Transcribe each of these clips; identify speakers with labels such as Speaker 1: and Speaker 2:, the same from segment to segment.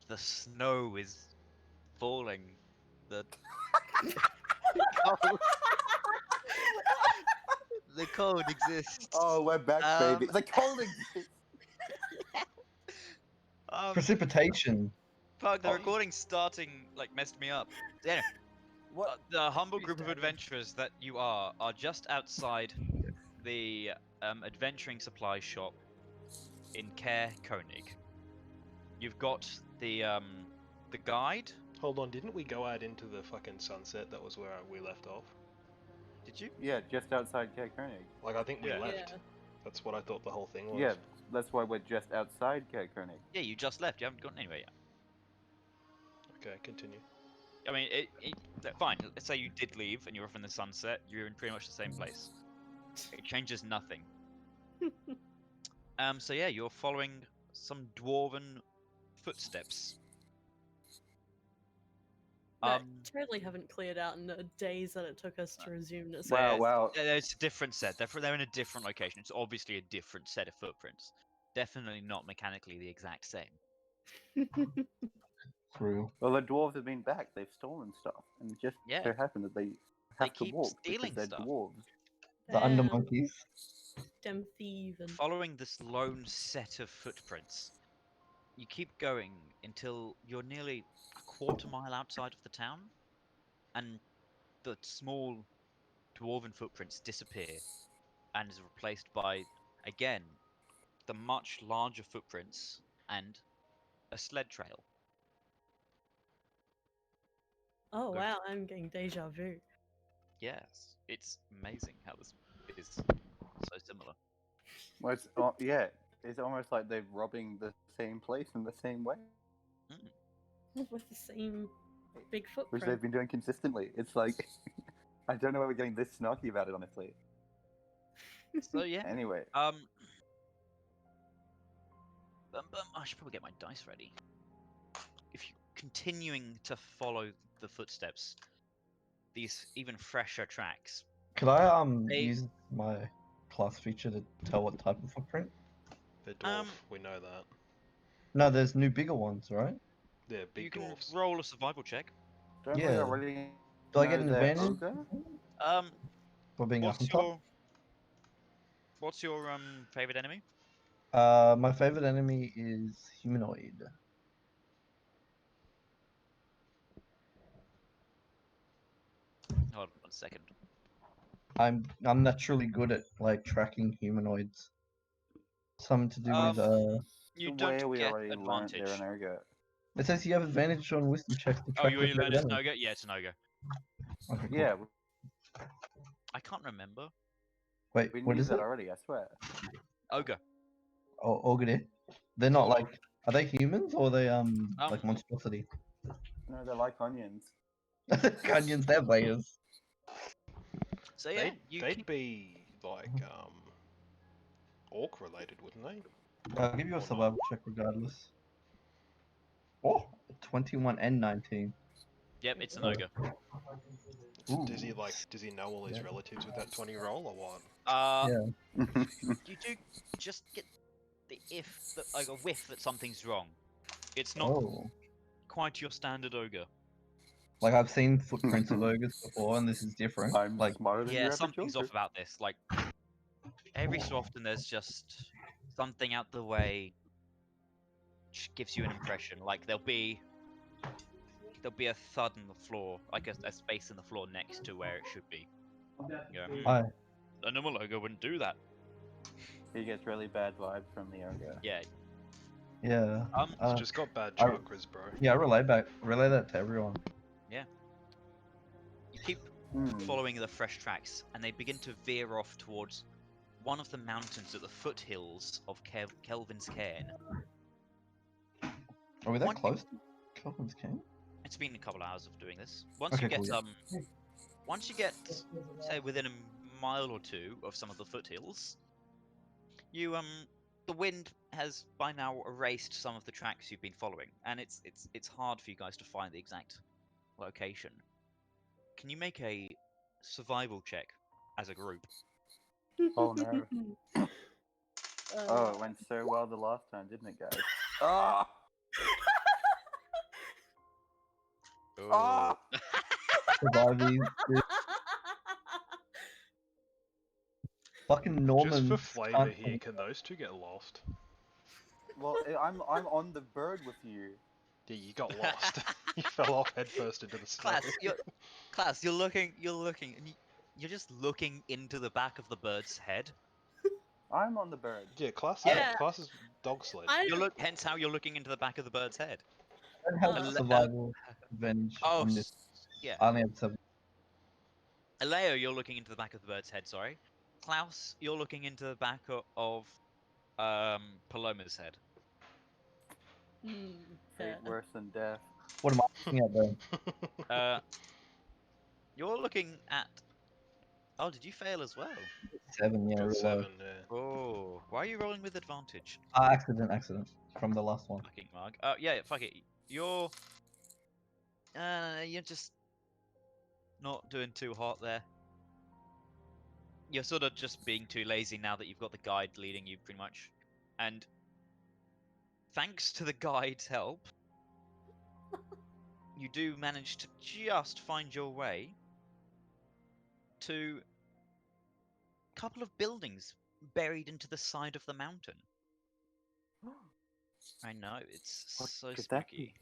Speaker 1: The snow is falling. The cold. The cold exists.
Speaker 2: Oh, we're back, baby. The cold exists.
Speaker 3: Precipitation.
Speaker 1: Fuck, the recording starting like messed me up. Anyway,
Speaker 2: What?
Speaker 1: the humble group of
Speaker 4: Restarted.
Speaker 1: adventurers that you are just outside the adventuring supply shop in Care Koenig. You've got the guide.
Speaker 4: Hold on, didn't we go out into the fucking sunset? That was where we left off.
Speaker 1: Did you?
Speaker 2: Yeah, just outside Care Koenig.
Speaker 4: Like, I think we
Speaker 1: Yeah.
Speaker 4: left.
Speaker 5: Yeah.
Speaker 4: That's what I thought the whole thing was.
Speaker 2: Yeah, that's why we're just outside Care Koenig.
Speaker 1: Yeah, you just left. You haven't gone anywhere yet.
Speaker 4: Okay, continue.
Speaker 1: I mean, fine. Let's say you did leave and you're off in the sunset. You're in pretty much the same place. It changes nothing. So yeah, you're following some dwarven footsteps.
Speaker 5: That totally haven't cleared out in the days that it took us to resume this.
Speaker 2: Wow.
Speaker 1: It's a different set. They're in a different location. It's obviously a different set of footprints. Definitely not mechanically the exact same.
Speaker 3: True.
Speaker 2: Well, the dwarves have been back. They've stolen stuff, and it just
Speaker 1: Yeah.
Speaker 2: so happened that they have to
Speaker 1: keep
Speaker 2: walk
Speaker 1: stealing
Speaker 2: because they're
Speaker 1: stuff.
Speaker 2: dwarves.
Speaker 3: The under monkeys.
Speaker 5: Damn thieving.
Speaker 1: Following this lone set of footprints, you keep going until you're nearly a quarter mile outside of the town, and the small dwarven footprints disappear and is replaced by, again, the much larger footprints and a sled trail.
Speaker 5: Oh wow, I'm getting deja vu.
Speaker 1: Yes, it's amazing how this is so similar.
Speaker 2: Well, it's almost like they're robbing the same place in the same way,
Speaker 5: With the same big
Speaker 2: which
Speaker 5: footprint.
Speaker 2: they've been doing consistently. It's like I don't know why we're getting this snarky about it, honestly.
Speaker 1: So yeah,
Speaker 2: Anyway,
Speaker 1: I should probably get my dice ready. If you're continuing to follow the footsteps, these even fresher tracks.
Speaker 3: Could I
Speaker 1: They-
Speaker 3: use my class feature to tell what type of footprint?
Speaker 4: They're dwarf, we know that.
Speaker 3: No, there's new bigger ones, right?
Speaker 4: They're
Speaker 1: You
Speaker 4: big
Speaker 1: can
Speaker 4: dwarfs.
Speaker 1: roll a survival check.
Speaker 2: don't we
Speaker 3: Yeah.
Speaker 2: already
Speaker 3: Do I
Speaker 2: know
Speaker 3: get an
Speaker 2: they're
Speaker 3: advantage
Speaker 2: ogre?
Speaker 3: for being a hunter?
Speaker 1: What's your favorite enemy?
Speaker 3: My favorite enemy is humanoid.
Speaker 1: Hold on 1 second.
Speaker 3: I'm naturally good at like tracking humanoids. Something to do with
Speaker 1: You
Speaker 2: Where
Speaker 1: don't
Speaker 2: we
Speaker 1: get
Speaker 2: already learnt
Speaker 1: advantage.
Speaker 2: they're an ogre.
Speaker 3: It says you have advantage on wisdom checks to
Speaker 1: Oh,
Speaker 3: track
Speaker 1: you
Speaker 3: your
Speaker 1: learned
Speaker 3: favorite
Speaker 1: it's an
Speaker 3: enemy.
Speaker 1: ogre? Yeah, it's an ogre.
Speaker 3: Okay, cool.
Speaker 2: Yeah,
Speaker 1: I can't remember.
Speaker 3: Wait,
Speaker 2: we
Speaker 3: what
Speaker 2: knew
Speaker 3: is
Speaker 2: that
Speaker 3: it?
Speaker 2: already. I swear.
Speaker 1: Ogre.
Speaker 3: Oh, ogre. They're not like. Are they humans or are they like monstrosity?
Speaker 2: No, they're like onions.
Speaker 3: Onions, they're layers.
Speaker 1: So yeah,
Speaker 4: They'd be like orc related, wouldn't they?
Speaker 3: I'll give you a
Speaker 4: Or
Speaker 3: survival check regardless. Oh, 21 and 19.
Speaker 1: Yep, it's an ogre.
Speaker 3: Ooh.
Speaker 4: Does he know all his relatives with that 20 roll or what?
Speaker 3: Yeah.
Speaker 1: You do just get the like a whiff that something's wrong. It's not
Speaker 3: Oh.
Speaker 1: quite your standard ogre.
Speaker 3: Like I've seen footprints of ogres before, and this is different.
Speaker 2: I'm
Speaker 3: like,
Speaker 2: smarter than your
Speaker 1: Yeah,
Speaker 2: average
Speaker 1: something's
Speaker 2: ogre.
Speaker 1: off about this. Like every so often, there's just something out the way, which gives you an impression. Like there'll be a thud on the floor, like a space in the floor next to where it should be. Yeah.
Speaker 3: Hi.
Speaker 1: A normal ogre wouldn't do that.
Speaker 2: He gets really bad vibes from the ogre.
Speaker 1: Yeah.
Speaker 3: Yeah.
Speaker 4: It's just got bad chakras, bro.
Speaker 3: Yeah, relay that to everyone.
Speaker 1: You keep following the fresh tracks, and they begin to veer off towards one of the mountains at the foothills of Kelvin's Cairn.
Speaker 3: Are we that close to Kelvin's Cairn?
Speaker 1: It's been a couple hours of doing this. Once
Speaker 3: Okay,
Speaker 1: you get
Speaker 3: cool,
Speaker 1: once you get, say, within a mile or two of some of the foothills, you the wind has by now erased some of the tracks you've been following, and it's hard for you guys to find the exact location. Can you make a survival check as a group?
Speaker 2: Oh no. Oh, it went so well the last time, didn't it, guys? Ah! Ah!
Speaker 3: Survive these. Fucking Norman.
Speaker 4: Just for flavour here, can those two get lost?
Speaker 2: Well, I'm on the bird with you.
Speaker 4: Yeah, you got lost. You fell off headfirst into the snow.
Speaker 1: Class, you're looking, and you're just looking into the back of the bird's head.
Speaker 2: I'm on the bird.
Speaker 4: Yeah, class
Speaker 5: Yeah.
Speaker 4: is dog sled.
Speaker 5: I
Speaker 1: Hence how you're looking into the back of the bird's head.
Speaker 3: I don't have
Speaker 5: Uh,
Speaker 3: survival advantage
Speaker 1: Oh,
Speaker 3: on this.
Speaker 1: yeah.
Speaker 3: I only have 7.
Speaker 1: Aleo, you're looking into the back of the bird's head. Sorry, Klaus, you're looking into the back of Paloma's head.
Speaker 2: Fate
Speaker 5: fair.
Speaker 2: worse than death.
Speaker 3: What am I looking at then?
Speaker 1: You're looking at. Oh, did you fail as well?
Speaker 3: 7, yeah,
Speaker 4: Got
Speaker 3: real
Speaker 4: 7,
Speaker 3: low.
Speaker 4: yeah.
Speaker 1: Oh, why are you rolling with advantage?
Speaker 3: Accident from the last one.
Speaker 1: Fucking mug. Yeah, fuck it. You're just not doing too hot there. You're sort of just being too lazy now that you've got the guide leading you, pretty much. And thanks to the guide's help, you do manage to just find your way to a couple of buildings buried into the side of the mountain. I know, it's
Speaker 2: What
Speaker 1: so
Speaker 2: could that
Speaker 1: spooky.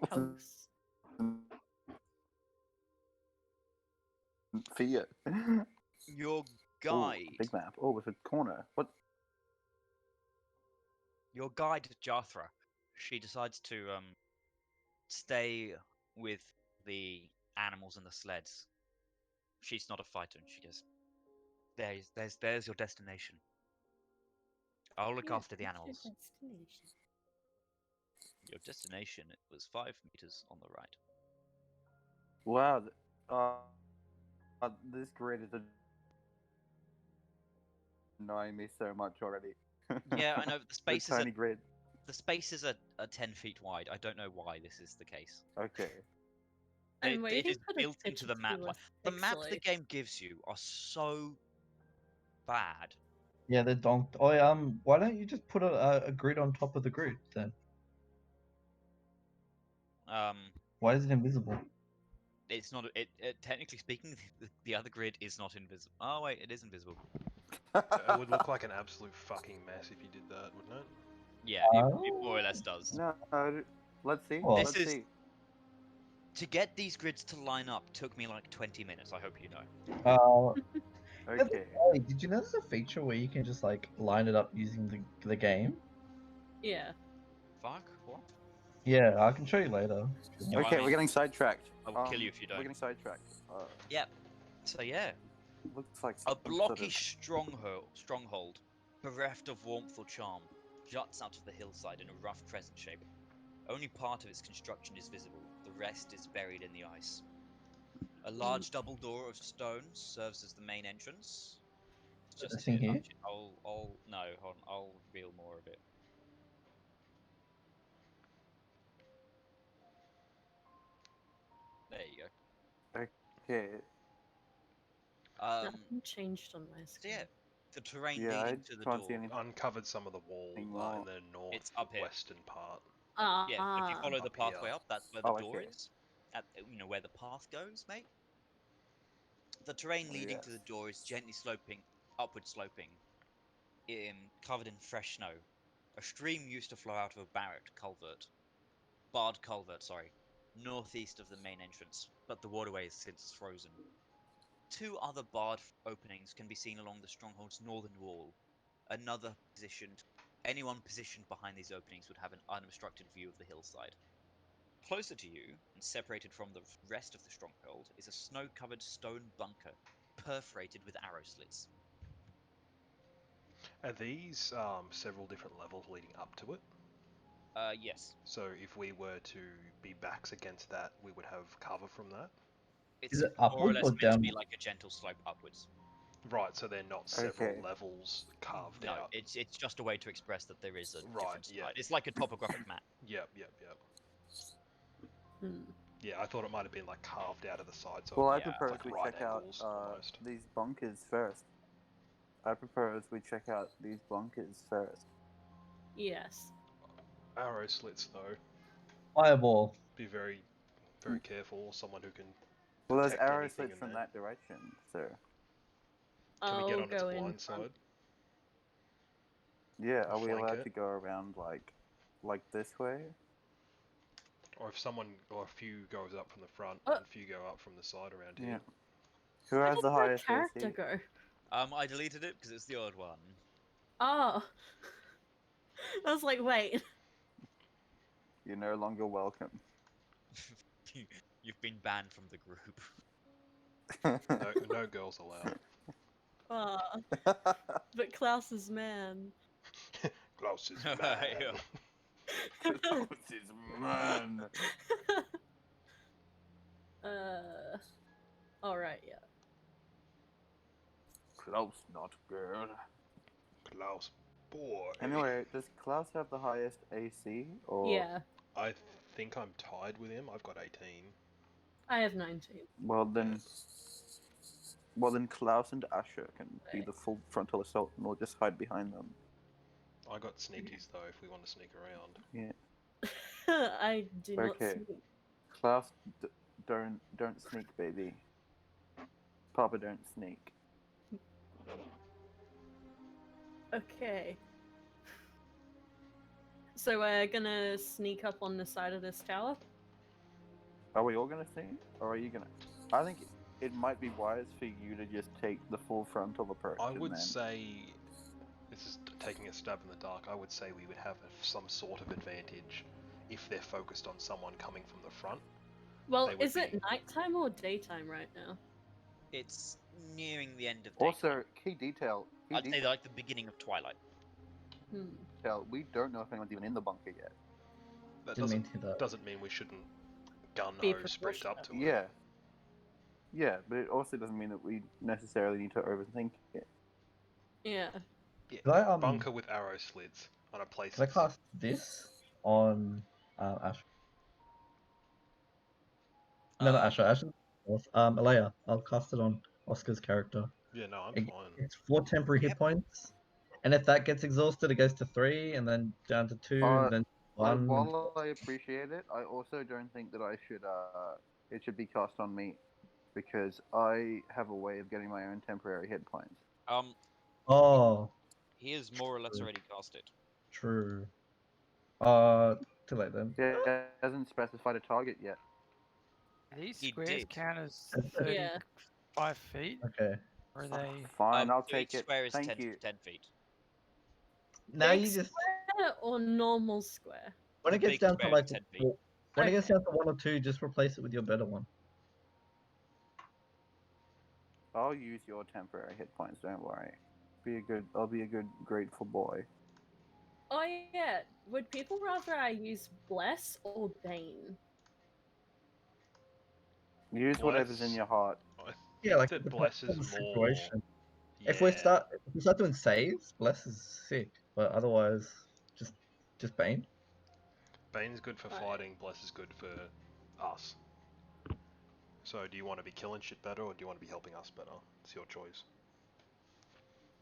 Speaker 5: House.
Speaker 2: Fear.
Speaker 1: Your
Speaker 2: Ooh,
Speaker 1: guide,
Speaker 2: big map. Oh, with a corner. What?
Speaker 1: your guide Jathra, she decides to stay with the animals and the sleds. She's not a fighter, and she goes, there's your destination. I'll look after the animals. Your destination was 5 meters on the right.
Speaker 2: Wow. This grid is annoying me so much already.
Speaker 1: Yeah, I know the
Speaker 2: The
Speaker 1: spaces are
Speaker 2: tiny grid.
Speaker 1: the spaces are 10 feet wide. I don't know why this is the case.
Speaker 2: Okay.
Speaker 5: I'm
Speaker 1: It
Speaker 5: waiting
Speaker 1: is
Speaker 5: for the
Speaker 1: built into
Speaker 5: picture
Speaker 1: the map.
Speaker 5: to
Speaker 1: Like, the maps the
Speaker 5: pixelate.
Speaker 1: game gives you are so bad.
Speaker 3: Yeah, they're donked. Oh, why don't you just put a grid on top of the grid then?
Speaker 1: Why
Speaker 3: is it invisible?
Speaker 1: It's not. It technically speaking, the other grid is not invisible. Oh wait, it is invisible.
Speaker 4: It would look like an absolute fucking mess if you did that, wouldn't it?
Speaker 1: Yeah, it more or less does.
Speaker 2: No, let's see.
Speaker 3: Well,
Speaker 2: Let's
Speaker 1: This is-
Speaker 2: see.
Speaker 1: To get these grids to line up took me like 20 minutes. I hope you know.
Speaker 2: Okay.
Speaker 3: Hey, did you know there's a feature where you can just like line it up using the game?
Speaker 5: Yeah.
Speaker 1: Fuck what?
Speaker 3: Yeah, I can show you later.
Speaker 1: Yeah, I
Speaker 2: Okay,
Speaker 1: mean,
Speaker 2: we're getting sidetracked.
Speaker 1: I will kill you if you
Speaker 2: We're
Speaker 1: don't.
Speaker 2: getting sidetracked.
Speaker 1: So yeah,
Speaker 2: Looks like
Speaker 1: a
Speaker 2: some
Speaker 1: blocky
Speaker 2: sort
Speaker 1: stronghold, bereft of warmth or charm, juts out of the hillside in a rough crescent shape. Only part of its construction is visible. The rest is buried in the ice. A large double door of stone serves as the main entrance. It's
Speaker 3: The
Speaker 1: just
Speaker 3: thing here?
Speaker 1: actually, no, hold on, I'll reveal more of it. There you go.
Speaker 2: Okay.
Speaker 5: Nothing changed on my
Speaker 1: So
Speaker 5: screen.
Speaker 1: yeah, the terrain
Speaker 2: Yeah, I
Speaker 1: leading to the
Speaker 2: can't
Speaker 1: door.
Speaker 2: see anything.
Speaker 4: Uncovered some of the wall
Speaker 2: Wrong.
Speaker 4: in the
Speaker 1: It's up here.
Speaker 4: northwestern part.
Speaker 1: Yeah, if you follow the
Speaker 4: Up here.
Speaker 1: pathway up, that's where the
Speaker 2: Oh, I
Speaker 1: door
Speaker 2: see.
Speaker 1: is. At where the path goes, mate. The terrain
Speaker 2: Oh,
Speaker 1: leading to
Speaker 2: yes.
Speaker 1: the door is gently sloping, upward sloping, covered in fresh snow. A stream used to flow out of a barred culvert, sorry, northeast of the main entrance, but the waterway is since frozen. Two other barred openings can be seen along the stronghold's northern wall. Anyone positioned behind these openings would have an unobstructed view of the hillside. Closer to you, and separated from the rest of the stronghold, is a snow-covered stone bunker, perforated with arrow slits.
Speaker 4: Are these several different levels leading up to it?
Speaker 1: Yes.
Speaker 4: So if we were to be backs against that, we would have cover from that?
Speaker 1: It's
Speaker 3: Is it
Speaker 1: more or
Speaker 3: upwards
Speaker 1: less
Speaker 3: or
Speaker 1: meant to
Speaker 3: down?
Speaker 1: be like a gentle slope upwards.
Speaker 4: Right, so they're not several
Speaker 2: Okay.
Speaker 4: levels carved
Speaker 1: No,
Speaker 4: out.
Speaker 1: it's just a way to express that there is a
Speaker 4: Right,
Speaker 1: different
Speaker 4: yeah.
Speaker 1: side. It's like a topographic map.
Speaker 4: Yep. Yeah, I thought it might have been like carved out of the side, so
Speaker 2: Well, I
Speaker 1: Yeah,
Speaker 2: propose
Speaker 4: like
Speaker 2: we
Speaker 4: right
Speaker 2: check out
Speaker 4: angles almost.
Speaker 2: these bunkers first. I propose we check out these bunkers first.
Speaker 5: Yes.
Speaker 4: Arrow slits though.
Speaker 3: Fireball.
Speaker 4: Be very, very careful. Someone who can.
Speaker 2: Well, there's
Speaker 4: detect
Speaker 2: arrow
Speaker 4: anything
Speaker 2: slits
Speaker 4: in
Speaker 2: from
Speaker 4: there.
Speaker 2: that direction, so
Speaker 4: Can we
Speaker 5: I'll
Speaker 4: get on its
Speaker 5: go in
Speaker 4: blind
Speaker 5: front.
Speaker 4: side?
Speaker 2: yeah. Are we
Speaker 4: Flank
Speaker 2: allowed
Speaker 4: it?
Speaker 2: to go around like this way?
Speaker 4: Or if someone or a few goes up from the front
Speaker 5: Oh.
Speaker 4: and a few go up from the side around
Speaker 2: Yeah.
Speaker 4: here.
Speaker 2: Who
Speaker 5: Where
Speaker 2: has
Speaker 5: did
Speaker 2: the
Speaker 5: my
Speaker 2: highest
Speaker 5: character
Speaker 2: AC?
Speaker 5: go?
Speaker 1: I deleted it because it's the odd one.
Speaker 5: Oh. I was like, wait.
Speaker 2: You're no longer welcome.
Speaker 1: You've been banned from the group.
Speaker 4: No girls allowed.
Speaker 5: But Klaus is man.
Speaker 4: Klaus is
Speaker 1: Yeah.
Speaker 4: man.
Speaker 2: Klaus is man.
Speaker 5: Alright, yeah.
Speaker 2: Klaus, not girl.
Speaker 4: Klaus, boy.
Speaker 2: Anyway, does Klaus have the highest AC? Or
Speaker 5: Yeah,
Speaker 4: I think I'm tied with him. I've got 18.
Speaker 5: I have 19.
Speaker 2: well then Klaus and Asher can be the full frontal assault, and we'll just hide behind them.
Speaker 4: I got sneakies though if we want to sneak around.
Speaker 2: Yeah.
Speaker 5: I do not
Speaker 2: Okay.
Speaker 5: sneak.
Speaker 2: Klaus, don't sneak, baby. Papa, don't sneak.
Speaker 5: Okay. So we're gonna sneak up on the side of this tower?
Speaker 2: Are we all gonna sneak, or are you gonna? I think it might be wise for you to just take the full frontal approach.
Speaker 4: I
Speaker 2: and
Speaker 4: would
Speaker 2: then...
Speaker 4: say, this is taking a stab in the dark, I would say we would have some sort of advantage if they're focused on someone coming from the front.
Speaker 5: Well,
Speaker 4: They would
Speaker 5: is it
Speaker 4: be-
Speaker 5: nighttime or daytime right now?
Speaker 1: It's nearing the end of daytime.
Speaker 2: Also, key detail.
Speaker 1: I'd say like the beginning of twilight.
Speaker 2: We don't know if anyone's even in the bunker yet.
Speaker 4: That
Speaker 3: Didn't mean to do that.
Speaker 4: doesn't mean we shouldn't gun
Speaker 5: Be
Speaker 4: ho sprint up to it.
Speaker 2: Yeah. Yeah, but it also doesn't mean that we necessarily need to overthink it.
Speaker 5: Yeah.
Speaker 4: Yeah.
Speaker 3: Could I,
Speaker 4: Bunker with arrow slits on a place.
Speaker 3: Could I cast this on Asher? No, not Asher. Asher. Alea. I'll cast it on Oscar's character.
Speaker 4: Yeah, no, I'm
Speaker 3: It-
Speaker 4: fine.
Speaker 3: It's 4 temporary hit points, and if that gets exhausted, it goes to 3, and then down to 2, and then 1.
Speaker 2: While I appreciate it, I also don't think that I should. It should be cast on me, because I have a way of getting my own temporary hit points.
Speaker 3: Oh,
Speaker 1: He is more or less
Speaker 3: True.
Speaker 1: already casted.
Speaker 3: true. Too late then.
Speaker 2: Yeah, it hasn't specified a target yet.
Speaker 6: These
Speaker 1: He
Speaker 6: squares
Speaker 1: did.
Speaker 6: count as
Speaker 5: Yeah.
Speaker 6: 35 feet?
Speaker 3: Okay.
Speaker 6: Or are they?
Speaker 2: Fine, I'll
Speaker 1: So
Speaker 2: take
Speaker 1: each
Speaker 2: it.
Speaker 1: square is
Speaker 2: Thank
Speaker 1: 10,
Speaker 2: you.
Speaker 1: 10 feet.
Speaker 3: Now
Speaker 5: Big
Speaker 3: you just
Speaker 5: square or normal square?
Speaker 3: when
Speaker 1: The
Speaker 3: it gets
Speaker 1: big
Speaker 3: down to
Speaker 1: square is
Speaker 3: like
Speaker 1: 10 feet.
Speaker 3: when it gets
Speaker 5: Okay.
Speaker 3: down to 1 or 2, just replace it with your better one.
Speaker 2: I'll use your temporary hit points. Don't worry. I'll be a good, grateful boy.
Speaker 5: Oh yeah. Would people rather I use Bless or Bane?
Speaker 2: Use whatever's in
Speaker 4: Bless.
Speaker 2: your heart.
Speaker 3: Yeah, like
Speaker 4: That
Speaker 3: it depends
Speaker 4: bless
Speaker 3: on
Speaker 4: is
Speaker 3: the
Speaker 4: more.
Speaker 3: situation.
Speaker 4: Yeah.
Speaker 3: If we start doing saves, Bless is sick, but otherwise, just Bane.
Speaker 4: Bane's good for
Speaker 5: Right.
Speaker 4: fighting, Bless is good for us. So do you want to be killing shit better or do you want to be helping us better? It's your choice.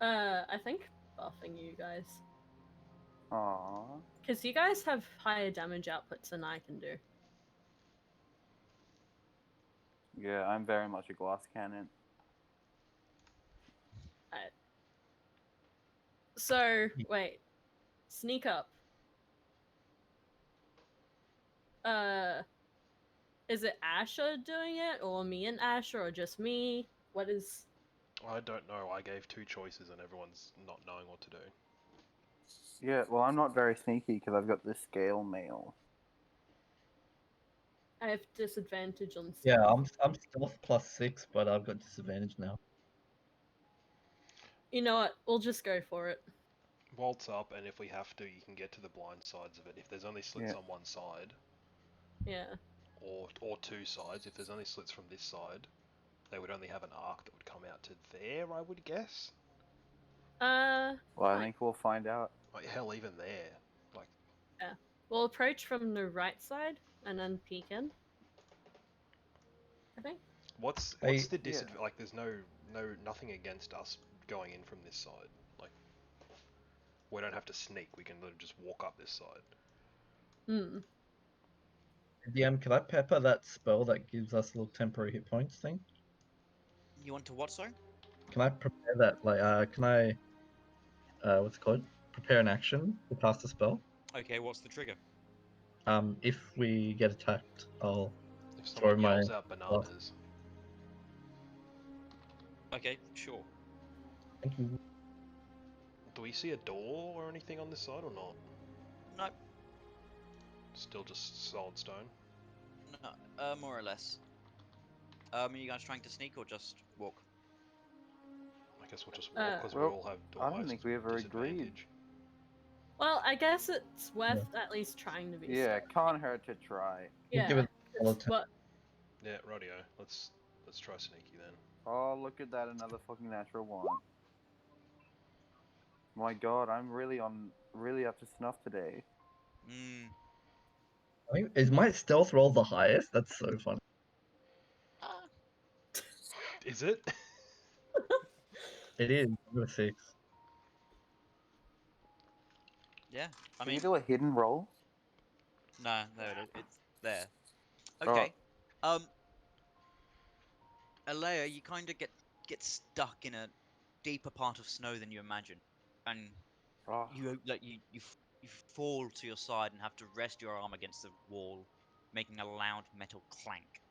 Speaker 5: I think buffing you guys.
Speaker 2: Aww.
Speaker 5: Because you guys have higher damage outputs than I can do.
Speaker 2: Yeah, I'm very much a glass cannon.
Speaker 5: So, wait. Sneak up. Is it Asher doing it, or me and Asher, or just me? What is...
Speaker 4: I don't know, I gave 2 choices and everyone's not knowing what to do.
Speaker 2: Yeah, well, I'm not very sneaky because I've got this scale mail.
Speaker 5: I have disadvantage on
Speaker 3: Yeah,
Speaker 5: stealth.
Speaker 3: I'm stealth +6, but I've got disadvantage now.
Speaker 5: You know what? We'll just go for it.
Speaker 4: Waltz up and if we have to, you can get to the blind sides of it. If there's only slits
Speaker 2: Yeah.
Speaker 4: on one side,
Speaker 5: Yeah.
Speaker 4: or 2 sides, if there's only slits from this side, they would only have an arc that would come out to there, I would guess.
Speaker 2: Well, I
Speaker 5: fine.
Speaker 2: think we'll find out.
Speaker 4: Like, hell, even there. Like,
Speaker 5: We'll approach from the right side, and then peek in. I think.
Speaker 4: what's
Speaker 3: Hey,
Speaker 4: the
Speaker 2: yeah.
Speaker 4: disadvantage? Like, there's nothing against us going in from this side. Like, we don't have to sneak. We can literally just walk up this side.
Speaker 5: Hmm.
Speaker 3: DM, can I pepper that spell that gives us little temporary hit points thing?
Speaker 1: You want to what, sorry?
Speaker 3: Can I prepare that? Like, can I, what's it called? Prepare an action to cast a spell?
Speaker 1: Okay, what's the trigger?
Speaker 3: If we get attacked, I'll
Speaker 4: If
Speaker 3: throw
Speaker 4: someone
Speaker 3: my.
Speaker 4: yells out bananas,
Speaker 1: Okay, sure.
Speaker 3: Thank you.
Speaker 4: do we see a door or anything on this side or not?
Speaker 1: No,
Speaker 4: Still just solid stone.
Speaker 1: no, more or less. Are you guys trying to sneak or just walk?
Speaker 4: I guess we'll just walk because we
Speaker 2: Well,
Speaker 4: all have
Speaker 2: I don't
Speaker 4: doorways
Speaker 2: think
Speaker 4: with
Speaker 2: we ever agreed.
Speaker 4: disadvantage.
Speaker 5: Well, I guess it's worth at least trying to be.
Speaker 2: Yeah,
Speaker 5: stealthy.
Speaker 2: can't hurt to try.
Speaker 3: We'll give
Speaker 5: Yeah.
Speaker 3: it a solid
Speaker 5: What?
Speaker 4: Yeah, rightio. Let's try sneaky then.
Speaker 2: Oh, look at that, another fucking natural one. My god, I'm really up to snuff today.
Speaker 1: Hmm.
Speaker 3: I think, is my stealth roll the highest? That's so funny.
Speaker 4: Is it?
Speaker 3: It is. Number 6.
Speaker 1: Yeah, I
Speaker 2: Can you
Speaker 1: mean,
Speaker 2: do a hidden roll?
Speaker 1: no, it's there.
Speaker 2: Oh.
Speaker 1: Okay. Alea, you kind of get stuck in a deeper part of snow than you imagine, and
Speaker 2: Oh,
Speaker 1: you fall to your side and have to rest your arm against the wall, making a loud metal clank.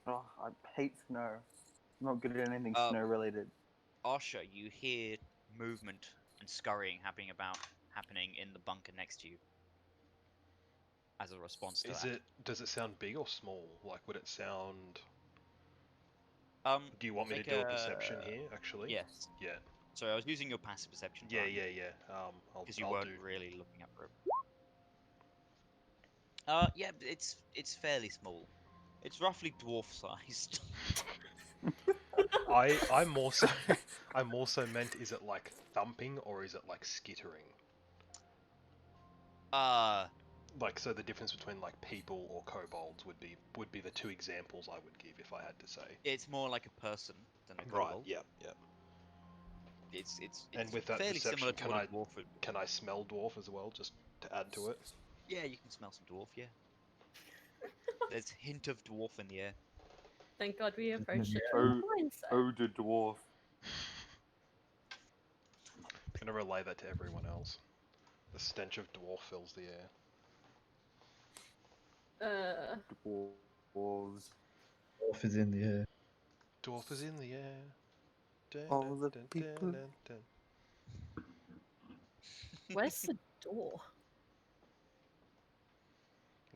Speaker 2: oh, I hate snow. I'm not good at anything
Speaker 1: Uh,
Speaker 2: snow related.
Speaker 1: Asha, you hear movement and scurrying happening in the bunker next to you. As a response to
Speaker 4: Is
Speaker 1: that.
Speaker 4: it? Does it sound big or small? Like, would it sound?
Speaker 1: Um,
Speaker 4: Do you want me to
Speaker 1: make
Speaker 4: do a perception here? Actually.
Speaker 1: Yes.
Speaker 4: Yeah.
Speaker 1: Sorry, I was using your passive perception.
Speaker 4: Yeah.
Speaker 1: Because you
Speaker 4: I'll
Speaker 1: weren't
Speaker 4: do.
Speaker 1: really looking up for it. Yeah, but it's fairly small. It's roughly dwarf sized.
Speaker 4: I'm more so. I more so meant, is it like thumping or is it like skittering? Like, so the difference between like people or kobolds would be the two examples I would give if I had to say.
Speaker 1: It's more like a person than a
Speaker 4: Right.
Speaker 1: kobold.
Speaker 4: Yeah. Yeah.
Speaker 1: It's
Speaker 4: And with that
Speaker 1: fairly similar
Speaker 4: perception,
Speaker 1: to what a dwarf would.
Speaker 4: can I smell dwarf as well, just to add to it?
Speaker 1: Yeah, you can smell some dwarf. Yeah. There's hint of dwarf in the air.
Speaker 5: Thank God we approached it
Speaker 2: Oh,
Speaker 5: from mindset.
Speaker 2: oh, the dwarf.
Speaker 4: I'm gonna relay that to everyone else. The stench of dwarf fills the air.
Speaker 2: Dwarves.
Speaker 3: Wolf is in the air.
Speaker 4: Dwarf is in the air. Dun,
Speaker 2: All
Speaker 4: dun,
Speaker 2: the
Speaker 4: dun,
Speaker 2: people.
Speaker 4: dun, dun, dun.
Speaker 5: Where's the door?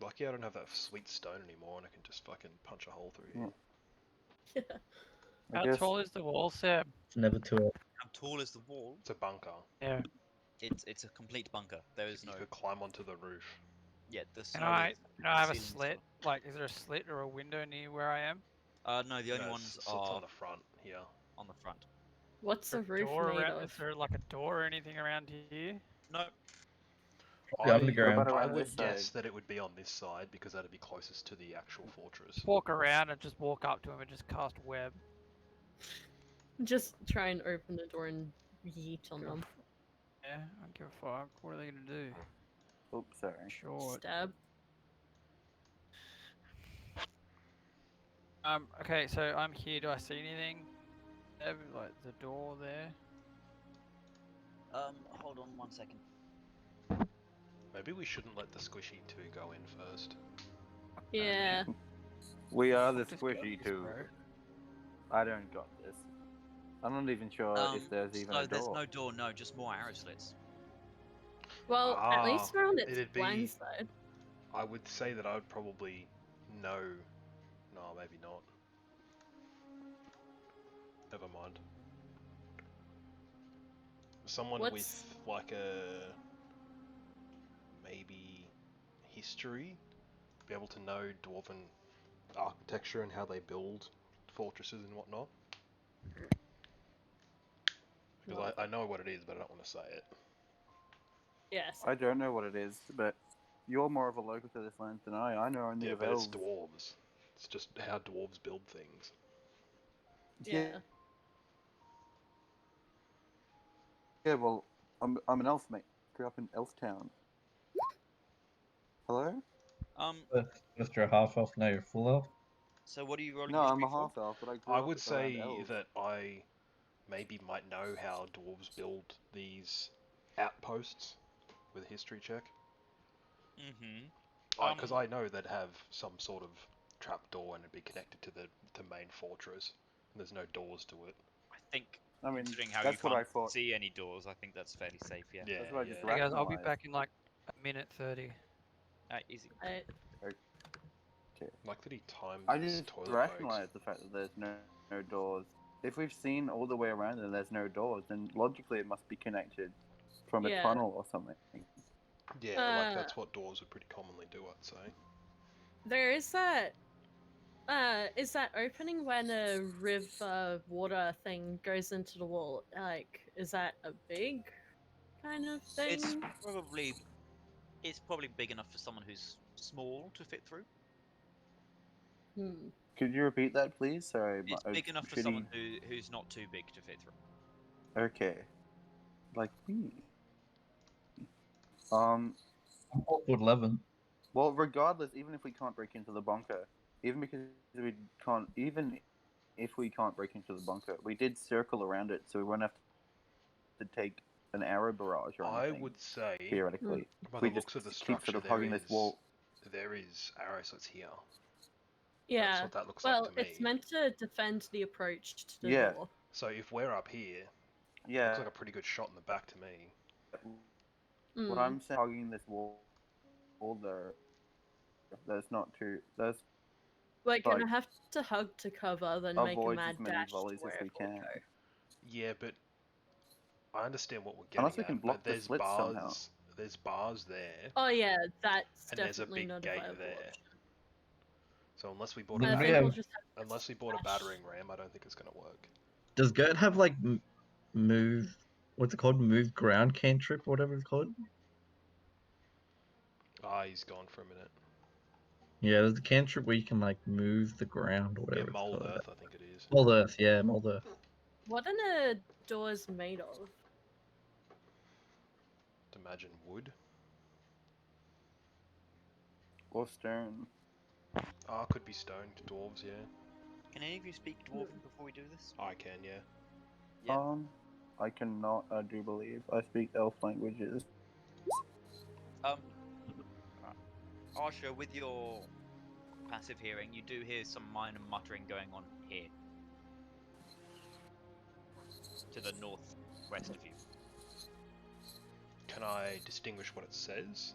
Speaker 4: Lucky I don't have that sweet stone anymore, and I can just fucking punch a hole through here.
Speaker 5: Yeah.
Speaker 2: I
Speaker 6: How
Speaker 2: guess
Speaker 6: tall is the wall, Seb?
Speaker 3: It's never too early.
Speaker 1: How tall is the wall?
Speaker 4: It's a bunker.
Speaker 6: Yeah.
Speaker 1: It's a complete bunker. There is
Speaker 4: You
Speaker 1: no.
Speaker 4: could climb onto the roof.
Speaker 1: Yeah, the
Speaker 6: Can
Speaker 1: snow
Speaker 6: I
Speaker 1: is.
Speaker 6: can I have a
Speaker 1: ceiling's
Speaker 6: slit? Like, is there a slit or a window near where I am?
Speaker 1: No, the only
Speaker 4: No,
Speaker 1: ones
Speaker 4: slits
Speaker 1: are
Speaker 4: on the front here.
Speaker 1: on the front.
Speaker 5: What's the
Speaker 6: Is there a
Speaker 5: roof
Speaker 6: door
Speaker 5: made
Speaker 6: around?
Speaker 5: of?
Speaker 6: Is there like a door or anything around here?
Speaker 1: No,
Speaker 3: The
Speaker 4: I
Speaker 3: underground.
Speaker 2: around
Speaker 4: would
Speaker 2: this
Speaker 4: guess
Speaker 2: side?
Speaker 4: that it would be on this side because that'd be closest to the actual fortress.
Speaker 6: Just walk around and just walk up to him and just cast web.
Speaker 5: Just try and open the door and yeet on
Speaker 6: Go
Speaker 5: them.
Speaker 6: Yeah, I don't give a fuck. What are they gonna do?
Speaker 2: Oops, sorry.
Speaker 6: Short.
Speaker 5: Stab.
Speaker 6: Okay, so I'm here. Do I see anything? Seb, like the door there?
Speaker 1: hold on 1 second.
Speaker 4: Maybe we shouldn't let the squishy two go in first.
Speaker 5: Yeah.
Speaker 2: We are the
Speaker 6: Just go
Speaker 2: squishy
Speaker 6: this
Speaker 2: two.
Speaker 6: road.
Speaker 2: I don't got this. I'm not even sure if there's even
Speaker 1: so
Speaker 2: a
Speaker 1: there's
Speaker 2: door.
Speaker 1: no door. No, just more arrow slits.
Speaker 5: Well, at least we're on its
Speaker 4: it'd be-
Speaker 5: blind side.
Speaker 4: I would say that I would probably know. No, maybe not. Never mind. Someone
Speaker 5: What's-
Speaker 4: with like a maybe history, be able to know dwarven architecture and how they build fortresses and whatnot. Because I know what it is, but I don't want to say it.
Speaker 5: Yes.
Speaker 2: I don't know what it is, but you're more of a local to this land than I. I know only
Speaker 4: Yeah,
Speaker 2: of
Speaker 4: but
Speaker 2: elves.
Speaker 4: it's dwarves. It's just how dwarves build things.
Speaker 5: Yeah.
Speaker 2: Yeah, well, I'm an elf, mate. Grew up in Elf Town. Hello?
Speaker 3: First you're half elf, now you're full elf.
Speaker 1: So what are you rolling
Speaker 2: No, I'm
Speaker 1: history
Speaker 2: a
Speaker 1: for?
Speaker 2: half elf, but I grew
Speaker 4: I
Speaker 2: up
Speaker 4: would
Speaker 2: around
Speaker 4: say
Speaker 2: elves.
Speaker 4: that I maybe might know how dwarves build these outposts with a history check.
Speaker 1: Mm-hmm.
Speaker 4: Because I know they'd have some sort of trapdoor and it'd be connected to the main fortress. And there's no doors to it.
Speaker 1: I think,
Speaker 2: I mean,
Speaker 1: considering how you
Speaker 2: that's what I
Speaker 1: can't
Speaker 2: thought.
Speaker 1: see any doors, I think that's fairly safe. Yeah.
Speaker 4: Yeah,
Speaker 2: That's what I just
Speaker 4: yeah.
Speaker 6: Hey guys, I'll be
Speaker 2: rationalized.
Speaker 6: back in like a minute 30.
Speaker 1: Easy.
Speaker 4: Like that he timed
Speaker 2: I
Speaker 4: his
Speaker 2: just
Speaker 4: toilet
Speaker 2: rationalized the fact that there's no doors. If we've seen all the way around and there's no doors, then logically it must be connected from a
Speaker 5: Yeah.
Speaker 2: tunnel or something.
Speaker 4: Yeah, like that's what doors would pretty commonly do, I'd say.
Speaker 5: There is that opening when a river water thing goes into the wall? Like, is that a big kind of thing?
Speaker 1: It's probably big enough for someone who's small to fit through.
Speaker 5: Hmm.
Speaker 2: Could you repeat that, please? Sorry,
Speaker 1: It's big enough for someone who's not too big to fit through.
Speaker 2: Okay, like me.
Speaker 3: I'm 4'11".
Speaker 2: Well, regardless, even if we can't break into the bunker, even if we can't break into the bunker, we did circle around it, so we won't have to take an arrow barrage or
Speaker 4: I
Speaker 2: anything.
Speaker 4: would say,
Speaker 2: Theoretically,
Speaker 4: by
Speaker 2: we
Speaker 4: the
Speaker 2: just
Speaker 4: looks of the
Speaker 2: keep
Speaker 4: structure,
Speaker 2: sort of hugging this wall.
Speaker 4: there is arrow slits here.
Speaker 5: Yeah.
Speaker 4: That's what that looks
Speaker 5: Well,
Speaker 4: like to me.
Speaker 5: it's meant to defend the approach to the
Speaker 2: Yeah.
Speaker 5: door.
Speaker 4: So if we're up here,
Speaker 2: Yeah,
Speaker 4: looks like a pretty good shot in the back to me.
Speaker 2: what
Speaker 5: Mm.
Speaker 2: I'm saying, hugging this wall there, that's not too. That's
Speaker 5: We're gonna
Speaker 2: like,
Speaker 5: have to hug to cover, then make a
Speaker 2: avoid
Speaker 5: mad
Speaker 2: as many
Speaker 5: dash to
Speaker 2: volleys as
Speaker 5: wherever
Speaker 2: we
Speaker 5: we
Speaker 2: can.
Speaker 5: go.
Speaker 4: Yeah, but I understand what we're
Speaker 2: Unless
Speaker 4: getting
Speaker 2: we can
Speaker 4: at.
Speaker 2: block
Speaker 4: But
Speaker 2: the slits somehow.
Speaker 4: there's bars there,
Speaker 5: Oh yeah, that's
Speaker 4: and there's a
Speaker 5: definitely
Speaker 4: big
Speaker 5: not a
Speaker 4: gate
Speaker 5: viable
Speaker 4: there.
Speaker 5: option.
Speaker 4: So unless we bought
Speaker 3: Does
Speaker 4: a
Speaker 5: I
Speaker 3: we
Speaker 5: think we'll
Speaker 3: have-
Speaker 5: just have
Speaker 4: unless we bought a
Speaker 5: dash.
Speaker 4: battering ram, I don't think it's gonna work.
Speaker 3: Does Gert have like move? What's it called? Move ground cantrip, whatever it's called.
Speaker 4: Ah, he's gone for a minute.
Speaker 3: Yeah, there's a cantrip where you can like move the ground or
Speaker 4: Yeah,
Speaker 3: whatever it's
Speaker 4: mold
Speaker 3: called.
Speaker 4: earth, I think it is.
Speaker 3: Mold earth, yeah, mold earth.
Speaker 5: What are the doors made of?
Speaker 4: Imagine wood.
Speaker 2: Or stone.
Speaker 4: Ah, could be stone. Dwarves, yeah.
Speaker 1: Can any of you speak Dwarven before we do this?
Speaker 4: I can, yeah.
Speaker 1: Yeah.
Speaker 2: I cannot, I do believe. I speak elf languages.
Speaker 1: Arsha, with your passive hearing, you do hear some minor muttering going on here, to the northwest of you.
Speaker 4: Can I distinguish what it says?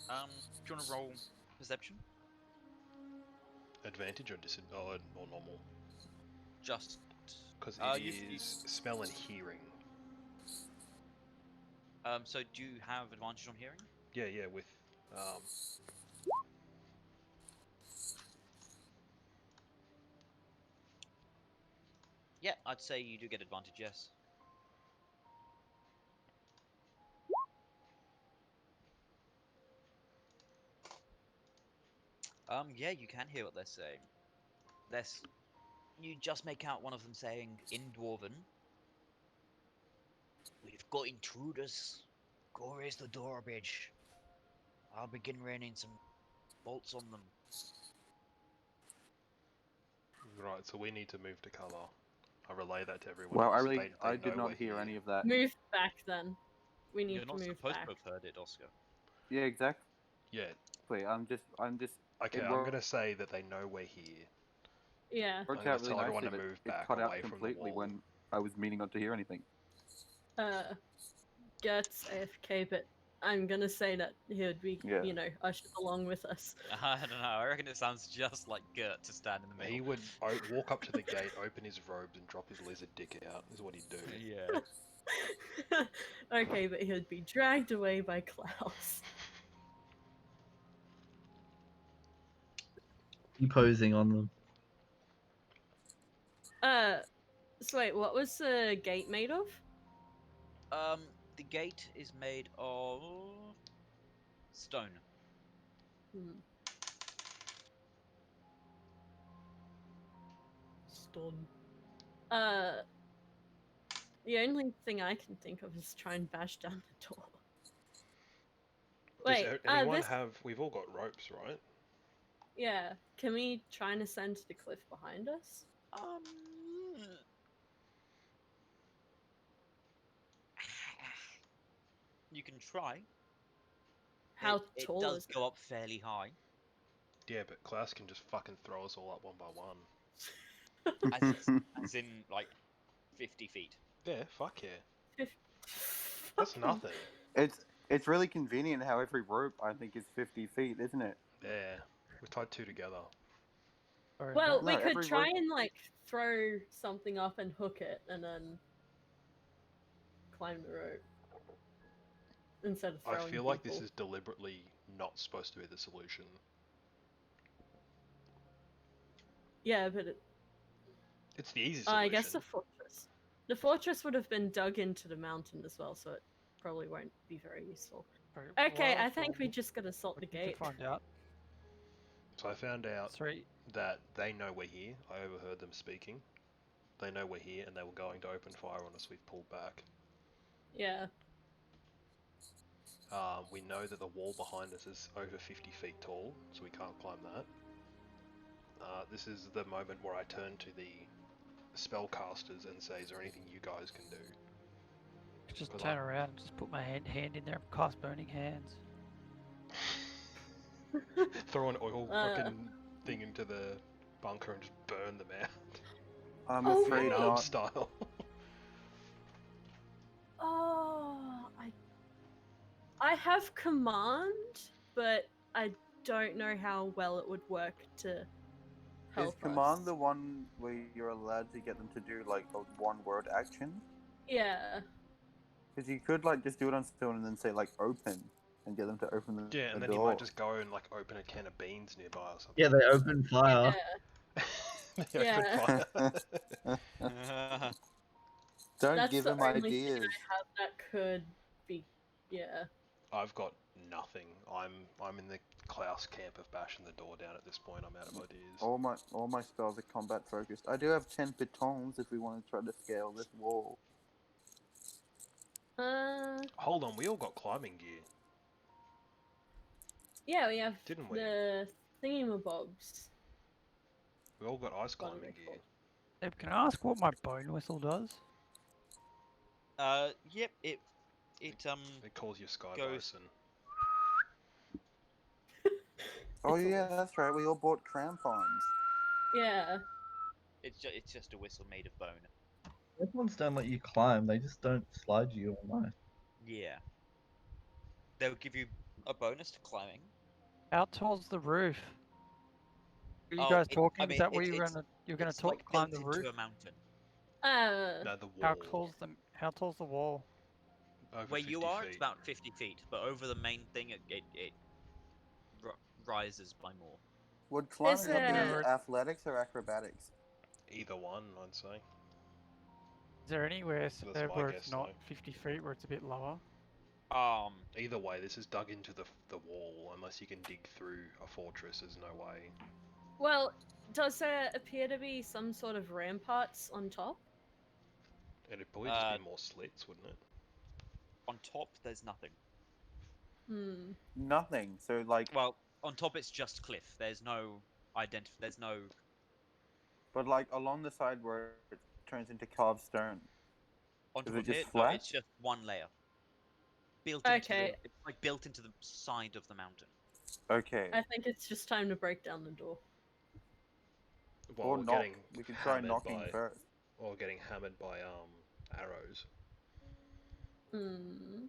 Speaker 1: Do you want to roll perception?
Speaker 4: Advantage or or normal?
Speaker 1: Just.
Speaker 4: Because
Speaker 1: you-
Speaker 4: smell and hearing.
Speaker 1: So do you have advantage on hearing?
Speaker 4: Yeah, with
Speaker 1: Yeah, I'd say you do get advantage. Yes. Yeah, you can hear what they're saying. You just make out one of them saying in Dwarven, "We've got intruders. Go raise the drawbridge. I'll begin raining some bolts on them."
Speaker 4: right, so we need to move to colour. I relay that to everyone
Speaker 2: Well,
Speaker 4: else.
Speaker 2: I
Speaker 4: They
Speaker 2: did
Speaker 4: know
Speaker 2: not
Speaker 4: we're
Speaker 2: hear
Speaker 4: here.
Speaker 2: any of that.
Speaker 5: Move back then. We need
Speaker 1: You're
Speaker 5: to
Speaker 1: not
Speaker 5: move
Speaker 1: supposed
Speaker 5: back.
Speaker 1: to have heard it, Oscar.
Speaker 2: Yeah, exactly.
Speaker 4: Yeah.
Speaker 2: I'm just.
Speaker 4: Okay,
Speaker 2: It
Speaker 4: I'm
Speaker 2: wor-
Speaker 4: gonna say that they know we're here.
Speaker 5: Yeah.
Speaker 2: Worked
Speaker 4: I'm
Speaker 2: out
Speaker 4: gonna
Speaker 2: really
Speaker 4: tell everyone
Speaker 2: nicely,
Speaker 4: to
Speaker 2: but
Speaker 4: move
Speaker 2: it
Speaker 4: back
Speaker 2: cut out
Speaker 4: away from the
Speaker 2: completely
Speaker 4: wall.
Speaker 2: when I was meaning not to hear anything.
Speaker 5: Gert's AFK, but I'm gonna say that he would be,
Speaker 2: Yeah.
Speaker 5: ushered along with us.
Speaker 1: I don't know. I reckon it sounds just like Gert to stand in the middle.
Speaker 4: He would walk up to the gate, open his robes, and drop his lizard dick out. Is what he'd do.
Speaker 1: Yeah.
Speaker 5: Okay, but he would be dragged away by clouds.
Speaker 3: Posing on them.
Speaker 5: So wait, what was the gate made of?
Speaker 1: The gate is made of stone.
Speaker 5: Hmm. Stone. The only thing I can think of is try and bash down the door. Wait,
Speaker 4: anyone
Speaker 5: this.
Speaker 4: have? We've all got ropes, right?
Speaker 5: Yeah, can we try and ascend to the cliff behind us?
Speaker 1: You can try.
Speaker 5: How
Speaker 1: It
Speaker 5: tall
Speaker 1: does
Speaker 5: is
Speaker 1: go up fairly high.
Speaker 4: Yeah, but Klaus can just fucking throw us all up one by one.
Speaker 1: As in, like, 50 feet.
Speaker 4: Yeah, fuck yeah.
Speaker 5: it?
Speaker 4: That's nothing.
Speaker 2: It's really convenient how every rope I think is 50 feet, isn't it?
Speaker 4: Yeah, we tied two together.
Speaker 6: Or
Speaker 5: Well,
Speaker 6: no.
Speaker 5: we
Speaker 2: No,
Speaker 5: could
Speaker 2: every
Speaker 5: try
Speaker 2: rope-
Speaker 5: and like throw something up and hook it, and then climb the rope instead of
Speaker 4: I
Speaker 5: throwing
Speaker 4: feel like this
Speaker 5: people.
Speaker 4: is deliberately not supposed to be the solution.
Speaker 5: Yeah, but
Speaker 4: It's the easy solution.
Speaker 5: I guess the fortress. The fortress would have been dug into the mountain as well, so it probably won't be very useful.
Speaker 6: Sorry,
Speaker 5: Okay,
Speaker 6: while
Speaker 5: I
Speaker 6: that's
Speaker 5: think we
Speaker 6: all,
Speaker 5: just gotta salt the
Speaker 6: we can
Speaker 5: gate.
Speaker 6: find out.
Speaker 4: So I found out
Speaker 6: Sorry,
Speaker 4: that they know we're here. I overheard them speaking. They know we're here and they were going to open fire on us. We've pulled back.
Speaker 5: Yeah.
Speaker 4: We know that the wall behind us is over 50 feet tall, so we can't climb that. This is the moment where I turn to the spellcasters and say, is there anything you guys can do?
Speaker 6: just
Speaker 4: 'Cause
Speaker 6: turn around and just put my hand in there and cast burning hands.
Speaker 4: Throw an oil
Speaker 5: Uh.
Speaker 4: fucking thing into the bunker and just burn them out.
Speaker 2: I'm
Speaker 5: Oh,
Speaker 2: afraid
Speaker 5: wait.
Speaker 4: Vietnam
Speaker 2: not.
Speaker 4: style.
Speaker 5: Oh, I have command, but I don't know how well it would work to help
Speaker 2: Is command
Speaker 5: us.
Speaker 2: the one where you're allowed to get them to do like a one-word action?
Speaker 5: Yeah.
Speaker 2: Because you could like just do it on stone and then say like open and get them to open the
Speaker 4: Yeah, and then
Speaker 2: door.
Speaker 4: you might just go and like open a can of beans nearby or something.
Speaker 3: Yeah, they open fire.
Speaker 4: They open
Speaker 5: Yeah.
Speaker 4: fire.
Speaker 2: Don't
Speaker 5: That's
Speaker 2: give
Speaker 5: the
Speaker 2: him
Speaker 5: only
Speaker 2: ideas.
Speaker 5: thing I have that could be. Yeah.
Speaker 4: I've got nothing. I'm in the Klaus camp of bashing the door down at this point. I'm out of ideas.
Speaker 2: All my spells are combat focused. I do have 10 pitons if we want to try to scale this wall.
Speaker 4: Hold on, we all got climbing gear,
Speaker 5: Yeah, we have
Speaker 4: didn't we?
Speaker 5: the thingamabobs.
Speaker 4: We all got ice
Speaker 5: What are
Speaker 4: climbing
Speaker 5: they
Speaker 4: gear.
Speaker 6: Deb, can I ask what my bone whistle does?
Speaker 1: Yep, it
Speaker 4: It calls you Sky
Speaker 1: goes-
Speaker 4: Bison.
Speaker 2: Oh
Speaker 5: It's a
Speaker 2: yeah,
Speaker 5: whistle.
Speaker 2: that's right. We all bought crampons.
Speaker 5: Yeah.
Speaker 1: it's just a whistle made of bone.
Speaker 3: Those ones don't let you climb, they just don't slide you all night.
Speaker 1: Yeah. They'll give you a bonus to climbing.
Speaker 6: How tall's the roof? Are you
Speaker 1: Oh,
Speaker 6: guys
Speaker 1: I
Speaker 6: talking?
Speaker 1: mean,
Speaker 6: Is that where
Speaker 1: it's
Speaker 6: you're gonna
Speaker 1: it's
Speaker 6: talk
Speaker 1: like
Speaker 6: climb
Speaker 1: built
Speaker 6: the roof?
Speaker 1: into a mountain.
Speaker 4: No, the wall.
Speaker 6: How tall's the wall?
Speaker 4: Over
Speaker 1: Where
Speaker 4: 50
Speaker 1: you are,
Speaker 4: feet.
Speaker 1: it's about 50 feet, but over the main thing, it rises by more.
Speaker 2: Would climbing
Speaker 5: Is
Speaker 2: be
Speaker 6: there-
Speaker 2: athletics or acrobatics?
Speaker 4: Either one, I'd say.
Speaker 6: Is there anywhere
Speaker 4: That's my
Speaker 6: where
Speaker 4: guess,
Speaker 6: it's not
Speaker 4: though.
Speaker 6: 50 feet, where it's a bit lower?
Speaker 4: Either way, this is dug into the wall. Unless you can dig through a fortress, there's no way.
Speaker 5: Well, does there appear to be some sort of ramparts on top?
Speaker 4: It'd probably just be more slits, wouldn't it?
Speaker 1: On top, there's nothing.
Speaker 5: Hmm.
Speaker 2: Nothing. So like,
Speaker 1: Well, on top, it's just cliff. There's no There's no.
Speaker 2: but like along the side where it turns into carved stone.
Speaker 1: On
Speaker 2: Is
Speaker 1: top
Speaker 2: it
Speaker 1: of
Speaker 2: just
Speaker 1: it, no,
Speaker 2: flat?
Speaker 1: it's just one layer. Built into
Speaker 5: Okay.
Speaker 1: it's like built into the side of the mountain.
Speaker 2: Okay.
Speaker 5: I think it's just time to break down the door.
Speaker 4: Well,
Speaker 2: Or
Speaker 4: we're
Speaker 2: knock.
Speaker 4: getting
Speaker 2: We could try
Speaker 4: hammered
Speaker 2: knocking
Speaker 4: by,
Speaker 2: first.
Speaker 4: or getting hammered by arrows.
Speaker 5: Hmm.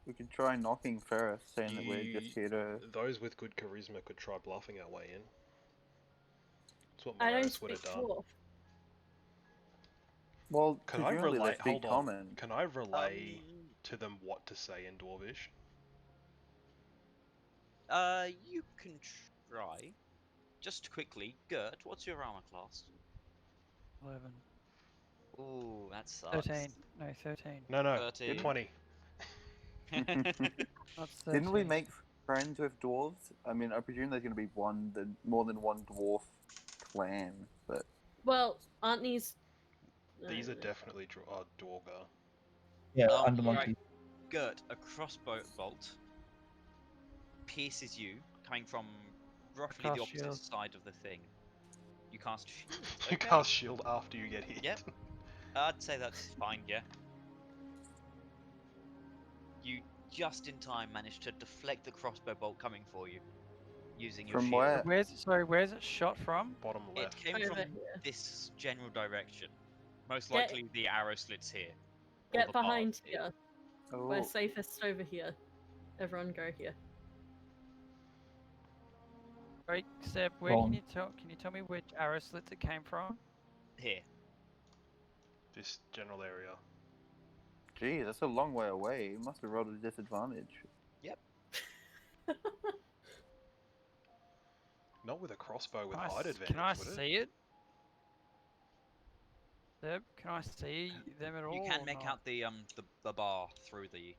Speaker 2: We could try knocking first, saying that we're just here to.
Speaker 4: Those with good charisma could try bluffing our way in. That's what
Speaker 5: I don't
Speaker 4: Morris would
Speaker 5: speak
Speaker 4: have done.
Speaker 5: dwarf.
Speaker 2: Well,
Speaker 4: Can I
Speaker 2: presumably
Speaker 4: relay?
Speaker 2: they speak
Speaker 4: Hold on.
Speaker 2: common.
Speaker 4: Can I relay to them what to say in Dwarvish?
Speaker 1: You can try. Just quickly, Gert, what's your armor class?
Speaker 6: 11.
Speaker 1: Ooh, that sucks.
Speaker 6: 13. No, 13.
Speaker 4: No,
Speaker 1: 13.
Speaker 4: 20.
Speaker 6: That's 13.
Speaker 2: Didn't we make friends with dwarves? I mean, I presume there's going to be more than one dwarf clan, but
Speaker 5: Well, aren't these?
Speaker 4: These are
Speaker 5: no.
Speaker 4: definitely Dwarga.
Speaker 3: Yeah,
Speaker 1: Oh,
Speaker 3: under
Speaker 1: right.
Speaker 3: monkey.
Speaker 1: Gert, a crossbow bolt pierces you, coming from roughly the
Speaker 6: cast
Speaker 1: opposite
Speaker 6: shield.
Speaker 1: side of the thing. You cast shield.
Speaker 4: You
Speaker 1: Okay.
Speaker 4: cast shield after you get hit.
Speaker 1: Yep. I'd say that's fine, yeah. You just in time managed to deflect the crossbow bolt coming for you, using your
Speaker 2: From
Speaker 1: shield.
Speaker 2: where?
Speaker 6: Where's it shot from?
Speaker 4: Bottom
Speaker 1: It
Speaker 4: left.
Speaker 1: came
Speaker 5: Over
Speaker 1: from
Speaker 5: here.
Speaker 1: this general direction. Most
Speaker 5: Get-
Speaker 1: likely the arrow slits here. or
Speaker 5: Get
Speaker 1: the bars
Speaker 5: behind here. We're
Speaker 2: Oh,
Speaker 5: safest over here. Everyone go here.
Speaker 6: Right, Seb, where
Speaker 3: Wrong.
Speaker 6: can you tell me which arrow slits it came from?
Speaker 1: Here.
Speaker 4: This general area.
Speaker 2: gee, that's a long way away. You must have rolled a disadvantage.
Speaker 4: Not with a crossbow with
Speaker 6: Can I
Speaker 4: height
Speaker 6: s-
Speaker 4: advantage,
Speaker 6: Can I
Speaker 4: would it?
Speaker 6: see it? Seb, can I see them at all?
Speaker 1: You can
Speaker 6: or
Speaker 1: make
Speaker 6: not?
Speaker 1: out the bar through the.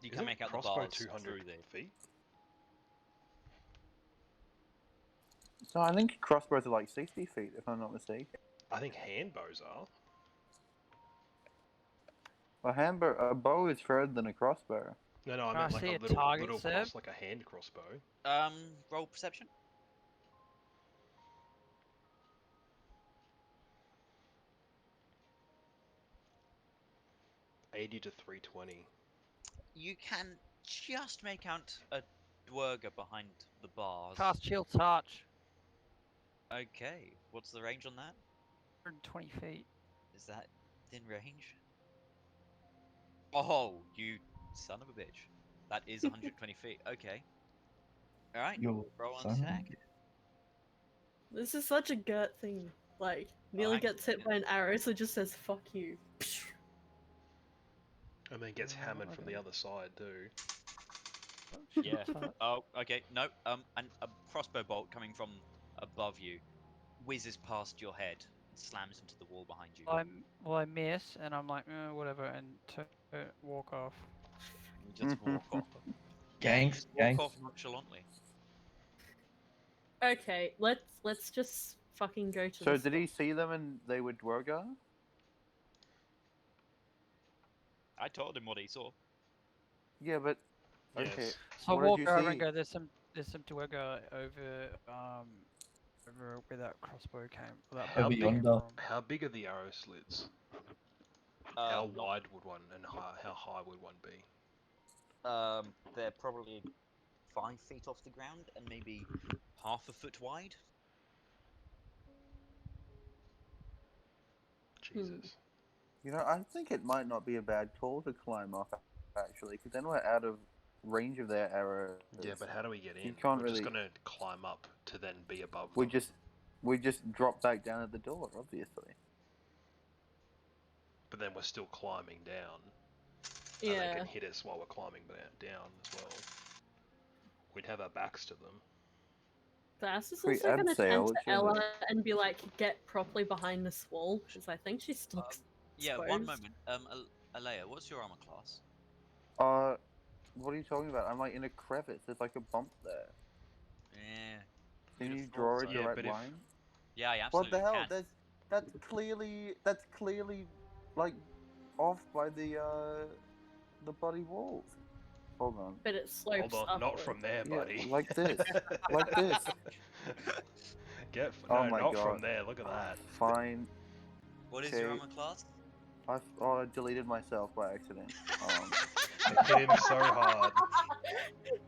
Speaker 1: You can
Speaker 4: Isn't
Speaker 1: make out the
Speaker 4: crossbow
Speaker 1: bars
Speaker 4: 200
Speaker 1: through there.
Speaker 4: feet?
Speaker 2: So I think crossbows are like 60 feet, if I'm not mistaken.
Speaker 4: I think hand bows are.
Speaker 2: A bow is further than a crossbow.
Speaker 4: No, I
Speaker 6: Can
Speaker 4: meant
Speaker 6: I
Speaker 4: like
Speaker 6: see
Speaker 4: a
Speaker 6: a
Speaker 4: little,
Speaker 6: target,
Speaker 4: little
Speaker 6: Seb?
Speaker 4: like a hand crossbow.
Speaker 1: Roll perception.
Speaker 4: $80 to $320.
Speaker 1: You can just make out a dwerger behind the bars.
Speaker 6: Cast shield touch.
Speaker 1: Okay, what's the range on that?
Speaker 6: 120 feet.
Speaker 1: Is that in range? Oh, you son of a bitch. That is 120 feet. Okay. Alright,
Speaker 3: Yo,
Speaker 1: roll on
Speaker 3: son.
Speaker 1: attack.
Speaker 5: This is such a Gert thing. Like, nearly
Speaker 1: hang on
Speaker 5: gets
Speaker 1: a
Speaker 5: hit by an arrow, so it just says "fuck you."
Speaker 4: And then gets hammered from the
Speaker 6: okay.
Speaker 4: other side too.
Speaker 1: Yeah.
Speaker 6: Touch.
Speaker 1: Oh, okay. No, and a crossbow bolt coming from above you whizzes past your head and slams into the wall behind you.
Speaker 6: I miss, and I'm like, whatever, and walk off.
Speaker 1: You just walk off. Yeah, you just walk off nonchalantly.
Speaker 5: Okay, let's just fucking go to.
Speaker 2: So
Speaker 5: this
Speaker 2: did he
Speaker 5: one.
Speaker 2: see them and they were dwergar?
Speaker 1: I told him what he saw.
Speaker 2: Yeah, but
Speaker 4: Yes.
Speaker 2: okay.
Speaker 6: So I
Speaker 2: What did
Speaker 6: walk
Speaker 2: you
Speaker 6: over
Speaker 2: see?
Speaker 6: and go. There's some dwerger over over where that crossbow came. That
Speaker 4: How
Speaker 6: bolt
Speaker 4: big-
Speaker 6: came
Speaker 3: yonder.
Speaker 6: from.
Speaker 4: How big are the arrow slits? How
Speaker 1: Not-
Speaker 4: wide would one and how high would one be?
Speaker 1: They're probably 5 feet off the ground and maybe half a foot wide.
Speaker 4: Jesus.
Speaker 2: You know, I think it might not be a bad call to climb up, actually, because then we're out of range of their arrows.
Speaker 4: Yeah, but how do we get in?
Speaker 2: You can't
Speaker 4: We're just
Speaker 2: really-
Speaker 4: gonna climb up to then be above
Speaker 2: We
Speaker 4: them.
Speaker 2: just drop back down at the door, obviously.
Speaker 4: But then we're still climbing down. And they
Speaker 5: Yeah,
Speaker 4: can hit us while we're climbing down as well. We'd have our backs to them.
Speaker 5: Bass is
Speaker 2: We
Speaker 5: also gonna
Speaker 2: abseil,
Speaker 5: turn to
Speaker 2: surely.
Speaker 5: Ella and be like, "Get properly behind this wall," because I think she's still.
Speaker 1: Yeah, one
Speaker 5: exposed.
Speaker 1: moment. Alea, what's your armor class?
Speaker 2: What are you talking about? I'm like in a crevice. There's like a bump there.
Speaker 1: Yeah.
Speaker 2: Can
Speaker 1: You'd
Speaker 2: you
Speaker 1: have thought
Speaker 2: draw a
Speaker 1: so.
Speaker 4: Yeah,
Speaker 2: direct
Speaker 4: but if-
Speaker 2: line?
Speaker 1: Yeah, I
Speaker 2: What
Speaker 1: absolutely
Speaker 2: the hell?
Speaker 1: can.
Speaker 2: That's clearly like off by the bloody walls. Hold on.
Speaker 5: But it slopes
Speaker 4: Hold on, not
Speaker 5: upward.
Speaker 4: from there,
Speaker 2: Yeah,
Speaker 4: buddy.
Speaker 2: like this. Like this.
Speaker 4: No,
Speaker 2: Oh my
Speaker 4: not
Speaker 2: God.
Speaker 4: from there. Look at that.
Speaker 2: Fine.
Speaker 1: What is your
Speaker 2: Okay.
Speaker 1: armor class?
Speaker 2: I deleted myself by accident.
Speaker 4: Hit him so hard.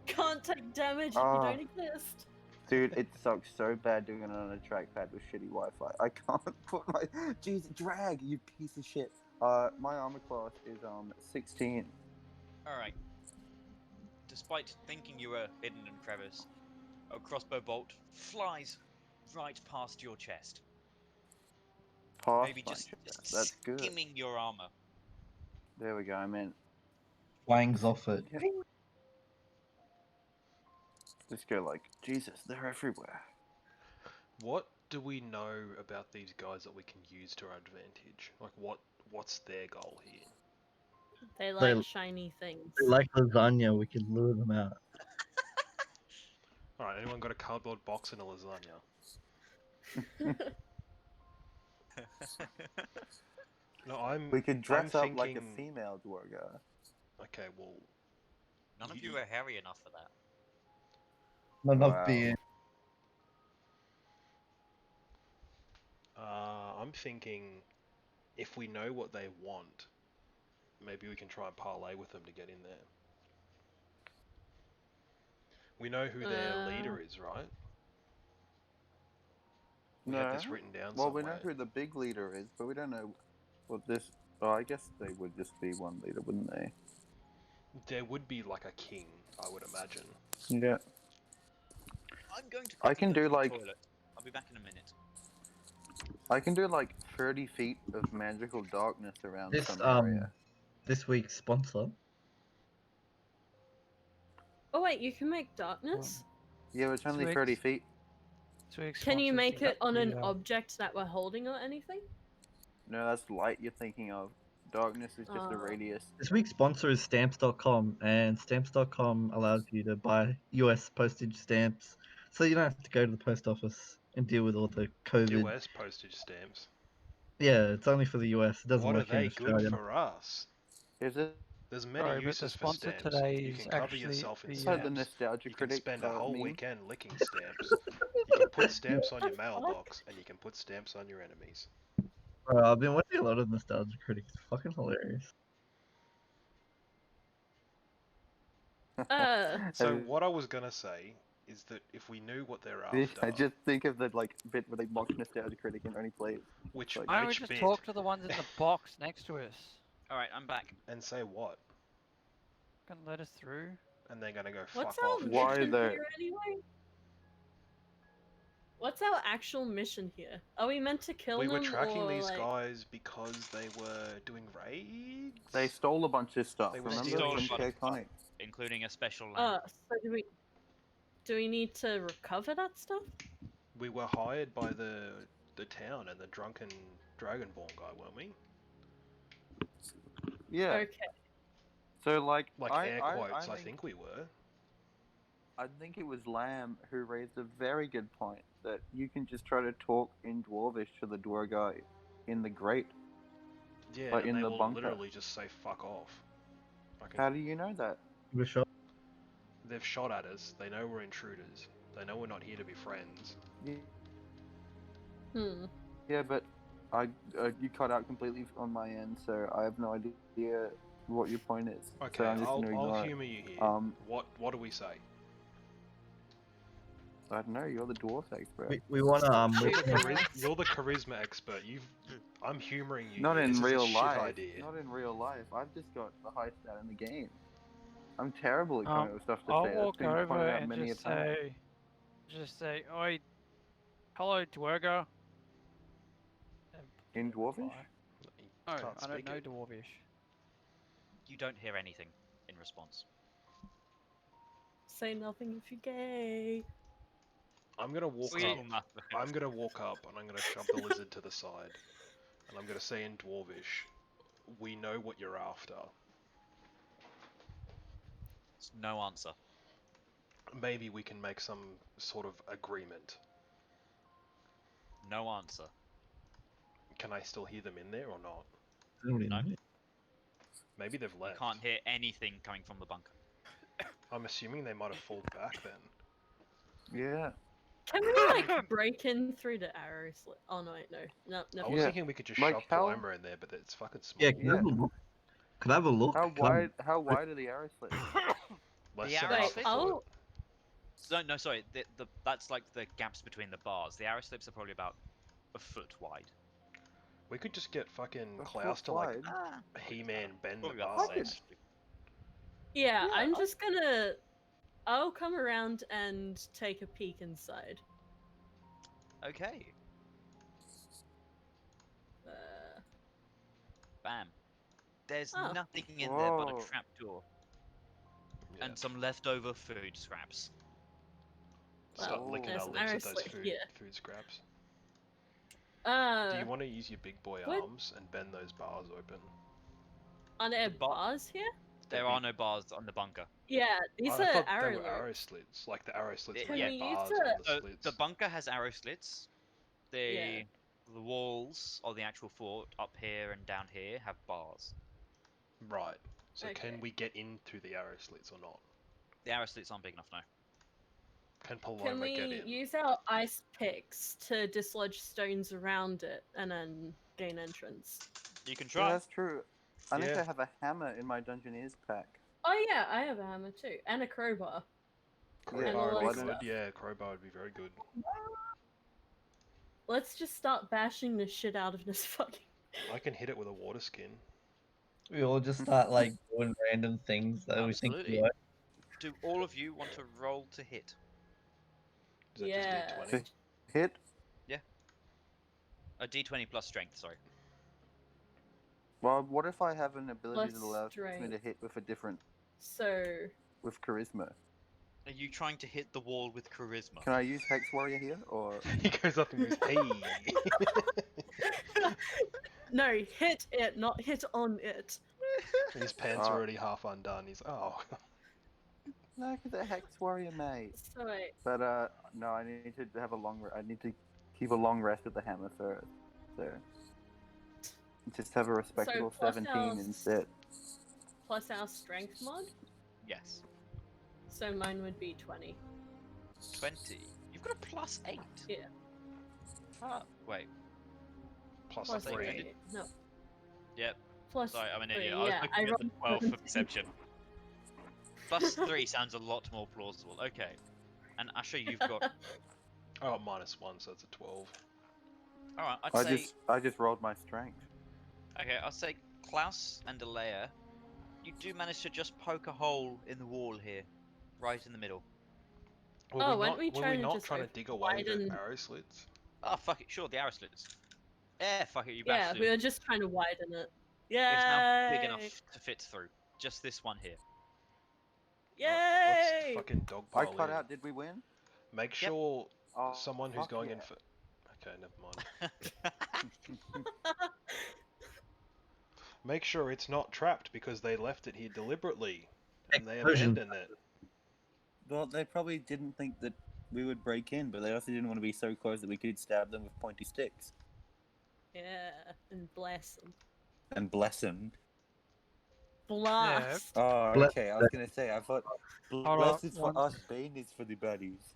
Speaker 5: Can't take damage if
Speaker 2: Ah.
Speaker 5: you don't exist.
Speaker 2: Dude, it sucks so bad doing it on a trackpad with shitty Wi-Fi. I can't put my jeez drag, you piece of shit. My armor class is 16.
Speaker 1: Alright. Despite thinking you were hidden in crevice, a crossbow bolt flies right past your chest.
Speaker 2: Past
Speaker 1: Maybe
Speaker 2: my
Speaker 1: just
Speaker 2: chest. That's good.
Speaker 1: skimming your armor.
Speaker 2: There we go. I'm in.
Speaker 3: Wangs off it.
Speaker 2: Just go like Jesus. They're everywhere.
Speaker 4: What do we know about these guys that we can use to our advantage? Like, what's their goal here?
Speaker 5: They
Speaker 3: They-
Speaker 5: like shiny things.
Speaker 3: Like lasagna, we can lure them out.
Speaker 4: Alright, anyone got a cardboard box and a lasagna? No,
Speaker 2: We could dress up
Speaker 4: thinking,
Speaker 2: like a female dwarga.
Speaker 4: Okay, well,
Speaker 1: None of you are hairy enough for that.
Speaker 3: Not enough
Speaker 2: Wow.
Speaker 3: beer.
Speaker 4: I'm thinking if we know what they want, maybe we can try and parlay with them to get in there. We know who their leader is, right? We had this
Speaker 2: No.
Speaker 4: written down
Speaker 2: Well,
Speaker 4: somewhere.
Speaker 2: we know who the big leader is, but we don't know what this. Oh, I guess they would just be one leader, wouldn't they?
Speaker 4: There would be like a king, I would imagine.
Speaker 2: Yeah.
Speaker 1: I'm going to
Speaker 2: I
Speaker 1: quickly
Speaker 2: can
Speaker 1: go
Speaker 2: do,
Speaker 1: to the
Speaker 2: like-
Speaker 1: toilet. I'll be back in a minute.
Speaker 2: I can do like 30 feet of magical darkness around
Speaker 3: This
Speaker 2: some area.
Speaker 3: this week's sponsor.
Speaker 5: Oh wait, you can make darkness?
Speaker 2: Yeah, it's only
Speaker 6: Sweet.
Speaker 2: 30 feet.
Speaker 5: Can you make it on an object that we're holding or anything?
Speaker 2: No, that's light you're thinking of. Darkness is just a radius.
Speaker 3: This week's sponsor is stamps.com, and stamps.com allows you to buy US postage stamps, so you don't have to go to the post office and deal with all the COVID.
Speaker 4: US postage stamps.
Speaker 3: Yeah, it's only for the US. It doesn't
Speaker 4: What are
Speaker 3: work here in
Speaker 4: they good
Speaker 3: Australia.
Speaker 4: for us?
Speaker 2: Is it?
Speaker 4: There's many
Speaker 6: Sorry, but the
Speaker 4: uses for
Speaker 6: sponsor
Speaker 4: stamps.
Speaker 6: today
Speaker 4: You
Speaker 6: is
Speaker 4: can cover
Speaker 6: actually
Speaker 4: yourself in
Speaker 6: the,
Speaker 2: So the
Speaker 4: stamps.
Speaker 2: nostalgia
Speaker 4: You can
Speaker 2: critic
Speaker 4: spend a whole
Speaker 2: meme?
Speaker 4: weekend licking stamps. You can put stamps on your mailbox, and you can put stamps on your enemies.
Speaker 3: Bro, I've been watching a lot of Nostalgia Critic. It's fucking hilarious.
Speaker 4: So
Speaker 2: Have
Speaker 4: what I was gonna say is that if we knew what they're
Speaker 2: you-
Speaker 4: after,
Speaker 2: I just think of the like bit where they mock nostalgia critic and only play.
Speaker 4: which
Speaker 2: like-
Speaker 6: Why don't we
Speaker 4: which
Speaker 6: just
Speaker 4: bit,
Speaker 6: talk to the ones in the box next to us?
Speaker 1: Alright, I'm back.
Speaker 4: and say what,
Speaker 6: Can let us through?
Speaker 4: and they're gonna go
Speaker 5: What's
Speaker 4: fuck
Speaker 5: our
Speaker 4: off. And
Speaker 2: Why
Speaker 5: mission
Speaker 2: the-
Speaker 5: here anyway? What's our actual mission here? Are we meant to kill
Speaker 4: we
Speaker 5: them
Speaker 4: were tracking
Speaker 5: or
Speaker 4: these
Speaker 5: like...
Speaker 4: guys because they were doing raids.
Speaker 2: They stole a bunch of stuff.
Speaker 4: They were
Speaker 2: Remember
Speaker 4: stealing
Speaker 2: from
Speaker 4: shit.
Speaker 2: Care Comic?
Speaker 1: Including a special lamp.
Speaker 5: So do we need to recover that stuff?
Speaker 4: We were hired by the town and the drunken Dragonborn guy, weren't we?
Speaker 2: Yeah.
Speaker 5: Okay.
Speaker 2: So like,
Speaker 4: Like air quotes, I think we were.
Speaker 2: I think it was Lamb who raised a very good point that you can just try to talk in Dwarvish to the Dwargar in the grate.
Speaker 4: Yeah,
Speaker 2: Like
Speaker 4: and
Speaker 2: in
Speaker 4: they
Speaker 2: the
Speaker 4: will
Speaker 2: bunker.
Speaker 4: literally just say fuck off. I can,
Speaker 2: How do you know that?
Speaker 3: Give it a shot.
Speaker 4: they've shot at us. They know we're intruders. They know we're not here to be friends.
Speaker 2: Yeah, but you cut out completely on my end, so I have no idea what your point is.
Speaker 4: Okay,
Speaker 2: So I'm just
Speaker 4: I'll
Speaker 2: gonna ignore it.
Speaker 4: humour you here. What do we say?
Speaker 2: I don't know. You're the dwarf expert.
Speaker 3: We want to
Speaker 4: You're the charisma expert. I'm humouring you.
Speaker 2: Not
Speaker 4: here.
Speaker 2: in
Speaker 4: This is a
Speaker 2: real
Speaker 4: shit
Speaker 2: life.
Speaker 4: idea.
Speaker 2: Not in real life. I've just got the high stat in the game. I'm terrible at
Speaker 6: Um,
Speaker 2: coming up with stuff to
Speaker 6: I'll
Speaker 2: say. That's
Speaker 6: walk
Speaker 2: been
Speaker 6: over
Speaker 2: pointed out
Speaker 6: and
Speaker 2: many a
Speaker 6: just
Speaker 2: time.
Speaker 6: say, "Oi, hello, Dwergo."
Speaker 2: In Dwarvish?
Speaker 6: No,
Speaker 4: Can't
Speaker 6: I don't
Speaker 4: speak
Speaker 6: know
Speaker 4: it.
Speaker 6: Dwarvish.
Speaker 1: You don't hear anything in response.
Speaker 5: Say nothing if you're gay.
Speaker 4: I'm gonna walk
Speaker 1: Still
Speaker 4: up.
Speaker 1: nothing.
Speaker 4: I'm gonna walk up and I'm gonna shove the lizard to the side, and I'm gonna say in Dwarvish, "We know what you're after.
Speaker 1: It's no answer.
Speaker 4: Maybe we can make some sort of agreement."
Speaker 1: No answer.
Speaker 4: Can I still hear them in there or not?
Speaker 1: No.
Speaker 4: Maybe they've
Speaker 1: You
Speaker 4: left.
Speaker 1: can't hear anything coming from the bunker.
Speaker 4: I'm assuming they might have fallen back then.
Speaker 2: Yeah.
Speaker 5: Can we like break in through the arrow slit? Oh no, wait, no,
Speaker 4: I
Speaker 5: never
Speaker 4: was
Speaker 2: Yeah.
Speaker 4: thinking we could just
Speaker 2: Like
Speaker 4: shove
Speaker 2: how-
Speaker 4: Paloma in there, but it's fucking small.
Speaker 3: Yeah, can I have a look? Can I have a look?
Speaker 2: How
Speaker 3: Can I-
Speaker 2: wide are the arrow slits?
Speaker 4: Less
Speaker 1: The
Speaker 4: than
Speaker 1: arrow
Speaker 4: half a
Speaker 1: slits?
Speaker 4: foot.
Speaker 1: No, sorry. That's like the gaps between the bars. The arrow slips are probably about a foot wide.
Speaker 4: We could just get fucking
Speaker 2: A
Speaker 4: Klaus
Speaker 2: foot
Speaker 4: to like
Speaker 2: wide?
Speaker 4: He-Man bend the
Speaker 1: Probably about
Speaker 4: bars.
Speaker 1: the same,
Speaker 2: Fucking-
Speaker 1: actually.
Speaker 5: Yeah,
Speaker 2: Yeah,
Speaker 5: I'm just gonna. I'll come around and take a peek inside.
Speaker 1: Okay. Bam. There's
Speaker 5: Oh.
Speaker 1: nothing in there but a
Speaker 2: Whoa.
Speaker 1: trapdoor
Speaker 4: Yeah.
Speaker 1: and some leftover food scraps.
Speaker 4: Start
Speaker 5: Well,
Speaker 4: licking
Speaker 5: there's
Speaker 4: our
Speaker 5: an
Speaker 4: lips
Speaker 5: arrow
Speaker 4: at those
Speaker 5: slit here.
Speaker 4: food scraps.
Speaker 5: Uh,
Speaker 4: Do you want to use your big boy
Speaker 5: what?
Speaker 4: arms and bend those bars open?
Speaker 5: are there
Speaker 1: The bar-
Speaker 5: bars here?
Speaker 1: There are no bars on the bunker.
Speaker 5: Yeah, these
Speaker 4: I
Speaker 5: are
Speaker 4: thought
Speaker 5: arrow
Speaker 4: they were arrow
Speaker 5: loops.
Speaker 4: slits. Like the arrow slits
Speaker 1: Can
Speaker 4: where
Speaker 5: we
Speaker 4: you
Speaker 5: use
Speaker 4: bars
Speaker 5: the-
Speaker 4: on the
Speaker 1: So
Speaker 4: slits.
Speaker 1: the bunker has arrow slits.
Speaker 5: Yeah.
Speaker 1: The walls of the actual fort up here and down here have bars.
Speaker 4: Right. So
Speaker 5: Okay.
Speaker 4: can we get into the arrow slits or not?
Speaker 1: The arrow slits aren't big enough now.
Speaker 4: Can Paloma
Speaker 5: Can
Speaker 4: get
Speaker 5: we
Speaker 4: in?
Speaker 5: use our ice picks to dislodge stones around it and then gain entrance?
Speaker 1: You can
Speaker 2: Yeah,
Speaker 1: try.
Speaker 2: that's true. I think
Speaker 4: Yeah.
Speaker 2: I have a hammer in my Dungeoneer's pack.
Speaker 5: Oh yeah, I have a hammer too, and a crowbar.
Speaker 2: Yeah,
Speaker 5: And a
Speaker 4: Crowbar
Speaker 5: lot
Speaker 4: would
Speaker 5: of
Speaker 4: be good.
Speaker 5: stuff.
Speaker 4: Yeah, crowbar would be very good.
Speaker 5: Let's just start bashing the shit out of this fucking.
Speaker 4: I can hit it with a water skin.
Speaker 3: We all just start like doing random things that we think
Speaker 1: Absolutely.
Speaker 3: work.
Speaker 1: Do all of you want to roll to hit?
Speaker 4: Is that
Speaker 5: Yeah.
Speaker 4: just
Speaker 2: To
Speaker 4: D20?
Speaker 2: hit?
Speaker 1: A d20 plus strength, sorry.
Speaker 2: Well, what if I have an ability that
Speaker 5: Plus
Speaker 2: allows me
Speaker 5: strength.
Speaker 2: to hit with a different,
Speaker 5: So
Speaker 2: with charisma?
Speaker 1: Are you trying to hit the wall with charisma?
Speaker 2: Can I use Hex Warrior here, or
Speaker 4: He goes up and goes, hey!
Speaker 5: no, hit it, not hit on it.
Speaker 4: His pants are
Speaker 2: Oh.
Speaker 4: already half undone. He's, oh.
Speaker 2: no? Because a Hex Warrior, mate.
Speaker 5: So wait,
Speaker 2: But no, I need to have a long. I need to keep a long rest with the hammer first. So just have a respectable
Speaker 5: plus
Speaker 2: 17
Speaker 5: our-
Speaker 2: instead.
Speaker 5: plus our strength mod.
Speaker 1: Yes.
Speaker 5: So mine would be 20.
Speaker 1: 20. You've got a plus 8.
Speaker 5: Yeah.
Speaker 1: Wait.
Speaker 4: Plus
Speaker 5: Plus
Speaker 4: 3.
Speaker 5: 3. No.
Speaker 1: Yep.
Speaker 5: Plus
Speaker 1: Sorry, I'm an
Speaker 5: 3.
Speaker 1: idiot. I was
Speaker 5: Yeah,
Speaker 1: looking at the 12 for
Speaker 5: 17.
Speaker 1: perception. Plus 3 sounds a lot more plausible. Okay. And Asher, you've got...
Speaker 4: Oh, minus 1, so it's a 12.
Speaker 1: Alright, I'd say...
Speaker 2: I just rolled my strength.
Speaker 1: Okay, I'll say Klaus and Alea, you do manage to just poke a hole in the wall here. Right in the middle.
Speaker 5: Oh, weren't we
Speaker 4: were
Speaker 5: trying
Speaker 4: we
Speaker 5: to
Speaker 4: not
Speaker 5: just
Speaker 4: trying to
Speaker 5: open
Speaker 4: dig away the
Speaker 5: widen-
Speaker 4: arrow slits?
Speaker 1: Oh, fuck it. Sure, the arrow slits. Yeah, fuck it, you
Speaker 5: Yeah,
Speaker 1: bashed
Speaker 5: we
Speaker 1: it.
Speaker 5: were just trying to widen it.
Speaker 1: It's now big
Speaker 5: Yay!
Speaker 1: enough to fit through. Just this one here.
Speaker 4: Let's
Speaker 5: Yay!
Speaker 4: fucking
Speaker 2: I
Speaker 4: dogpile
Speaker 2: cut
Speaker 4: in.
Speaker 2: out. Did we win?
Speaker 4: Make sure
Speaker 2: Oh,
Speaker 4: someone who's
Speaker 2: fuck
Speaker 4: going
Speaker 2: yeah.
Speaker 4: in for... Okay, never mind. Make sure it's not trapped because they left it here deliberately. And they
Speaker 3: Explosion.
Speaker 4: abandoned it.
Speaker 2: Well, they probably didn't think that we would break in, but they also didn't want to be so close that we could stab them with pointy sticks
Speaker 5: Yeah, and bless them.
Speaker 2: and bless them.
Speaker 5: Blast!
Speaker 2: Oh,
Speaker 3: Bless
Speaker 2: okay. I was gonna say. I thought
Speaker 6: on,
Speaker 2: bless is for
Speaker 6: one
Speaker 2: us, Bane is for the baddies.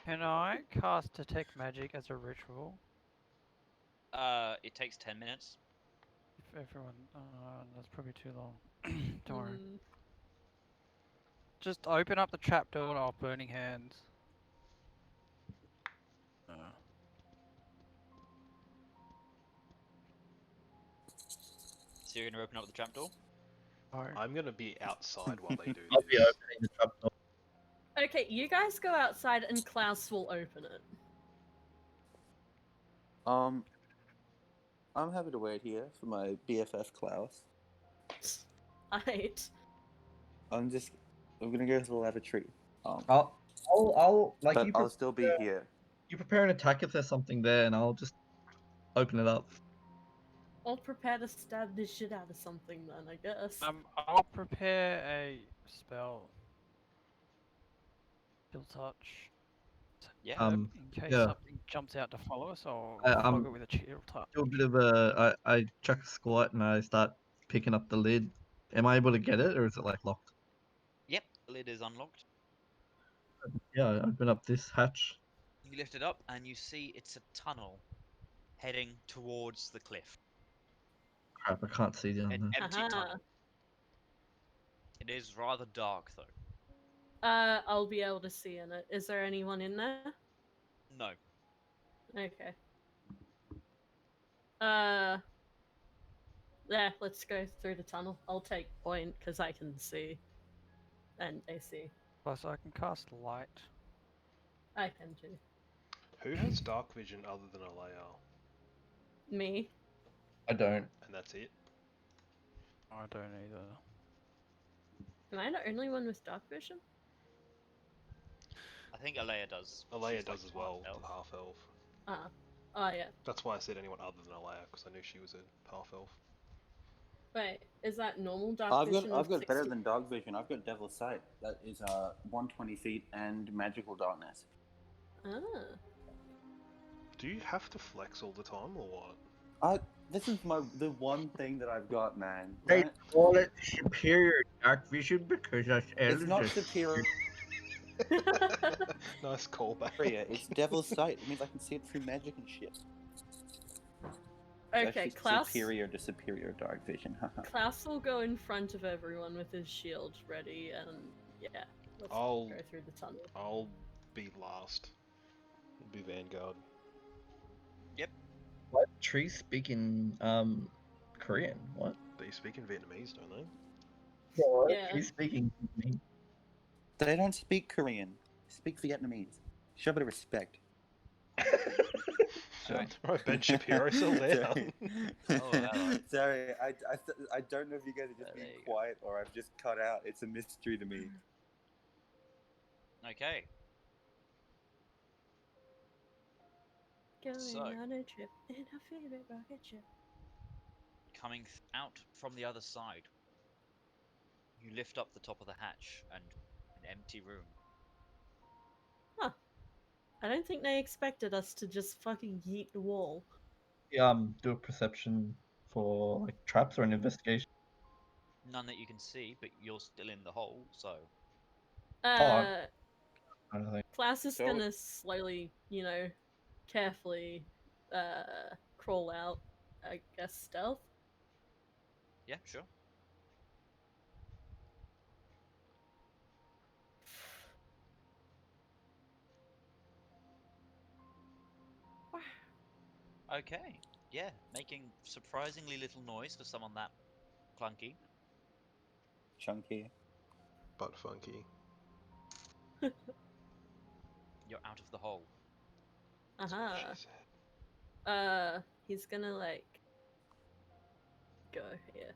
Speaker 6: Can I cast Detect Magic as a ritual?
Speaker 1: It takes 10 minutes.
Speaker 6: If everyone... that's probably too long. Don't worry.
Speaker 5: Mm,
Speaker 6: Just open up the trapdoor and I'll burning hands.
Speaker 1: So you're going to open up the trapdoor?
Speaker 6: Oh.
Speaker 4: I'm gonna be outside while they do
Speaker 3: I'll be
Speaker 4: this.
Speaker 3: opening the trapdoor.
Speaker 5: Okay, you guys go outside and Klaus will open it.
Speaker 2: I'm happy to wait here for my BFF Klaus.
Speaker 5: Alright.
Speaker 2: I'm gonna go to the lavatory.
Speaker 3: I'll like
Speaker 2: But
Speaker 3: you.
Speaker 2: I'll still be here.
Speaker 3: You prepare an attack if there's something there, and I'll just open it up.
Speaker 5: I'll prepare to stab the shit out of something then, I guess.
Speaker 6: I'll prepare a spell. Chill touch.
Speaker 1: Yeah.
Speaker 3: Um,
Speaker 6: In case
Speaker 3: yeah.
Speaker 6: something jumps out to follow us, I'll
Speaker 3: Um,
Speaker 6: flog it with a chill touch.
Speaker 3: Do a bit of a. I chuck a squat and I start picking up the lid. Am I able to get it, or is it like locked?
Speaker 1: Yep, the lid is unlocked.
Speaker 3: Yeah, I open up this hatch.
Speaker 1: You lift it up and you see it's a tunnel heading towards the cliff.
Speaker 3: Crap, I can't see down
Speaker 1: An
Speaker 3: there.
Speaker 1: empty
Speaker 5: Aha.
Speaker 1: tunnel. It is rather dark though.
Speaker 5: I'll be able to see in it. Is there anyone in there?
Speaker 1: No.
Speaker 5: Okay. Yeah, let's go through the tunnel. I'll take point because I can see. And they see.
Speaker 6: Plus, I can cast light.
Speaker 5: I can too.
Speaker 4: Who has dark vision other than Alea?
Speaker 5: Me.
Speaker 3: I don't.
Speaker 4: And that's it?
Speaker 6: I don't either.
Speaker 5: Am I the only one with dark vision?
Speaker 1: I think Alea does.
Speaker 4: Alea
Speaker 1: She's like
Speaker 4: does as well,
Speaker 1: half-elf.
Speaker 4: the half-elf.
Speaker 5: Ah. Oh, yeah.
Speaker 4: That's why I said anyone other than Alea, because I knew she was a half-elf.
Speaker 5: Wait, is that normal dark
Speaker 2: I've
Speaker 5: vision?
Speaker 2: got
Speaker 5: or
Speaker 2: better
Speaker 5: 60?
Speaker 2: than dog vision. I've got Devil's Sight. That is 120 feet and magical darkness.
Speaker 5: Ah.
Speaker 4: Do you have to flex all the time, or what?
Speaker 2: This is the one thing that I've got, man.
Speaker 3: They
Speaker 2: Right?
Speaker 3: call it superior dark vision because us
Speaker 2: It's
Speaker 3: elves
Speaker 2: not
Speaker 3: are
Speaker 2: superior.
Speaker 4: Nice callback.
Speaker 2: It's devil's sight. It means I can see it through magic and shit. It's
Speaker 5: Okay,
Speaker 2: actually
Speaker 5: Klaus.
Speaker 2: superior to superior dark vision.
Speaker 5: Klaus will go in front of everyone with his shield ready, and yeah, let's
Speaker 4: I'll
Speaker 5: go through the tunnel.
Speaker 4: I'll be last. I'll be vanguard.
Speaker 3: What trees speak in Korean? What?
Speaker 4: They speak in Vietnamese, don't they?
Speaker 5: Yeah.
Speaker 3: Trees speaking.
Speaker 2: They don't speak Korean. They speak Vietnamese. Show a bit of respect.
Speaker 1: Alright.
Speaker 4: Right, Ben Shapiro, settle down.
Speaker 2: Sorry.
Speaker 1: Oh, hello.
Speaker 2: Sorry, I don't know if you guys are just
Speaker 1: There
Speaker 2: being
Speaker 1: you go.
Speaker 2: quiet or I've just cut out. It's a mystery to me.
Speaker 1: Okay.
Speaker 5: Going
Speaker 1: So-
Speaker 5: on a trip in a favorite rocket ship.
Speaker 1: Coming out from the other side, you lift up the top of the hatch and an empty room.
Speaker 5: I don't think they expected us to just fucking yeet the wall.
Speaker 3: Do a perception for like traps or an investigation.
Speaker 1: None that you can see, but you're still in the hole, so
Speaker 5: Uh,
Speaker 3: I don't think.
Speaker 5: Klaus is
Speaker 2: So-
Speaker 5: gonna slowly, carefully, crawl out. I guess stealth.
Speaker 1: yeah, sure. Okay. Yeah, making surprisingly little noise for someone that clunky.
Speaker 2: Chunky.
Speaker 4: But funky.
Speaker 1: You're out of the hole.
Speaker 4: That's what
Speaker 5: Uh-huh.
Speaker 4: she said.
Speaker 5: He's gonna go here.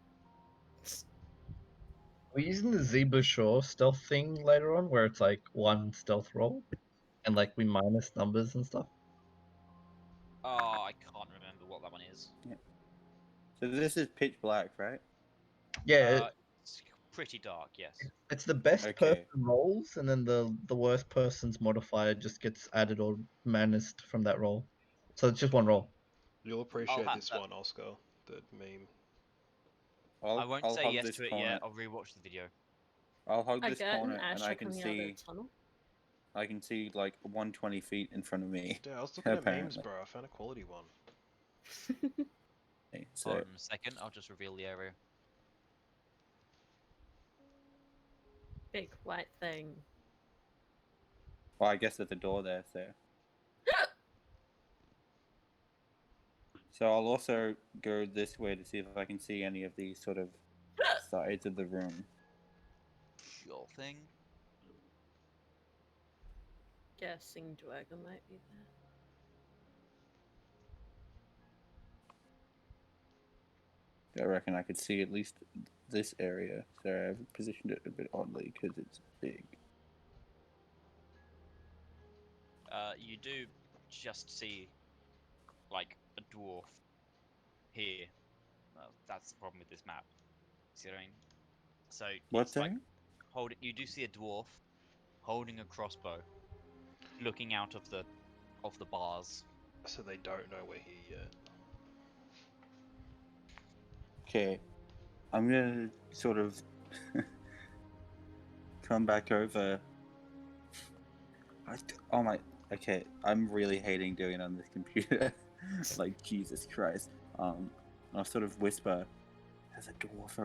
Speaker 3: We're using the Zebra Shore stealth thing later on, where it's like one stealth roll, and like we minus numbers and stuff.
Speaker 1: Oh, I can't remember what that one is.
Speaker 2: So this is pitch black, right?
Speaker 3: Yeah,
Speaker 1: It's pretty dark, yes.
Speaker 3: it's the best
Speaker 2: Okay.
Speaker 3: person rolls, and then the worst person's modifier just gets added or manused from that roll. So it's just one roll.
Speaker 4: You'll appreciate
Speaker 1: have
Speaker 4: this
Speaker 1: that.
Speaker 4: one, Oscar. The meme.
Speaker 1: I won't
Speaker 2: I'll
Speaker 1: say
Speaker 2: hug
Speaker 1: yes
Speaker 2: this
Speaker 1: to it
Speaker 2: corner.
Speaker 1: yet. I'll rewatch the video.
Speaker 2: I'll hug
Speaker 5: I
Speaker 2: this
Speaker 5: get an
Speaker 2: corner, and
Speaker 5: Asher
Speaker 2: I can
Speaker 5: coming out of
Speaker 2: see.
Speaker 5: the tunnel.
Speaker 2: I can see like 120 feet in front of me.
Speaker 4: Yeah, I was looking at memes,
Speaker 2: Apparently.
Speaker 4: bro. I found a quality one.
Speaker 2: So
Speaker 1: Hold on a second, I'll just reveal the area.
Speaker 5: Big white thing.
Speaker 2: well, I guess there's a door there. So I'll also go this way to see if I can see any of these sort of sides of the room.
Speaker 1: Sure thing.
Speaker 5: Guessing Dwerger might be there.
Speaker 2: I reckon I could see at least this area. Sorry, I've positioned it a bit oddly because it's big.
Speaker 1: You do just see, like, a dwarf here. Well, that's the problem with this map. See what I mean? So
Speaker 2: What's
Speaker 1: it's like
Speaker 2: that?
Speaker 1: you do see a dwarf holding a crossbow, looking out of the bars.
Speaker 4: So they don't know we're here yet.
Speaker 2: Okay, I'm gonna sort of come back over. Oh my. Okay, I'm really hating doing it on this computer. Like Jesus Christ. I'll sort of whisper. There's a dwarf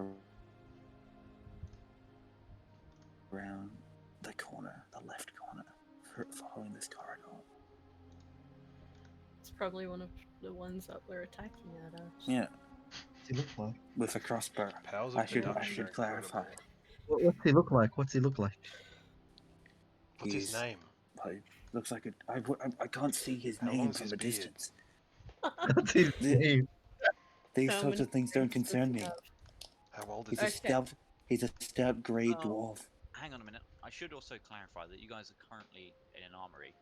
Speaker 2: around the corner, the left corner, following this corridor.
Speaker 5: It's probably one of the ones that were attacking at us.
Speaker 2: Yeah,
Speaker 3: What's he look like?
Speaker 2: with a crossbow.
Speaker 4: Powers
Speaker 2: I
Speaker 4: of
Speaker 2: should
Speaker 4: deduction.
Speaker 2: clarify.
Speaker 4: incredible.
Speaker 3: What's he look like? What's he look like?
Speaker 4: What's his
Speaker 2: He's-
Speaker 4: name?
Speaker 2: Looks like I can't see his
Speaker 4: How
Speaker 2: name
Speaker 4: long's
Speaker 2: from
Speaker 4: his
Speaker 2: a
Speaker 4: beard?
Speaker 2: distance.
Speaker 3: What's his
Speaker 2: The-
Speaker 3: name?
Speaker 2: These
Speaker 5: How
Speaker 2: sorts
Speaker 5: many
Speaker 2: of things don't
Speaker 5: faces does
Speaker 2: concern
Speaker 5: he
Speaker 2: me.
Speaker 5: have?
Speaker 4: How old
Speaker 2: He's
Speaker 4: is
Speaker 2: a
Speaker 4: he?
Speaker 5: Okay.
Speaker 2: stout. He's a stout grey
Speaker 1: Oh.
Speaker 2: dwarf.
Speaker 1: Hang on a minute. I should also clarify that you guys are currently in an armory.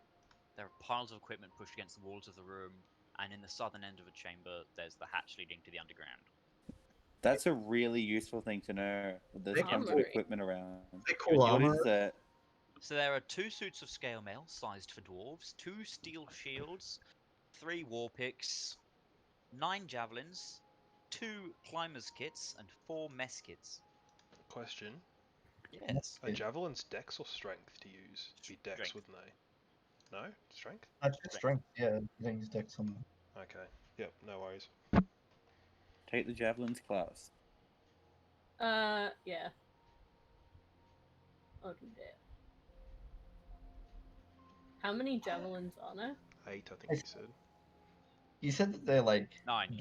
Speaker 1: There are piles of equipment pushed against the walls of the room, and in the southern end of a chamber, there's the hatch leading to the underground.
Speaker 2: That's a really useful thing to know. There's
Speaker 3: They
Speaker 2: tons of
Speaker 5: armory.
Speaker 2: equipment around.
Speaker 3: They cool
Speaker 2: What
Speaker 3: armor.
Speaker 2: is that?
Speaker 1: So there are 2 suits of scale mail, sized for dwarves, 2 steel shields, 3 war picks, 9 javelins, 2 climbers kits, and 4 mess kits.
Speaker 4: Question:
Speaker 1: Yes.
Speaker 4: are javelins dex or strength to use? Be dex,
Speaker 1: Strength.
Speaker 4: wouldn't they? No, strength.
Speaker 3: Actually, strength. Yeah, you don't use dex on them.
Speaker 4: Okay. Yep. No worries.
Speaker 2: Take the javelins class.
Speaker 5: Yeah. I'll do that. How many javelins are there?
Speaker 4: 8, I think you said.
Speaker 3: You said that they're like
Speaker 1: 9.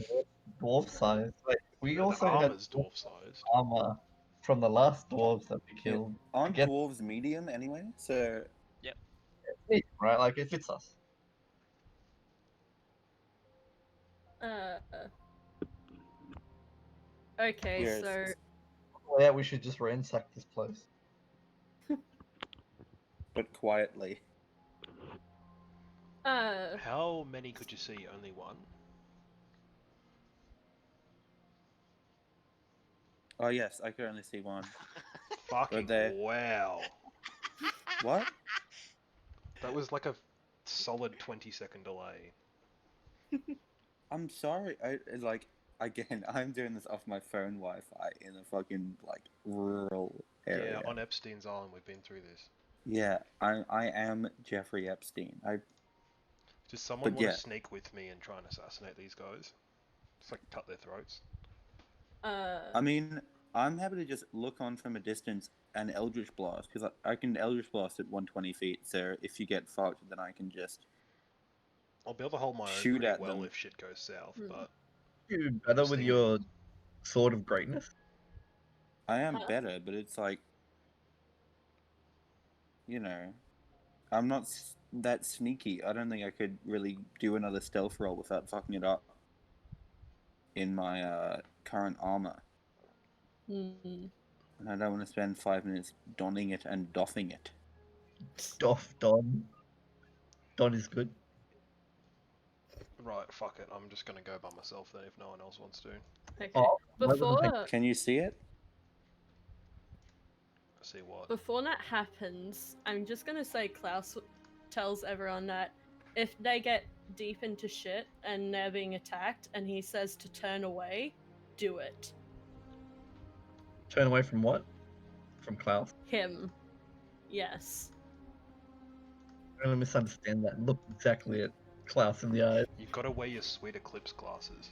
Speaker 3: dwarf size. Like we
Speaker 4: The
Speaker 3: also had
Speaker 4: armor's dwarf sized.
Speaker 3: armor from the last dwarves that we
Speaker 2: Yeah.
Speaker 3: killed.
Speaker 2: Aren't
Speaker 3: Again,
Speaker 2: dwarves medium anyway? So
Speaker 3: right? Like it fits us.
Speaker 5: Okay,
Speaker 2: Yes.
Speaker 5: so
Speaker 3: Yeah, we should just ransack this place.
Speaker 2: but quietly.
Speaker 4: How many could you see? Only one?
Speaker 2: Oh yes, I could only see one.
Speaker 4: Fucking
Speaker 2: there-
Speaker 4: wow.
Speaker 2: What?
Speaker 4: That was like a solid 20-second delay.
Speaker 2: I'm sorry. Like again, I'm doing this off my phone Wi-Fi in a fucking like rural area.
Speaker 4: Yeah, on Epstein's Island we've been through this.
Speaker 2: Yeah, I am Jeffrey Epstein.
Speaker 4: Does someone
Speaker 2: But
Speaker 4: want
Speaker 2: yeah.
Speaker 4: to sneak with me and try and assassinate these guys? Just like cut their throats.
Speaker 2: I mean, I'm happy to just look on from a distance and Eldritch Blast because I can Eldritch Blast at 120 feet. So if you get fucked, then I can just
Speaker 4: I'll be able to hold my own
Speaker 2: shoot
Speaker 4: pretty
Speaker 2: at
Speaker 4: well
Speaker 2: them.
Speaker 4: if shit goes south,
Speaker 5: Hmm.
Speaker 4: but
Speaker 3: You better
Speaker 4: Just
Speaker 3: with
Speaker 4: thinking-
Speaker 3: your sword of greatness.
Speaker 2: I am
Speaker 5: Huh?
Speaker 2: better, but it's like, you know, I'm not that sneaky. I don't think I could really do another stealth roll without fucking it up in my current armor.
Speaker 5: hmm.
Speaker 2: And I don't want to spend 5 minutes donning it and doffing it.
Speaker 3: Don. Don is good.
Speaker 4: right, fuck it. I'm just gonna go by myself then if no one else wants to.
Speaker 5: Okay.
Speaker 3: Oh, I wasn't
Speaker 5: Before
Speaker 3: thinking-
Speaker 2: Can you see it?
Speaker 4: See what?
Speaker 5: before that happens, I'm just gonna say Klaus tells everyone that if they get deep into shit and they're being attacked and he says to turn away, do it.
Speaker 3: Turn away from what? From Klaus.
Speaker 5: Him. Yes.
Speaker 3: I'm gonna misunderstand that. Look exactly at Klaus in the eyes.
Speaker 4: You've got to wear your sweet eclipse glasses.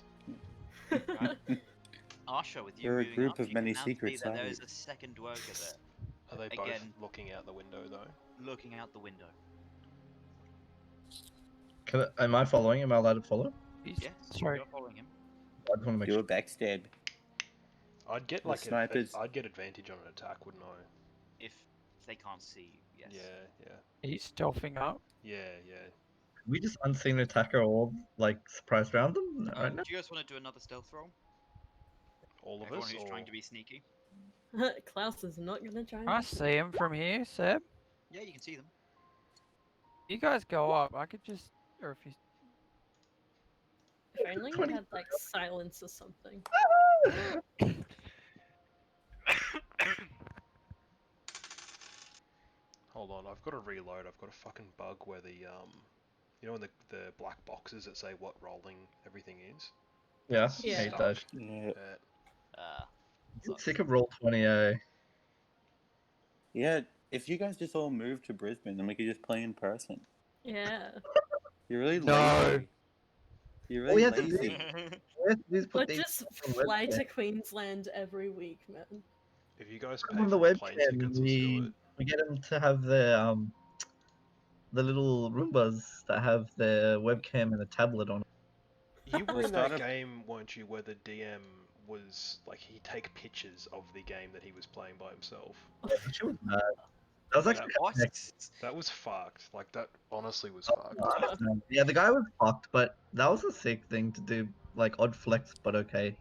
Speaker 1: Arsha, with you
Speaker 2: We're a
Speaker 1: moving
Speaker 2: group
Speaker 1: up,
Speaker 2: of
Speaker 1: you
Speaker 2: many
Speaker 1: can now see
Speaker 2: secrets,
Speaker 1: that there
Speaker 2: aren't
Speaker 1: is a second worker there,
Speaker 4: Are they
Speaker 1: Again.
Speaker 4: both looking out the window though?
Speaker 1: looking out the window.
Speaker 3: Am I following? Am I allowed to follow?
Speaker 1: Yes,
Speaker 6: Sorry.
Speaker 1: you're following him.
Speaker 3: I just want to make
Speaker 2: Do
Speaker 3: sure.
Speaker 2: a backstab.
Speaker 4: I'd get
Speaker 2: The
Speaker 4: like
Speaker 2: snipers.
Speaker 4: I'd get advantage on an attack, wouldn't I?
Speaker 1: If they can't see you, yes.
Speaker 4: Yeah.
Speaker 6: He's stealthing up.
Speaker 4: Yeah.
Speaker 3: Can we just unseen attacker or like surprise round them right now?
Speaker 1: Do you guys want to do another stealth roll?
Speaker 4: All of
Speaker 1: Everyone
Speaker 4: us,
Speaker 1: who's
Speaker 4: or
Speaker 1: trying to be sneaky?
Speaker 5: Klaus is not gonna try.
Speaker 6: I see him from here, Seb.
Speaker 1: Yeah, you can see them.
Speaker 6: You guys go up. I could just, or if you.
Speaker 5: If only we
Speaker 3: 20.
Speaker 5: had like silence or something.
Speaker 4: hold on, I've got to reload. I've got a fucking bug where the you know, in the black boxes that say what rolling everything is.
Speaker 3: Yeah,
Speaker 4: It's
Speaker 5: Yeah.
Speaker 3: hate
Speaker 4: stuck.
Speaker 3: that.
Speaker 2: Yeah.
Speaker 1: Sucks.
Speaker 3: Sick of roll 20.
Speaker 2: Yeah, if you guys just all move to Brisbane, then we could just play in person.
Speaker 5: Yeah.
Speaker 2: You're really
Speaker 6: No.
Speaker 2: lazy. You're really
Speaker 3: yeah, the-
Speaker 2: lazy.
Speaker 3: Let's put
Speaker 5: Or
Speaker 3: these
Speaker 5: just
Speaker 3: on the
Speaker 5: fly
Speaker 3: webcam.
Speaker 5: to Queensland every week, man.
Speaker 4: If you guys
Speaker 3: Put
Speaker 4: pay
Speaker 3: them on
Speaker 4: for
Speaker 3: the
Speaker 4: the plane
Speaker 3: webcam.
Speaker 4: tickets, let's do it.
Speaker 3: We get them to have the little Roombas that have their webcam and a tablet on it.
Speaker 4: You were
Speaker 2: We'll
Speaker 4: in that
Speaker 2: start a-
Speaker 4: game, weren't you, where the DM was like he'd take pictures of the game that he was playing by himself.
Speaker 3: She was mad. That was actually
Speaker 1: What?
Speaker 4: That was fucked. Like that honestly was fucked.
Speaker 3: yeah, the guy was fucked, but that was a sick thing to do. Like odd flex, but okay.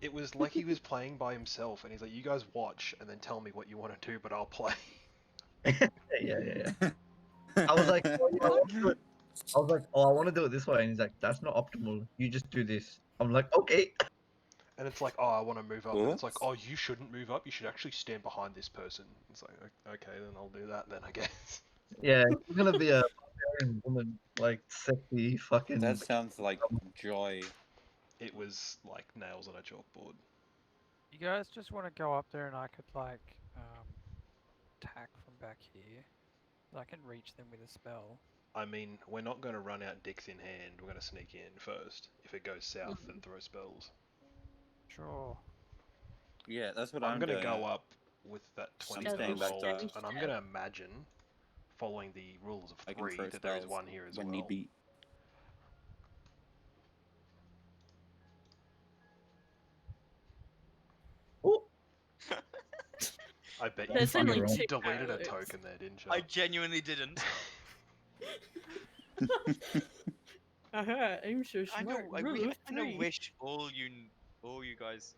Speaker 4: It was like he was playing by himself, and he's like, "You guys watch, and then tell me what you want to do, but I'll play."
Speaker 3: Yeah. I was like, oh, yeah, I want to do it. I was like, oh, I want to do it this way, and he's like, that's not optimal. You just do this. I'm like, okay.
Speaker 4: And it's like, "Oh, I want to move up," and it's like,
Speaker 2: Oops.
Speaker 4: "Oh, you shouldn't move up. You should actually stand behind this person." It's like, "Okay, then I'll do that then, I guess."
Speaker 3: Yeah, you're gonna be a barbarian woman, like sexy fucking.
Speaker 2: That sounds like joy.
Speaker 4: it was like nails on a chalkboard.
Speaker 6: You guys just want to go up there and I could like attack from back here. I can reach them with a spell.
Speaker 4: I mean, we're not going to run out dicks in hand. We're going to sneak in first. If it goes south, then throw spells.
Speaker 6: Sure.
Speaker 2: Yeah, that's what
Speaker 4: I'm going to
Speaker 2: doing.
Speaker 4: go up with that
Speaker 2: I'm
Speaker 4: 20
Speaker 2: staying back
Speaker 4: roll,
Speaker 2: to-
Speaker 4: and I'm going to imagine, following the rules of
Speaker 2: I can
Speaker 4: 3,
Speaker 2: throw
Speaker 4: that there is
Speaker 2: spells
Speaker 4: one here as
Speaker 2: when
Speaker 4: well.
Speaker 2: need be.
Speaker 3: Oh,
Speaker 4: I bet you
Speaker 5: There's
Speaker 3: Funny
Speaker 5: only
Speaker 3: roll.
Speaker 5: two
Speaker 4: deleted a
Speaker 5: arrows.
Speaker 4: token there, didn't you?
Speaker 1: I genuinely didn't.
Speaker 5: I'm so
Speaker 1: I
Speaker 5: smart.
Speaker 1: know.
Speaker 5: Rule of
Speaker 1: I
Speaker 5: three.
Speaker 1: wish all you guys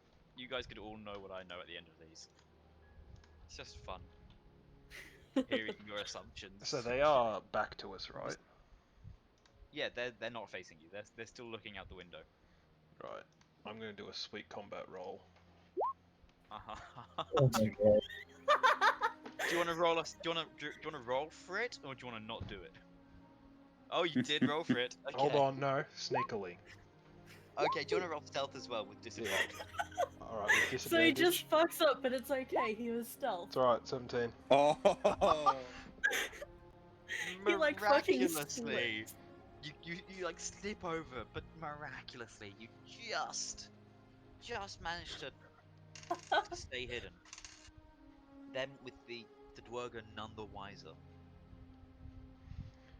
Speaker 1: could all know what I know at the end of these. It's just fun hearing your assumptions.
Speaker 4: So they are back to us, right?
Speaker 1: Yeah, they're not facing you. They're still looking out the window.
Speaker 4: Right. I'm going to do a sweet combat roll.
Speaker 3: oh my god.
Speaker 1: Do you want to roll us? Do you want to roll for it, or do you want to not do it? Oh, you did roll for it. Okay.
Speaker 4: Hold on, no. Sneakily.
Speaker 1: Okay. Do you want to roll stealth as well with disadvantage?
Speaker 4: Alright, with
Speaker 5: So he
Speaker 4: disadvantage.
Speaker 5: just fucks up, but it's okay. He was stealth.
Speaker 4: It's alright, 17.
Speaker 2: Oh,
Speaker 5: He, like, fucking
Speaker 1: Miraculously, you like slip over, but miraculously you just managed to stay hidden. Then with the Dwerger none the wiser.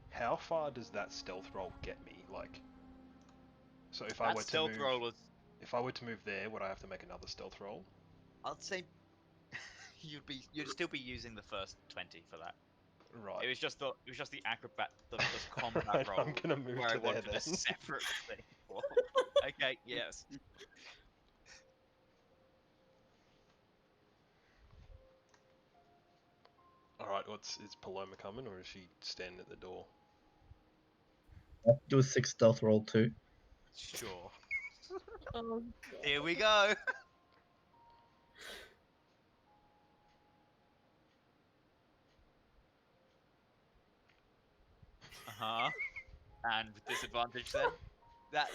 Speaker 4: How far does that stealth roll get me? Like, so if I
Speaker 1: That
Speaker 4: were to
Speaker 1: stealth
Speaker 4: move,
Speaker 1: roll was,
Speaker 4: if I were to move there, would I have to make another stealth roll?
Speaker 1: I'd say, you'd still be using the first 20 for that.
Speaker 4: Right.
Speaker 1: It was just the acrobat, the combat
Speaker 4: Right,
Speaker 1: roll
Speaker 4: I'm gonna move
Speaker 1: where I
Speaker 4: to there
Speaker 1: wanted a
Speaker 4: then.
Speaker 1: separate thing. Okay, yes.
Speaker 4: Alright, is Paloma coming, or is she standing at the door?
Speaker 3: I'll do a 6 stealth roll too.
Speaker 1: Sure.
Speaker 5: Oh,
Speaker 1: Here we go. Uh-huh. And with disadvantage then? That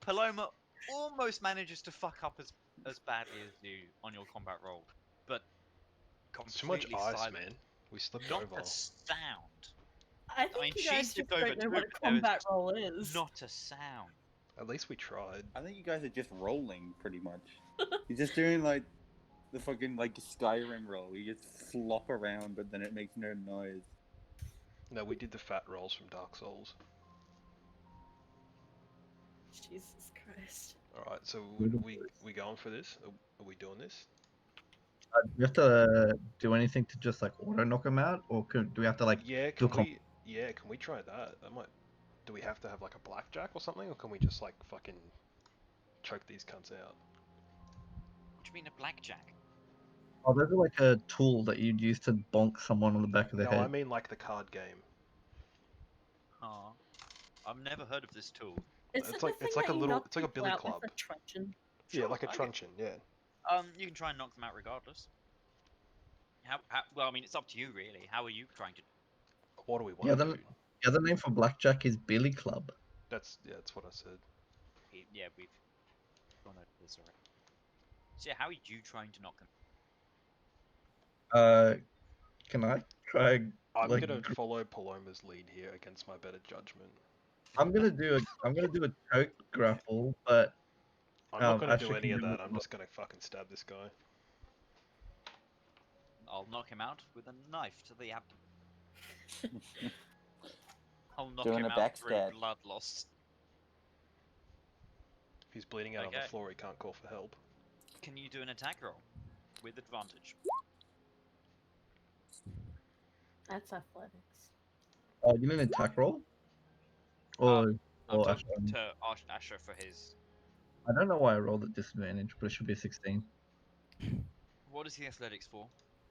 Speaker 1: Paloma almost manages to fuck up as badly as you on your combat roll, but
Speaker 4: It's too much
Speaker 1: completely
Speaker 4: ice,
Speaker 1: silent.
Speaker 4: man. We slipped
Speaker 1: Not
Speaker 4: over.
Speaker 1: a sound.
Speaker 5: I think
Speaker 1: mean,
Speaker 5: you
Speaker 1: she
Speaker 5: guys just
Speaker 1: slipped
Speaker 5: don't
Speaker 1: over
Speaker 5: know
Speaker 1: too,
Speaker 5: what a
Speaker 1: but there was
Speaker 5: combat roll is.
Speaker 1: Not a sound.
Speaker 4: At least we tried.
Speaker 2: I think you guys are just rolling pretty much. You're just doing like the fucking like Skyrim roll. You just flop around, but then it makes no noise.
Speaker 4: No, we did the fat rolls from Dark Souls.
Speaker 5: Jesus Christ.
Speaker 4: Alright, so we going for this? Are we doing this?
Speaker 3: Do we have to do anything to just like auto knock them out, or do we have to like
Speaker 4: Yeah,
Speaker 3: do
Speaker 4: can we try that? That might. Do we have to have like a blackjack or something, or can we just like fucking choke these cunts out?
Speaker 1: What do you mean a blackjack?
Speaker 3: Oh, there's like a tool that you'd use to bonk someone on the back of the
Speaker 4: No,
Speaker 3: head.
Speaker 4: I mean like the card game.
Speaker 1: Huh. I've never heard of this tool.
Speaker 5: Is
Speaker 4: It's
Speaker 5: it
Speaker 4: like-
Speaker 5: the
Speaker 4: it's
Speaker 5: thing
Speaker 4: like a
Speaker 5: that you
Speaker 4: little-
Speaker 5: knock
Speaker 4: it's like a
Speaker 5: people
Speaker 4: billy
Speaker 5: out with
Speaker 4: club.
Speaker 5: a truncheon?
Speaker 4: Yeah,
Speaker 1: Sure,
Speaker 4: like a
Speaker 1: okay.
Speaker 4: truncheon. Yeah.
Speaker 1: You can try and knock them out regardless. How well, I mean, it's up to you really. How are you trying to?
Speaker 4: What do we
Speaker 3: Yeah,
Speaker 4: want to
Speaker 3: then-
Speaker 4: do?
Speaker 3: The other name for blackjack is billy club.
Speaker 4: That's what I said.
Speaker 1: Yeah, we've gone over this already. So yeah, how are you trying to knock them?
Speaker 3: Can I try?
Speaker 4: I'm
Speaker 3: Like,
Speaker 4: gonna follow Paloma's lead here against my better judgment.
Speaker 3: I'm gonna do a choke grapple, but
Speaker 4: I'm not gonna
Speaker 3: Asher
Speaker 4: do any
Speaker 3: can
Speaker 4: of
Speaker 3: do
Speaker 4: that.
Speaker 3: it.
Speaker 4: I'm just gonna fucking stab this guy.
Speaker 1: I'll knock him out with a knife to the abdomen. I'll knock
Speaker 2: Doing
Speaker 1: him
Speaker 2: a
Speaker 1: out through
Speaker 2: backstab.
Speaker 1: blood loss.
Speaker 4: If he's bleeding out on the
Speaker 1: Okay.
Speaker 4: floor, he can't call for help.
Speaker 1: Can you do an attack roll with advantage?
Speaker 5: That's athletics.
Speaker 3: You mean attack roll? Or,
Speaker 1: I'm
Speaker 3: or
Speaker 1: talking
Speaker 3: Asher?
Speaker 1: to Asher for his.
Speaker 3: I don't know why I rolled at disadvantage, but it should be a 16.
Speaker 1: What is the athletics for?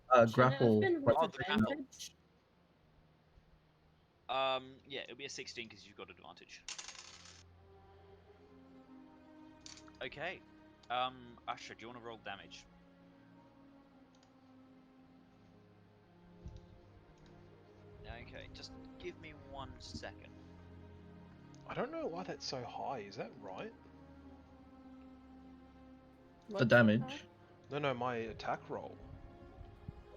Speaker 5: Shouldn't it have
Speaker 3: Grapple.
Speaker 5: been with
Speaker 1: Oh, the grapple.
Speaker 5: advantage?
Speaker 1: Yeah, it'll be a 16 because you've got advantage. Okay. Asher, do you want to roll damage? Okay, just give me 1 second.
Speaker 4: I don't know why that's so high. Is that right?
Speaker 3: The
Speaker 5: What's
Speaker 3: damage.
Speaker 4: No, my attack roll.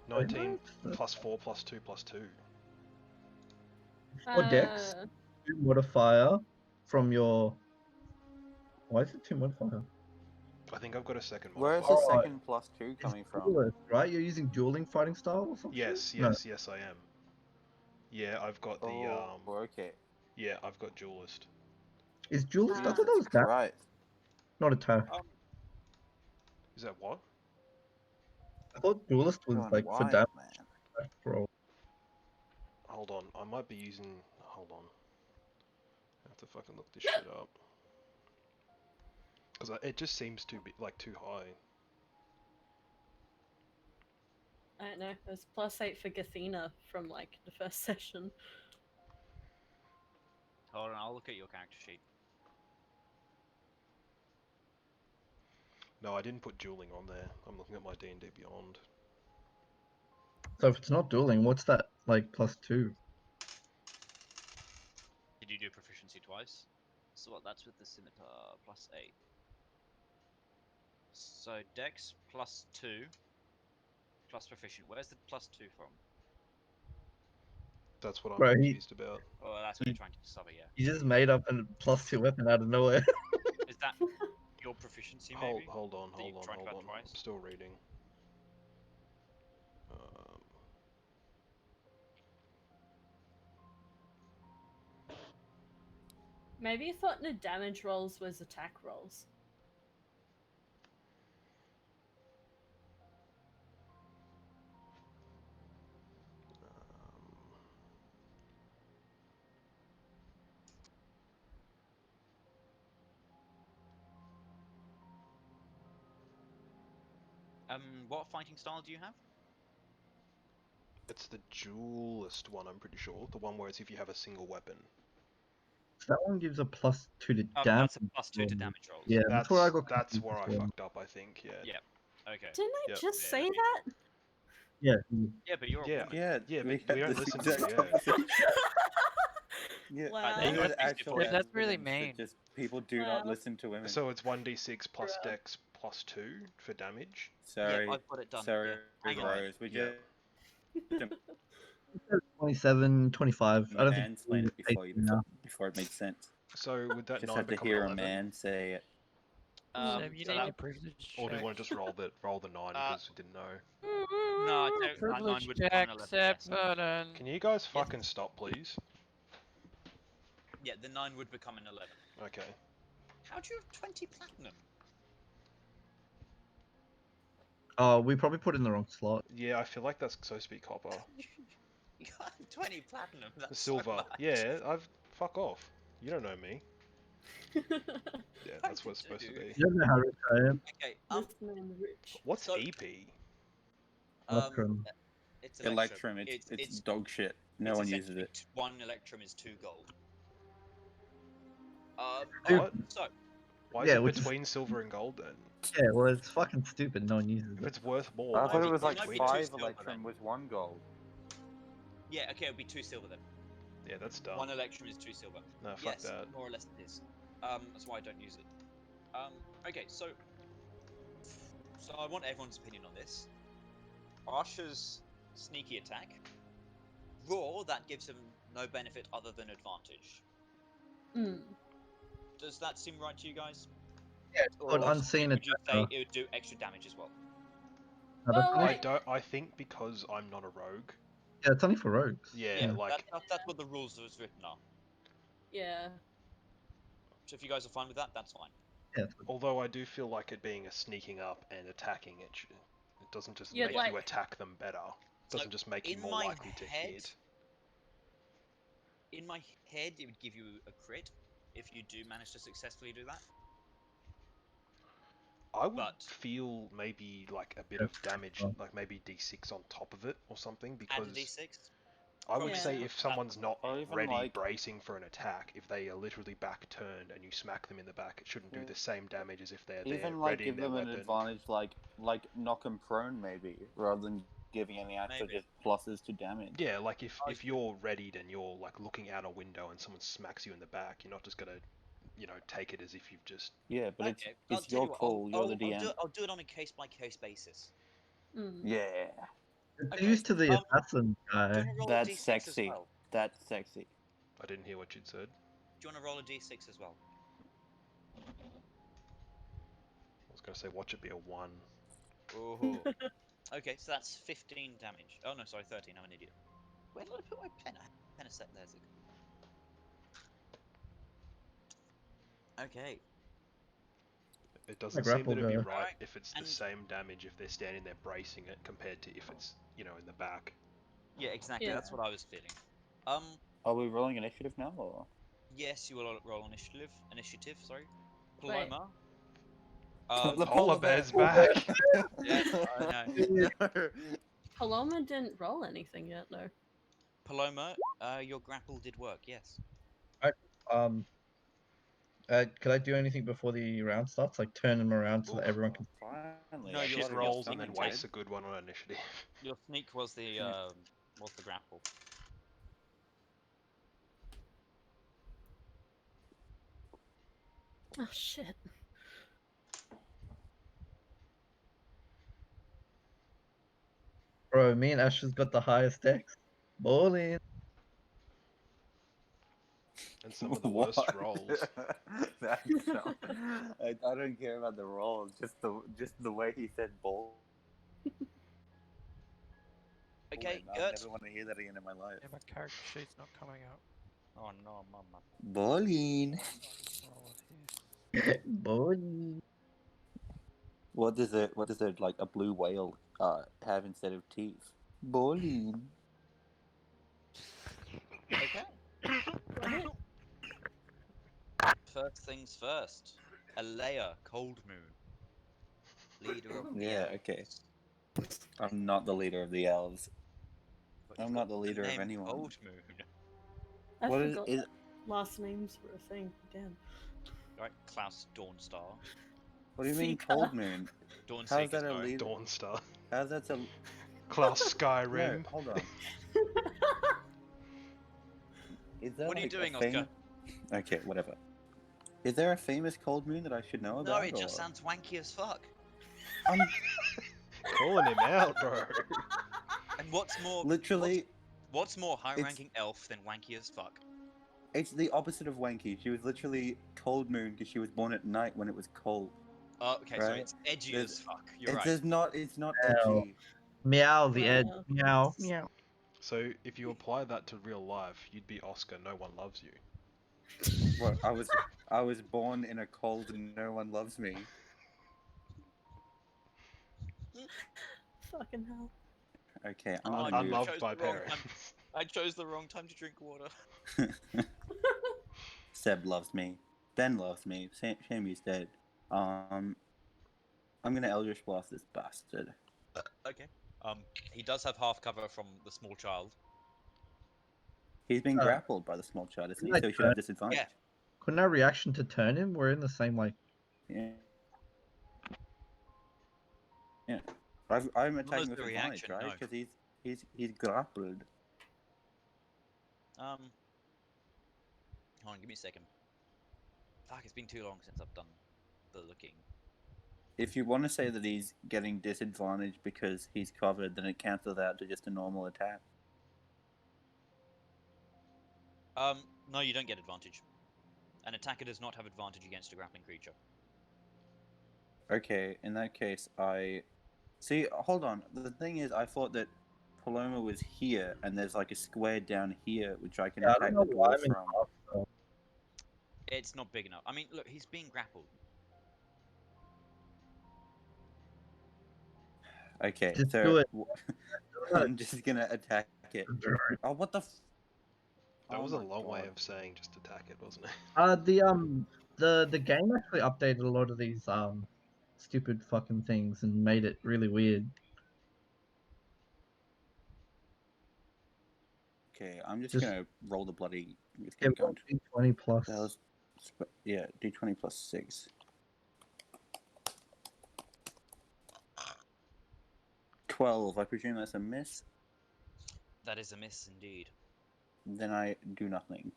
Speaker 3: Wait,
Speaker 4: 19
Speaker 3: what?
Speaker 4: plus 4 plus 2 plus 2.
Speaker 3: Or dex? Modifier from your. Why is it 2 modifier?
Speaker 4: I think I've got a second
Speaker 2: Where is
Speaker 4: modifier.
Speaker 2: the
Speaker 3: Oh,
Speaker 2: second +2
Speaker 3: It's
Speaker 2: coming from?
Speaker 3: duelist, right? You're using dueling fighting style or something?
Speaker 4: Yes,
Speaker 3: No.
Speaker 4: yes, I am. Yeah, I've got the
Speaker 2: Oh, okay.
Speaker 4: yeah, I've got duelist.
Speaker 3: Is duelist? I thought that
Speaker 2: Jesus
Speaker 3: was damage,
Speaker 2: Christ.
Speaker 3: not attack.
Speaker 4: Is that what?
Speaker 3: I thought duelist was
Speaker 2: Going
Speaker 3: like for
Speaker 2: wild,
Speaker 3: damage
Speaker 2: man.
Speaker 3: roll.
Speaker 4: Hold on, I might be using. Hold on. I have to fucking look this shit up. Because it just seems to be like too high.
Speaker 5: I don't know. It was +8 for Gathena from like the first session.
Speaker 1: Hold on, I'll look at your character sheet.
Speaker 4: No, I didn't put dueling on there. I'm looking at my D&D Beyond.
Speaker 3: So if it's not dueling, what's that like +2?
Speaker 1: Did you do proficiency twice? So what? That's with the scimitar +8. So dex +2 plus proficient. Where's the +2 from?
Speaker 4: That's what I'm
Speaker 3: Bro,
Speaker 4: confused about.
Speaker 1: Oh, that's what you're trying to discover, yeah.
Speaker 3: You just made up a +2 weapon out of nowhere.
Speaker 1: Is that your proficiency,
Speaker 4: Hold
Speaker 1: maybe?
Speaker 4: on,
Speaker 1: That you
Speaker 4: hold on,
Speaker 1: tried
Speaker 4: hold
Speaker 1: about
Speaker 4: on.
Speaker 1: twice?
Speaker 4: I'm still reading. Um,
Speaker 5: Maybe you thought the damage rolls was attack rolls.
Speaker 1: What fighting style do you have?
Speaker 4: it's the duelist one, I'm pretty sure. The one where it's if you have a single weapon.
Speaker 3: That one gives a +2 to damage.
Speaker 1: That's a +2 to
Speaker 3: roll.
Speaker 1: damage rolls.
Speaker 3: Yeah, that's where I got
Speaker 4: That's
Speaker 3: confused
Speaker 4: where I
Speaker 3: as well.
Speaker 4: fucked up, I think. Yeah.
Speaker 1: Yeah. Okay.
Speaker 5: Didn't I
Speaker 4: Yep.
Speaker 5: just
Speaker 1: Yeah,
Speaker 5: say
Speaker 1: that'd be-
Speaker 5: that?
Speaker 3: Yeah.
Speaker 1: Yeah, but you're a
Speaker 4: Yeah.
Speaker 1: woman.
Speaker 2: Yeah,
Speaker 4: Yeah,
Speaker 2: we
Speaker 4: but
Speaker 2: had
Speaker 4: we don't
Speaker 2: this
Speaker 4: listen to you,
Speaker 2: exact
Speaker 4: yeah.
Speaker 2: conversation. Yeah,
Speaker 5: Wow.
Speaker 1: There you
Speaker 2: one
Speaker 1: go,
Speaker 2: of the
Speaker 1: that's
Speaker 2: actual
Speaker 1: different.
Speaker 6: That's really
Speaker 2: evidence that
Speaker 6: mean.
Speaker 2: just people do not
Speaker 5: Wow.
Speaker 2: listen to women.
Speaker 4: So it's 1d6 plus
Speaker 5: Bruh.
Speaker 4: dex plus 2 for damage.
Speaker 2: Sorry,
Speaker 1: Yep, I've got it done.
Speaker 2: sorry,
Speaker 1: Yeah. Hang on.
Speaker 2: Rose. We
Speaker 4: Yeah.
Speaker 2: just
Speaker 3: 27, 25. I don't think
Speaker 2: mansplain it before you before it made sense.
Speaker 4: So would that
Speaker 2: Just
Speaker 4: 9
Speaker 2: had to
Speaker 4: become
Speaker 2: hear
Speaker 4: an
Speaker 2: a
Speaker 4: 11?
Speaker 2: man say it.
Speaker 6: Seb, you
Speaker 1: So
Speaker 6: need
Speaker 1: that,
Speaker 6: your privilege
Speaker 4: Or do you
Speaker 6: check.
Speaker 4: want to just roll the 9 because we didn't know?
Speaker 1: no, I'd say that 9
Speaker 6: Privilege
Speaker 1: would become
Speaker 6: check,
Speaker 1: an 11.
Speaker 6: Seb,
Speaker 1: Yes.
Speaker 6: pardon.
Speaker 4: Can you guys fucking stop, please?
Speaker 1: Yeah, the 9 would become an 11.
Speaker 4: Okay.
Speaker 1: How do you have 20 platinum?
Speaker 3: Oh, we probably put it in the wrong slot.
Speaker 4: Yeah, I feel like that's supposed to be copper.
Speaker 1: You got 20 platinum. That's
Speaker 4: Silver.
Speaker 1: So much.
Speaker 4: Yeah, fuck off. You don't know me. Yeah, that's what it's supposed to
Speaker 1: do.
Speaker 4: be.
Speaker 3: You don't know how rich I am.
Speaker 1: Okay.
Speaker 5: This man rich.
Speaker 4: What's
Speaker 1: So-
Speaker 4: EP?
Speaker 3: Electrum.
Speaker 1: It's
Speaker 2: Electrum, it's dog shit. No one uses
Speaker 1: essentially
Speaker 2: it.
Speaker 1: 1 electrum is 2 gold.
Speaker 4: What?
Speaker 1: So
Speaker 4: Why
Speaker 3: Yeah,
Speaker 4: is it
Speaker 3: which is-
Speaker 4: between silver and gold then?
Speaker 3: Yeah, well, it's fucking stupid. No one uses
Speaker 4: If
Speaker 3: it.
Speaker 4: it's worth more,
Speaker 2: I
Speaker 4: why
Speaker 2: thought
Speaker 4: is
Speaker 2: it was like
Speaker 1: might be
Speaker 4: between
Speaker 1: two
Speaker 2: 5
Speaker 1: silver
Speaker 2: Electrum
Speaker 1: then.
Speaker 2: with 1 gold.
Speaker 1: yeah, okay, it'll be 2 silver then.
Speaker 4: Yeah, that's dumb.
Speaker 1: 1 electrum is 2 silver.
Speaker 4: No, fuck
Speaker 1: Yes,
Speaker 4: that.
Speaker 1: more or less it is. That's why I don't use it. Okay, so I want everyone's opinion on this. Arsha's sneaky attack. Raw, that gives him no benefit other than advantage.
Speaker 5: Mm.
Speaker 1: Does that seem right to you guys?
Speaker 3: Yeah, it's called unseen
Speaker 1: would you say
Speaker 3: attacker.
Speaker 1: it would do extra damage as well?
Speaker 5: Well,
Speaker 4: I
Speaker 5: like,
Speaker 4: don't. I think because I'm not a rogue.
Speaker 3: Yeah, it's only for rogues.
Speaker 4: Yeah, like
Speaker 1: That's what the rules as written are.
Speaker 5: yeah.
Speaker 1: So if you guys are fine with that, that's fine.
Speaker 3: Yeah,
Speaker 4: although I do feel like it being a sneaking up and attacking it doesn't just
Speaker 5: You'd
Speaker 4: make
Speaker 5: like-
Speaker 4: you attack them better. It doesn't just make you
Speaker 1: in
Speaker 4: more
Speaker 1: my
Speaker 4: likely to
Speaker 1: head-
Speaker 4: hit.
Speaker 1: In my head, it would give you a crit if you do manage to successfully do that.
Speaker 4: I would
Speaker 1: But-
Speaker 4: feel maybe like a bit
Speaker 3: Yeah.
Speaker 4: of damage,
Speaker 3: Oh.
Speaker 4: like maybe D6 on top of it or something,
Speaker 1: Add
Speaker 4: because
Speaker 1: a d6.
Speaker 4: I would
Speaker 5: Yeah.
Speaker 4: say if someone's not
Speaker 2: Or even
Speaker 4: ready
Speaker 2: like-
Speaker 4: bracing for an attack, if they are literally back turned and you smack them in the back, it shouldn't do
Speaker 2: Yeah.
Speaker 4: the same damage as if they're there
Speaker 2: Even like
Speaker 4: readying
Speaker 2: give
Speaker 4: their
Speaker 2: them an
Speaker 4: weapon.
Speaker 2: advantage, like knock them prone maybe, rather than giving any extra,
Speaker 1: Maybe.
Speaker 2: just pluses to damage.
Speaker 4: Yeah, like if
Speaker 1: I-
Speaker 4: you're readied and you're like looking out a window and someone smacks you in the back, you're not just gonna, take it as if you've just.
Speaker 2: Yeah, but
Speaker 1: Okay, I'll
Speaker 2: it's
Speaker 1: tell
Speaker 2: your
Speaker 1: you what,
Speaker 2: call. You're the DM.
Speaker 1: I'll do it on a case-by-case basis.
Speaker 5: Mm.
Speaker 2: Yeah,
Speaker 3: It's
Speaker 1: Okay,
Speaker 3: used to the
Speaker 1: um,
Speaker 3: assassin
Speaker 1: Do
Speaker 3: guy.
Speaker 1: you want to roll
Speaker 2: that's
Speaker 1: a d6
Speaker 2: sexy.
Speaker 1: as well?
Speaker 2: That's sexy.
Speaker 4: I didn't hear what you'd said.
Speaker 1: Do you want to roll a d6 as well?
Speaker 4: I was gonna say watch it be a 1.
Speaker 1: Oh. Okay, so that's 15 damage. Oh no, sorry, 13. I'm an idiot. Where did I put my pen? I had a pen a set there. Okay.
Speaker 4: It doesn't
Speaker 3: My
Speaker 4: seem that
Speaker 3: grapple
Speaker 4: it'd be
Speaker 3: go.
Speaker 4: right
Speaker 1: Alright,
Speaker 4: if it's
Speaker 1: and-
Speaker 4: the same damage if they're standing there bracing it compared to if it's, in the back.
Speaker 1: Yeah, exactly.
Speaker 5: Yeah.
Speaker 1: That's what I was feeling.
Speaker 2: Are we rolling initiative now, or?
Speaker 1: Yes, you will roll initiative. Initiative, sorry.
Speaker 5: Wait.
Speaker 1: Paloma.
Speaker 2: The
Speaker 4: Polar bear's back.
Speaker 1: Yeah, I know.
Speaker 2: No.
Speaker 5: Paloma didn't roll anything yet, though.
Speaker 1: Paloma, your grapple did work. Yes.
Speaker 3: Um, could I do anything before the round starts? Like turn him around so that
Speaker 1: Oof.
Speaker 3: everyone can.
Speaker 2: Finally,
Speaker 1: No,
Speaker 2: I
Speaker 1: you're
Speaker 4: Shit
Speaker 2: thought it was
Speaker 4: rolls and then
Speaker 2: coming,
Speaker 4: wastes
Speaker 2: Ted.
Speaker 4: a good one on initiative.
Speaker 1: Your sneak was the
Speaker 2: Yeah.
Speaker 1: grapple.
Speaker 5: Oh shit.
Speaker 3: Bro, me and Ash has got the highest dex. Ballin'.
Speaker 4: And some of the worst rolls.
Speaker 2: That's not, I don't care about the roll. Just the way he said ball.
Speaker 1: Okay,
Speaker 2: I
Speaker 1: Gert.
Speaker 2: never want to hear that again in my life.
Speaker 6: Yeah, my character sheet's not coming up.
Speaker 1: Oh no, mama.
Speaker 2: Bowling.
Speaker 6: Roll it here.
Speaker 3: Ballin'.
Speaker 2: What does it like a blue whale have instead of teeth? Bowling.
Speaker 1: Okay.
Speaker 5: What?
Speaker 1: First things first. Alea, Cold Moon. Leader of the
Speaker 2: Yeah,
Speaker 1: elves.
Speaker 2: okay. I'm not the leader of the elves.
Speaker 1: But
Speaker 2: I'm
Speaker 1: you've
Speaker 2: not
Speaker 1: got
Speaker 2: the leader of
Speaker 1: name
Speaker 2: anyone.
Speaker 1: Cold Moon.
Speaker 5: I
Speaker 2: What
Speaker 5: forgot
Speaker 2: is
Speaker 5: that last names were a thing again.
Speaker 1: Right, Klaus Dawnstar.
Speaker 2: what do you mean
Speaker 5: Seeker.
Speaker 2: cold moon?
Speaker 1: Dawnseeker,
Speaker 2: How's that a
Speaker 1: sorry.
Speaker 2: leader?
Speaker 4: Dawnstar.
Speaker 2: How's that a
Speaker 4: Klaus
Speaker 2: no?
Speaker 4: Skyrim.
Speaker 2: Hold on. Is there
Speaker 1: What are you
Speaker 2: like
Speaker 1: doing,
Speaker 2: a
Speaker 1: Oscar?
Speaker 2: famous... Okay, whatever. Is there a famous cold moon that I should know
Speaker 1: No,
Speaker 2: about?
Speaker 1: it just
Speaker 2: or-
Speaker 1: sounds wanky as fuck.
Speaker 4: Calling him out, bro.
Speaker 1: And what's more,
Speaker 2: Literally,
Speaker 1: what's more high-ranking elf than wanky as fuck?
Speaker 2: it's the opposite of wanky. She was literally cold moon because she was born at night when it was cold.
Speaker 1: Okay, so
Speaker 2: Right.
Speaker 1: it's edgy
Speaker 2: There's-
Speaker 1: as fuck. You're
Speaker 2: It
Speaker 1: right.
Speaker 2: does not. It's not
Speaker 3: Ow.
Speaker 2: edgy.
Speaker 3: Meow, the edge.
Speaker 5: Wow.
Speaker 3: Meow, meow.
Speaker 4: So if you apply that to real life, you'd be Oscar. No one loves you.
Speaker 2: What I was born in a cold and no one loves me.
Speaker 5: Fucking hell.
Speaker 2: Okay, I'm
Speaker 1: Oh,
Speaker 2: gonna
Speaker 1: you
Speaker 2: move.
Speaker 1: chose
Speaker 4: Unloved by
Speaker 1: the wrong time.
Speaker 4: parents.
Speaker 1: I chose the wrong time to drink water.
Speaker 2: Seb loves me. Ben loves me. Shame he's dead. I'm gonna Eldritch Blast this bastard.
Speaker 1: Okay. He does have half cover from the small child.
Speaker 2: He's been
Speaker 3: Uh,
Speaker 2: grappled by the small child, isn't he?
Speaker 3: like
Speaker 2: So he should have disadvantage.
Speaker 1: Yeah.
Speaker 3: Couldn't our reaction to turn him? We're in the same like.
Speaker 2: Yeah. Yeah. I'm attacking
Speaker 1: as
Speaker 2: with
Speaker 1: the
Speaker 2: advantage,
Speaker 1: reaction,
Speaker 2: right?
Speaker 1: no.
Speaker 2: Because he's grappled.
Speaker 1: Hold on, give me a second. Fuck, it's been too long since I've done the looking.
Speaker 2: If you want to say that he's getting disadvantage because he's covered, then it cancels out to just a normal attack.
Speaker 1: No, you don't get advantage. An attacker does not have advantage against a grappling creature.
Speaker 2: Okay, in that case, I... See, hold on. The thing is, I thought that Paloma was here, and there's like a square down here, which I can
Speaker 3: Yeah, I
Speaker 2: attack
Speaker 3: don't
Speaker 2: the
Speaker 3: know why
Speaker 2: dwarf
Speaker 3: I'm in
Speaker 2: from.
Speaker 1: It's not big enough. I mean, look, he's being grappled.
Speaker 2: Okay,
Speaker 3: Just
Speaker 2: so
Speaker 3: do it.
Speaker 2: I'm just gonna attack it. Oh, what the?
Speaker 4: That
Speaker 2: Oh
Speaker 4: was a
Speaker 2: my
Speaker 4: long way
Speaker 2: God.
Speaker 4: of saying just attack it, wasn't it?
Speaker 3: The game actually updated a lot of these stupid fucking things and made it really weird.
Speaker 2: Okay, I'm just
Speaker 3: Just-
Speaker 2: gonna roll the bloody. Let's
Speaker 3: Yeah,
Speaker 2: get going.
Speaker 3: 20 plus.
Speaker 2: That was, yeah, D20 plus 6. 12. I presume that's a miss.
Speaker 1: That is a miss indeed.
Speaker 2: Then I do nothing.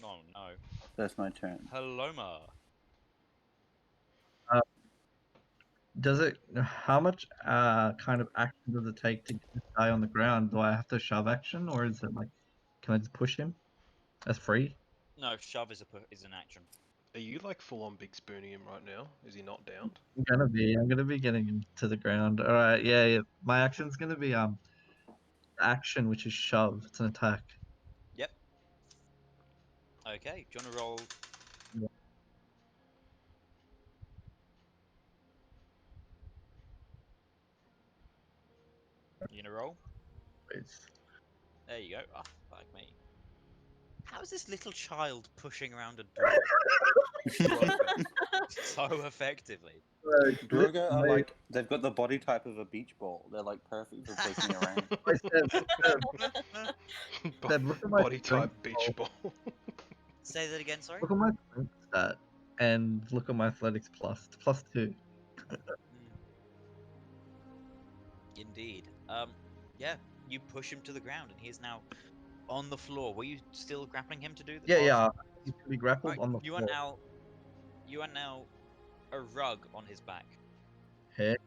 Speaker 1: Oh no.
Speaker 2: That's my turn.
Speaker 1: Paloma.
Speaker 3: Does it? How much kind of action does it take to get this guy on the ground? Do I have to shove action, or is it like, can I just push him? That's free.
Speaker 1: No, shove is an action.
Speaker 4: Are you like full on big spooning him right now? Is he not downed?
Speaker 3: I'm gonna be getting him to the ground. All right, yeah. My action's gonna be action, which is shove. It's an attack.
Speaker 1: Yep. Okay, do you want to roll?
Speaker 3: Yeah.
Speaker 1: You gonna roll?
Speaker 3: It's
Speaker 1: There you go. Oh, fuck me. How is this little child pushing around a door so effectively?
Speaker 2: Droga are like, they've got the body type of a beach ball. They're like perfect for taking around.
Speaker 3: Seb, look at my
Speaker 4: Body type
Speaker 3: strength
Speaker 4: beach
Speaker 3: roll.
Speaker 4: ball.
Speaker 1: Say that again, sorry?
Speaker 3: Look at my strength stat and look at my athletics plus. It's +2.
Speaker 1: Indeed. Yeah, you push him to the ground and he is now on the floor. Were you still grappling him to do this?
Speaker 3: Yeah. He's gonna be grappled
Speaker 1: Right,
Speaker 3: on the
Speaker 1: you
Speaker 3: floor.
Speaker 1: are now a rug on his back.
Speaker 3: Heck.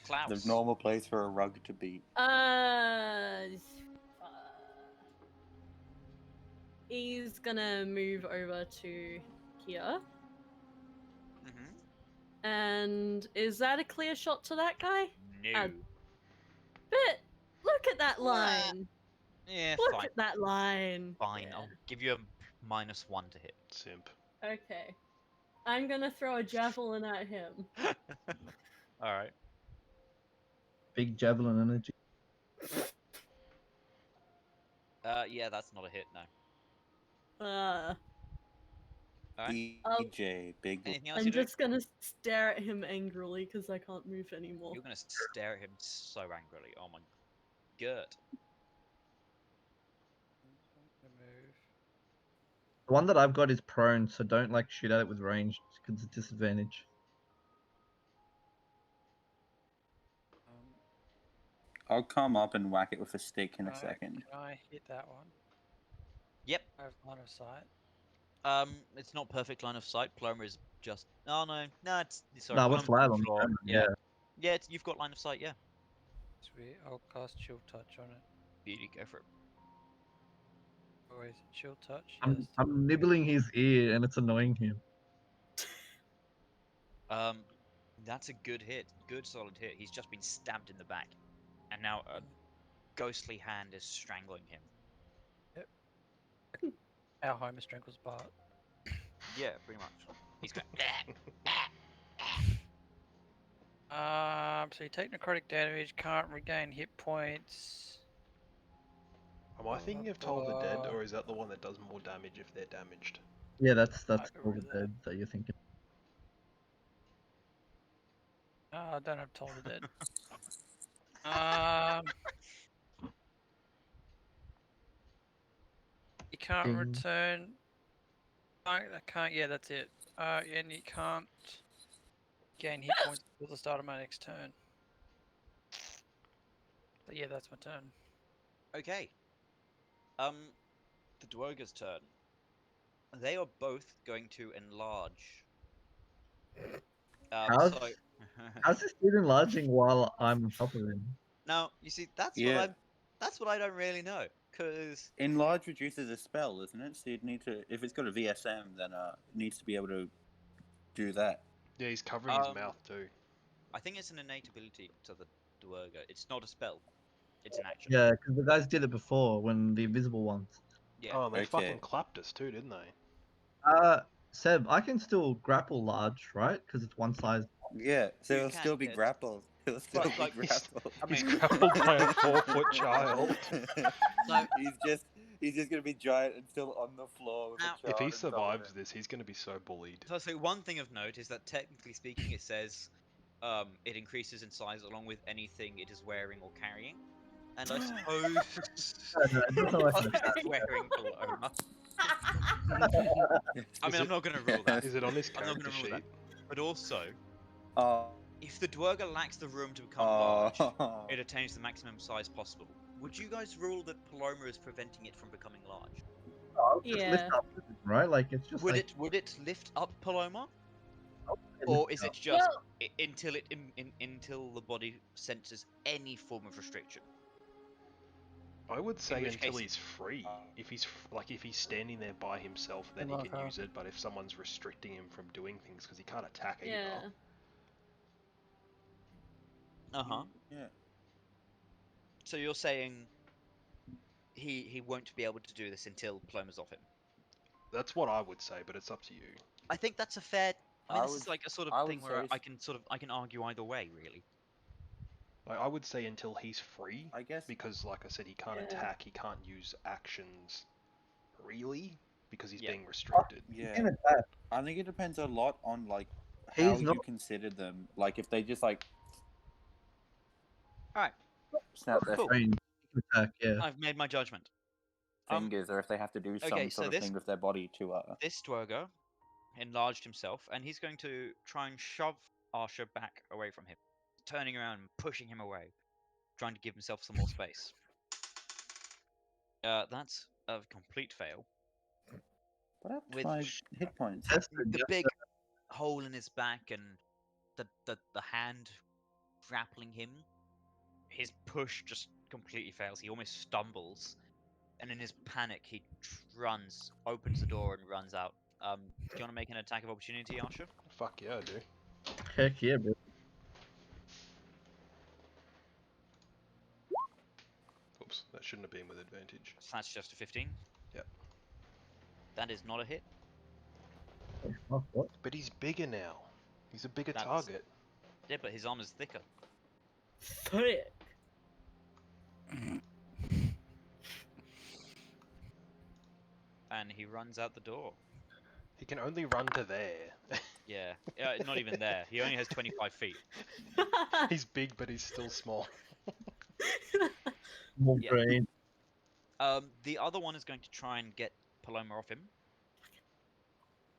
Speaker 1: Klaus.
Speaker 2: The normal place for a rug to be.
Speaker 5: He's gonna move over to here.
Speaker 1: Mm-hmm.
Speaker 5: And is that a clear shot to that guy?
Speaker 1: No.
Speaker 5: But look at that line.
Speaker 1: Yeah,
Speaker 5: Look
Speaker 1: fine.
Speaker 5: at that line.
Speaker 1: Fine.
Speaker 5: Yeah.
Speaker 1: I'll give you a -1 to hit.
Speaker 4: Simp.
Speaker 5: Okay. I'm gonna throw a javelin at him.
Speaker 1: Alright.
Speaker 3: Big javelin energy.
Speaker 1: Yeah, that's not a hit, no. Alright.
Speaker 2: EJ, big.
Speaker 1: Anything else
Speaker 5: I'm
Speaker 1: you do?
Speaker 5: just gonna stare at him angrily because I can't move anymore.
Speaker 1: You're gonna stare at him so angrily. Oh my Gert.
Speaker 6: Move.
Speaker 3: The one that I've got is prone, so don't like shoot at it with range because it's a disadvantage.
Speaker 2: I'll come up and whack it with a stick in a
Speaker 6: Can
Speaker 2: second.
Speaker 6: I hit that one?
Speaker 1: Yep.
Speaker 6: I have line of sight.
Speaker 1: It's not perfect line of sight. Paloma is just. Oh no, it's sorry.
Speaker 3: No, we're
Speaker 1: Paloma's
Speaker 3: flat
Speaker 1: the
Speaker 3: on the
Speaker 1: floor.
Speaker 3: ground,
Speaker 1: Yeah, yeah. You've got line of sight. Yeah.
Speaker 6: Sweet. I'll cast chill touch on it.
Speaker 1: Beauty, go for it.
Speaker 6: Oh, is it chill touch?
Speaker 3: I'm
Speaker 6: Yes.
Speaker 3: nibbling his ear and it's annoying him.
Speaker 1: That's a good hit. Good solid hit. He's just been stabbed in the back, and now a ghostly hand is strangling him.
Speaker 6: Our Homer strangles Bart.
Speaker 1: Yeah, pretty much. He's going.
Speaker 6: So you take necrotic damage, can't regain hit points.
Speaker 4: Am I thinking of Toll the Dead, or is that the one that does more damage if they're damaged?
Speaker 3: Yeah, that's
Speaker 6: I
Speaker 3: all
Speaker 6: agree
Speaker 3: the
Speaker 6: with that.
Speaker 3: dead that you're thinking.
Speaker 6: I don't have Toll the Dead. You can't
Speaker 3: Ding.
Speaker 6: return. I can't. Yeah, that's it. And you can't gain hit points until the start of my next turn. But yeah, that's my turn.
Speaker 1: Okay. The Dwerga's turn. They are both going to enlarge.
Speaker 3: How's-
Speaker 1: So.
Speaker 3: How's this dude enlarging while I'm on top of him?
Speaker 1: Now, you see, that's
Speaker 2: Yeah.
Speaker 1: what I don't really know, because
Speaker 2: Enlarge reduces a spell, isn't it? So you'd need to, if it's got a VSM, then it needs to be able to do that.
Speaker 4: Yeah, he's covering his mouth too.
Speaker 1: I think it's an innate ability to the Dwerga. It's not a spell. It's an action.
Speaker 3: Yeah, because the guys did it before when the invisible ones.
Speaker 1: Yeah.
Speaker 4: Oh, and they
Speaker 2: Okay.
Speaker 4: fucking clapped us too, didn't they?
Speaker 3: Seb, I can still grapple large, right? Because it's one size.
Speaker 2: Yeah, so
Speaker 1: You
Speaker 2: it'll
Speaker 1: can,
Speaker 2: still be
Speaker 1: yes.
Speaker 2: grappled. It'll still
Speaker 1: But,
Speaker 2: be
Speaker 1: like,
Speaker 2: grappled.
Speaker 1: I
Speaker 4: He's
Speaker 1: mean,
Speaker 4: grappled by a 4-foot child.
Speaker 1: So-
Speaker 2: he's just gonna be giant and still on the floor with
Speaker 1: Now-
Speaker 2: a child.
Speaker 4: If he
Speaker 2: and
Speaker 4: survives
Speaker 2: dominant.
Speaker 4: this, he's going to be so bullied.
Speaker 1: So I'll say one thing of note is that technically speaking, it says it increases in size along with anything it is wearing or carrying. And I suppose
Speaker 3: That's how I think.
Speaker 1: it's wearing Paloma. I mean, I'm not going to rule that.
Speaker 4: Is it on his
Speaker 1: I'm not
Speaker 4: character
Speaker 1: gonna rule that.
Speaker 4: sheet?
Speaker 1: But also,
Speaker 2: Oh,
Speaker 1: If the Dwerger lacks the room to become large,
Speaker 2: Oh.
Speaker 1: it attains the maximum size possible. Would you guys rule that Paloma is preventing it from becoming large?
Speaker 3: Just
Speaker 5: Yeah.
Speaker 3: lift up, right? Like it's just
Speaker 1: Would
Speaker 3: like
Speaker 1: it lift up Paloma,
Speaker 3: it
Speaker 1: or
Speaker 3: lifts
Speaker 1: is it
Speaker 3: up.
Speaker 1: just until the body senses any form of restriction?
Speaker 4: I would say
Speaker 1: which
Speaker 4: until
Speaker 1: case-
Speaker 4: he's free. If he's if he's standing there by himself, then he
Speaker 6: Like
Speaker 4: can
Speaker 6: a-
Speaker 4: use it. But if someone's restricting him from doing things because he can't attack either,
Speaker 5: Yeah.
Speaker 1: Uh-huh.
Speaker 2: Yeah.
Speaker 1: So you're saying he won't be able to do this until Paloma's off him?
Speaker 4: that's what I would say. But it's up to you.
Speaker 1: I think that's a fair. I mean,
Speaker 2: I
Speaker 1: this is
Speaker 2: would-
Speaker 1: like a sort
Speaker 2: I
Speaker 1: of thing
Speaker 2: would
Speaker 1: where
Speaker 2: say
Speaker 1: I can argue either way, really.
Speaker 4: Like, I would say until he's free,
Speaker 2: I guess.
Speaker 4: because like I said, he can't
Speaker 5: Yeah.
Speaker 4: attack, he can't use actions, really, because he's
Speaker 1: Yeah.
Speaker 4: being restricted.
Speaker 2: Yeah.
Speaker 3: In attack.
Speaker 2: I think it depends a lot on like
Speaker 3: He's
Speaker 2: how
Speaker 3: not-
Speaker 2: you consider them. Like if they just like
Speaker 1: Alright.
Speaker 2: snap their
Speaker 1: Cool.
Speaker 3: Train. He can attack, yeah.
Speaker 1: I've made my judgment.
Speaker 2: fingers, or if they have to do some
Speaker 1: okay, so
Speaker 2: sort of
Speaker 1: this-
Speaker 2: thing with their body to
Speaker 1: This Dwerger enlarged himself, and he's going to try and shove Arsha back away from him, turning around and pushing him away, trying to give himself some more space. That's a complete fail.
Speaker 2: What happened to
Speaker 1: with
Speaker 2: my hit points?
Speaker 3: Tested,
Speaker 1: The
Speaker 3: yeah.
Speaker 1: big hole in his back and the hand grappling him. His push just completely fails. He almost stumbles, and in his panic, he runs, opens the door, and runs out. Do you want to make an attack of opportunity, Arsha?
Speaker 4: Fuck yeah, I do.
Speaker 3: Heck yeah, bro.
Speaker 4: Oops, that shouldn't have been with advantage.
Speaker 1: So that's just a 15.
Speaker 4: Yep.
Speaker 1: That is not a hit.
Speaker 3: Oh, what?
Speaker 4: But he's bigger now. He's a bigger
Speaker 1: That's-
Speaker 4: target.
Speaker 1: Yeah, but his armor's thicker.
Speaker 5: Frick.
Speaker 1: And he runs out the door.
Speaker 4: He can only run to there.
Speaker 1: Yeah, not even there. He only has 25 feet.
Speaker 4: He's big, but he's still small.
Speaker 3: More
Speaker 1: Yeah.
Speaker 3: brain.
Speaker 1: The other one is going to try and get Paloma off him.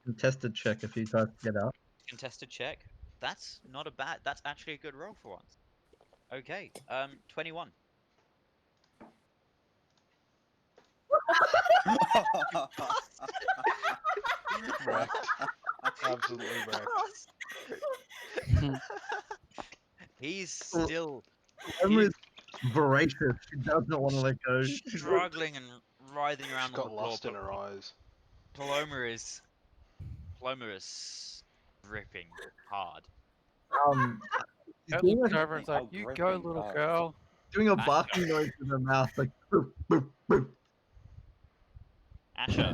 Speaker 3: Contested check if he tries to get out.
Speaker 1: Contested check. That's not a bad. That's actually a good roll for once. Okay. 21.
Speaker 4: Wrecked. Absolutely wrecked.
Speaker 1: He's still
Speaker 3: Paloma is voracious. She does not want to let go.
Speaker 1: struggling and writhing
Speaker 4: She's
Speaker 1: around on
Speaker 4: got
Speaker 1: the floor.
Speaker 4: lust in her eyes.
Speaker 1: Paloma is gripping hard.
Speaker 3: She's
Speaker 6: He
Speaker 3: doing
Speaker 6: looks
Speaker 3: a,
Speaker 6: over and is like,
Speaker 2: Oh,
Speaker 6: "You
Speaker 2: great
Speaker 6: go,
Speaker 2: big
Speaker 6: little
Speaker 2: eyes.
Speaker 6: girl."
Speaker 3: doing a barking noise with her mouth, like boop, boop, boop.
Speaker 1: Asher,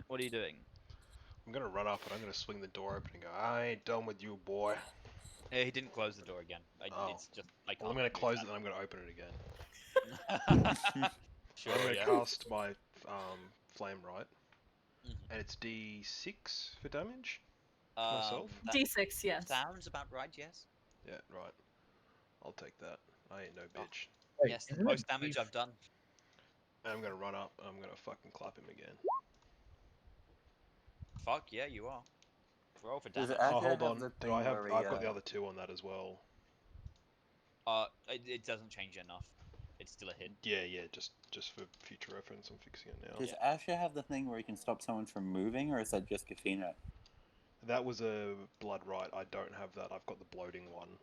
Speaker 1: what are you doing?
Speaker 4: I'm gonna run up and I'm gonna swing the door open and go, I ain't done with you, boy.
Speaker 1: He didn't close the door again.
Speaker 4: Oh.
Speaker 1: It's just I
Speaker 4: Well, I'm
Speaker 1: can't
Speaker 4: gonna close it
Speaker 1: move
Speaker 4: and I'm gonna open it again.
Speaker 1: that. Sure,
Speaker 4: I'm gonna
Speaker 1: yeah.
Speaker 4: cast my flame right,
Speaker 1: Mhm.
Speaker 4: and it's D6 for damage.
Speaker 1: Um,
Speaker 4: myself?
Speaker 1: that
Speaker 5: D6, yes.
Speaker 1: sounds about right. Yes.
Speaker 4: Yeah, right. I'll take that. I ain't no bitch.
Speaker 3: Wait,
Speaker 1: Yes, the
Speaker 3: isn't it
Speaker 1: most damage
Speaker 3: D-
Speaker 1: I've done.
Speaker 4: And I'm gonna run up and I'm gonna fucking clap him again.
Speaker 1: Fuck yeah, you are. Roll for
Speaker 2: Does
Speaker 1: damage.
Speaker 2: it
Speaker 4: Oh,
Speaker 2: Asher
Speaker 4: hold
Speaker 2: have
Speaker 4: on.
Speaker 2: the
Speaker 4: Do
Speaker 2: thing
Speaker 4: I have?
Speaker 2: where
Speaker 4: I've
Speaker 2: he,
Speaker 4: got the other two on that as well.
Speaker 1: It doesn't change enough. It's still a hit.
Speaker 4: Yeah. Just for future reference, I'm fixing it now.
Speaker 2: Does
Speaker 1: Yeah.
Speaker 2: Asher have the thing where he can stop someone from moving, or is that just Kafina?
Speaker 4: That was a blood right. I don't have that. I've got the bloating one.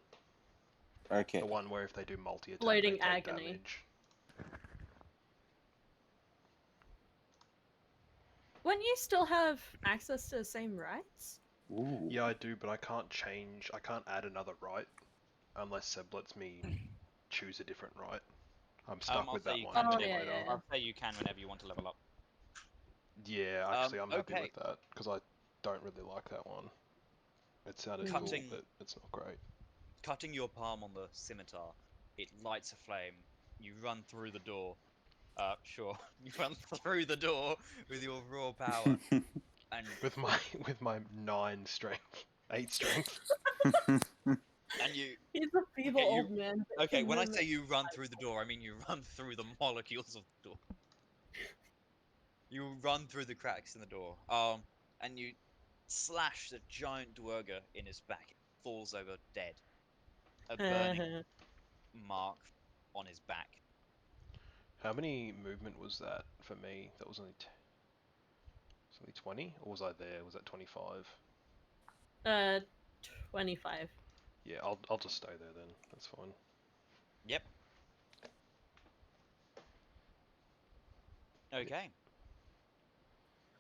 Speaker 2: Okay.
Speaker 4: The one where if they do multi-attack,
Speaker 5: Bloating
Speaker 4: they take
Speaker 5: agony.
Speaker 4: damage.
Speaker 5: Wouldn't you still have access to the same rights?
Speaker 2: Ooh.
Speaker 4: Yeah, I do, but I can't change. I can't add another right unless Seb lets me choose a different right. I'm stuck
Speaker 1: I'll
Speaker 4: with
Speaker 1: say
Speaker 4: that
Speaker 1: you
Speaker 4: one
Speaker 1: can
Speaker 4: until
Speaker 5: whenever-
Speaker 4: later.
Speaker 5: yeah, yeah.
Speaker 1: I'll say you can whenever you want to level up.
Speaker 4: Yeah, actually, I'm happy
Speaker 1: okay.
Speaker 4: with that because I don't really like that one. It sounded
Speaker 1: Cutting-
Speaker 4: cool, but it's not great.
Speaker 1: Cutting your palm on the scimitar, it lights a flame. You run through the door. Sure. You run through the door with your raw power, and
Speaker 4: With my 9 strength, 8 strength.
Speaker 1: you.
Speaker 5: He's a feeble
Speaker 1: Okay, you-
Speaker 5: old man. that
Speaker 1: Okay,
Speaker 5: can
Speaker 1: when I
Speaker 5: move
Speaker 1: say you run through the door, I mean you run through the molecules of the door. You run through the cracks in the door. And you slash the giant Dwerger in his back. falls over dead. A burning mark on his back.
Speaker 4: How many movement was that for me? That was only 20, or was I there? Was that 25?
Speaker 5: 25.
Speaker 4: Yeah, I'll just stay there then. That's fine.
Speaker 1: Yep. Okay.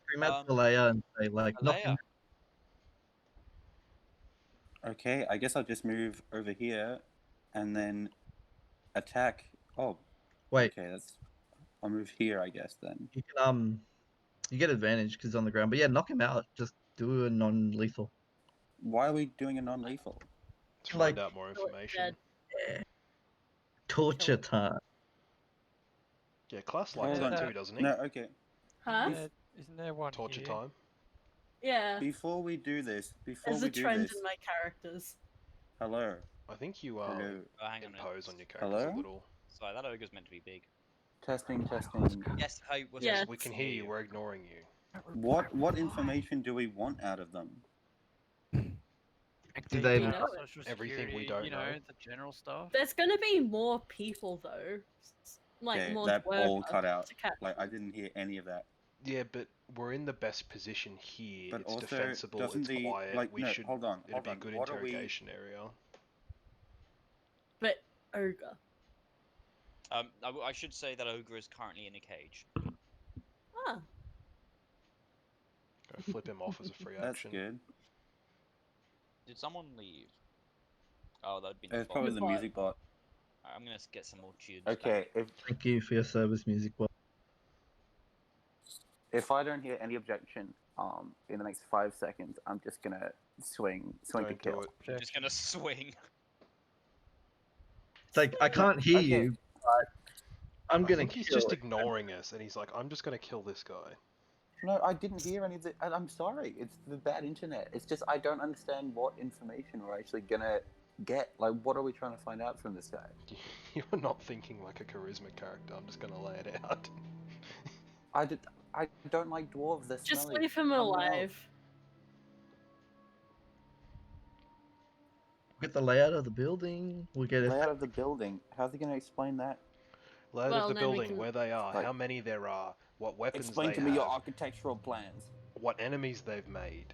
Speaker 3: Scream out to Leia and say like, knock him.
Speaker 2: Okay, I guess I'll just move over here, and then attack. Oh,
Speaker 3: Wait,
Speaker 2: okay. I'll move here, I guess then.
Speaker 3: you can you get advantage because he's on the ground. But yeah, knock him out. Just do a non-lethal.
Speaker 2: Why are we doing a non-lethal?
Speaker 4: To
Speaker 3: Like-
Speaker 4: find out more information.
Speaker 5: dead.
Speaker 3: Yeah. Torture time.
Speaker 4: Yeah, Klaus likes
Speaker 2: Hold
Speaker 4: that
Speaker 6: on.
Speaker 4: too, doesn't he?
Speaker 2: No, okay.
Speaker 5: Huh?
Speaker 6: Isn't there one
Speaker 4: Torture
Speaker 6: here?
Speaker 4: time.
Speaker 5: Yeah.
Speaker 2: Before we do this,
Speaker 5: There's a trend in my characters.
Speaker 2: hello.
Speaker 4: I think you
Speaker 2: Hello.
Speaker 1: Oh, hang on a minute.
Speaker 4: impose on your characters
Speaker 2: Hello?
Speaker 4: a little.
Speaker 1: Sorry, that ogre's meant to be big.
Speaker 2: Testing, testing.
Speaker 1: Yes, hey, we're
Speaker 5: Yeah.
Speaker 1: supposed
Speaker 4: We
Speaker 1: to
Speaker 4: can
Speaker 1: see
Speaker 4: hear you. We're ignoring you.
Speaker 2: What information do we want out of them?
Speaker 3: Do they
Speaker 5: know
Speaker 3: have
Speaker 5: it?
Speaker 6: Social
Speaker 4: Everything we
Speaker 6: security,
Speaker 4: don't
Speaker 6: you
Speaker 4: know.
Speaker 6: the general stuff.
Speaker 5: There's gonna be more people though. Like
Speaker 2: Okay,
Speaker 5: more
Speaker 2: that all
Speaker 5: dwarves
Speaker 2: cut out.
Speaker 5: to catch.
Speaker 2: Like I didn't hear any of that.
Speaker 4: Yeah, but we're in the best position here.
Speaker 2: But
Speaker 4: It's
Speaker 2: also,
Speaker 4: defensible.
Speaker 2: doesn't
Speaker 4: It's
Speaker 2: the
Speaker 4: quiet.
Speaker 2: like
Speaker 4: We
Speaker 2: no?
Speaker 4: should.
Speaker 2: Hold on,
Speaker 4: It'd
Speaker 2: hold
Speaker 4: be a
Speaker 2: on.
Speaker 4: good
Speaker 2: What are we?
Speaker 4: interrogation area.
Speaker 5: But ogre.
Speaker 1: I should say that ogre is currently in a cage.
Speaker 5: Ah.
Speaker 4: Go flip him off as a free
Speaker 2: That's
Speaker 4: action.
Speaker 2: good.
Speaker 1: Did someone leave? Oh, that'd be
Speaker 2: It's
Speaker 1: the
Speaker 2: probably
Speaker 1: bot.
Speaker 2: the music bot.
Speaker 1: I'm gonna get some more tunes.
Speaker 2: Okay,
Speaker 3: Thank you for your service, music. Well,
Speaker 2: if I don't hear any objection, in the next 5 seconds, I'm just gonna swing to
Speaker 4: Don't do
Speaker 2: kill.
Speaker 4: it.
Speaker 1: I'm just gonna swing.
Speaker 3: it's like I can't hear
Speaker 2: Okay.
Speaker 3: you, but I'm
Speaker 4: I
Speaker 3: gonna
Speaker 4: think he's
Speaker 3: kill
Speaker 4: just
Speaker 3: it.
Speaker 4: ignoring us, and he's like, "I'm just gonna kill this guy."
Speaker 2: No, I didn't hear any of the. I'm sorry. It's the bad internet. It's just I don't understand what information we're actually gonna get. Like, what are we trying to find out from this guy?
Speaker 4: You're not thinking like a charisma character. I'm just gonna lay it out.
Speaker 2: I don't like dwarves. They're
Speaker 5: Just
Speaker 2: smelly.
Speaker 5: leave him
Speaker 2: I'm an elf.
Speaker 5: alive.
Speaker 3: Get the layout of the building. We get
Speaker 2: Layout of the building. How's he gonna explain that?
Speaker 4: Layout
Speaker 5: Well,
Speaker 4: of the
Speaker 5: then we
Speaker 4: building,
Speaker 5: can-
Speaker 4: where they are,
Speaker 2: Like-
Speaker 4: how many there are, what weapons
Speaker 2: Explain
Speaker 4: they
Speaker 2: to me your
Speaker 4: have,
Speaker 2: architectural plans.
Speaker 4: what enemies they've made,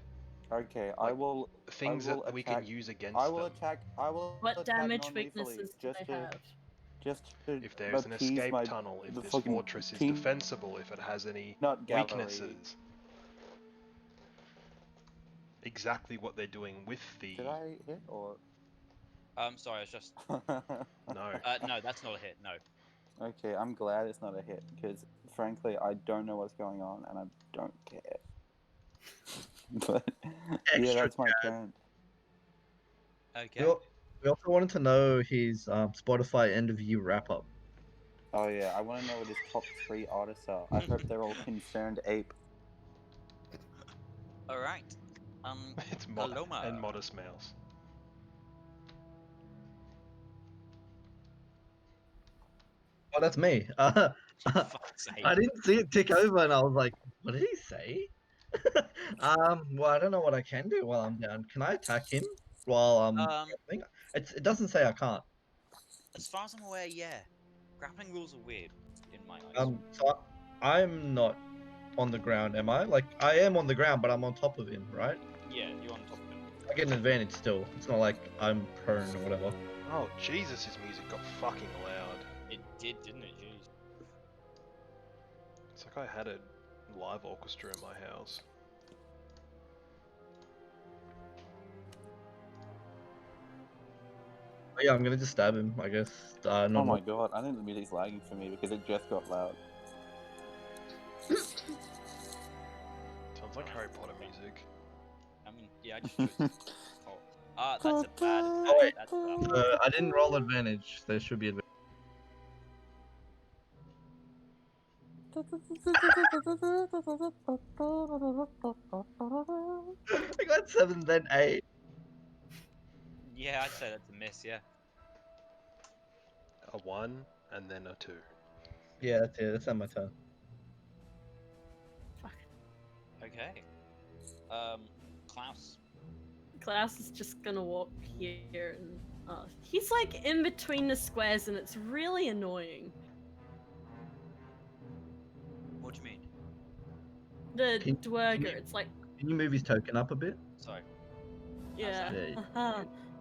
Speaker 2: Okay, I
Speaker 4: Like,
Speaker 2: will.
Speaker 4: things
Speaker 2: will
Speaker 4: that we can
Speaker 2: attack-
Speaker 4: use against
Speaker 2: I will
Speaker 4: them.
Speaker 2: attack. I will.
Speaker 5: What
Speaker 2: attack
Speaker 5: damage
Speaker 2: non-lethally,
Speaker 5: weaknesses do they have?
Speaker 2: Just to
Speaker 4: If there's an
Speaker 2: appease
Speaker 4: escape
Speaker 2: my,
Speaker 4: tunnel, if
Speaker 2: the
Speaker 4: this
Speaker 2: fucking
Speaker 4: fortress is
Speaker 2: team-
Speaker 4: defensible, if it has any
Speaker 2: Not gallery.
Speaker 4: weaknesses. Exactly what they're doing with the...
Speaker 2: Did I hit or?
Speaker 1: Sorry, I was just.
Speaker 4: No.
Speaker 1: No, that's not a hit. No.
Speaker 2: Okay, I'm glad it's not a hit because, frankly, I don't know what's going on and I don't care. But yeah,
Speaker 3: Extra
Speaker 2: that's my turn.
Speaker 1: Okay.
Speaker 3: We also wanted to know his Spotify end of year wrap up.
Speaker 2: Oh yeah, I want to know what his top 3 artists are. I hope they're all Concerned Ape.
Speaker 1: All right.
Speaker 4: It's
Speaker 1: Paloma.
Speaker 4: and Modest Mouse.
Speaker 3: Oh, that's me.
Speaker 1: For fuck's sake.
Speaker 3: I didn't see it tick over, and I was like, "What did he say?" Well, I don't know what I can do while I'm down. Can I attack him while grappling? It doesn't say I can't.
Speaker 1: As far as I'm aware, yeah. Grappling rules are weird in my eyes.
Speaker 3: So I'm not on the ground, am I? Like I am on the ground, but I'm on top of him, right?
Speaker 1: Yeah, you're on top of him.
Speaker 3: I get an advantage still. It's not like I'm prone or whatever.
Speaker 4: Oh, Jesus, his music got fucking loud.
Speaker 1: It did, didn't it? Jeez.
Speaker 4: It's like I had a live orchestra in my house.
Speaker 3: But yeah, I'm gonna just stab him, I guess.
Speaker 2: Oh
Speaker 3: Not
Speaker 2: my god, I think the music's lagging for me because it just got loud.
Speaker 4: Sounds like Harry Potter music.
Speaker 1: I mean, yeah, I just chose. That's a bad.
Speaker 3: Oh, wait.
Speaker 1: That's bad.
Speaker 3: I didn't roll advantage. There should be advantage. I got 7, then 8.
Speaker 1: Yeah, I'd say that's a miss. Yeah.
Speaker 4: A 1 and then a 2.
Speaker 3: Yeah, that's it. That's not my turn.
Speaker 1: Okay. Klaus.
Speaker 5: Klaus is just gonna walk here and he's like in between the squares and it's really annoying.
Speaker 1: What do you mean?
Speaker 5: The
Speaker 3: Can
Speaker 5: Dwerger,
Speaker 3: you-
Speaker 5: it's like
Speaker 3: Can you move his token up a bit?
Speaker 1: Sorry.
Speaker 5: yeah.
Speaker 3: There you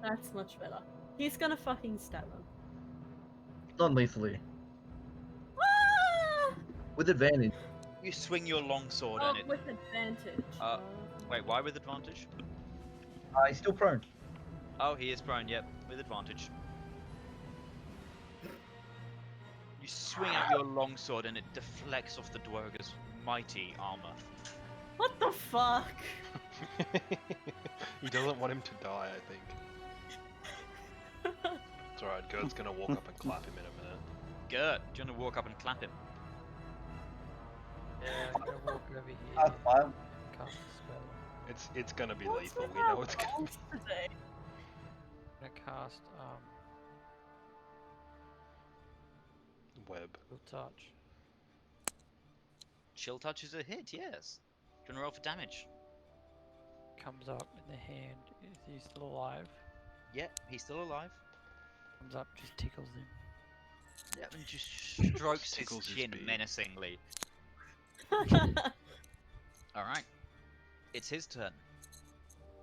Speaker 5: That's much better. He's gonna fucking stab him.
Speaker 3: Non-lethally.
Speaker 5: Ah!
Speaker 3: With advantage.
Speaker 1: You swing your long sword
Speaker 5: Oh,
Speaker 1: and it.
Speaker 5: with advantage.
Speaker 1: Wait, why with advantage?
Speaker 3: He's still prone.
Speaker 1: Oh, he is prone. Yep, with advantage. You swing out your long sword and it deflects off the Dwerger's mighty armor.
Speaker 5: What the fuck?
Speaker 4: He doesn't want him to die, I think. It's alright, Gert's gonna walk up and clap him in a minute.
Speaker 1: Gert, do you want to walk up and clap him?
Speaker 6: Yeah, I'm gonna walk over here.
Speaker 3: Fine.
Speaker 6: Cast a spell.
Speaker 4: It's gonna be
Speaker 5: What's
Speaker 4: lethal,
Speaker 5: with
Speaker 4: we know
Speaker 5: our
Speaker 4: it's gonna be.
Speaker 5: rolls today?
Speaker 6: I'm gonna cast
Speaker 4: Web.
Speaker 6: Will touch.
Speaker 1: Chill touch is a hit, yes. Do you want to roll for damage?
Speaker 6: Comes up in the hand. Is he still alive?
Speaker 1: Yep, he's still alive.
Speaker 6: Comes up, just tickles him.
Speaker 1: Yep, and just strokes his
Speaker 4: Tickles his
Speaker 1: chin
Speaker 4: beard.
Speaker 1: menacingly. Alright. It's his turn.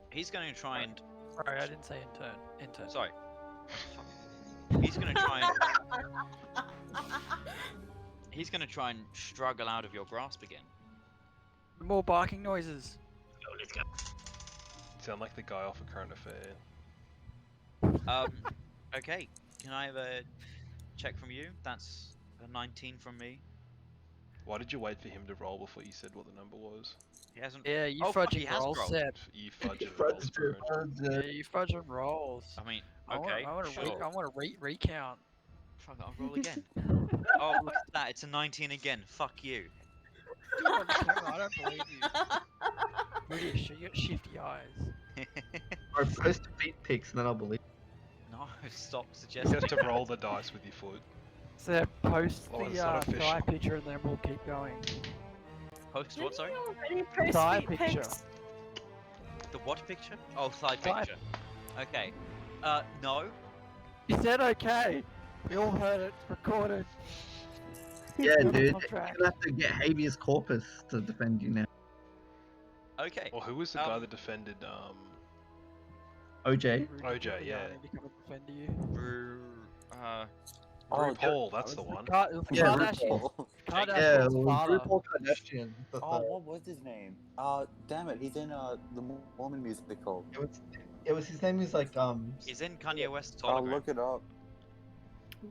Speaker 1: He's going to try and...
Speaker 6: Sorry, I didn't say in turn. In turn.
Speaker 1: Sorry. He's going to try and... He's going to try and struggle out of your grasp again.
Speaker 6: More barking noises.
Speaker 4: Sound like the guy off a Current Affair.
Speaker 1: Okay. Can I have a check from you? That's a 19 from me.
Speaker 4: Why did you wait for him to roll before you said what the number was?
Speaker 1: He hasn't...
Speaker 6: Yeah, you
Speaker 1: Oh, fuck, he
Speaker 6: fudging
Speaker 1: has
Speaker 6: rolls,
Speaker 1: rolled.
Speaker 6: Seb.
Speaker 4: You fudged rolls, bro.
Speaker 6: Yeah, you fudging rolls.
Speaker 1: I mean,
Speaker 6: I
Speaker 1: okay,
Speaker 6: want
Speaker 1: sure.
Speaker 6: to recount.
Speaker 1: Fuck it, I'll roll again. Oh, look at that. It's a 19 again. Fuck you.
Speaker 6: I don't believe you. British, you got shifty eyes.
Speaker 3: Or post feet pics, and then I'll believe.
Speaker 1: No, stop
Speaker 4: You
Speaker 1: suggesting.
Speaker 4: have to roll the dice with your foot.
Speaker 6: So post
Speaker 4: Oh, it's
Speaker 6: the
Speaker 4: not
Speaker 6: thigh
Speaker 4: official.
Speaker 6: picture and then we'll keep going.
Speaker 1: Post what,
Speaker 5: Didn't
Speaker 1: sorry?
Speaker 5: you already post
Speaker 6: Thigh
Speaker 5: feet
Speaker 6: picture.
Speaker 5: pics?
Speaker 1: The what picture? Oh, thigh
Speaker 6: Thigh-
Speaker 1: picture. Okay. No.
Speaker 6: You said okay. We all heard it. It's recorded.
Speaker 3: Yeah,
Speaker 6: You're
Speaker 3: dude.
Speaker 6: on
Speaker 3: You're
Speaker 6: track.
Speaker 3: gonna have to get habeas corpus to defend you now.
Speaker 1: Okay.
Speaker 4: Or who was the guy
Speaker 1: Um,
Speaker 4: that defended
Speaker 3: OJ.
Speaker 4: OJ, yeah.
Speaker 6: Become a defender you.
Speaker 4: RuPaul, that's the one.
Speaker 3: Yeah,
Speaker 6: Kardashian.
Speaker 3: RuPaul.
Speaker 6: Kardashian's
Speaker 3: Yeah, well,
Speaker 6: father.
Speaker 3: RuPaul Kardashian.
Speaker 2: Oh, what was his name? Damn it, he's in the Mormon musical.
Speaker 3: It was his name is like
Speaker 1: He's in Kanye West's
Speaker 2: I'll
Speaker 1: hologram.
Speaker 2: look it up.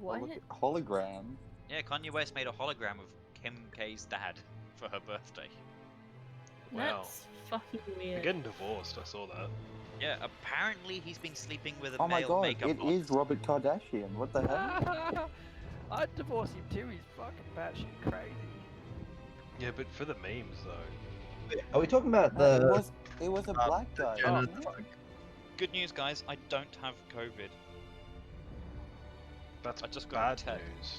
Speaker 5: What?
Speaker 2: Hologram.
Speaker 1: Yeah, Kanye West made a hologram of Kim K's dad for her birthday.
Speaker 4: Wow.
Speaker 5: That's fucking
Speaker 4: They're
Speaker 5: weird.
Speaker 4: getting divorced, I saw that.
Speaker 1: Yeah, apparently he's been sleeping with a
Speaker 2: Oh my
Speaker 1: male
Speaker 2: god,
Speaker 1: makeup
Speaker 2: it
Speaker 1: artist.
Speaker 2: is Robert Kardashian. What the hell?
Speaker 6: I'd divorce him too. He's fucking batshit crazy.
Speaker 4: Yeah, but for the memes though.
Speaker 3: Are we talking about
Speaker 2: No,
Speaker 3: the
Speaker 2: it was a black guy.
Speaker 3: Jenner-
Speaker 1: Good news, guys. I don't have COVID.
Speaker 4: That's
Speaker 1: I just got a
Speaker 4: bad
Speaker 1: text.
Speaker 4: news.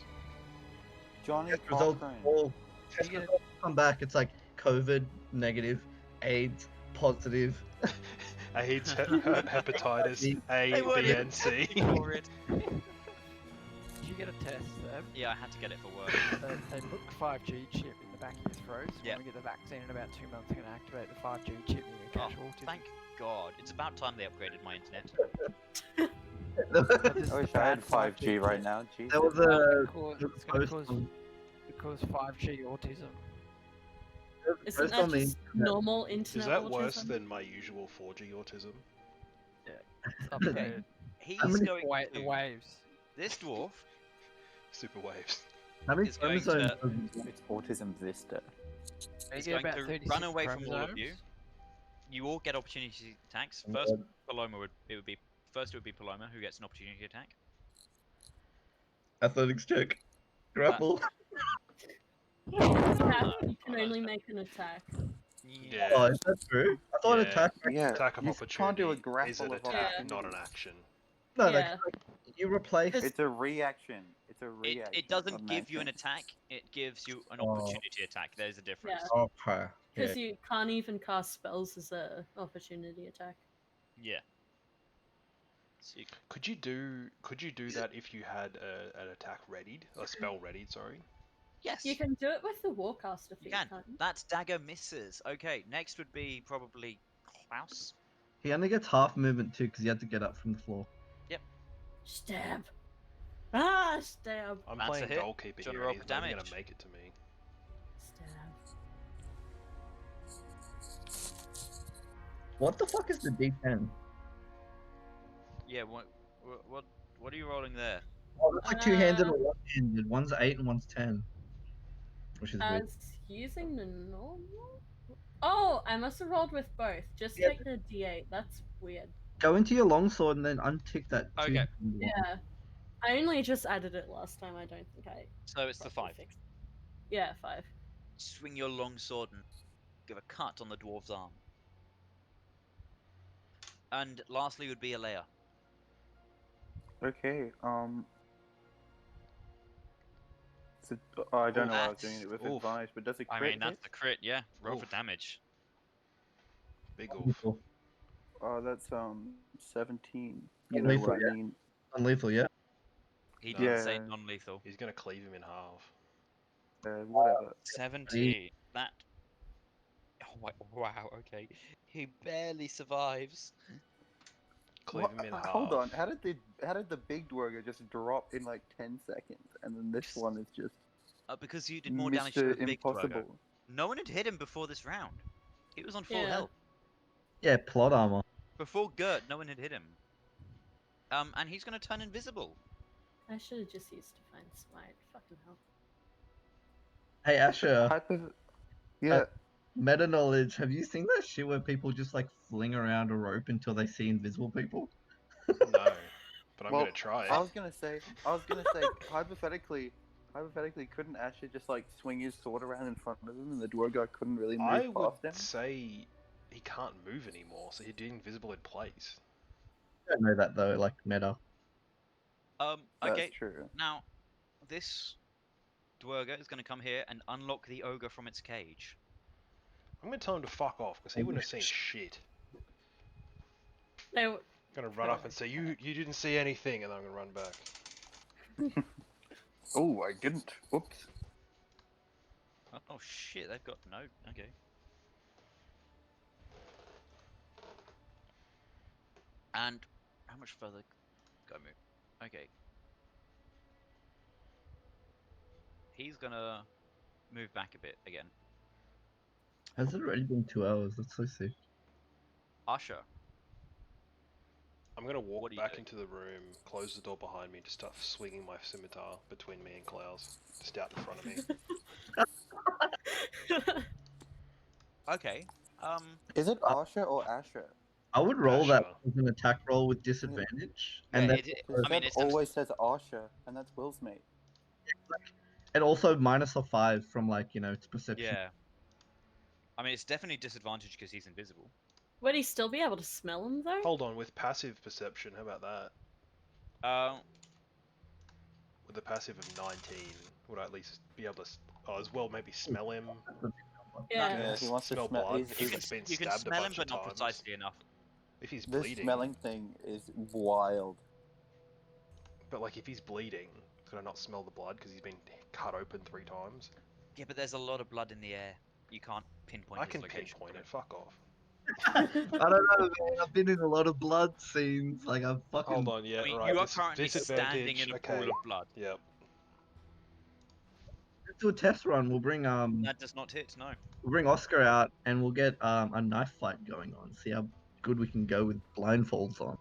Speaker 2: Johnny
Speaker 3: test results
Speaker 2: Cochran.
Speaker 3: all test
Speaker 6: You get-
Speaker 3: results come back? It's like COVID negative, AIDS positive.
Speaker 4: AIDS, hepatitis, A,
Speaker 1: They weren't
Speaker 4: B,
Speaker 1: even
Speaker 4: and C.
Speaker 1: For it.
Speaker 6: Did you get a test, Seb?
Speaker 1: Yeah, I had to get it for work.
Speaker 6: They put the 5G chip in the back of your throat. So
Speaker 1: Yep.
Speaker 6: when we get the vaccine in about 2 months, they're going to activate the 5G chip and you get
Speaker 1: Oh,
Speaker 6: cash autism.
Speaker 1: thank God. It's about time they upgraded my internet.
Speaker 6: But this is
Speaker 2: I wish
Speaker 6: the
Speaker 2: I had
Speaker 6: bad
Speaker 2: 5G right
Speaker 6: chip.
Speaker 2: now. Jesus.
Speaker 3: There was
Speaker 6: It's going
Speaker 3: post
Speaker 6: to
Speaker 3: on-
Speaker 6: cause 5G autism.
Speaker 5: Isn't
Speaker 3: post
Speaker 5: that
Speaker 3: on the
Speaker 5: just
Speaker 3: internet.
Speaker 5: normal internet
Speaker 4: Is that
Speaker 5: autism?
Speaker 4: worse than my usual 4G autism?
Speaker 6: It's upgraded.
Speaker 1: He's
Speaker 3: many-
Speaker 1: going
Speaker 6: The
Speaker 1: to...
Speaker 6: waves.
Speaker 1: This dwarf
Speaker 4: Super waves.
Speaker 3: How many
Speaker 1: is going
Speaker 3: chromosomes?
Speaker 2: It's Autism Vista.
Speaker 6: You
Speaker 1: is
Speaker 6: get
Speaker 1: going
Speaker 6: about
Speaker 1: to
Speaker 6: 36
Speaker 1: run away from all of you.
Speaker 6: chromosomes.
Speaker 1: You all get opportunity attacks.
Speaker 3: Oh,
Speaker 1: First,
Speaker 3: God.
Speaker 1: Paloma First, it would be Paloma who gets an opportunity attack.
Speaker 3: Athletics check. Grapple.
Speaker 5: You can only make an attack.
Speaker 4: Yeah.
Speaker 3: Oh, is that true? I thought
Speaker 4: Yeah.
Speaker 3: attack.
Speaker 2: Yeah,
Speaker 4: Attack of
Speaker 2: you
Speaker 4: opportunity
Speaker 2: can't do a
Speaker 4: is
Speaker 2: grapple
Speaker 4: an
Speaker 2: of
Speaker 4: attack,
Speaker 5: opportunity.
Speaker 4: not an action.
Speaker 3: No,
Speaker 5: Yeah.
Speaker 3: like you replace.
Speaker 5: Because-
Speaker 2: It's a reaction. It's a reaction.
Speaker 1: It doesn't
Speaker 2: not
Speaker 1: give you an
Speaker 2: action.
Speaker 1: attack. It gives you an
Speaker 3: Oh.
Speaker 1: opportunity attack. There's a difference.
Speaker 5: Yeah.
Speaker 3: Okay.
Speaker 5: Because you can't even cast spells as a opportunity attack.
Speaker 1: Yeah. So you,
Speaker 4: Could you do that if you had an attack readied, a spell readied? Sorry.
Speaker 1: yes,
Speaker 5: You can do it with the Warcaster
Speaker 1: you
Speaker 5: feat,
Speaker 1: can.
Speaker 5: can't you?
Speaker 1: That dagger misses. Okay, next would be probably Klaus.
Speaker 3: He only gets half movement too because he had to get up from the floor.
Speaker 5: Stab. Ah, stab.
Speaker 4: I'm
Speaker 1: That's a
Speaker 4: playing
Speaker 1: hit.
Speaker 4: goalkeeper
Speaker 1: Do you
Speaker 4: here,
Speaker 1: wanna roll
Speaker 4: and he's
Speaker 1: for
Speaker 4: not even
Speaker 1: damage?
Speaker 4: gonna make it to me.
Speaker 5: Stab.
Speaker 3: What the fuck is the D10?
Speaker 1: Yeah. What are you rolling there?
Speaker 3: Oh, that's like two-handed or one-handed. One's 8 and one's 10. Which is weird.
Speaker 5: As using the normal. Oh, I must have rolled with both. Just
Speaker 3: Yeah.
Speaker 5: take the D8. That's weird.
Speaker 3: Go into your longsword and then untick that
Speaker 1: Okay.
Speaker 3: two-handed one.
Speaker 5: Yeah. I only just added it last time. I don't think I
Speaker 1: So it's the
Speaker 5: properly
Speaker 1: 5.
Speaker 5: fixed. Yeah, 5.
Speaker 1: Swing your long sword and give a cut on the dwarf's arm. And lastly would be Alea.
Speaker 2: Okay. So, I don't know why I was doing
Speaker 1: That's-
Speaker 2: it with
Speaker 4: oof.
Speaker 2: advice, but does a
Speaker 1: I
Speaker 2: crit
Speaker 1: mean, that's
Speaker 2: hit?
Speaker 1: the crit. Yeah. Roll for
Speaker 4: Oof.
Speaker 1: damage.
Speaker 4: Big oof.
Speaker 2: Oh, that's 17. You know
Speaker 3: Non-lethal,
Speaker 2: what I
Speaker 3: yeah.
Speaker 2: mean?
Speaker 3: Non-lethal, yeah.
Speaker 1: He
Speaker 4: No.
Speaker 1: did say
Speaker 2: Yeah.
Speaker 1: non-lethal.
Speaker 4: He's gonna cleave him in half.
Speaker 2: Whatever.
Speaker 1: 17. That. Oh, wow. Okay. He barely survives.
Speaker 4: Cleave him in half.
Speaker 2: Hold on. How did the big dwargo just drop in like 10 seconds, and then this one is just
Speaker 1: Because you did more damage to
Speaker 2: Mr.
Speaker 1: the big dwargo.
Speaker 2: Impossible?
Speaker 1: No one had hit him before this round. He was on full
Speaker 5: Yeah.
Speaker 1: health.
Speaker 3: Yeah, plot armor.
Speaker 1: Before Gert, no one had hit him. And he's gonna turn invisible.
Speaker 5: I should have just used Divine Smite. Fucking hell.
Speaker 3: Hey, Asher,
Speaker 2: Yeah.
Speaker 3: meta knowledge. Have you seen that shit where people just like fling around a rope until they see invisible people?
Speaker 4: No, but I'm
Speaker 2: Well,
Speaker 4: gonna try.
Speaker 2: I was gonna say, hypothetically, couldn't Asher just like swing his sword around in front of him, and the dwargo couldn't really move
Speaker 4: I would
Speaker 2: past him?
Speaker 4: say he can't move anymore, so he'd be invisible in place.
Speaker 3: I don't know that though, like meta.
Speaker 1: Okay.
Speaker 2: That's true.
Speaker 1: Now, this dwargo is gonna come here and unlock the ogre from its cage.
Speaker 4: I'm gonna tell him to fuck off because he wouldn't have seen shit.
Speaker 5: They
Speaker 4: I'm gonna run up and say you didn't see anything, and then I'm gonna run back.
Speaker 2: Oh, I didn't. Whoops.
Speaker 1: Oh shit! They've got no. Okay. And how much further? Go move. Okay. He's gonna move back a bit again.
Speaker 3: Has it already been 2 hours? That's so sick.
Speaker 1: Usher.
Speaker 4: I'm gonna
Speaker 1: What
Speaker 4: walk
Speaker 1: do you
Speaker 4: back
Speaker 1: do?
Speaker 4: into the room, close the door behind me, and just start swinging my scimitar between me and Klaus, just out in front of me.
Speaker 1: Okay.
Speaker 2: Is it Asher or Asher?
Speaker 3: I would roll that
Speaker 4: Asher.
Speaker 3: as an attack roll with disadvantage,
Speaker 1: Yeah,
Speaker 3: and then
Speaker 2: Because
Speaker 1: I mean,
Speaker 2: that
Speaker 1: it's
Speaker 2: always says Asher, and that's Will's mate.
Speaker 3: and also minus a 5 from like its perception.
Speaker 1: yeah. I mean, it's definitely disadvantage because he's invisible.
Speaker 5: Would he still be able to smell him though?
Speaker 4: Hold on, with passive perception, how about that? With a passive of 19, would I at least be able to, as well, maybe smell him?
Speaker 5: Yeah.
Speaker 2: Yeah, he wants to
Speaker 4: smell
Speaker 2: smell.
Speaker 4: blood.
Speaker 2: He's,
Speaker 4: If
Speaker 1: You
Speaker 4: he's
Speaker 1: can
Speaker 4: been
Speaker 1: you can
Speaker 4: stabbed a
Speaker 1: smell him,
Speaker 4: bunch
Speaker 1: but
Speaker 4: of
Speaker 1: not
Speaker 4: times.
Speaker 1: precisely enough.
Speaker 4: If he's
Speaker 2: this
Speaker 4: bleeding,
Speaker 2: smelling thing is wild.
Speaker 4: but like if he's bleeding, could I not smell the blood because he's been cut open 3 times?
Speaker 1: Yeah, but there's a lot of blood in the air. You can't pinpoint
Speaker 4: I
Speaker 1: his
Speaker 4: can
Speaker 1: location.
Speaker 4: pinpoint it. Fuck off.
Speaker 3: I don't know, man. I've been in a lot of blood scenes. Like I've fucking.
Speaker 4: Hold on, yeah,
Speaker 1: I mean,
Speaker 4: right.
Speaker 1: you are currently standing
Speaker 4: Disadvantage.
Speaker 1: in a
Speaker 4: Okay.
Speaker 1: pool of blood.
Speaker 4: Yep.
Speaker 3: Let's do a test run. We'll bring
Speaker 1: That does not hit. No.
Speaker 3: Oscar out, and we'll get a knife fight going on. See how good we can go with blindfolds on.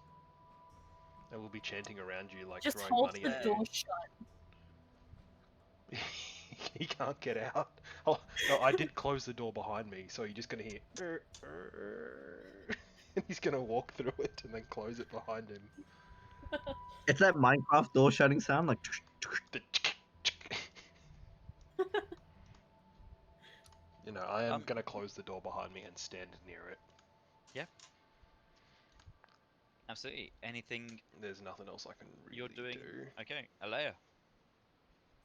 Speaker 4: And we'll be chanting around you like
Speaker 5: Just
Speaker 4: throwing
Speaker 5: hold
Speaker 4: money
Speaker 5: the
Speaker 4: at
Speaker 5: door shut.
Speaker 4: you. He can't get out. Oh, no, I did close the door behind me, so you're just gonna hear. And he's gonna walk through it and then close it behind him.
Speaker 3: It's that Minecraft door shutting sound, like.
Speaker 4: You know, I am gonna close the door behind me and stand near it.
Speaker 1: Yeah. Absolutely. Anything
Speaker 4: There's nothing else I can really
Speaker 1: you're doing?
Speaker 4: do.
Speaker 1: Okay, Alea.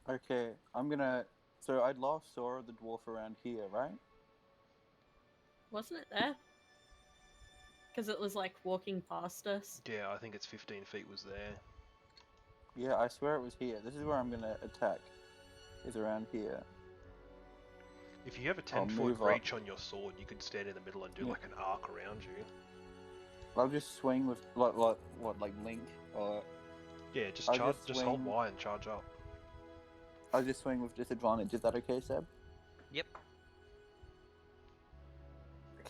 Speaker 2: Okay, I'm gonna. So I last saw the dwarf around here, right?
Speaker 5: Wasn't it there? Because it was like walking past us.
Speaker 4: Yeah, I think it's 15 feet was there.
Speaker 2: Yeah, I swear it was here. This is where I'm gonna attack. Is around here.
Speaker 4: If you have a
Speaker 2: I'll
Speaker 4: 10-foot
Speaker 2: move up.
Speaker 4: reach on your sword, you could stand in the middle and do
Speaker 2: Yeah.
Speaker 4: like an arc around you.
Speaker 2: I'll just swing with like Link, or
Speaker 4: Yeah, just
Speaker 2: I'll
Speaker 4: charge.
Speaker 2: just
Speaker 4: Just hold
Speaker 2: swing-
Speaker 4: Y and charge up.
Speaker 2: I'll just swing with disadvantage. Is that okay, Seb?
Speaker 1: Yep.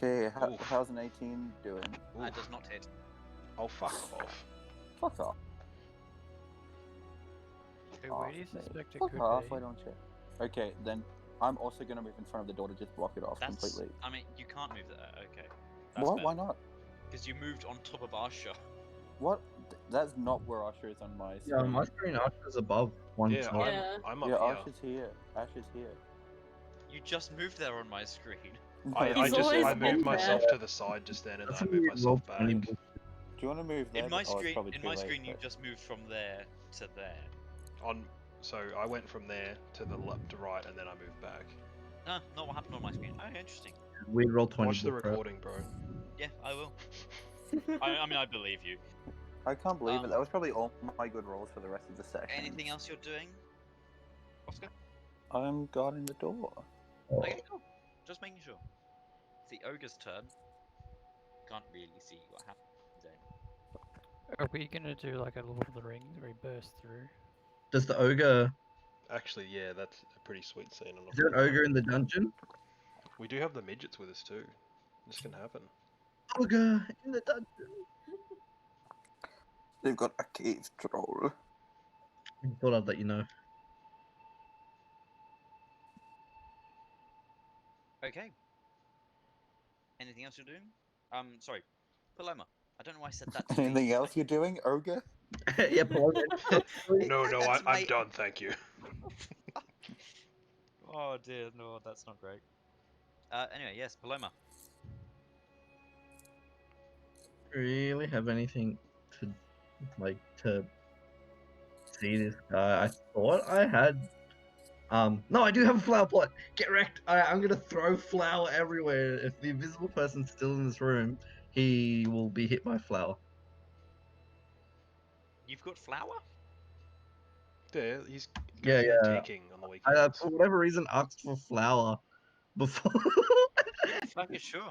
Speaker 2: Okay,
Speaker 4: Oof.
Speaker 2: how's an 18 doing?
Speaker 1: That does not hit.
Speaker 4: Oh, fuck off.
Speaker 2: Fuck off.
Speaker 6: Hey, where do you suspect it
Speaker 2: Fuck
Speaker 6: could
Speaker 2: off,
Speaker 6: be?
Speaker 2: why don't you? Okay, then I'm also gonna move in front of the door to just block it off
Speaker 1: That's.
Speaker 2: completely.
Speaker 1: I mean, you can't move that. Okay. That's
Speaker 2: What? Why not?
Speaker 1: Because you moved on top of Arsha.
Speaker 2: What? That's not where Usher is on my
Speaker 3: Yeah,
Speaker 2: screen.
Speaker 3: on my screen, Archer's above one
Speaker 4: Yeah,
Speaker 3: side.
Speaker 5: Yeah.
Speaker 4: I'm up
Speaker 2: Yeah,
Speaker 4: here.
Speaker 2: Usher's here. Ash's here.
Speaker 1: You just moved there on my screen.
Speaker 4: I
Speaker 5: He's always
Speaker 4: I
Speaker 5: been
Speaker 4: moved
Speaker 5: there.
Speaker 4: myself to the side just then, and then
Speaker 3: That's
Speaker 4: I
Speaker 3: a
Speaker 4: moved
Speaker 3: weird
Speaker 4: myself
Speaker 3: roll
Speaker 4: back.
Speaker 3: 20.
Speaker 2: Do you want to move there?
Speaker 1: In my
Speaker 2: Oh, it's
Speaker 1: screen,
Speaker 2: probably
Speaker 1: in
Speaker 2: too
Speaker 1: my
Speaker 2: late,
Speaker 1: screen, you
Speaker 2: but-
Speaker 1: just moved from there to there.
Speaker 4: So I went from there to the left to right, and then I moved back.
Speaker 1: Ah, not what happened on my screen. Okay, interesting.
Speaker 3: Weird roll 20.
Speaker 4: Watch the
Speaker 3: book, bro.
Speaker 4: recording, bro.
Speaker 1: Yeah, I will. I mean, I believe you.
Speaker 2: I can't believe it.
Speaker 1: Um,
Speaker 2: That was probably all my good rolls for the rest of the session.
Speaker 1: Anything else you're doing, Oscar?
Speaker 2: I'm guarding the door.
Speaker 1: Okay, cool. Just making sure. It's the ogre's turn. Can't really see what happens then.
Speaker 6: Are we gonna do like a Lord of the Rings where he bursts through?
Speaker 3: Does the ogre...
Speaker 4: Actually, yeah, that's a pretty sweet scene. I'm not
Speaker 3: Is there an
Speaker 4: gonna lie.
Speaker 3: ogre in the dungeon?
Speaker 4: We do have the midgets with us too. This can happen.
Speaker 3: Ogre in the dungeon.
Speaker 2: They've got a cave troll.
Speaker 3: I thought I'd let you know.
Speaker 1: Okay. Anything else you're doing? Sorry, Paloma. I don't know why I said that. To
Speaker 2: Anything
Speaker 1: you.
Speaker 2: else you're doing, Ogre?
Speaker 3: Yeah, Paul.
Speaker 4: No,
Speaker 1: That's
Speaker 4: I'm
Speaker 1: my-
Speaker 4: done, thank you.
Speaker 1: Oh dear, no, that's not great. Anyway, yes, Paloma.
Speaker 3: Really have anything to to see this guy? I thought I had. No, I do have a flower pot. Get wrecked. I'm gonna throw flour everywhere. If the invisible person's still in this room, he will be hit by flour.
Speaker 1: You've got flour?
Speaker 4: Yeah, he's
Speaker 3: Yeah,
Speaker 4: goes
Speaker 3: yeah.
Speaker 4: antiquing on the weekends.
Speaker 3: For whatever reason, asked for flour before,
Speaker 1: Yeah, fuck it, sure.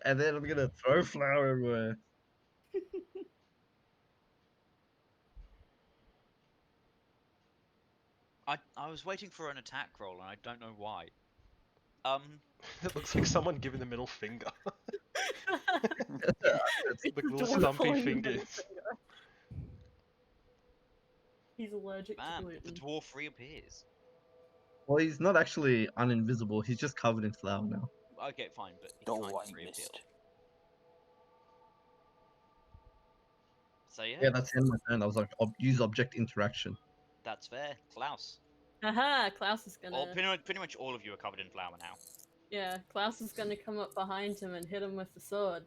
Speaker 3: and then I'm gonna throw flour everywhere.
Speaker 1: I was waiting for an attack roll, and I don't know why.
Speaker 4: It looks like someone giving the middle finger.
Speaker 5: It's
Speaker 4: Like
Speaker 5: the
Speaker 4: little
Speaker 5: dwarf
Speaker 4: stumpy
Speaker 5: pulling the
Speaker 4: fingers.
Speaker 5: middle finger. He's allergic to
Speaker 1: Bam,
Speaker 5: gluten.
Speaker 1: the dwarf reappears.
Speaker 3: Well, he's not actually uninvisible. He's just covered in flour now.
Speaker 1: Okay, fine, but he
Speaker 2: Don't
Speaker 1: kind
Speaker 2: want
Speaker 1: of reappeared.
Speaker 2: missed.
Speaker 1: So yeah,
Speaker 3: Yeah, that's the end of my turn. I was like, use object interaction.
Speaker 1: that's fair. Klaus.
Speaker 5: Haha, Klaus is gonna.
Speaker 1: Well, pretty much all of you are covered in flour now.
Speaker 5: Yeah, Klaus is gonna come up behind him and hit him with the sword.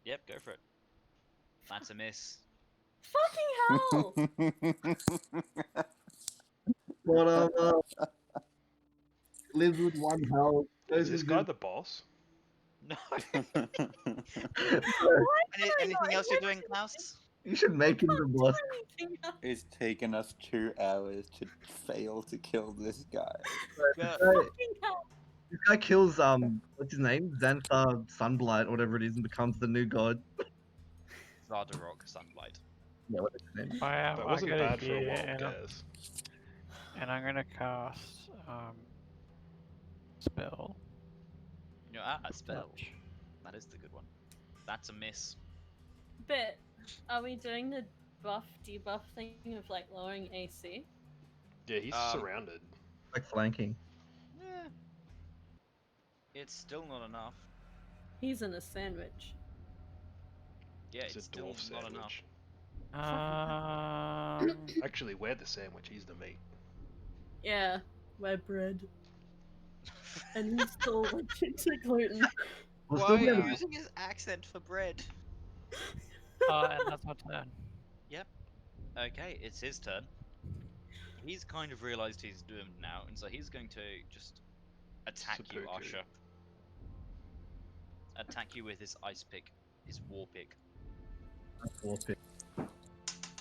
Speaker 1: Yep, go for it. That's a miss.
Speaker 5: Fucking hell!
Speaker 3: Whatever. Lives with one health.
Speaker 4: Is this guy the boss?
Speaker 1: No.
Speaker 5: Why
Speaker 1: Anything else you're doing, Klaus?
Speaker 3: You should make him the boss.
Speaker 5: anything else?
Speaker 2: It's taken us 2 hours to fail to kill this guy.
Speaker 1: Yeah.
Speaker 5: Fucking hell!
Speaker 3: This guy kills what's his name? Xanthar Sunblight, or whatever it is, and becomes the new god.
Speaker 1: Zardarok Sunlight.
Speaker 3: Yeah, what's his name?
Speaker 6: I
Speaker 4: That wasn't
Speaker 6: got it
Speaker 4: bad for a
Speaker 6: here,
Speaker 4: wild
Speaker 6: and
Speaker 4: guess.
Speaker 6: and I'm gonna cast spell.
Speaker 1: You know, a spell.
Speaker 6: Touch.
Speaker 1: That is the good one. That's a miss.
Speaker 5: But are we doing the buff debuff thing of like lowering AC?
Speaker 4: Yeah, he's
Speaker 1: Um,
Speaker 4: surrounded.
Speaker 3: Like flanking.
Speaker 1: Yeah. It's still not enough.
Speaker 5: He's in a sandwich.
Speaker 1: Yeah,
Speaker 4: It's a
Speaker 1: it's still
Speaker 4: dwarf
Speaker 1: not enough.
Speaker 4: sandwich. Actually, we're the sandwich, he's the meat.
Speaker 5: Yeah, we're bread. And he's still allergic to gluten.
Speaker 3: We'll
Speaker 1: Why
Speaker 3: still
Speaker 1: are
Speaker 3: be
Speaker 1: you
Speaker 3: able to-
Speaker 1: using his accent for bread?
Speaker 6: And that's my turn.
Speaker 1: Okay, it's his turn. He's kind of realized he's doomed now, and so he's going to just attack you,
Speaker 4: Seppuku.
Speaker 1: Asha. Attack you with his ice pick. is Warpig.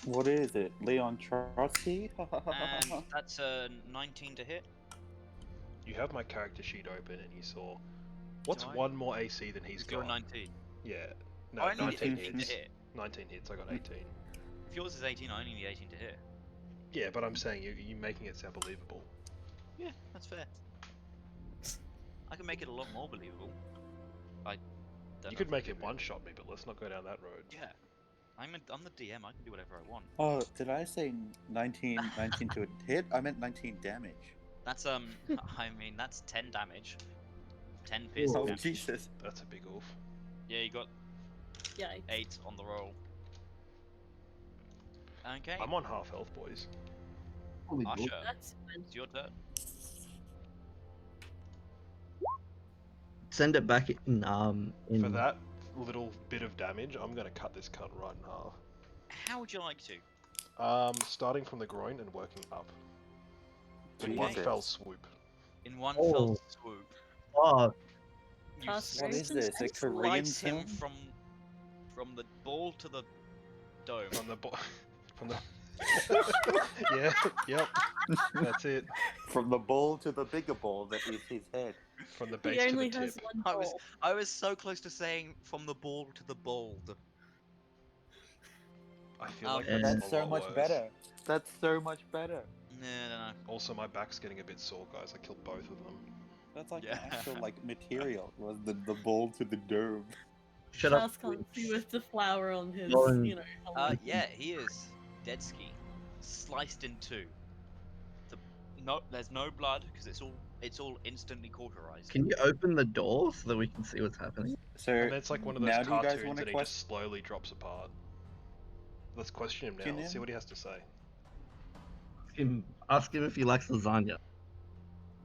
Speaker 2: What is it? Leon Trotsky?
Speaker 1: And that's a 19 to hit.
Speaker 4: You have my character sheet open and you saw. What's
Speaker 1: Do I?
Speaker 4: one more AC than he's
Speaker 1: Is your
Speaker 4: got?
Speaker 1: 19?
Speaker 4: Yeah. No,
Speaker 1: I need
Speaker 4: 19
Speaker 1: 18
Speaker 4: hits.
Speaker 1: to hit.
Speaker 4: 19 hits, I got 18.
Speaker 1: If yours is 18, I only need 18 to hit.
Speaker 4: Yeah, but I'm saying you're making it sound believable.
Speaker 1: Yeah, that's fair. I can make it a lot more believable. I don't
Speaker 4: You
Speaker 1: know
Speaker 4: could
Speaker 1: if I
Speaker 4: make
Speaker 1: can
Speaker 4: it
Speaker 1: do
Speaker 4: one-shot me, but let's not go down that road.
Speaker 1: Yeah. I'm the DM, I can do whatever I want.
Speaker 2: Oh, did I say 19 to hit? I meant 19 damage.
Speaker 1: That's I mean that's 10 damage. 10 piercing
Speaker 2: Oh,
Speaker 1: damage.
Speaker 2: Jesus.
Speaker 4: That's a big oof.
Speaker 1: Yeah, you got
Speaker 5: Yeah.
Speaker 1: 8 on the roll. Okay.
Speaker 4: I'm on half health, boys.
Speaker 1: Asha,
Speaker 5: That's fine.
Speaker 1: it's your turn.
Speaker 3: Send it back in
Speaker 4: For that little bit of damage, I'm gonna cut this cunt right in half.
Speaker 1: How would you like to?
Speaker 4: Starting from the groin and working up. In
Speaker 1: Okay.
Speaker 4: one
Speaker 2: Jesus.
Speaker 4: fell swoop.
Speaker 1: In one
Speaker 3: Oh.
Speaker 1: fell swoop,
Speaker 3: Oh,
Speaker 1: you
Speaker 5: What
Speaker 2: is this, a Korean
Speaker 1: slice him
Speaker 2: film?
Speaker 1: from the ball to the dome.
Speaker 4: From the from the yeah, yep. That's it.
Speaker 2: From the ball to the bigger ball that is his head.
Speaker 4: From the
Speaker 5: He
Speaker 4: base to the
Speaker 5: only
Speaker 4: tip.
Speaker 5: has one
Speaker 1: I was
Speaker 5: ball.
Speaker 1: I was so close to saying from the ball to the bald.
Speaker 4: I feel like
Speaker 1: Um,
Speaker 4: that's
Speaker 2: That's
Speaker 4: a
Speaker 2: so
Speaker 4: lot
Speaker 2: much
Speaker 4: worse.
Speaker 2: better. That's so much better.
Speaker 1: No.
Speaker 4: Also, my back's getting a bit sore, guys. I killed both of them.
Speaker 2: That's like
Speaker 1: Yeah.
Speaker 2: actual like material. Was the ball to the dome?
Speaker 3: shut up.
Speaker 5: Charles can't see with the flower on his,
Speaker 3: Lauren.
Speaker 5: you know, helmet.
Speaker 1: Yeah, he is dead ski, sliced in two. There's no blood because it's all instantly cauterized.
Speaker 3: Can you open the door so that we can see what's happening?
Speaker 2: So
Speaker 4: And it's like one of those
Speaker 2: now do you guys
Speaker 4: cartoons
Speaker 2: want to
Speaker 4: and he just slowly drops apart. Let's question him now.
Speaker 2: Question
Speaker 4: Let's see
Speaker 2: him?
Speaker 4: what he has to say.
Speaker 3: Ask him if he likes lasagna.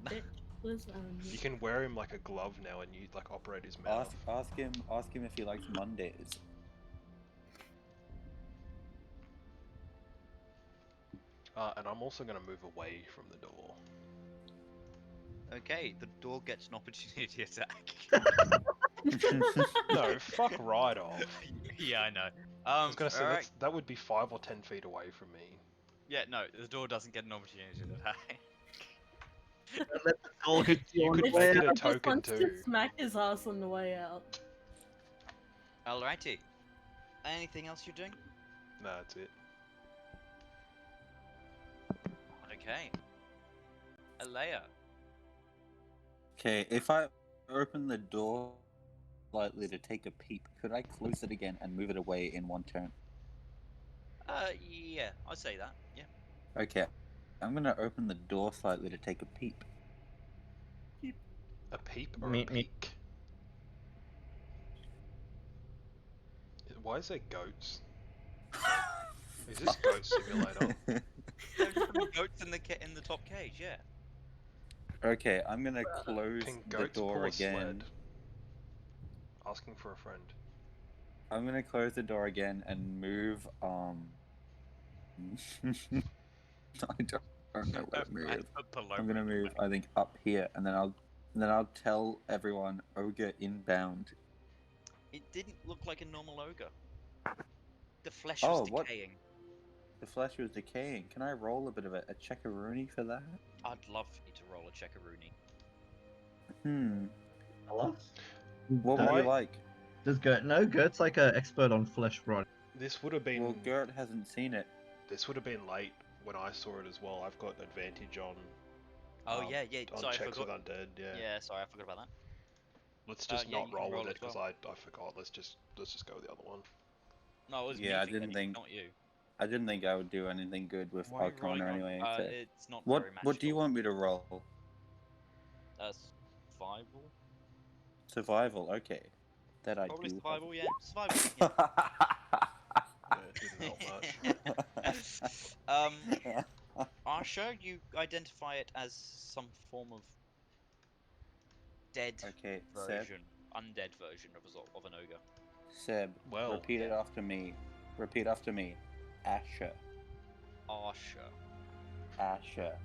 Speaker 5: Bitch was
Speaker 4: You can wear him like a glove now and you like operate his mouth.
Speaker 2: ask him if he likes Mondays.
Speaker 4: And I'm also going to move away from the door.
Speaker 1: Okay, the door gets an opportunity attack.
Speaker 4: No, fuck right off.
Speaker 1: Yeah, I know.
Speaker 4: I was going to say,
Speaker 1: alright.
Speaker 4: that would be 5 or 10 feet away from me.
Speaker 1: Yeah, no, the door doesn't get an opportunity to attack.
Speaker 3: Let the door hit you on
Speaker 4: could
Speaker 3: the
Speaker 4: make
Speaker 3: way
Speaker 4: it a
Speaker 3: out.
Speaker 5: I just
Speaker 4: token
Speaker 5: wants
Speaker 4: too.
Speaker 5: to smack his ass on the way out.
Speaker 1: Alrighty. Anything else you're doing?
Speaker 4: Nah, that's it.
Speaker 1: Okay. Alea.
Speaker 2: Okay, if I open the door slightly to take a peep, could I close it again and move it away in one turn?
Speaker 1: Yeah, I'd say that. Yeah.
Speaker 2: Okay, I'm gonna open the door slightly to take a peep.
Speaker 4: A peep or
Speaker 3: Me-
Speaker 4: a
Speaker 3: me-
Speaker 4: peek? Why is there goats? Is this Goat Simulator?
Speaker 1: There's some goats in the top cage. Yeah.
Speaker 2: Okay, I'm gonna close
Speaker 4: Can
Speaker 2: the
Speaker 4: goats
Speaker 2: door
Speaker 4: pull a
Speaker 2: again.
Speaker 4: sled? Asking for a friend.
Speaker 2: I'm gonna close the door again and move. I don't know where to move. I'm gonna move. I think up here, and then I'll tell everyone ogre inbound.
Speaker 1: It didn't look like a normal ogre. The flesh
Speaker 2: Oh,
Speaker 1: was
Speaker 2: what?
Speaker 1: decaying.
Speaker 2: The flesh was decaying. Can I roll a bit of a checkaroonie for that?
Speaker 1: I'd love for you to roll a checkaroonie.
Speaker 3: Hello?
Speaker 2: What would
Speaker 4: Why?
Speaker 2: you like?
Speaker 3: Does Gert know? Gert's like an expert on flesh rot.
Speaker 4: This would have been.
Speaker 2: Well, Gert hasn't seen it.
Speaker 4: This would have been late when I saw it as well. I've got advantage on.
Speaker 1: Oh
Speaker 4: um,
Speaker 1: yeah.
Speaker 4: On
Speaker 1: Sorry, I
Speaker 4: checks
Speaker 1: forgot.
Speaker 4: with undead. Yeah.
Speaker 1: Yeah, sorry, I forgot about that.
Speaker 4: Let's just
Speaker 1: yeah,
Speaker 4: not
Speaker 1: you can
Speaker 4: roll
Speaker 1: roll
Speaker 4: with
Speaker 1: as
Speaker 4: it because
Speaker 1: well.
Speaker 4: I forgot. Let's just go with the other one.
Speaker 1: No, it was
Speaker 2: Yeah, I
Speaker 1: me
Speaker 2: didn't think-
Speaker 1: not you.
Speaker 2: I didn't think I would do anything good with
Speaker 1: Why are you rolling
Speaker 2: Arcana
Speaker 1: on?
Speaker 2: anyway. so-
Speaker 1: It's not
Speaker 2: What
Speaker 1: very
Speaker 2: What do you
Speaker 1: magical.
Speaker 2: want me to roll?
Speaker 1: Survival?
Speaker 2: Survival. Okay, that I
Speaker 1: Probably
Speaker 2: do.
Speaker 1: survival. Yeah, survival. Yeah.
Speaker 4: Yeah, it didn't help much.
Speaker 1: Arsha, you identify it as some form of dead
Speaker 2: Okay, Seb.
Speaker 1: version, undead version of an ogre.
Speaker 2: Seb,
Speaker 4: Well,
Speaker 2: repeat it
Speaker 1: yeah.
Speaker 2: after me. Repeat after me. Asher.
Speaker 1: Arsha.
Speaker 2: Asher.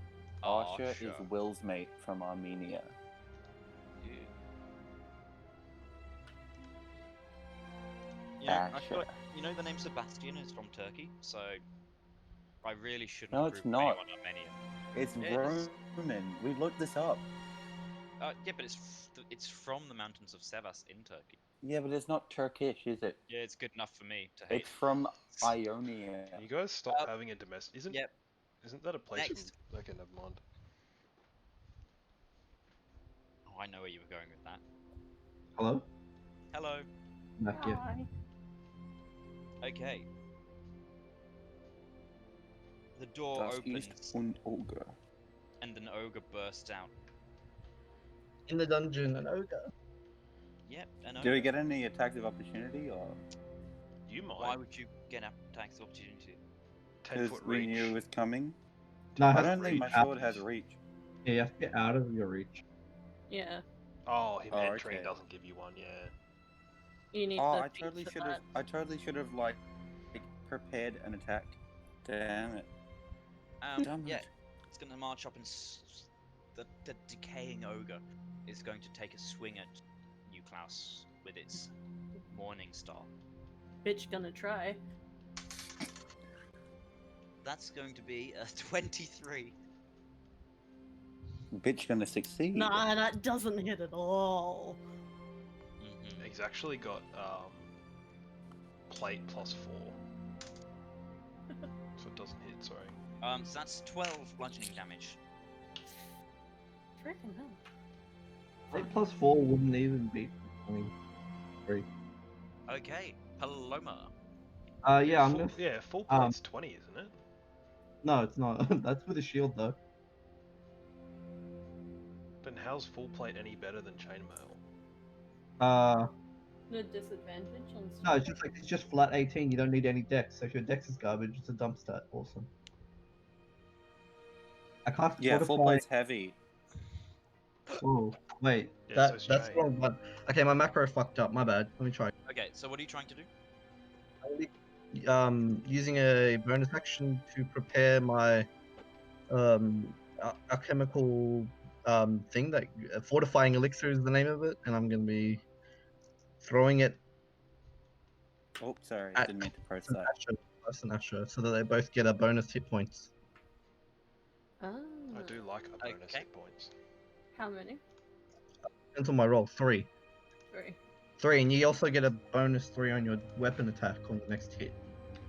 Speaker 2: Asher is
Speaker 1: Arsha.
Speaker 2: Will's mate from Armenia.
Speaker 1: Yeah. You know, I feel
Speaker 2: Asher.
Speaker 1: like, you know, the name Sebastian is from Turkey, so I really shouldn't
Speaker 2: No,
Speaker 1: approve
Speaker 2: it's
Speaker 1: of
Speaker 2: not.
Speaker 1: anyone Armenian.
Speaker 2: It's
Speaker 1: Yeah, it is.
Speaker 2: Roman. We looked this up.
Speaker 1: Yeah, but it's from the mountains of Sevas in Turkey.
Speaker 2: Yeah, but it's not Turkish, is it?
Speaker 1: Yeah, it's good enough for me to hate.
Speaker 2: It's from Ionia.
Speaker 4: Can you guys stop having a domestic?
Speaker 1: Yep.
Speaker 4: Isn't that a place
Speaker 1: Next.
Speaker 4: from? Okay, never mind.
Speaker 1: Oh, I know where you were going with that.
Speaker 3: Hello?
Speaker 1: Hello.
Speaker 3: Back here.
Speaker 5: Hi.
Speaker 1: Okay. The door
Speaker 2: Das
Speaker 1: opens
Speaker 2: ist ein Ogre.
Speaker 1: and an ogre bursts out.
Speaker 3: In the dungeon, an ogre.
Speaker 1: Yep, an ogre.
Speaker 2: Do we get any attacks of opportunity, or
Speaker 4: You might.
Speaker 1: Why would you get attacks of opportunity?
Speaker 4: 10
Speaker 2: because
Speaker 4: foot
Speaker 2: we
Speaker 4: reach.
Speaker 2: knew it was coming?
Speaker 3: No, it
Speaker 2: I
Speaker 3: has
Speaker 2: don't
Speaker 3: to
Speaker 2: think
Speaker 3: be
Speaker 2: my
Speaker 3: out.
Speaker 2: sword has reach.
Speaker 3: Yeah, you have to get out of your reach.
Speaker 5: Yeah,
Speaker 4: Oh, him
Speaker 2: Oh,
Speaker 4: entering
Speaker 2: okay.
Speaker 4: doesn't give you one. Yeah.
Speaker 5: you need
Speaker 2: Oh,
Speaker 5: the
Speaker 2: I
Speaker 5: feet
Speaker 2: totally
Speaker 5: for
Speaker 2: should
Speaker 5: that.
Speaker 2: have. I totally should have like prepared an attack. Damn it. Damn
Speaker 1: Yeah,
Speaker 2: it.
Speaker 1: it's gonna march up and the decaying ogre is going to take a swing at you, Klaus, with its morning star.
Speaker 5: Bitch gonna try.
Speaker 1: That's going to be a 23.
Speaker 2: Bitch gonna succeed.
Speaker 5: Nah, that doesn't hit at all.
Speaker 1: Mm-hmm.
Speaker 4: He's actually got plate +4. So it doesn't hit. Sorry.
Speaker 1: So that's 12 bludgeoning damage.
Speaker 5: Freaking hell.
Speaker 3: 8 plus 4 wouldn't even beat 23.
Speaker 1: Okay, Paloma.
Speaker 3: Yeah, I'm
Speaker 4: full,
Speaker 3: gonna.
Speaker 4: Yeah, full plate's 20, isn't it?
Speaker 3: No, it's not. That's with a shield, though.
Speaker 4: Then how's full plate any better than chainmail?
Speaker 5: No disadvantage on
Speaker 3: No, it's just like it's just flat 18. You don't need any dex. So if your dex is garbage, it's a dump stat. Awesome. I can't
Speaker 2: Yeah, full
Speaker 3: fortify.
Speaker 2: plate's heavy.
Speaker 3: Oh, wait,
Speaker 4: Yeah, so's
Speaker 3: that's
Speaker 4: chain.
Speaker 3: the wrong one. Okay, my macro fucked up. My bad. Let me try.
Speaker 1: Okay, so what are you trying to do?
Speaker 3: Using a bonus action to prepare my alchemical thing that fortifying elixir is the name of it, and I'm gonna be throwing it
Speaker 2: Oh, sorry,
Speaker 3: at
Speaker 2: didn't mean to press
Speaker 3: Klaus
Speaker 2: that.
Speaker 3: and Asher, so that they both get a bonus hit points.
Speaker 5: Ah,
Speaker 4: I do like a bonus
Speaker 1: Okay.
Speaker 4: hit points.
Speaker 5: how many?
Speaker 3: Until my roll 3,
Speaker 5: 3.
Speaker 3: and you also get a bonus 3 on your weapon attack on the next hit.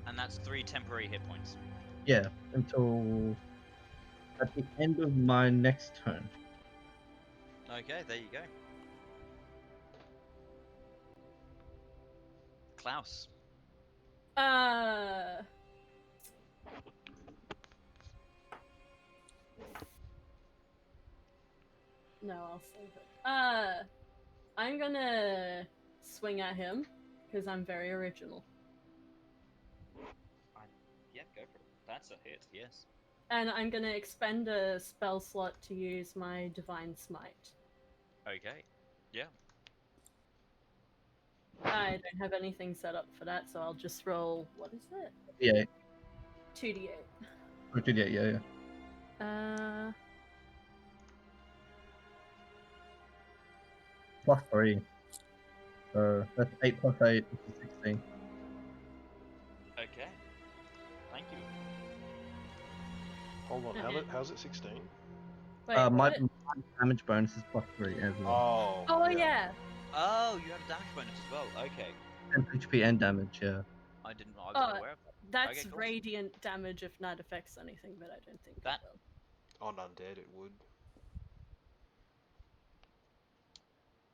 Speaker 1: And that's 3 temporary hit points.
Speaker 3: Yeah, until at the end of my next turn.
Speaker 1: Okay, there you go. Klaus.
Speaker 5: No, I'll save it. I'm gonna swing at him because I'm very original,
Speaker 1: Yeah, go for it. That's a hit, yes.
Speaker 5: and I'm gonna expend a spell slot to use my divine smite.
Speaker 1: Okay. Yeah.
Speaker 5: I don't have anything set up for that, so I'll just roll. What is it?
Speaker 3: Yeah,
Speaker 5: 2d8.
Speaker 3: yeah.
Speaker 5: Uh,
Speaker 3: Plus 3. So that's 8 plus 8, which is 16.
Speaker 1: Okay. Thank you.
Speaker 4: Hold on,
Speaker 5: Okay.
Speaker 4: how's it 16?
Speaker 5: wait,
Speaker 3: My
Speaker 5: what?
Speaker 3: damage bonus is plus 3 as well.
Speaker 5: Oh yeah.
Speaker 1: Oh, you have a damage bonus as well. Okay.
Speaker 3: 10 HP and damage, yeah.
Speaker 1: I was
Speaker 5: Oh,
Speaker 1: not aware of that.
Speaker 5: That's
Speaker 1: Okay, cool.
Speaker 5: radiant damage if that affects anything, but I don't think
Speaker 1: That-
Speaker 5: it will.
Speaker 4: On undead, it would.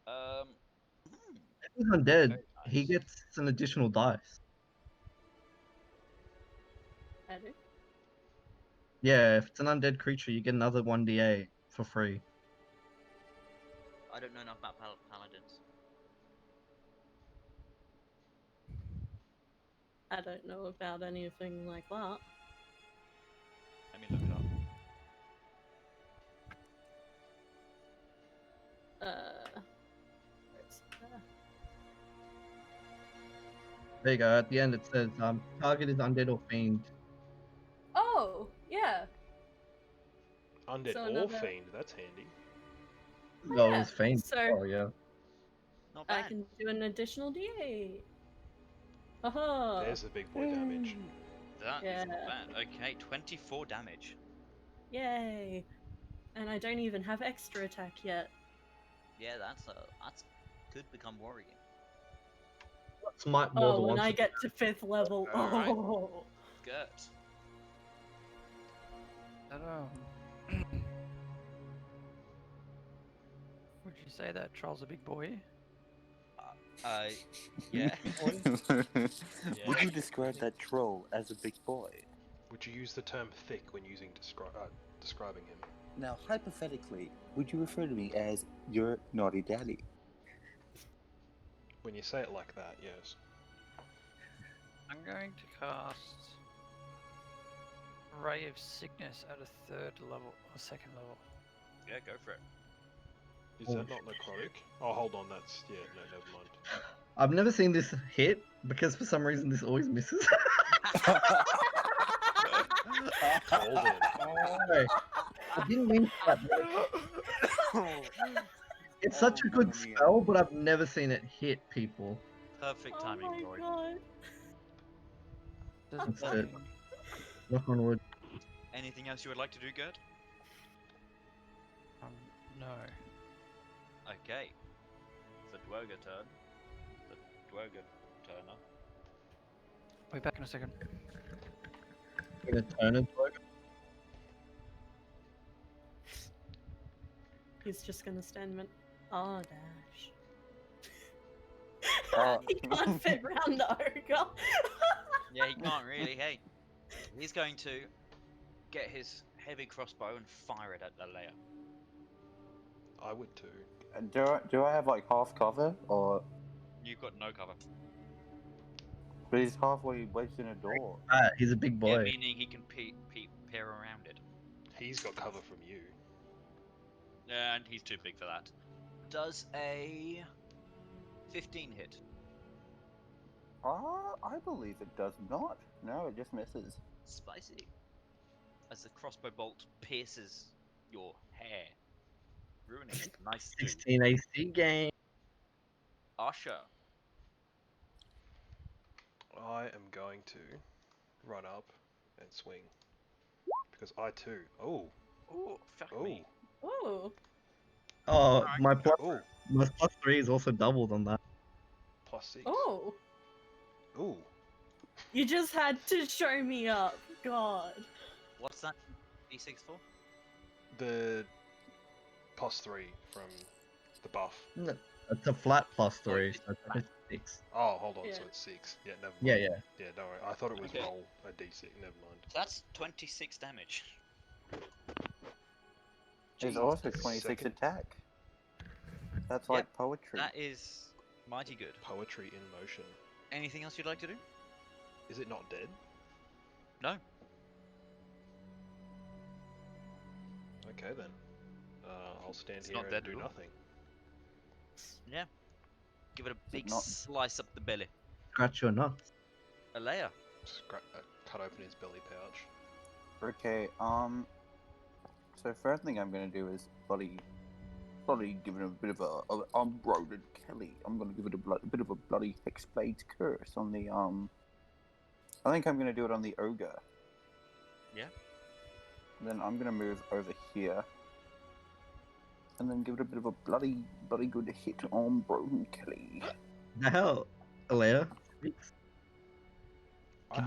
Speaker 3: If he's undead,
Speaker 1: Very
Speaker 3: he
Speaker 1: nice.
Speaker 3: gets an additional dice.
Speaker 5: I do.
Speaker 3: Yeah, if it's an undead creature, you get another 1d8 for free.
Speaker 1: I don't know enough about paladins.
Speaker 5: I don't know about anything like that.
Speaker 1: Let me look it up.
Speaker 5: Where's that?
Speaker 3: There you go. At the end, it says target is undead or fiend.
Speaker 5: Oh, yeah.
Speaker 4: Undead
Speaker 5: So
Speaker 4: or
Speaker 5: another-
Speaker 4: fiend, that's handy.
Speaker 3: Oh,
Speaker 5: Yeah,
Speaker 3: it's fiend.
Speaker 5: so-
Speaker 3: Oh, yeah.
Speaker 1: Not
Speaker 5: I
Speaker 1: bad.
Speaker 5: can do an additional d8. Aha!
Speaker 4: There's the big boy damage.
Speaker 1: That is
Speaker 5: Yeah.
Speaker 1: not bad. Okay, 24 damage.
Speaker 5: Yay! And I don't even have extra attack yet.
Speaker 1: Yeah, that's could become worrying.
Speaker 3: Smite more
Speaker 5: Oh,
Speaker 3: than
Speaker 5: when
Speaker 3: once.
Speaker 5: I get to 5th level,
Speaker 1: Alright.
Speaker 5: oh!
Speaker 1: Gert.
Speaker 6: But, would you say that Troll's a big boy?
Speaker 1: Yeah.
Speaker 2: Would you describe that troll as a big boy?
Speaker 4: Would you use the term thick when describing him?
Speaker 2: Now, hypothetically, would you refer to me as your naughty daddy?
Speaker 4: When you say it like that, yes.
Speaker 6: I'm going to cast Ray of Sickness at a 3rd level or 2nd level.
Speaker 1: Yeah, go for it.
Speaker 4: Is that not necrotic? Oh, hold on, that's... yeah, no, never mind.
Speaker 3: I've never seen this hit because for some reason this always misses.
Speaker 4: Called it.
Speaker 3: Sorry. I didn't mean that. It's such a good
Speaker 2: Mamma mia.
Speaker 3: spell, but I've never seen it hit people.
Speaker 1: Perfect
Speaker 5: Oh
Speaker 1: timing,
Speaker 5: my
Speaker 1: Rory.
Speaker 5: god!
Speaker 6: Doesn't
Speaker 3: That's it.
Speaker 6: fucking...
Speaker 3: Knock on wood.
Speaker 1: Anything else you would like to do, Gert?
Speaker 6: no.
Speaker 1: Okay. The Dwerger turn. The Dwerger turner.
Speaker 6: Be back in a second.
Speaker 3: Gonna turn it.
Speaker 5: He's just gonna stand and oh dash.
Speaker 2: Oh.
Speaker 5: He can't fit round the ogre.
Speaker 1: Yeah, he can't really, hey. He's going to get his heavy crossbow and fire it at the layer.
Speaker 4: I would too.
Speaker 2: Do I have like half cover, or
Speaker 1: You've got no cover.
Speaker 2: but he's halfway wedged in a door?
Speaker 3: He's a big
Speaker 1: Yeah,
Speaker 3: boy.
Speaker 1: meaning he can peer around it.
Speaker 4: He's got cover from you.
Speaker 1: And he's too big for that. Does a 15 hit?
Speaker 2: I believe it does not. No, it just misses.
Speaker 1: Spicy. As the crossbow bolt pierces your hair, ruining it. Nice do.
Speaker 3: 16 AC game.
Speaker 1: Usher.
Speaker 4: I am going to run up and swing. Because I too... Oh!
Speaker 1: Ooh, fuck
Speaker 4: Oh!
Speaker 1: me.
Speaker 5: Oh,
Speaker 3: Oh, my
Speaker 4: Oh!
Speaker 3: plus 3 is also doubled on that.
Speaker 4: Plus 6.
Speaker 5: oh!
Speaker 4: Ooh!
Speaker 5: You just had to show me up. God.
Speaker 1: What's that D6 for?
Speaker 4: The... plus 3 from the buff.
Speaker 3: No, it's a flat plus
Speaker 1: Oh,
Speaker 3: 3,
Speaker 1: it's
Speaker 3: so it's
Speaker 1: flat.
Speaker 3: like a 6.
Speaker 4: Oh, hold on,
Speaker 5: Yeah.
Speaker 4: so it's 6. Yeah, never
Speaker 3: Yeah,
Speaker 4: mind.
Speaker 3: yeah.
Speaker 4: Yeah, don't worry. I thought it was
Speaker 1: Okay.
Speaker 4: roll a d6. Never mind.
Speaker 1: That's 26 damage.
Speaker 2: There's also
Speaker 1: Jesus.
Speaker 2: 26
Speaker 4: Second.
Speaker 2: attack. That's like
Speaker 1: Yep,
Speaker 2: poetry.
Speaker 1: That is mighty good.
Speaker 4: Poetry in motion.
Speaker 1: Anything else you'd like to do?
Speaker 4: Is it not dead?
Speaker 1: No.
Speaker 4: Okay then. I'll stand
Speaker 1: It's
Speaker 4: here
Speaker 1: not
Speaker 4: and
Speaker 1: dead
Speaker 4: do
Speaker 1: at all.
Speaker 4: nothing.
Speaker 1: Yeah. Give it a big
Speaker 2: not-
Speaker 1: slice up the belly.
Speaker 3: Scratch your nuts.
Speaker 1: Alea.
Speaker 4: Cut open his belly pouch.
Speaker 2: Okay, so first thing I'm gonna do is bloody give it a bit of a unbroadened Kelly. I'm gonna give it a bit of a bloody Hexblade's curse on the I think I'm gonna do it on the ogre.
Speaker 1: Yeah.
Speaker 2: Then I'm gonna move over here. And then give it a bit of a bloody good hit on Broden Kelly.
Speaker 3: The hell, Alea? Can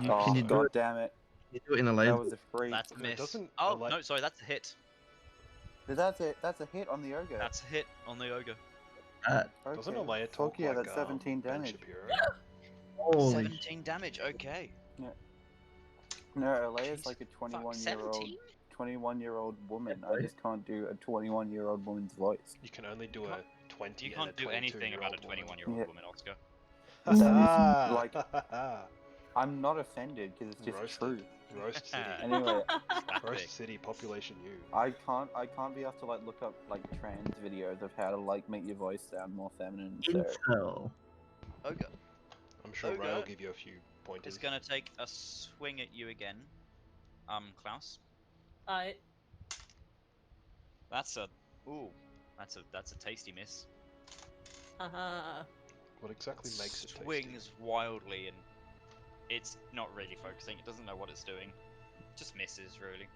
Speaker 3: you-
Speaker 2: Oh,
Speaker 3: can you do
Speaker 2: god
Speaker 3: it?
Speaker 2: damn it.
Speaker 3: You do it in a laser.
Speaker 2: That was a free.
Speaker 1: That's a
Speaker 4: No,
Speaker 1: miss.
Speaker 4: doesn't
Speaker 1: Oh,
Speaker 4: Alea-
Speaker 1: no, sorry, that's a hit.
Speaker 2: That's a hit on the ogre.
Speaker 1: That's a hit on the ogre.
Speaker 3: That.
Speaker 4: Doesn't
Speaker 2: Okay.
Speaker 4: Alea
Speaker 2: Fuck
Speaker 4: talk
Speaker 2: yeah,
Speaker 4: like
Speaker 2: that's 17
Speaker 4: Ben
Speaker 2: damage.
Speaker 4: Shapiro?
Speaker 3: Holy
Speaker 1: 17 damage, okay.
Speaker 2: No, Alea's
Speaker 1: Jeez,
Speaker 2: like a
Speaker 1: fuck,
Speaker 2: 21-year-old
Speaker 1: 17?
Speaker 2: woman. I just can't do a 21-year-old woman's voice.
Speaker 4: You can only do
Speaker 1: You
Speaker 4: a 20
Speaker 1: You
Speaker 4: and
Speaker 1: can't
Speaker 4: a
Speaker 1: do anything about a
Speaker 4: 22-year-old
Speaker 1: 21-year-old
Speaker 2: Yeah.
Speaker 1: woman, Oscar.
Speaker 2: Like- I'm not offended because it's just
Speaker 4: Roasted.
Speaker 2: true.
Speaker 4: Roast City.
Speaker 2: Anyway,
Speaker 4: Roast City, population U.
Speaker 2: I can't be asked to like look up like trans videos of how to like make your voice sound more feminine. So
Speaker 3: intel.
Speaker 1: Ogre
Speaker 4: I'm sure
Speaker 1: Ogre
Speaker 4: Ray will give you a few pointers.
Speaker 1: is gonna take a swing at you again. Klaus. That's a that's a tasty miss.
Speaker 5: Haha.
Speaker 4: What exactly makes it tasty?
Speaker 1: Swings wildly and It's not really focusing. It doesn't know what it's doing. Just misses, really.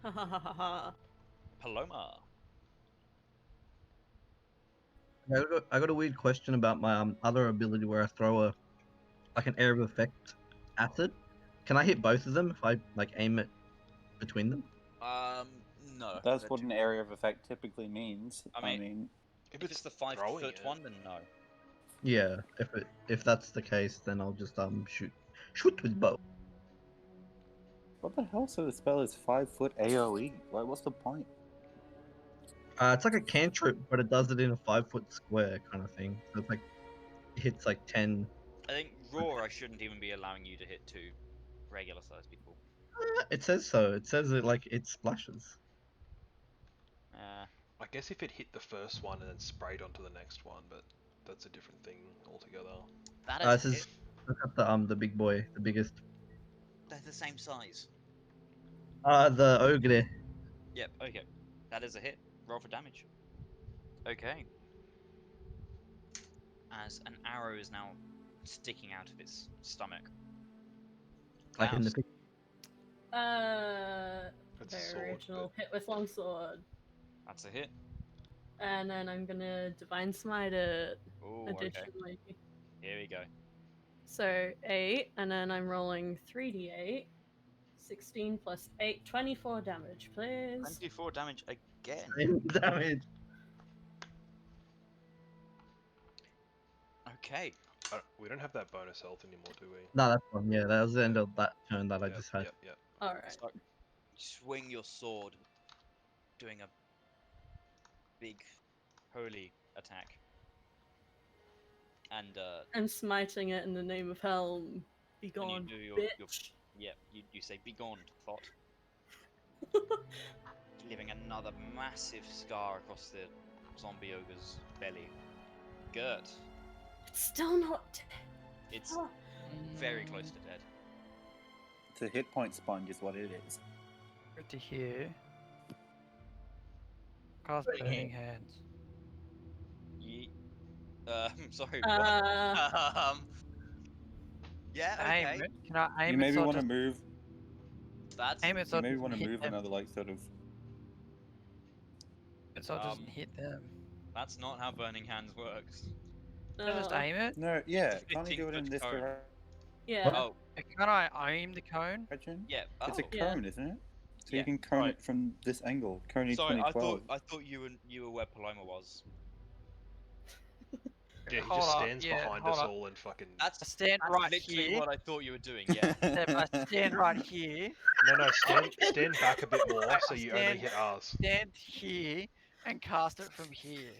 Speaker 5: Ha ha ha ha ha.
Speaker 1: Paloma.
Speaker 3: I got a weird question about my other ability where I throw like an area of effect acid. Can I hit both of them if I like aim it between them?
Speaker 1: No.
Speaker 2: That's
Speaker 1: they're
Speaker 2: what
Speaker 1: too-
Speaker 2: an area of effect typically means.
Speaker 1: I mean- If it's the 5
Speaker 4: throwing
Speaker 1: foot
Speaker 4: it.
Speaker 1: one, then no.
Speaker 3: Yeah, if that's the case, then I'll just shoot with bow.
Speaker 2: what the hell sort of spell is 5 foot AOE? Like, what's the point?
Speaker 3: It's like a cantrip, but it does it in a 5-foot square kind of thing. So it's like it hits like 10.
Speaker 1: I think Roar, I shouldn't even be allowing you to hit 2 regular sized people.
Speaker 3: It says so. It says it like it splashes.
Speaker 4: I guess if it hit the first one and then sprayed onto the next one, but that's a different thing altogether.
Speaker 1: That
Speaker 3: This
Speaker 1: is a
Speaker 3: is
Speaker 1: hit.
Speaker 3: look at the big boy, the biggest.
Speaker 1: They're the same size.
Speaker 3: The ogre.
Speaker 1: Yep, okay. That is a hit. Roll for damage. Okay. As an arrow is now sticking out of its stomach.
Speaker 3: Like in the
Speaker 1: Klaus.
Speaker 4: It's a
Speaker 5: Very
Speaker 4: sword,
Speaker 5: original. Hit with longsword.
Speaker 1: That's a hit.
Speaker 5: And then I'm gonna divine smite it
Speaker 1: Ooh, okay.
Speaker 5: additionally.
Speaker 1: Here we go.
Speaker 5: So 8, and then I'm rolling 3d8. 16 plus 8, 24 damage, please.
Speaker 1: 24 damage again.
Speaker 3: same damage.
Speaker 1: Okay.
Speaker 4: We don't have that bonus health anymore, do we?
Speaker 3: No, that's one. Yeah, that was the end of that turn that I
Speaker 4: Yep,
Speaker 3: just had.
Speaker 4: Yep.
Speaker 5: Alright.
Speaker 1: So, swing your sword, doing a big holy attack. And
Speaker 5: I'm smiting it in the name of Helm. Be gone,
Speaker 1: do your
Speaker 5: bitch.
Speaker 1: yeah, you say begone, thought. Leaving another massive scar across the zombie ogre's belly. Gert,
Speaker 5: It's still not dead.
Speaker 1: it's very close to dead.
Speaker 2: It's a hit point sponge, is what it is.
Speaker 6: Good to hear. Cast
Speaker 3: Burning
Speaker 6: burning hands.
Speaker 1: Sorry, what? Yeah,
Speaker 6: Aim
Speaker 1: okay.
Speaker 6: it. Can I aim
Speaker 2: You
Speaker 6: it
Speaker 2: maybe
Speaker 6: so it
Speaker 2: want to
Speaker 6: doesn't
Speaker 2: move.
Speaker 1: That's
Speaker 6: aim it so
Speaker 2: You
Speaker 6: it
Speaker 2: maybe
Speaker 6: doesn't
Speaker 2: want to
Speaker 6: hit
Speaker 2: move
Speaker 6: them?
Speaker 2: another like sort of.
Speaker 6: So it doesn't
Speaker 1: Um,
Speaker 6: hit them.
Speaker 1: that's not how burning hands works.
Speaker 6: Can I just aim it?
Speaker 2: No, yeah.
Speaker 1: It's a
Speaker 2: Can't you do it in
Speaker 1: 15-foot
Speaker 2: this
Speaker 1: cone.
Speaker 5: Yeah.
Speaker 1: Oh,
Speaker 6: Can I aim the cone?
Speaker 2: direction?
Speaker 1: yeah.
Speaker 2: It's a
Speaker 1: Oh,
Speaker 5: Yeah.
Speaker 2: cone, isn't it? So
Speaker 1: Yeah,
Speaker 2: you can cone
Speaker 1: right.
Speaker 2: it from this angle. Cone
Speaker 1: Sorry, I
Speaker 2: 2012.
Speaker 1: thought you were where Paloma was.
Speaker 4: Yeah, he
Speaker 6: Hold
Speaker 4: just
Speaker 6: up,
Speaker 4: stands
Speaker 6: yeah,
Speaker 4: behind
Speaker 6: hold
Speaker 4: us
Speaker 6: up.
Speaker 4: all and fucking.
Speaker 6: I stand
Speaker 1: That's
Speaker 6: right
Speaker 1: literally
Speaker 6: here.
Speaker 1: what I thought you were doing. Yeah.
Speaker 6: I stand right here.
Speaker 4: No, stand back a bit more so you only
Speaker 6: Stand-
Speaker 4: hit ours.
Speaker 6: Stand here and cast it from here.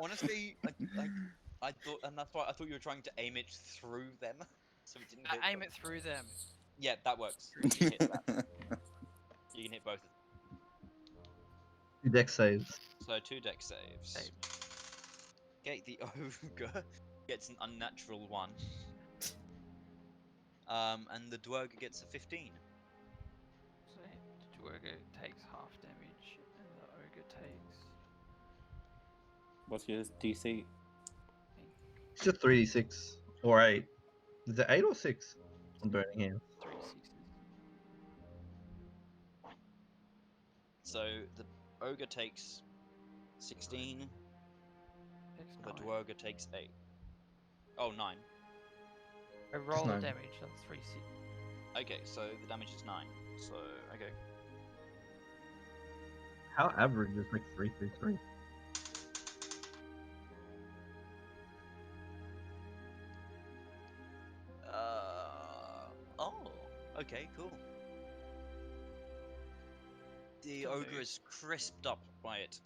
Speaker 1: Honestly, I thought, and that's why I thought you were trying to aim it through them, so it didn't hit
Speaker 6: I aim
Speaker 1: them.
Speaker 6: it through them.
Speaker 1: Yeah, that works. You can hit that. You can hit both.
Speaker 3: 2 deck saves.
Speaker 1: So 2 deck saves.
Speaker 6: Save.
Speaker 1: Okay, the ogre gets an unnatural 1. And the dwerg gets a 15.
Speaker 6: So the dwerg takes half damage, and the ogre takes.
Speaker 2: What's your DC?
Speaker 3: It's just 3d6 or 8. Is it 8 or 6 on burning hands?
Speaker 6: 3 6s.
Speaker 1: So the ogre takes 16.
Speaker 6: Takes
Speaker 1: The
Speaker 6: 9.
Speaker 1: dwerg takes 8. Oh, 9.
Speaker 6: I roll the
Speaker 3: 9.
Speaker 6: damage. That's 3 6.
Speaker 1: Okay, so the damage is 9. So okay.
Speaker 3: How average is like 333?
Speaker 1: Oh, okay, cool. The
Speaker 6: Still
Speaker 1: ogre
Speaker 6: move.
Speaker 1: is crisped up by it,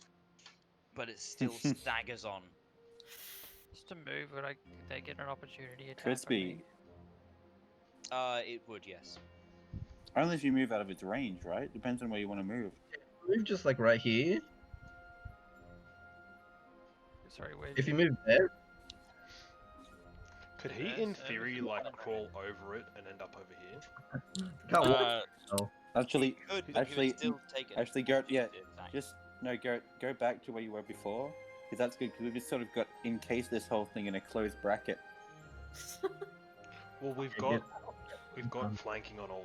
Speaker 1: but it still staggers on.
Speaker 6: Just to move, would they get an opportunity attack? on
Speaker 2: Crispy.
Speaker 6: me?
Speaker 1: It would, yes.
Speaker 2: Only if you move out of its range, right? Depends on where you want to move.
Speaker 3: Move just like right here.
Speaker 6: Sorry, where?
Speaker 3: If you move there,
Speaker 4: Could he,
Speaker 6: Yes,
Speaker 4: in
Speaker 6: over
Speaker 4: theory,
Speaker 6: here.
Speaker 4: like crawl over it and end up over here?
Speaker 3: can't walk.
Speaker 2: Actually,
Speaker 1: Could, but
Speaker 2: actually-
Speaker 1: he would still take it.
Speaker 2: actually, Garrett, yeah, go back to where you were before, because that's good. Because we've just sort of got encased this whole thing in a closed bracket.
Speaker 4: Well, we've
Speaker 3: Okay,
Speaker 4: got flanking on all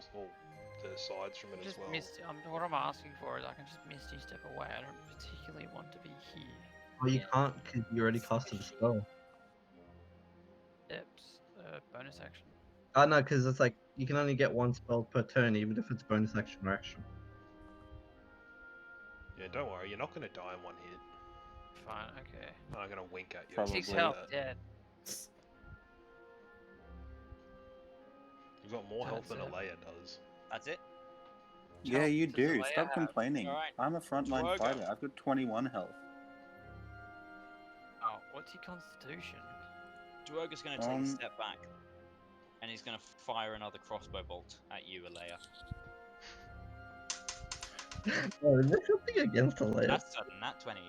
Speaker 4: the sides from it as
Speaker 6: Just
Speaker 4: well.
Speaker 6: what I'm asking for is I can just misty step away. I don't particularly want to be here.
Speaker 3: Oh, you
Speaker 5: Yeah.
Speaker 3: can't because you already casted the spell.
Speaker 6: Steps, bonus action.
Speaker 3: Oh no, because it's like you can only get one spell per turn, even if it's bonus action or action.
Speaker 4: Yeah, don't worry, you're not gonna die in one hit.
Speaker 6: Fine, okay.
Speaker 4: I'm gonna wink at you.
Speaker 2: Probably.
Speaker 6: 6
Speaker 4: like
Speaker 6: health,
Speaker 4: that.
Speaker 6: dead.
Speaker 4: You've got more health than
Speaker 6: That's it.
Speaker 4: Alea does.
Speaker 1: That's it.
Speaker 2: Yeah,
Speaker 6: Health
Speaker 2: you
Speaker 6: does
Speaker 2: do.
Speaker 6: Alea
Speaker 2: Stop
Speaker 6: have?
Speaker 2: complaining.
Speaker 1: Alright.
Speaker 2: I'm a frontline
Speaker 1: Dwargo.
Speaker 2: fighter. I've got 21 health.
Speaker 6: Oh, what's your constitution?
Speaker 1: Duerga's going to take a step back, and he's going to fire another crossbow bolt at you, Alea.
Speaker 3: Oh, is there something against the layer?
Speaker 1: That's a nat 20.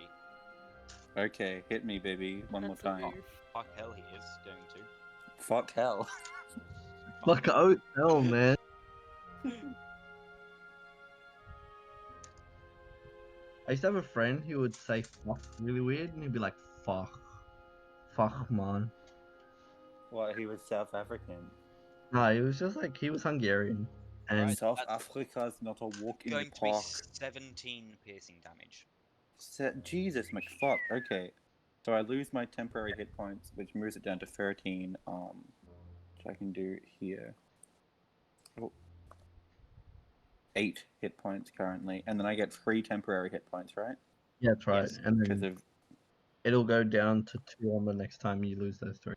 Speaker 2: Okay, hit me, baby. One more
Speaker 5: That's a
Speaker 2: time.
Speaker 5: move.
Speaker 1: Fuck hell, he is going to.
Speaker 2: Fuck hell.
Speaker 3: Fuck, oh hell, man. I used to have a friend who would say fuck really weird, and he'd be like, fuck. Fuck, man.
Speaker 2: What, he was South African?
Speaker 3: No, he was just like, he was Hungarian. And
Speaker 1: Alright,
Speaker 2: South
Speaker 1: that's
Speaker 2: Africa is not a walk in the
Speaker 1: going to be
Speaker 2: park.
Speaker 1: 17 piercing damage.
Speaker 2: Jesus McFuck. Okay. So I lose my temporary hit points, which moves it down to 13. Which I can do here. Oh. 8 hit points currently, and then I get 3 temporary hit points, right?
Speaker 3: yeah, that's right.
Speaker 1: Yes,
Speaker 3: And
Speaker 2: Because
Speaker 3: then
Speaker 2: of
Speaker 3: it'll go down to 2 on the next time you lose those 3.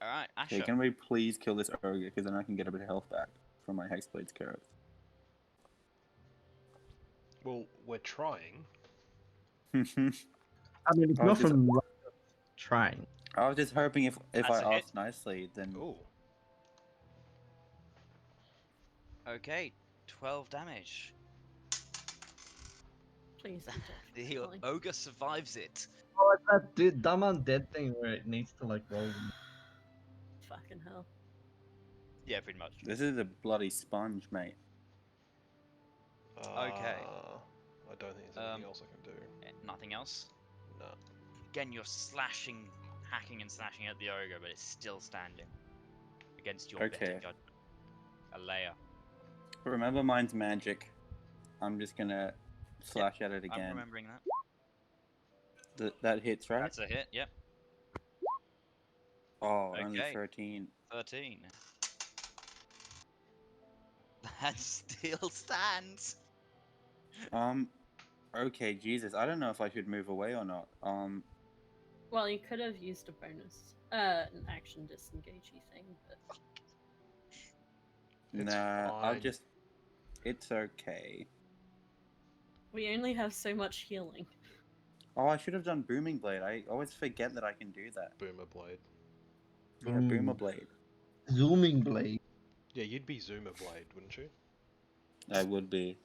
Speaker 1: Alright,
Speaker 2: okay,
Speaker 1: Asher.
Speaker 2: can we please kill this ogre, because then I can get a bit of health back from my Hexblade's curve.
Speaker 4: Well, we're trying.
Speaker 3: I mean, it's
Speaker 2: I
Speaker 3: not
Speaker 2: was just-
Speaker 3: from trying.
Speaker 2: I was just hoping if
Speaker 1: That's
Speaker 2: I
Speaker 1: a hit.
Speaker 2: asked nicely, then
Speaker 4: Ooh.
Speaker 1: Okay, 12 damage.
Speaker 5: Please be dead.
Speaker 1: The
Speaker 5: Golly.
Speaker 1: ogre survives it.
Speaker 3: Oh, it's that dumb undead thing where it needs to like roll.
Speaker 5: Fucking hell.
Speaker 1: Yeah, pretty much.
Speaker 2: this is a bloody sponge, mate.
Speaker 1: Okay.
Speaker 4: I don't think there's anything else I can do.
Speaker 1: Nothing else?
Speaker 4: No.
Speaker 1: Again, you're slashing, hacking and slashing at the ogre, but it's still standing against your better
Speaker 2: Okay.
Speaker 1: judgment. Alea.
Speaker 2: Remember, mine's magic. I'm just gonna slash at it
Speaker 1: I'm
Speaker 2: again.
Speaker 1: remembering that.
Speaker 2: That hits, right?
Speaker 1: That's a hit, yep.
Speaker 2: Oh, only
Speaker 1: Okay.
Speaker 2: 13.
Speaker 1: 13. That still stands.
Speaker 2: Okay, Jesus. I don't know if I should move away or not.
Speaker 5: Well, you could have used a bonus, an action disengagey thing, but
Speaker 4: It's
Speaker 2: nah, I'll
Speaker 4: fine.
Speaker 2: just. It's okay.
Speaker 5: we only have so much healing.
Speaker 2: Oh, I should have done Booming Blade. I always forget that I can do that.
Speaker 4: Boomer blade.
Speaker 2: Yeah,
Speaker 3: Ooh.
Speaker 2: Boomer Blade.
Speaker 3: Zooming blade.
Speaker 4: Yeah, you'd be Zoomer blade, wouldn't you?
Speaker 2: I would be.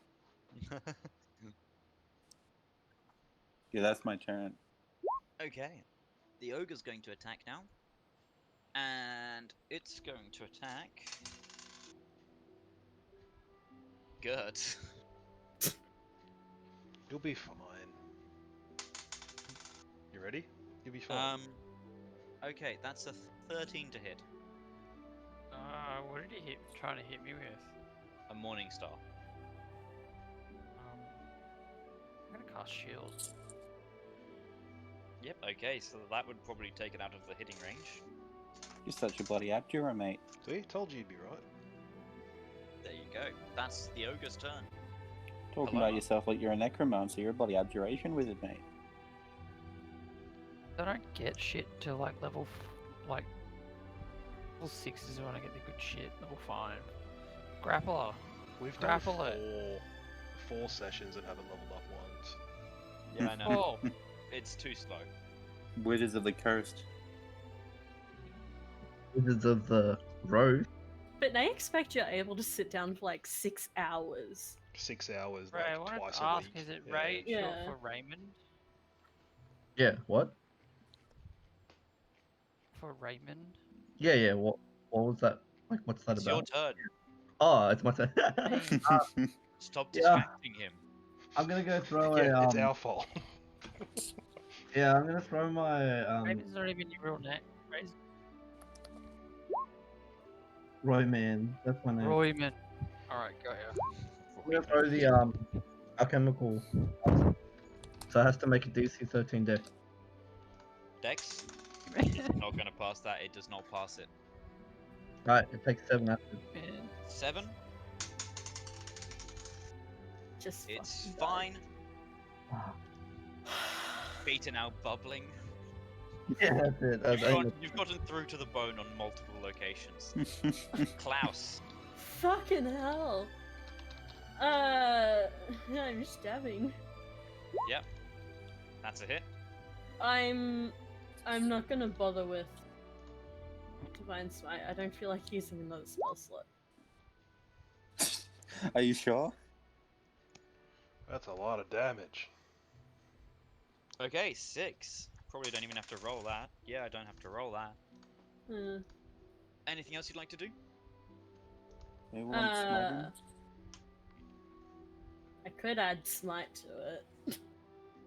Speaker 2: Yeah, that's my turn.
Speaker 1: Okay. The ogre's going to attack now. And it's going to attack. Good.
Speaker 4: You'll be fine. You ready? You'll be fine.
Speaker 1: Okay, that's a 13 to hit.
Speaker 6: What did he trying to hit me with?
Speaker 1: A Morning Star.
Speaker 6: I'm gonna cast shield.
Speaker 1: Yep, okay, so that would probably take it out of the hitting range.
Speaker 2: You're such a bloody abjurer, mate.
Speaker 4: See? Told you you'd be right.
Speaker 1: There you go. That's the ogre's turn.
Speaker 2: Talking
Speaker 1: Hello.
Speaker 2: about yourself like you're a necromancer. You're a bloody abjuration wizard, mate.
Speaker 6: I don't get shit till like level 6 is when I get the good shit. Level 5. Grappler.
Speaker 4: We've done
Speaker 6: Grapple it.
Speaker 4: four sessions and haven't leveled up once.
Speaker 1: Yeah, I know.
Speaker 6: Oh,
Speaker 1: It's too slow.
Speaker 2: Wizards of the Coast.
Speaker 3: Wizards of the Road.
Speaker 5: But they expect you're able to sit down for like 6 hours.
Speaker 4: 6 hours,
Speaker 6: Ray, I
Speaker 4: like
Speaker 6: wanted
Speaker 4: twice
Speaker 6: to
Speaker 4: a
Speaker 6: ask,
Speaker 4: week.
Speaker 6: is it
Speaker 4: Yeah.
Speaker 6: Ray
Speaker 5: Yeah.
Speaker 6: short for Raymond?
Speaker 3: Yeah, what?
Speaker 6: For Raymond?
Speaker 3: Yeah, what was that? Like, what's that
Speaker 1: It's your
Speaker 3: about?
Speaker 1: turn.
Speaker 3: Oh, it's my turn.
Speaker 1: Stop
Speaker 3: Yeah.
Speaker 1: distracting him.
Speaker 3: I'm gonna go throw
Speaker 4: Yeah,
Speaker 3: a,
Speaker 4: it's our fault.
Speaker 3: yeah, I'm gonna throw my,
Speaker 6: Raymond's not even your real name. Ray's...
Speaker 3: Royman. That's my name.
Speaker 6: Royman. Alright, got ya.
Speaker 3: I'm gonna throw the alchemical. So it has to make a DC 13 deck.
Speaker 1: Dex? It's not going to pass that. It does not pass it.
Speaker 3: Right, it takes 7 acid.
Speaker 1: 7?
Speaker 5: Just
Speaker 1: It's
Speaker 5: fucking die.
Speaker 1: fine. Feet are now bubbling.
Speaker 3: Yeah, that's it.
Speaker 1: You've gotten through to the bone on multiple locations. Klaus.
Speaker 5: Fucking hell. I'm stabbing.
Speaker 1: Yep. That's a hit.
Speaker 5: I'm not gonna bother with Divine Smite. I don't feel like using another spell slot.
Speaker 2: Are you sure?
Speaker 4: That's a lot of damage.
Speaker 1: Okay, 6. Probably don't even have to roll that. Yeah, I don't have to roll that. Anything else you'd like to do?
Speaker 2: Anyone want smoking?
Speaker 5: I could add Smite to it.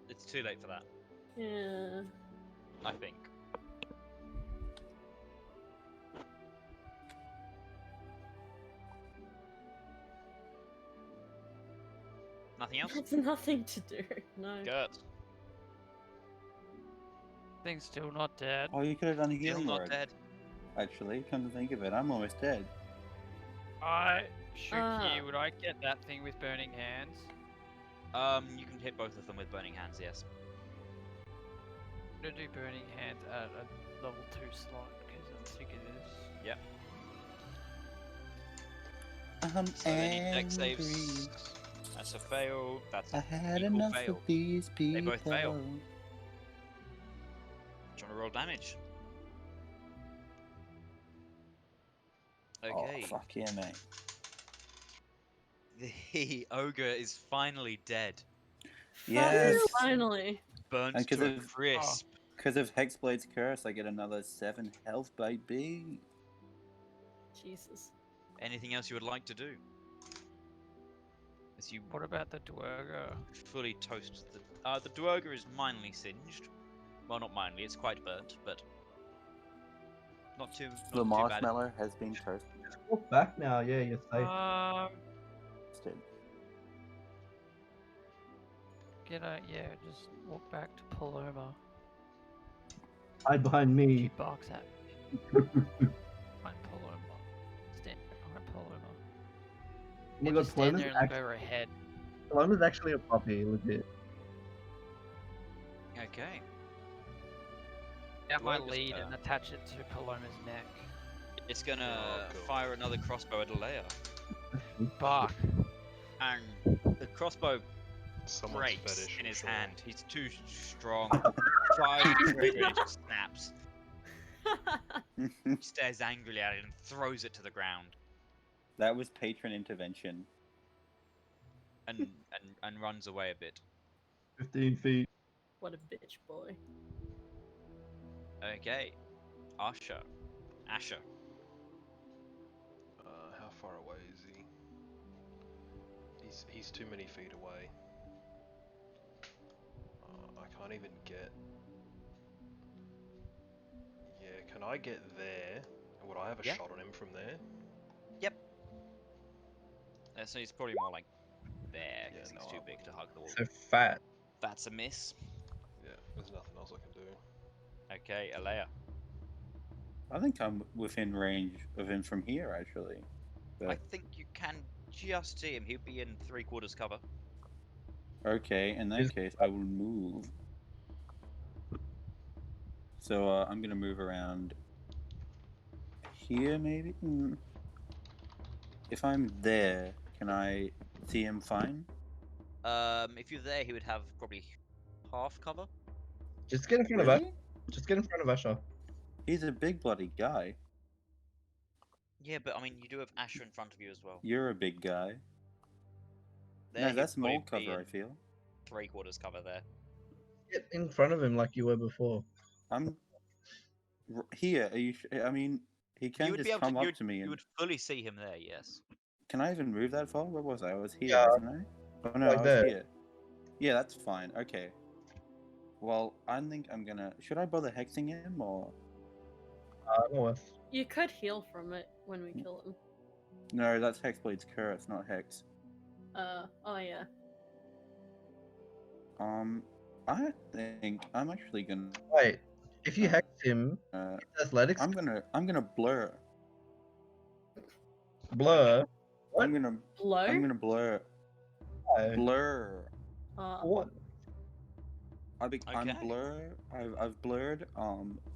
Speaker 1: It's too late for that,
Speaker 5: Yeah.
Speaker 1: I think. Nothing else?
Speaker 5: That's nothing to do. No.
Speaker 1: Gert.
Speaker 6: Thing's still not dead.
Speaker 2: Oh, you could have done a
Speaker 1: Still
Speaker 2: healing
Speaker 1: not
Speaker 2: word.
Speaker 1: dead.
Speaker 2: Actually, come to think of it, I'm almost dead.
Speaker 6: Shuki, would I get that thing with burning hands?
Speaker 1: You can hit both of them with burning hands, yes.
Speaker 6: I'm gonna do burning hands at a level 2 slot because I'm sick of this.
Speaker 1: Yep.
Speaker 2: I'm
Speaker 1: So they need dex
Speaker 2: angry.
Speaker 1: saves. That's a fail. That's
Speaker 2: I
Speaker 1: an
Speaker 2: had
Speaker 1: equal
Speaker 2: enough
Speaker 1: fail.
Speaker 2: of these people.
Speaker 1: both fail. Do you want to roll damage? Okay.
Speaker 2: Oh, fuck yeah, mate.
Speaker 1: The ogre is finally dead.
Speaker 2: Yes.
Speaker 5: Finally.
Speaker 1: Burnt
Speaker 2: And 'cause
Speaker 1: to a
Speaker 2: of-
Speaker 1: crisp.
Speaker 2: Because of Hexblade's curse, I get another 7 health, baby.
Speaker 5: Jesus.
Speaker 1: Anything else you would like to do? As you
Speaker 6: What about the Dwerger?
Speaker 1: fully toast the Dwerger is minorly singed. Well, not minorly, it's quite burnt, but not too
Speaker 2: The
Speaker 1: not too bad.
Speaker 2: marshmallow has been toasted.
Speaker 3: Walk back now, yeah, you're safe.
Speaker 6: Just walk back to Paloma.
Speaker 3: Hide behind me.
Speaker 6: She barks at me. Behind Paloma. Stand behind Paloma.
Speaker 3: Oh my god,
Speaker 6: Just stand
Speaker 3: Paloma's
Speaker 6: there and look over her head.
Speaker 3: Paloma's actually a puppy, legit.
Speaker 1: Okay.
Speaker 6: Out my
Speaker 1: Dwerger's
Speaker 6: lead
Speaker 1: turn.
Speaker 6: and attach it to Paloma's neck.
Speaker 1: It's gonna
Speaker 4: Oh, cool.
Speaker 1: fire another crossbow at Alea.
Speaker 6: Bark.
Speaker 1: And the crossbow
Speaker 4: Someone's
Speaker 1: breaks
Speaker 4: fetish,
Speaker 1: in
Speaker 4: I'm
Speaker 1: his
Speaker 4: sure.
Speaker 1: hand. He's too strong. Fires the trigger and it just snaps. He stares angrily at it and throws it to the ground.
Speaker 2: That was patron intervention.
Speaker 1: And runs away a bit.
Speaker 3: 15 feet.
Speaker 5: What a bitch boy.
Speaker 1: Okay. Asher.
Speaker 4: How far away is he? He's too many feet away. I can't even get... Yeah, can I get there? And would I have a
Speaker 1: Yeah.
Speaker 4: shot on him from there?
Speaker 1: So he's probably more like there, because
Speaker 4: Yeah,
Speaker 1: he's
Speaker 4: no,
Speaker 1: too
Speaker 4: I
Speaker 1: big to hug the wall.
Speaker 3: So fat.
Speaker 1: That's a miss.
Speaker 4: Yeah, there's nothing else I can do.
Speaker 1: Okay, Alea.
Speaker 2: I think I'm within range of him from here, actually.
Speaker 1: I
Speaker 2: But,
Speaker 1: think you can just see him. He'll be in 3/4 cover.
Speaker 2: okay, in that case, I will move. So, I'm gonna move around here, maybe? If I'm there, can I see him fine?
Speaker 1: If you're there, he would have probably half cover.
Speaker 3: Just get in front of us.
Speaker 2: Really?
Speaker 3: Just get in front of Usher.
Speaker 2: He's a big bloody guy.
Speaker 1: Yeah, but I mean, you do have Asher in front of you as well.
Speaker 2: You're a big guy.
Speaker 1: There,
Speaker 2: No,
Speaker 1: he'd
Speaker 2: that's
Speaker 1: probably
Speaker 2: more
Speaker 1: be
Speaker 2: cover,
Speaker 1: in
Speaker 2: I feel.
Speaker 1: 3/4 cover there.
Speaker 3: Get in front of him like you were before.
Speaker 2: I'm here. Are you? I mean, he
Speaker 1: You
Speaker 2: can
Speaker 1: would be
Speaker 2: just
Speaker 1: able
Speaker 2: come
Speaker 1: to.
Speaker 2: up
Speaker 1: You would,
Speaker 2: to me
Speaker 1: you
Speaker 2: and.
Speaker 1: would fully see him there. Yes.
Speaker 2: Can I even move that far? Where was I? I was here,
Speaker 3: Yeah.
Speaker 2: wasn't I? Oh no,
Speaker 3: Like
Speaker 2: I was
Speaker 3: that.
Speaker 2: here. Yeah, that's fine. Okay. Well, I think I'm gonna. Should I bother hexing him or?
Speaker 3: No worries.
Speaker 5: You could heal from it when we kill him.
Speaker 2: No, that's Hexblade's curse, not Hex.
Speaker 5: Oh yeah.
Speaker 2: I think I'm actually gonna.
Speaker 3: Wait, if you hex him, athletics
Speaker 2: I'm gonna blur.
Speaker 3: blur. What?
Speaker 2: I'm gonna
Speaker 5: Blow?
Speaker 2: blur.
Speaker 3: Why?
Speaker 2: Blur.
Speaker 3: What?
Speaker 2: I'm
Speaker 1: Okay.
Speaker 2: blur. I've blurred.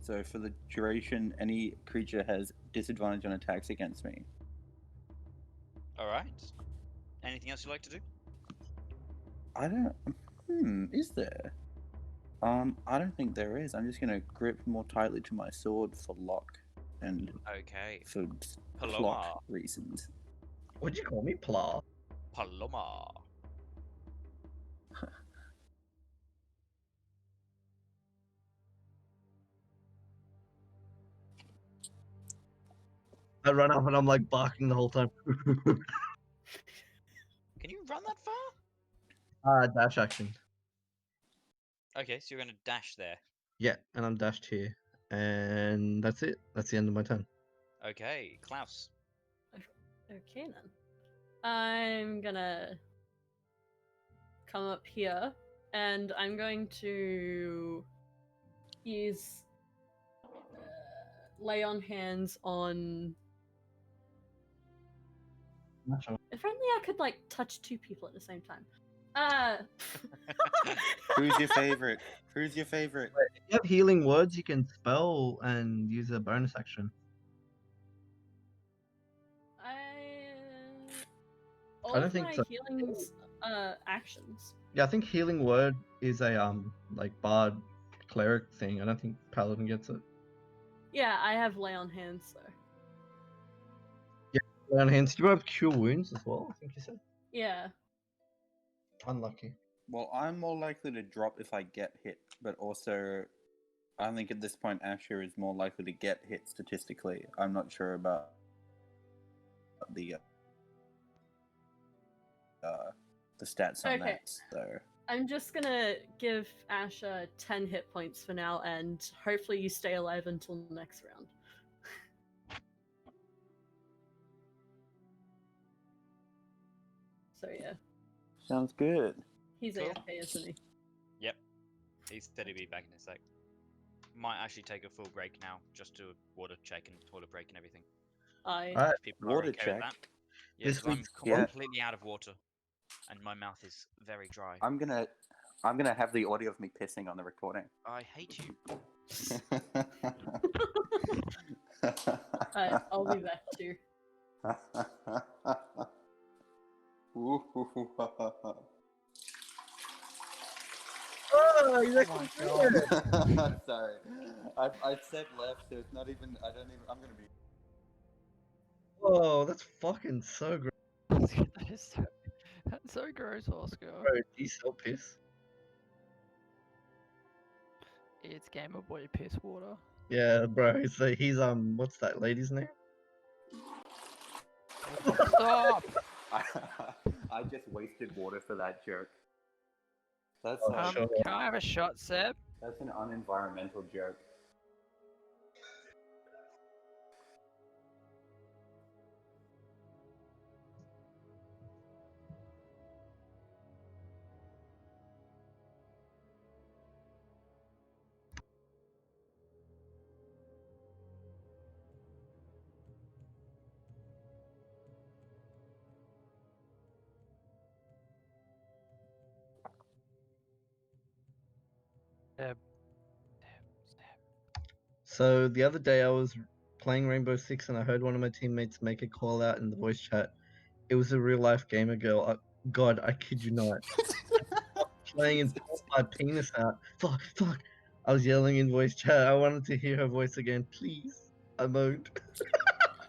Speaker 2: So for the duration, any creature has disadvantage on attacks against me.
Speaker 1: All right. Anything else you'd like to do?
Speaker 2: I don't. Is there? I don't think there is. I'm just gonna grip more tightly to my sword for lock and
Speaker 1: Okay.
Speaker 2: for
Speaker 1: Paloma.
Speaker 2: plot reasons.
Speaker 3: What'd you call me? Pla.
Speaker 1: Paloma.
Speaker 3: I run up and I'm like barking the whole time.
Speaker 1: Can you run that far?
Speaker 3: Dash action.
Speaker 1: Okay, so you're gonna dash there.
Speaker 3: Yeah, and I'm dashed here. And that's it. That's the end of my turn.
Speaker 1: Okay, Klaus.
Speaker 5: Okay then. I'm gonna come up here and I'm going to use lay on hands on. If only I could like touch two people at the same time.
Speaker 2: Who's your favorite? Who's your favorite?
Speaker 3: If you have healing words, you can spell and use a bonus action.
Speaker 5: All
Speaker 3: don't
Speaker 5: of
Speaker 3: think
Speaker 5: my
Speaker 3: so.
Speaker 5: healings actions.
Speaker 3: Yeah, I think healing word is a like bard cleric thing. I don't think paladin gets it.
Speaker 5: Yeah, I have lay on hands though.
Speaker 3: Lay on hands. Do you have cure wounds as well? I think you said.
Speaker 5: Yeah.
Speaker 3: Unlucky.
Speaker 2: Well, I'm more likely to drop if I get hit, but also, I think at this point Asher is more likely to get hit statistically. I'm not sure about the stats on
Speaker 5: Okay.
Speaker 2: that. So
Speaker 5: I'm just gonna give Asher 10 hit points for now, and hopefully you stay alive until next round. So yeah,
Speaker 2: sounds good.
Speaker 5: he's
Speaker 1: Cool.
Speaker 5: AFK, isn't he?
Speaker 1: Yep. He said he'd be back in a sec. Might actually take a full break now, just to water check and toilet break and everything.
Speaker 3: Alright,
Speaker 1: If people are
Speaker 2: water
Speaker 1: okay with
Speaker 2: check.
Speaker 1: that. Yeah,
Speaker 3: This
Speaker 1: 'cause I'm
Speaker 3: week's
Speaker 2: Yeah.
Speaker 1: completely out of water, and my mouth is very dry.
Speaker 2: I'm gonna have the audio of me pissing on the recording.
Speaker 1: I hate you.
Speaker 5: I'll be back too.
Speaker 3: Oh, he's
Speaker 6: my
Speaker 3: actually
Speaker 6: God.
Speaker 3: good.
Speaker 2: Sorry, I said left, so it's not even. I don't even. I'm gonna be.
Speaker 3: Oh, that's fucking so gross.
Speaker 6: That is so, that's so gross, Oscar.
Speaker 3: Bro, do you sell piss?
Speaker 6: It's Gamer Boy piss water.
Speaker 3: Yeah, bro. So he's what's that lady's name?
Speaker 6: Stop!
Speaker 2: I just wasted water for that joke. That's
Speaker 3: Oh,
Speaker 6: Can I have a shot, Seb?
Speaker 2: that's an unenvironmental joke.
Speaker 6: Seb.
Speaker 3: So the other day I was playing Rainbow Six and I heard one of my teammates make a call out in the voice chat. It was a real life gamer girl. God, I kid you not. Playing and pulled my penis out. Fuck, fuck. I was yelling in voice chat. I wanted to hear her voice again. Please. I moaned.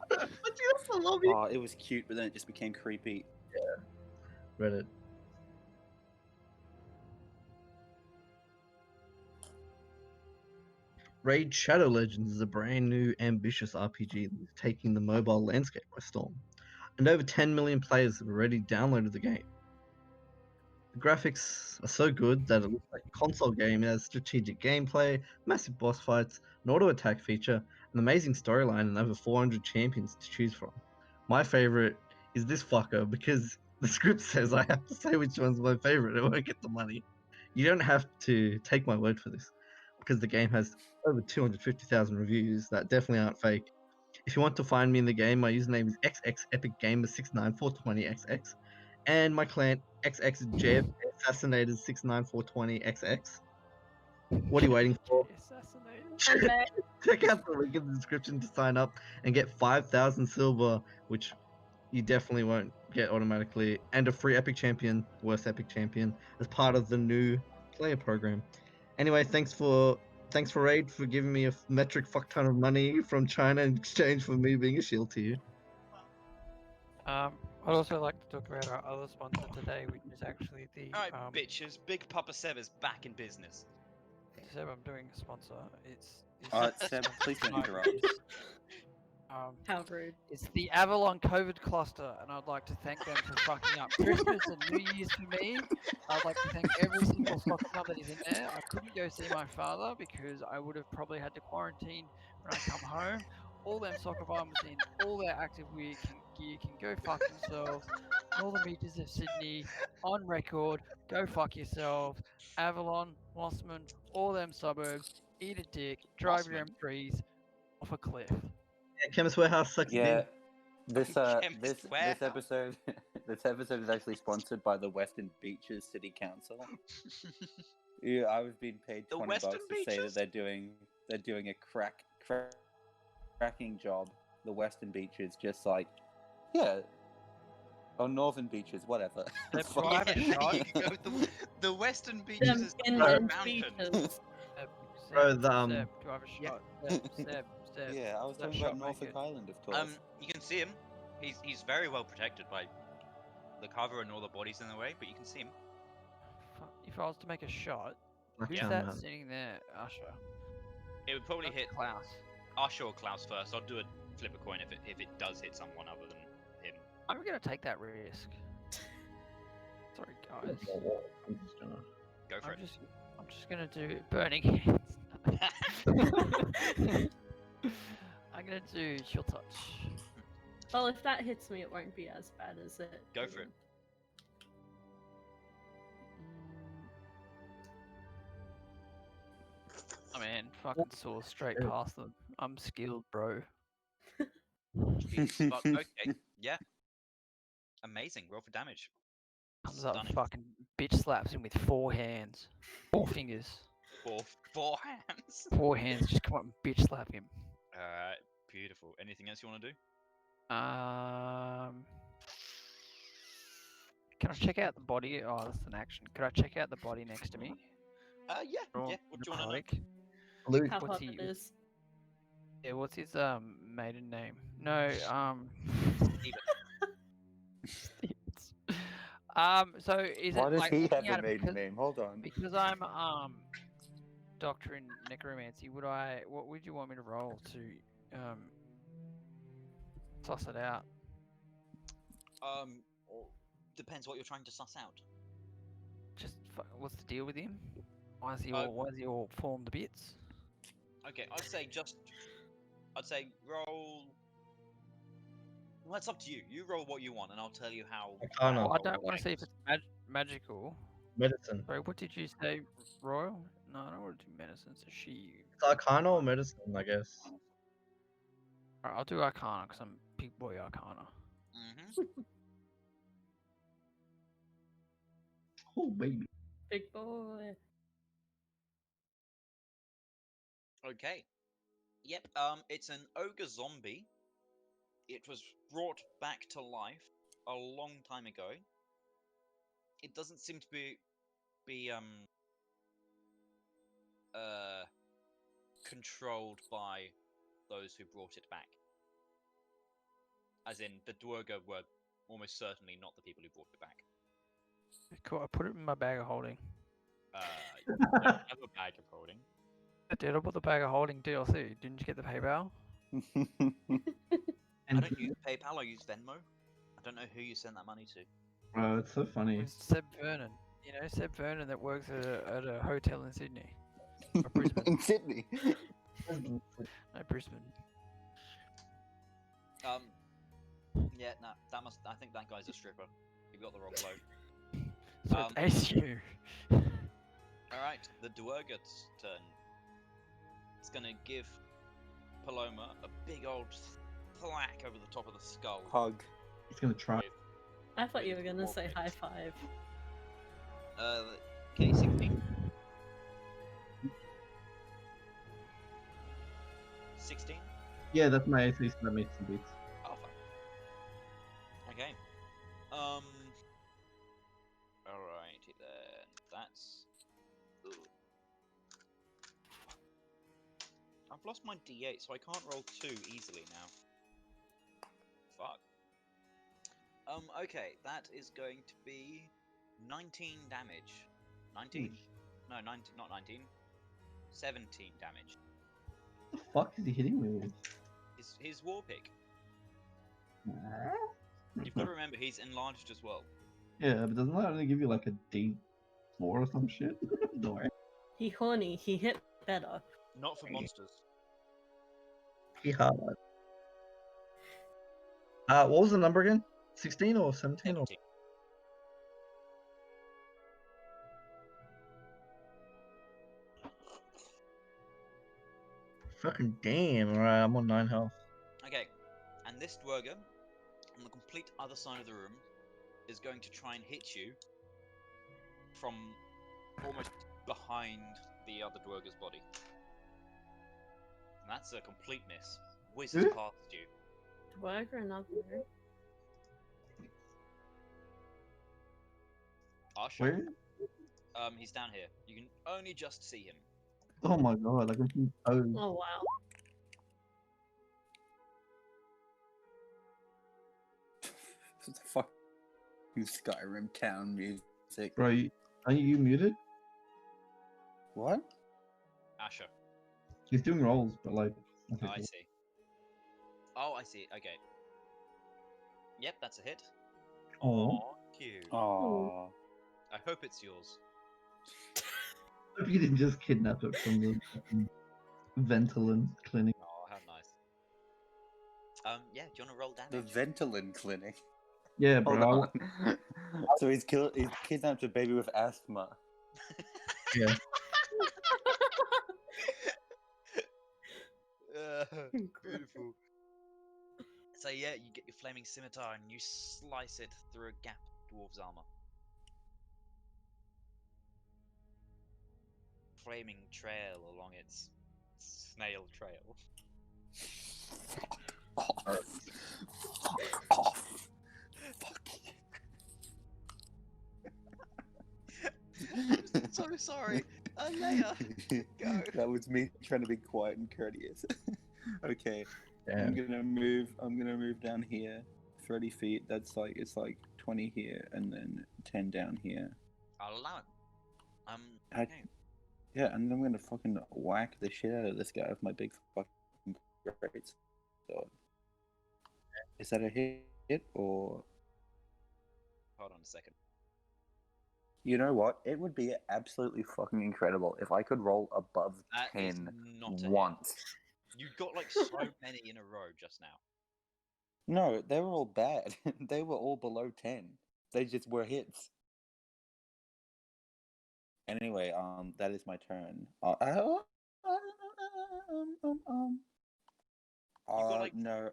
Speaker 3: But you also love it.
Speaker 2: Oh, it was cute, but then it just became creepy.
Speaker 3: Reddit. Raid Shadow Legends is a brand new, ambitious RPG that is taking the mobile landscape by storm, and over 10 million players have already downloaded the game. The graphics are so good that it looks like a console game. It has strategic gameplay, massive boss fights, an auto attack feature, an amazing storyline, and over 400 champions to choose from. My favorite is this fucker because the script says I have to say which one's my favorite. I won't get the money. You don't have to take my word for this because the game has over 250,000 reviews that definitely aren't fake. If you want to find me in the game, my username is xxepicgamer69420xx, and my clan xxjfascinated69420xx. What are you waiting for?
Speaker 6: Assassinated.
Speaker 5: Okay.
Speaker 3: Check out the link in the description to sign up and get 5,000 silver, which you definitely won't get automatically, and a free epic champion, worst epic champion, as part of the new player program. Anyway, thanks for Raid for giving me a metric fuck ton of money from China in exchange for me being a shield to you.
Speaker 6: I'd also like to talk about our other sponsor today, which is actually the
Speaker 1: Alright, bitches. Big Papa Seb is back in business.
Speaker 6: Seb, I'm doing a sponsor. It's
Speaker 2: Seb, please don't
Speaker 6: tonight,
Speaker 2: interrupt.
Speaker 6: which is,
Speaker 5: How rude.
Speaker 6: It's the Avalon COVID cluster, and I'd like to thank them for fucking up Christmas and New Year's for me. I'd like to thank every single soccer club that is in there. I couldn't go see my father because I would have probably had to quarantine when I come home. All them soccer bums in all their active gear can go fuck themselves. Northern Beaches of Sydney, on record, go fuck yourself. Avalon, Mossman, all them suburbs, eat a dick, drive your
Speaker 1: Mossman?
Speaker 6: M3s off a cliff.
Speaker 3: Yeah, Chemist Warehouse sucks
Speaker 2: Yeah,
Speaker 3: dick.
Speaker 2: this
Speaker 1: Chemist
Speaker 2: this
Speaker 1: Warehouse.
Speaker 2: episode this episode is actually sponsored by the Western Beaches City Council. Yeah, I was being paid
Speaker 1: The
Speaker 2: 20
Speaker 1: Western
Speaker 2: bucks to say
Speaker 1: Beaches?
Speaker 2: that they're doing a cracking job. The Western Beaches, just like Northern Beaches, whatever.
Speaker 6: Seb, do I have a
Speaker 1: Yeah,
Speaker 6: shot?
Speaker 1: there you go. The Western Beaches
Speaker 5: Them
Speaker 1: is the
Speaker 5: inland
Speaker 1: mountain.
Speaker 5: beaches.
Speaker 3: Bro,
Speaker 6: Seb,
Speaker 3: the,
Speaker 6: Seb, do I have a shot? Seb.
Speaker 2: Yeah, I was
Speaker 6: that
Speaker 2: talking
Speaker 6: shot
Speaker 2: about Norfolk
Speaker 6: maker.
Speaker 2: Island, of course.
Speaker 1: You can see him. He's very well protected by the cover and all the bodies in the way, but you can see him.
Speaker 6: If I was to make a shot, who's
Speaker 3: Yeah,
Speaker 6: that
Speaker 3: man.
Speaker 6: sitting there, Usher?
Speaker 1: It would probably
Speaker 6: That's
Speaker 1: hit
Speaker 6: Klaus.
Speaker 1: Usher or Klaus first. I'll do a flip a coin if it does hit someone other than him.
Speaker 6: I'm gonna take that risk. Sorry, guys.
Speaker 1: Go for
Speaker 6: I'm just gonna do burning hands. I'm gonna do chill touch.
Speaker 5: Well, if that hits me, it won't be as bad as it.
Speaker 1: Go for it.
Speaker 6: I mean, fucking saw straight past them. I'm skilled, bro.
Speaker 1: Jeez, fuck, okay, yeah. Amazing. Roll for damage.
Speaker 6: Comes up and
Speaker 1: Stunning.
Speaker 6: fucking bitch slaps him with 4 hands. 4 fingers.
Speaker 1: Four hands.
Speaker 6: 4 hands, just come up and bitch slap him.
Speaker 1: Alright, beautiful. Anything else you want to do?
Speaker 6: Can I check out the body? Oh, that's an action. Could I check out the body next to me?
Speaker 1: Yeah. What do you want to know?
Speaker 6: Like,
Speaker 3: Luke.
Speaker 5: How
Speaker 6: what's
Speaker 5: hot it
Speaker 6: he?
Speaker 5: is.
Speaker 6: Yeah, what's his maiden name? No, Stevens. So is
Speaker 2: Why
Speaker 6: it
Speaker 2: does
Speaker 6: like
Speaker 2: he
Speaker 6: looking
Speaker 2: have
Speaker 6: at
Speaker 2: a
Speaker 6: it
Speaker 2: maiden name? Hold on.
Speaker 6: because I'm doctor in necromancy? What would you want me to roll to suss it out?
Speaker 1: Depends what you're trying to suss out.
Speaker 6: Just what's the deal with him? Why is he all formed to bits?
Speaker 1: Okay, I'd say roll. Well, it's up to you. You roll what you want, and I'll tell you how.
Speaker 3: Arcana.
Speaker 6: I don't want to see if it's magical.
Speaker 3: Medicine.
Speaker 6: Sorry, what did you say, Royal? No, I don't want to do medicine. So she.
Speaker 3: It's Arcana or medicine, I guess.
Speaker 6: Alright, I'll do Arcana because I'm big boy Arcana.
Speaker 1: Mm-hmm.
Speaker 3: Oh, baby.
Speaker 5: Big boy.
Speaker 1: Okay. Yep. It's an ogre zombie. It was brought back to life a long time ago. It doesn't seem to be controlled by those who brought it back. As in, the Dwerga were almost certainly not the people who brought it back.
Speaker 6: Cool. I put it in my bag of holding.
Speaker 1: You don't have a bag of holding.
Speaker 6: I did. I put the bag of holding DLC. Didn't you get the PayPal?
Speaker 1: I don't use PayPal. I use Venmo. I don't know who you send that money to.
Speaker 3: Bro, it's so funny.
Speaker 6: It was Seb Vernon. You know, Seb Vernon that works at a hotel in Sydney. Or Brisbane.
Speaker 2: In Sydney.
Speaker 6: No, Brisbane.
Speaker 1: Yeah, no, that must. I think that guy's a stripper. You got the wrong bloke.
Speaker 6: So it's you.
Speaker 1: All right, the Dwergut's turn. It's gonna give Paloma a big old thwack over the top of the skull.
Speaker 2: Hug.
Speaker 3: He's gonna try.
Speaker 1: with-
Speaker 5: I thought you were
Speaker 1: with
Speaker 5: gonna say
Speaker 1: warpick.
Speaker 5: high five.
Speaker 1: Okay, 16. 16?
Speaker 3: Yeah, that's my AC, so that makes some beats.
Speaker 1: Oh, fuck. Okay. Alrighty then. That's. Ugh. I've lost my D8, so I can't roll 2 easily now. Fuck. Okay, that is going to be 19 damage. 19? No, 19, not 19. 17 damage.
Speaker 3: What the fuck is he hitting me with?
Speaker 1: His Warpick. You've got to remember, he's enlarged as well.
Speaker 3: Yeah, but doesn't that only give you like a D4 or some shit? No way.
Speaker 5: He horny. He hit better.
Speaker 1: Not for monsters.
Speaker 3: He hard. What was the number again? 16 or 17 or
Speaker 1: 17.
Speaker 3: fucking damn? Alright, I'm on 9 health.
Speaker 1: Okay, and this Dwerger, on the complete other side of the room, is going to try and hit you from almost behind the other Dwerger's body. And that's a complete miss. Whizzes
Speaker 3: Huh?
Speaker 1: past you.
Speaker 5: Dwerger another.
Speaker 1: Usher,
Speaker 3: Where?
Speaker 1: he's down here. You can only just see him.
Speaker 3: Oh my god, like I'm oh.
Speaker 5: Oh wow.
Speaker 2: What the fuck? Skyrim town music.
Speaker 3: Bro, are you muted?
Speaker 2: What?
Speaker 1: Asher.
Speaker 3: He's doing rolls, but like. Okay,
Speaker 1: I
Speaker 3: cool.
Speaker 1: see. Oh, I see. Okay. Yep, that's a hit.
Speaker 3: Aw.
Speaker 1: Aw, cute.
Speaker 2: Aww.
Speaker 1: I hope it's yours.
Speaker 3: If you didn't just kidnap it from the fucking Ventolin clinic.
Speaker 1: Oh, how nice. Yeah, do you want to roll
Speaker 2: The
Speaker 1: damage?
Speaker 2: Ventolin clinic.
Speaker 3: Yeah, bro.
Speaker 2: Hold on. So he's kidnapped a baby with asthma.
Speaker 3: Yeah.
Speaker 1: Beautiful. So yeah, you get your flaming scimitar and you slice it through a gap in the dwarf's armor. Flaming trail along its snail trail.
Speaker 2: Fuck off. Fuck off. Fuck you.
Speaker 1: So sorry. Leia, go.
Speaker 2: That was me trying to be quiet and courteous. Okay. I'm
Speaker 3: Yeah.
Speaker 2: gonna move down here 30 feet. It's like 20 here and then 10 down here.
Speaker 1: I'll allow it.
Speaker 2: I-
Speaker 1: Okay.
Speaker 2: Yeah, and then I'm gonna fucking whack the shit out of this guy with my big fucking great sword. Is that a hit or?
Speaker 1: Hold on a second.
Speaker 2: You know what? It would be absolutely fucking incredible if I could roll above
Speaker 1: That is
Speaker 2: 10
Speaker 1: not a hit.
Speaker 2: once.
Speaker 1: You got like so many in a row just now.
Speaker 2: No, they were all bad. They were all below 10. They just were hits. Anyway, that is my turn.
Speaker 1: like-
Speaker 2: No,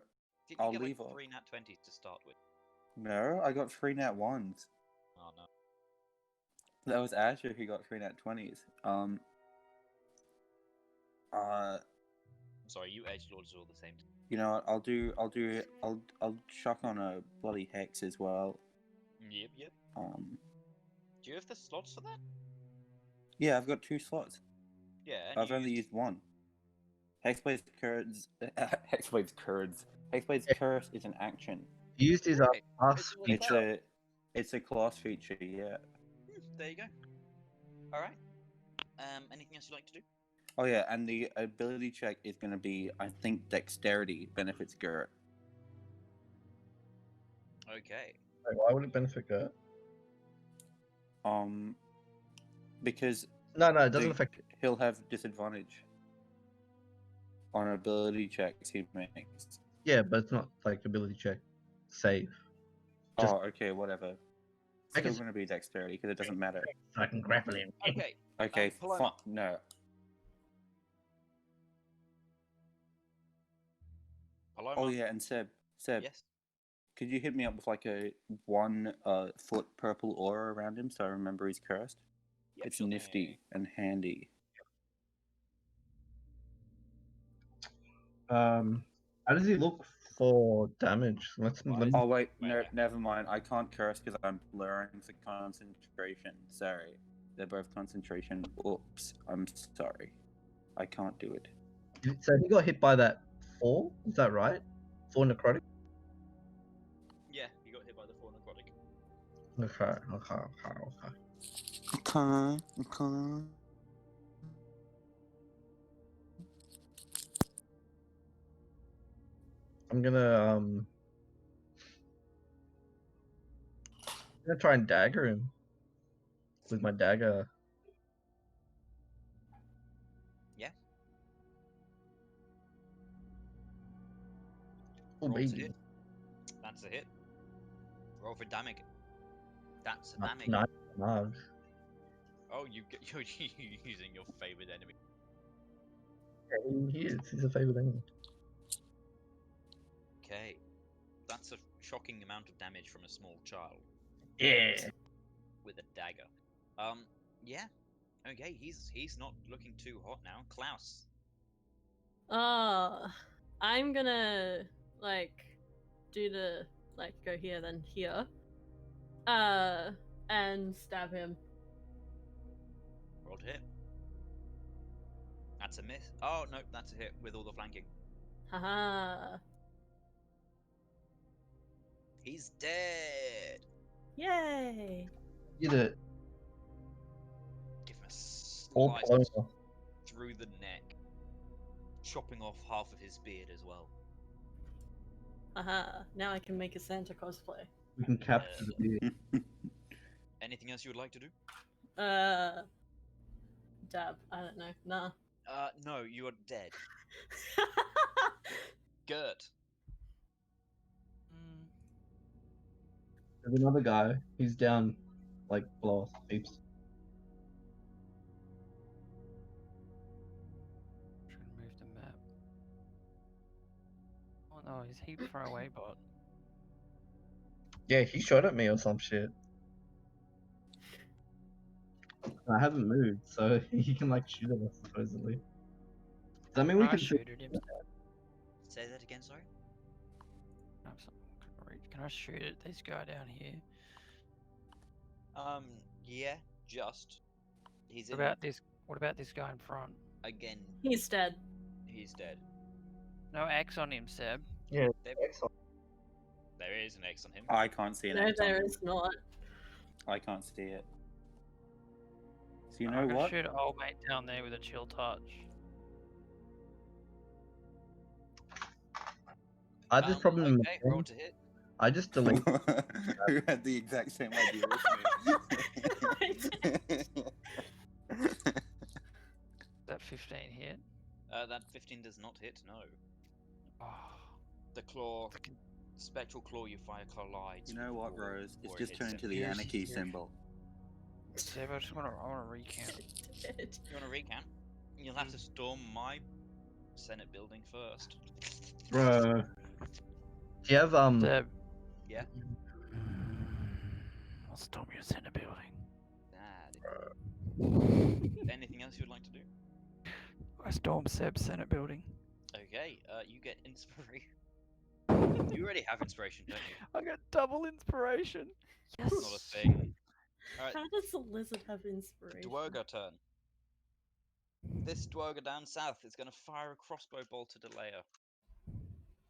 Speaker 1: Didn't you
Speaker 2: I'll
Speaker 1: get
Speaker 2: leave
Speaker 1: like
Speaker 2: off.
Speaker 1: 3 nat 20s to start with?
Speaker 2: No, I got 3 nat 1s.
Speaker 1: Oh no.
Speaker 2: That was Asher who got 3 nat 20s.
Speaker 1: Sorry, you edgelords are all the same.
Speaker 2: You know what? I'll chuck on a bloody hex as well.
Speaker 1: Yep. Do you have the slots for that?
Speaker 2: Yeah, I've got 2 slots.
Speaker 1: Yeah, and
Speaker 2: I've
Speaker 1: you
Speaker 2: only used 1. Hexblade's Curse. Hexblade's Curse. Hexblade's Curse is an action.
Speaker 3: He used his
Speaker 1: Okay,
Speaker 3: last
Speaker 1: it's all
Speaker 3: feature.
Speaker 2: It's a class feature. Yeah.
Speaker 1: There you go. All right. Anything else you'd like to do?
Speaker 2: Oh yeah, and the ability check is going to be, I think, Dexterity benefits Gert.
Speaker 1: Okay.
Speaker 3: Like, why would it benefit Gert?
Speaker 2: Because
Speaker 3: No, it doesn't
Speaker 2: the-
Speaker 3: affect.
Speaker 2: he'll have disadvantage on ability checks he makes.
Speaker 3: Yeah, but it's not like ability check. Save. Just-
Speaker 2: Oh, okay, whatever.
Speaker 3: I
Speaker 2: Still
Speaker 3: can-
Speaker 2: gonna be dexterity because it doesn't matter.
Speaker 3: So I can grapple him.
Speaker 1: Okay.
Speaker 2: Okay,
Speaker 1: Paloma.
Speaker 2: fuck no.
Speaker 1: Paloma.
Speaker 2: Oh yeah, and Seb,
Speaker 1: Yes.
Speaker 2: could you hit me up with like a 1 foot purple aura around him so I remember he's cursed?
Speaker 1: Yep,
Speaker 2: It's
Speaker 1: sure thing.
Speaker 2: nifty and handy.
Speaker 3: How does he look for damage? Let me.
Speaker 2: Oh wait,
Speaker 1: Wait,
Speaker 2: no,
Speaker 1: wait.
Speaker 2: never mind. I can't curse because I'm blurring for concentration. Sorry, they're both concentration. Oops, I'm sorry. I can't do it.
Speaker 3: So he got hit by that 4. Is that right? 4 necrotic.
Speaker 1: Yeah, you got hit by the 4 necrotic.
Speaker 3: Okay.
Speaker 2: Okay.
Speaker 3: I'm gonna try and dagger him with my dagger.
Speaker 1: Yeah.
Speaker 3: Oh,
Speaker 1: Roll to
Speaker 3: baby.
Speaker 1: hit. That's a hit. Roll for damage. That's a
Speaker 3: Not
Speaker 1: damage.
Speaker 3: Nice. Nice.
Speaker 1: Oh, you're using your favorite enemy.
Speaker 3: Yeah, he is. He's a favorite enemy.
Speaker 1: Okay. That's a shocking amount of damage from a small child.
Speaker 3: Yeah.
Speaker 1: With a dagger. Yeah. Okay, he's not looking too hot now. Klaus.
Speaker 5: I'm gonna do the go here then here. And stab him.
Speaker 1: Roll to hit. That's a miss. Oh no, that's a hit with all the flanking.
Speaker 5: Haha.
Speaker 1: He's dead.
Speaker 5: Yay!
Speaker 3: Did it.
Speaker 1: Give him a
Speaker 3: All
Speaker 1: slice
Speaker 3: Paloma.
Speaker 1: through the neck, chopping off half of his beard as well.
Speaker 5: Haha. Now I can make a Santa cosplay.
Speaker 3: We can capture the beard.
Speaker 1: Anything else you would like to do?
Speaker 5: Dab. I don't know. Nah.
Speaker 1: No, you are dead. Gert.
Speaker 6: Mm,
Speaker 3: There's another guy. He's down, below us. Heaps.
Speaker 6: should move the map. Oh no, he's heap far away, bot.
Speaker 3: Yeah, he shot at me or some shit. I haven't moved, so he can shoot at us supposedly. Does that mean we
Speaker 6: Can I
Speaker 3: can
Speaker 6: shoot at him?
Speaker 1: Say that again, sorry.
Speaker 6: Can I shoot at this guy down here?
Speaker 1: Yeah, just. He's
Speaker 6: What
Speaker 1: in.
Speaker 6: about this? What about this guy in front?
Speaker 1: Again,
Speaker 5: He's dead.
Speaker 1: he's dead.
Speaker 6: No X on him, Seb.
Speaker 1: There is an X on him.
Speaker 2: I can't see an
Speaker 5: No,
Speaker 2: X on
Speaker 5: there
Speaker 2: him.
Speaker 5: is not.
Speaker 2: I can't see it. So you
Speaker 6: I
Speaker 2: know
Speaker 6: can
Speaker 2: what?
Speaker 6: shoot old mate down there with a chill touch.
Speaker 3: I just probably
Speaker 1: Okay, roll to hit.
Speaker 3: I just delete.
Speaker 2: Who had the exact same idea as me?
Speaker 6: That 15 hit.
Speaker 1: That 15 does not hit, no.
Speaker 6: Oh,
Speaker 1: The claw, spectral claw you fire collides.
Speaker 2: You know
Speaker 1: with
Speaker 2: what,
Speaker 1: your
Speaker 2: Rose? It's
Speaker 1: or
Speaker 2: just
Speaker 1: hits
Speaker 2: turned
Speaker 1: it.
Speaker 2: into the
Speaker 6: Here's-
Speaker 2: anarchy
Speaker 6: here's-
Speaker 2: symbol.
Speaker 6: Seb, I wanna recount.
Speaker 5: Dead.
Speaker 1: You want to recount? You'll have to storm my Senate building first.
Speaker 3: Bro. Do you have
Speaker 6: Seb.
Speaker 1: Yeah.
Speaker 6: I'll storm your center building.
Speaker 1: Anything else you'd like to do?
Speaker 6: I storm Seb's Senate building.
Speaker 1: Okay, you get inspiration. You already have inspiration, don't you?
Speaker 6: I got double inspiration. Yes.
Speaker 1: Not a thing. Alright,
Speaker 5: How does the lizard have inspiration?
Speaker 1: Dwerger turn. This Dwerger down south is going to fire a crossbow bolt at Alea.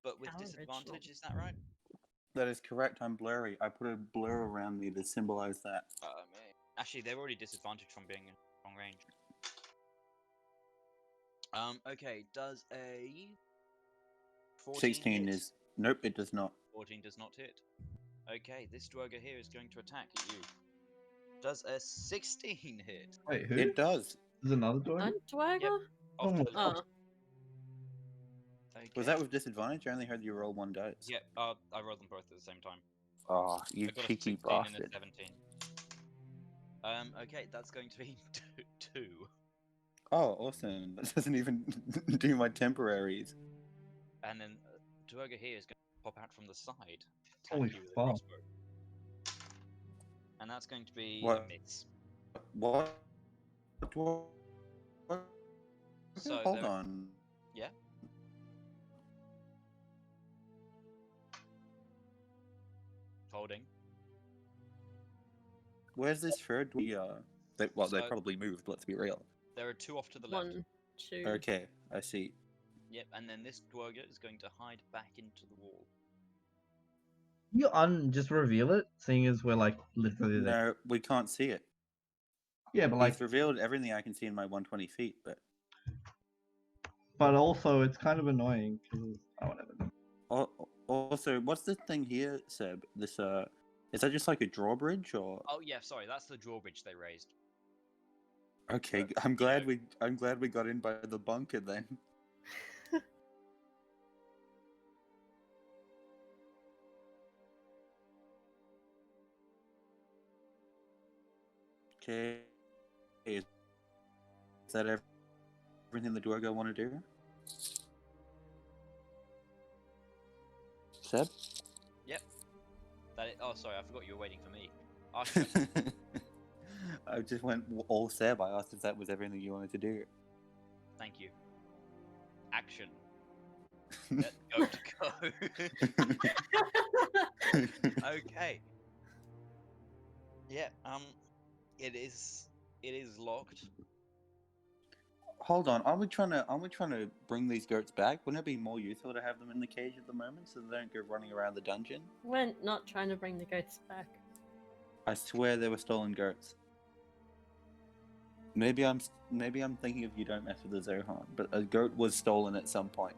Speaker 1: But with
Speaker 5: How
Speaker 1: disadvantage,
Speaker 5: original.
Speaker 1: is that right?
Speaker 2: That is correct. I'm blurry. I put a blur around me to symbolize that.
Speaker 1: Man. Actually, they're already disadvantaged from being in long range. Okay, does a 14
Speaker 2: 16
Speaker 1: hit?
Speaker 2: is... Nope, it does not.
Speaker 1: 14 does not hit. Okay, this Dwerger here is going to attack at you. Does a 16 hit?
Speaker 3: Wait, who?
Speaker 2: It does.
Speaker 3: There's another door?
Speaker 5: A dwerger?
Speaker 1: Off
Speaker 3: Oh
Speaker 1: to
Speaker 3: my
Speaker 1: the
Speaker 5: Oh.
Speaker 1: left.
Speaker 2: Was that with disadvantage? I only heard you roll one dice.
Speaker 1: Yeah, I rolled them both at the same time.
Speaker 2: Oh, you
Speaker 1: I got a
Speaker 2: cheeky
Speaker 1: 16 and a
Speaker 2: bastard.
Speaker 1: 17. Okay, that's going to be two.
Speaker 2: Oh, awesome. That doesn't even do my temporaries.
Speaker 1: And then Duergar here is going to pop out from the side, attack
Speaker 3: Holy
Speaker 1: you with a
Speaker 3: fuck.
Speaker 1: crossbow. And that's going to be
Speaker 2: What?
Speaker 1: a miss.
Speaker 2: What?
Speaker 1: So
Speaker 2: Hold
Speaker 1: there-
Speaker 2: on.
Speaker 1: Yeah? Holding.
Speaker 2: Where's this third? They
Speaker 1: So-
Speaker 2: probably moved. Let's be real.
Speaker 1: There are two off to the left.
Speaker 5: 1, 2.
Speaker 2: Okay, I see.
Speaker 1: Yep, and then this Duergar is going to hide back into the wall.
Speaker 3: You just reveal it, seeing as we're like literally there.
Speaker 2: No, we can't see it.
Speaker 3: Yeah, but like,
Speaker 2: He's revealed everything I can see in my 120 feet,
Speaker 3: but also it's kind of annoying because whatever.
Speaker 2: Also, what's this thing here, Seb? This is that just like a drawbridge or?
Speaker 1: Oh yeah, sorry, that's the drawbridge they raised.
Speaker 2: Okay, I'm glad we got in by the bunker then. Okay, is that everything the Duergar want to do? Seb?
Speaker 1: Yep. Oh, sorry, I forgot you were waiting for me. Archie,
Speaker 2: I just went all Seb. I asked if that was everything you wanted to do.
Speaker 1: thank you. Action. Let go to go. Okay. Yeah. It is locked.
Speaker 2: Hold on, aren't we trying to bring these goats back? Wouldn't it be more useful to have them in the cage at the moment so they don't go running around the dungeon?
Speaker 5: We're not trying to bring the goats back.
Speaker 2: I swear they were stolen goats. Maybe I'm thinking of You Don't Mess with the Zohan, but a goat was stolen at some point.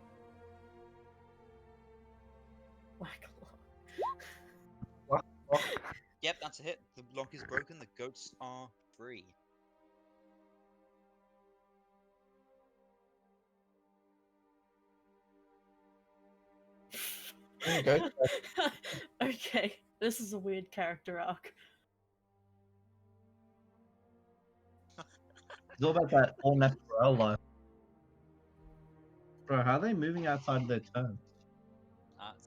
Speaker 5: Whack.
Speaker 1: Yep, that's a hit. The lock is broken. The goats are free.
Speaker 5: Okay, this is a weird character arc.
Speaker 3: It's all about that all natural life. Bro, how are they moving outside of their turn?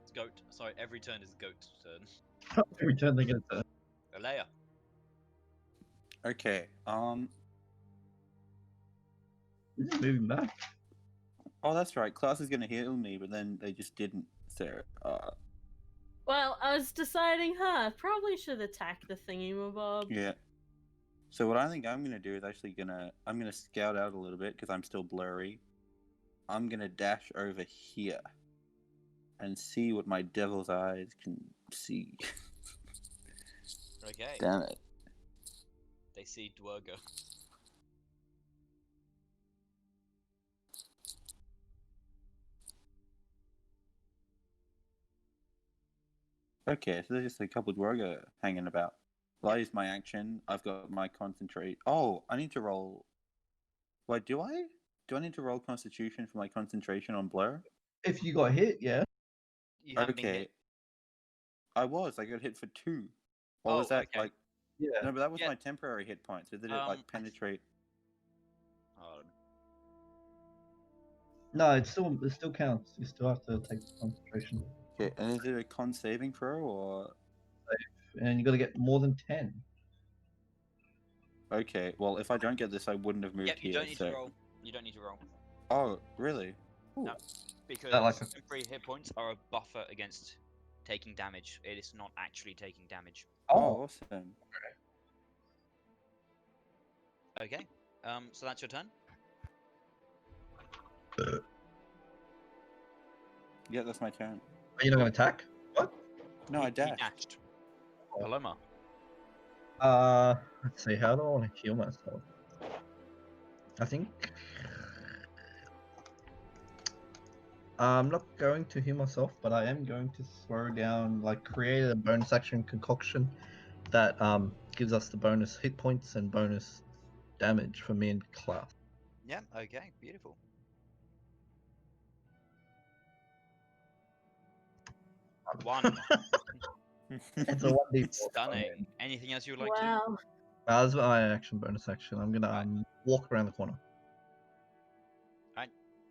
Speaker 1: It's goat. Sorry, every turn is goat's turn.
Speaker 3: Every turn they get a turn.
Speaker 1: Alea.
Speaker 2: Okay,
Speaker 3: Is it moving back?
Speaker 2: oh that's right, Klaus is gonna heal me, but then they just didn't, so
Speaker 5: Well, I was deciding, probably should attack the thingy-mabob.
Speaker 2: yeah. So what I think I'm gonna do is I'm gonna scout out a little bit because I'm still blurry. I'm gonna dash over here and see what my devil's eyes can see.
Speaker 1: Okay.
Speaker 2: Damn it.
Speaker 1: They see Duergar.
Speaker 2: Okay, so there's just a couple of Dwarga hanging about. Well, I use my action. I've got my concentrate. Oh, I need to roll. Wait, do I? Do I need to roll Constitution for my concentration on Blur?
Speaker 3: If you got hit, yeah.
Speaker 1: You haven't been
Speaker 2: Okay.
Speaker 1: hit.
Speaker 2: I got hit for 2. Or was
Speaker 1: Oh,
Speaker 2: that
Speaker 1: okay.
Speaker 2: like?
Speaker 3: Yeah.
Speaker 2: No, but that was
Speaker 1: Yeah.
Speaker 2: my temporary hit points. Or did it
Speaker 1: I
Speaker 2: like penetrate?
Speaker 3: No, it still counts. You still have to take concentration,
Speaker 2: Okay, and is it a con saving throw or?
Speaker 3: and you got to get more than 10.
Speaker 2: Okay, well if I don't get this, I wouldn't have moved
Speaker 1: Yep, you
Speaker 2: here.
Speaker 1: don't need
Speaker 2: so.
Speaker 1: to roll. You don't need to roll.
Speaker 2: Oh, really? Ooh.
Speaker 1: No. Because
Speaker 3: like a-
Speaker 1: temporary hit points are a buffer against taking damage. It is not actually taking damage.
Speaker 2: Oh, awesome.
Speaker 1: Okay. So that's your turn.
Speaker 2: Yeah, that's my turn.
Speaker 3: Are you not going to attack? What?
Speaker 2: No, I
Speaker 1: He
Speaker 2: dashed.
Speaker 1: dashed. Paloma.
Speaker 3: Let's see. How do I want to heal myself? I think I'm not going to heal myself, but I am going to throw down, create a bonus action concoction that gives us the bonus hit points and bonus damage for me and Klaus.
Speaker 1: Yeah. Okay. Beautiful. 1.
Speaker 3: It's a 1d4.
Speaker 1: Stunning. Anything else you would like to do?
Speaker 5: Wow.
Speaker 3: That's my action bonus action. I'm gonna
Speaker 1: Right.
Speaker 3: walk around the corner.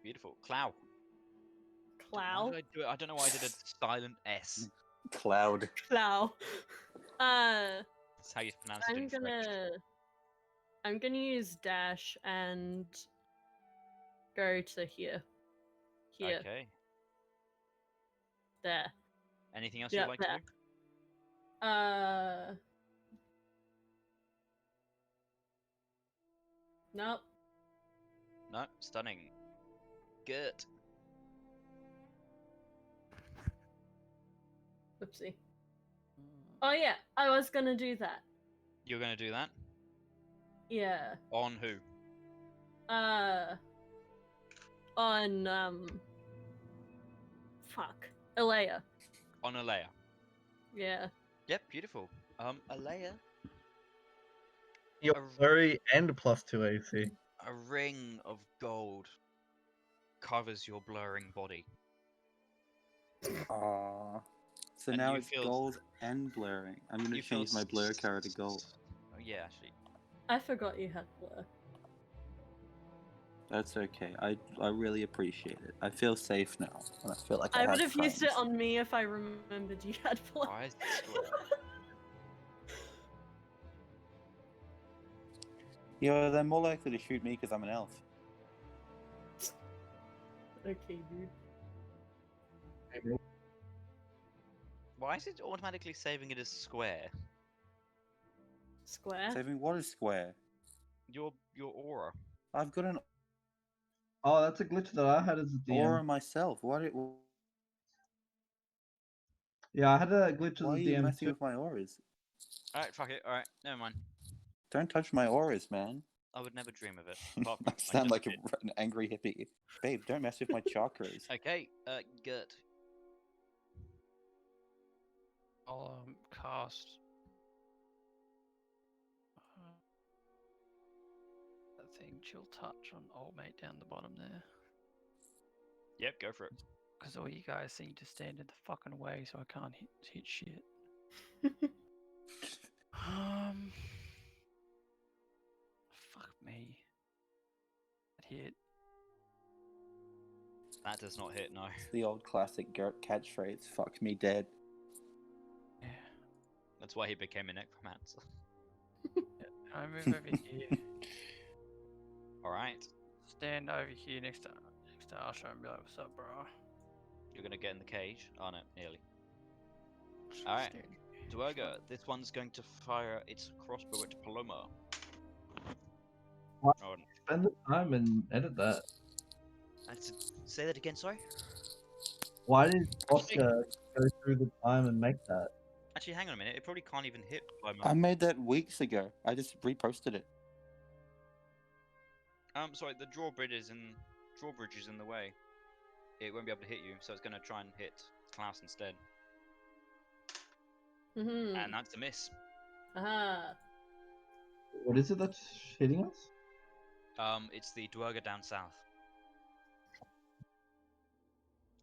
Speaker 1: Beautiful. Clow. Why
Speaker 5: Clow.
Speaker 1: did I do it? I don't know why I did a silent S.
Speaker 2: Cloud.
Speaker 5: Clow.
Speaker 1: That's how you pronounce it in French.
Speaker 5: I'm gonna use dash and go to here. Here.
Speaker 1: Okay.
Speaker 5: There.
Speaker 1: Anything else
Speaker 5: Yeah,
Speaker 1: you'd like to
Speaker 5: there.
Speaker 1: do?
Speaker 5: Nope.
Speaker 1: No. Stunning. Good.
Speaker 5: Whoopsie. Oh yeah, I was gonna do that.
Speaker 1: You're gonna do that?
Speaker 5: Yeah.
Speaker 1: On who?
Speaker 5: On fuck. Alea.
Speaker 1: On Alea.
Speaker 5: Yeah.
Speaker 1: Yep, beautiful. Alea,
Speaker 3: Your
Speaker 1: A-
Speaker 3: flurry and +2 AC.
Speaker 1: a ring of gold covers your blurring body.
Speaker 2: Aww. So
Speaker 1: And
Speaker 2: now
Speaker 1: you
Speaker 2: it's
Speaker 1: feel-
Speaker 2: gold and blurring. I'm gonna
Speaker 1: You feel
Speaker 2: change my blur color to gold.
Speaker 1: Oh, yeah, actually.
Speaker 5: I forgot you had blur.
Speaker 2: That's okay. I really appreciate it. I feel safe now, and I feel like
Speaker 5: I
Speaker 2: have
Speaker 5: would have used it
Speaker 2: friends.
Speaker 5: on me if I remembered you had blur.
Speaker 1: I swear.
Speaker 2: Yeah, they're more likely to shoot me because I'm an elf.
Speaker 5: Okay, dude.
Speaker 1: Why is it automatically saving it as square?
Speaker 5: Square.
Speaker 2: Saving what is square?
Speaker 1: Your aura.
Speaker 2: I've got an
Speaker 3: Oh, that's a glitch that I had as a DM.
Speaker 2: aura myself. Why
Speaker 3: Yeah, I had a glitch as
Speaker 2: are
Speaker 3: a
Speaker 2: you
Speaker 3: DM
Speaker 2: messing
Speaker 3: too.
Speaker 2: with my auras?
Speaker 1: Alright, fuck it. Alright, never mind.
Speaker 2: Don't touch my auras, man.
Speaker 1: I would never dream of it. Apart from
Speaker 2: I sound
Speaker 1: just
Speaker 2: like
Speaker 1: did.
Speaker 2: an angry hippie. Babe, don't mess with my chakras.
Speaker 1: Okay, good.
Speaker 6: I'll cast that thing, chill touch on old mate down the bottom there.
Speaker 1: Yep, go for it.
Speaker 6: Because all you guys seem to stand in the fucking way, so I can't hit shit. Fuck me. That hit.
Speaker 1: That does not hit, no.
Speaker 2: The old classic Gert catchphrase, fuck me dead.
Speaker 6: Yeah.
Speaker 1: That's why he became a necromancer.
Speaker 6: I move over here.
Speaker 1: Alright,
Speaker 6: Stand over here next to Asha and be like, "What's up, bro?"
Speaker 1: you're gonna get in the cage. Oh no, nearly. Alright.
Speaker 6: Stand-
Speaker 1: Duergar, this one's going to fire its crossbow at Paloma.
Speaker 3: What?
Speaker 1: Oh,
Speaker 3: Spend the time and edit that.
Speaker 1: say that again, sorry?
Speaker 3: Why did Oscar go through the time and make that?
Speaker 1: Actually, hang on a minute. It probably can't even hit by
Speaker 2: I made that weeks ago. I just reposted it.
Speaker 1: Sorry, the drawbridge is in the way. It won't be able to hit you, so it's going to try and hit Klaus instead.
Speaker 5: Mm-hmm.
Speaker 1: And that's a miss.
Speaker 5: Aha.
Speaker 3: What is it that's hitting us?
Speaker 1: It's the Duergar down south.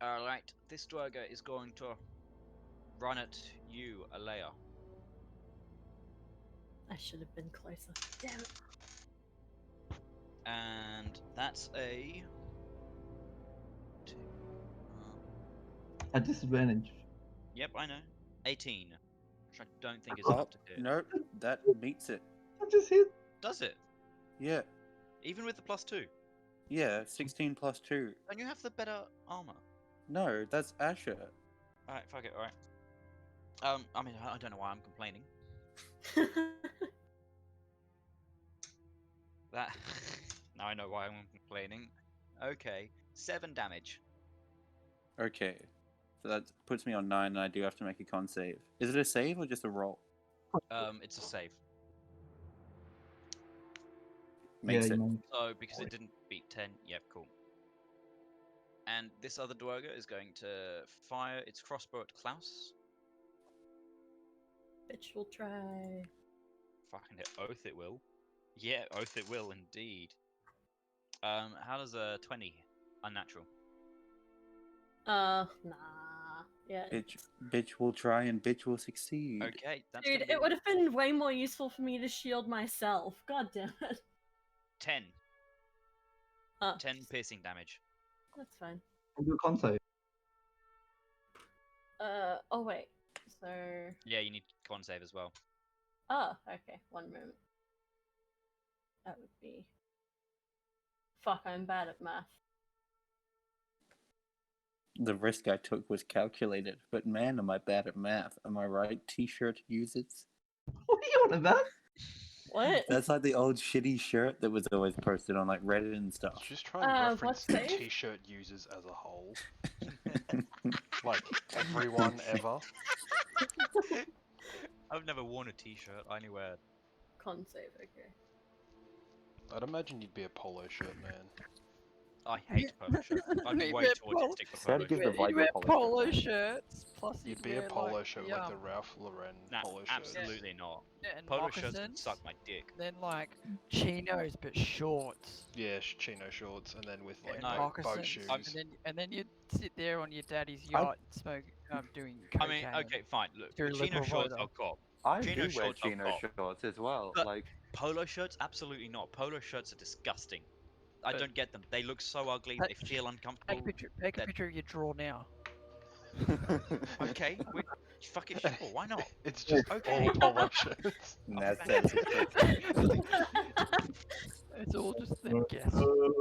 Speaker 1: Alright, this Duergar is going to run at you, Alea.
Speaker 5: I should have been closer. Damn it.
Speaker 1: And that's a...
Speaker 3: At disadvantage.
Speaker 1: Yep, I know. 18. Which I don't think is
Speaker 2: Oh,
Speaker 1: enough to hit.
Speaker 2: nope, that meets it.
Speaker 3: I just hit.
Speaker 1: Does it?
Speaker 2: Yeah,
Speaker 1: Even with the +2?
Speaker 2: yeah, 16 plus 2.
Speaker 1: Don't you have the better armor?
Speaker 2: No, that's Asher.
Speaker 1: Alright, fuck it, alright. I mean, I don't know why I'm complaining. That... now I know why I'm complaining. Okay, 7 damage.
Speaker 2: Okay, so that puts me on 9 and I do have to make a con save. Is it a save or just a roll?
Speaker 1: It's a save.
Speaker 2: Makes
Speaker 3: yeah,
Speaker 2: it.
Speaker 3: you know.
Speaker 1: So, because it didn't beat 10, yep, cool. And this other Duergar is going to fire its crossbow at Klaus.
Speaker 5: Bitch will try.
Speaker 1: Fucking hit. Oath it will. Yeah, oath it will indeed. How does a 20 unnatural?
Speaker 5: Nah. Yeah.
Speaker 2: Bitch will try and bitch will succeed.
Speaker 1: Okay, that's
Speaker 5: Dude,
Speaker 1: gonna be
Speaker 5: it would have been way more useful for me to shield myself. God damn it.
Speaker 1: 10.
Speaker 5: Oh,
Speaker 1: 10 piercing damage.
Speaker 5: that's fine.
Speaker 3: I'll do a con save.
Speaker 5: Oh wait. So.
Speaker 1: Yeah, you need con save as well.
Speaker 5: Oh, okay. One moment. That would be. Fuck, I'm bad at math.
Speaker 2: The risk I took was calculated, but man, am I bad at math. Am I right? T-shirt users.
Speaker 3: What are you on about?
Speaker 5: What?
Speaker 2: That's like the old shitty shirt that was always posted on like Reddit and stuff.
Speaker 4: Just try and
Speaker 5: what
Speaker 4: reference
Speaker 5: save?
Speaker 4: t-shirt users as a whole. Like, everyone ever.
Speaker 1: I've never worn a t-shirt. I only wear.
Speaker 5: Con save, okay.
Speaker 4: I'd imagine you'd be a polo shirt man.
Speaker 1: I hate polo shirts. I'm
Speaker 6: You
Speaker 1: way
Speaker 6: wear
Speaker 1: too autistic for
Speaker 2: Seb
Speaker 1: polo
Speaker 2: gives
Speaker 1: shirts.
Speaker 2: the
Speaker 6: You
Speaker 2: vibe
Speaker 6: wear
Speaker 2: of
Speaker 6: polo
Speaker 2: shirt.
Speaker 6: shirts, plus
Speaker 4: You'd be a
Speaker 6: wear,
Speaker 4: polo
Speaker 6: like,
Speaker 4: shirt
Speaker 6: the,
Speaker 4: like the Ralph Lauren
Speaker 1: Nah,
Speaker 4: polo shirts.
Speaker 1: absolutely not.
Speaker 6: and
Speaker 1: Polo shirts can
Speaker 6: moccasins,
Speaker 1: suck my dick.
Speaker 6: then like chinos but shorts,
Speaker 4: Yeah, chino shorts, and then with like
Speaker 6: and
Speaker 1: No,
Speaker 4: boat
Speaker 6: moccasins,
Speaker 4: shoes.
Speaker 6: and then you'd sit there on your daddy's
Speaker 2: I-
Speaker 6: yacht, smoke, doing
Speaker 1: I
Speaker 6: cocaine.
Speaker 1: mean, okay, fine. Look,
Speaker 6: You're a
Speaker 1: chino
Speaker 6: liberal
Speaker 1: shorts
Speaker 6: voter.
Speaker 1: I'll cop.
Speaker 2: I
Speaker 1: Chino
Speaker 2: do wear
Speaker 1: shorts I'll
Speaker 2: chino
Speaker 1: cop.
Speaker 2: shorts as well.
Speaker 1: But-
Speaker 2: Like,
Speaker 1: Polo shirts, absolutely not. Polo shirts are disgusting. I
Speaker 6: But-
Speaker 1: don't get them. They look so ugly.
Speaker 6: Take-
Speaker 1: They feel
Speaker 6: Take a
Speaker 1: uncomfortable.
Speaker 6: picture. Take a picture of your drawer now.
Speaker 1: Okay, we fuck it, sure. Why not?
Speaker 4: It's just
Speaker 1: Okay.
Speaker 4: all polo shirts.
Speaker 2: that's
Speaker 6: It's all just them guess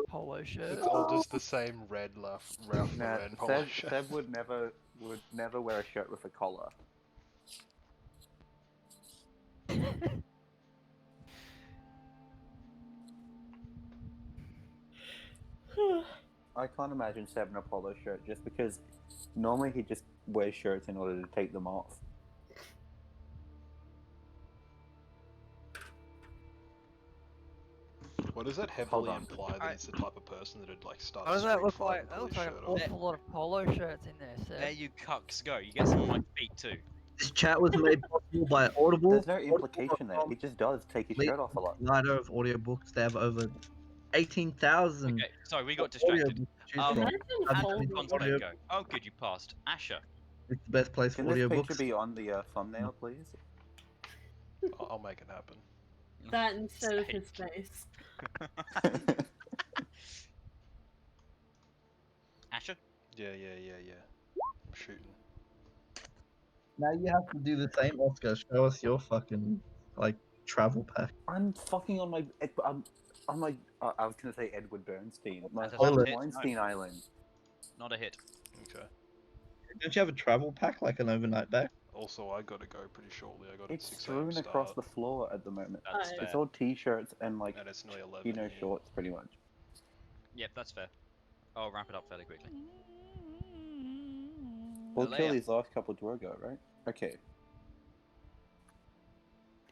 Speaker 6: polo shirt.
Speaker 4: It's all just the same red Ralph
Speaker 2: Nah,
Speaker 4: Lauren polo
Speaker 2: Seb,
Speaker 4: shirt.
Speaker 2: Seb would never wear a shirt with a collar. I can't imagine Seb in a polo shirt just because normally he just wears shirts in order to take them off.
Speaker 4: What does that heavily
Speaker 2: on.
Speaker 4: imply that he's the type of person that would like start
Speaker 6: What
Speaker 4: a
Speaker 6: does that
Speaker 4: street
Speaker 6: look
Speaker 4: fight
Speaker 6: like?
Speaker 4: and
Speaker 6: That
Speaker 4: pull
Speaker 6: looks
Speaker 4: his
Speaker 6: like an
Speaker 4: shirt off?
Speaker 6: awful lot of polo shirts in there, Seb.
Speaker 1: There you cucks go. You get some on my feet too.
Speaker 3: This chat was made possible by Audible.
Speaker 2: There's no implication there. He just does take his
Speaker 3: Lead
Speaker 2: shirt off a lot.
Speaker 3: provider of audiobooks. They have over 18,000
Speaker 1: Okay, sorry, we got distracted.
Speaker 3: audiobooks to choose
Speaker 1: Um,
Speaker 3: from.
Speaker 5: Imagine
Speaker 3: I've
Speaker 1: How
Speaker 5: holding
Speaker 1: did
Speaker 3: been
Speaker 1: the
Speaker 3: audio-
Speaker 1: content go? Oh, good, you passed. Asher.
Speaker 3: It's the best place for
Speaker 2: Can this
Speaker 3: audiobooks.
Speaker 2: picture be on the thumbnail, please?
Speaker 4: I'll make it happen.
Speaker 5: that instead of his
Speaker 1: Sake.
Speaker 5: face.
Speaker 1: Asher?
Speaker 4: Yeah. I'm shooting.
Speaker 3: Now you have to do the same, Oscar. Show us your fucking like travel pack.
Speaker 2: I'm fucking on my. I'm like. I was gonna say Edward Bernstein. My
Speaker 1: That's
Speaker 2: Harvey
Speaker 3: not
Speaker 1: it,
Speaker 2: Weinstein Island.
Speaker 1: Not a hit.
Speaker 4: Okay.
Speaker 3: Don't you have a travel pack like an overnight bag?
Speaker 4: Also, I gotta go pretty shortly. I got
Speaker 2: It's
Speaker 4: a 6
Speaker 2: strewn
Speaker 4: a.m.
Speaker 2: across
Speaker 4: start,
Speaker 2: the floor at the moment.
Speaker 1: That's
Speaker 5: Oh,
Speaker 1: fair.
Speaker 2: It's all t-shirts and like
Speaker 4: and it's nearly 11.
Speaker 2: chino
Speaker 4: here.
Speaker 2: shorts, pretty much.
Speaker 1: Yep, that's fair. I'll wrap it up fairly quickly.
Speaker 2: We'll kill
Speaker 1: Alea.
Speaker 2: these last couple to go, right? Okay.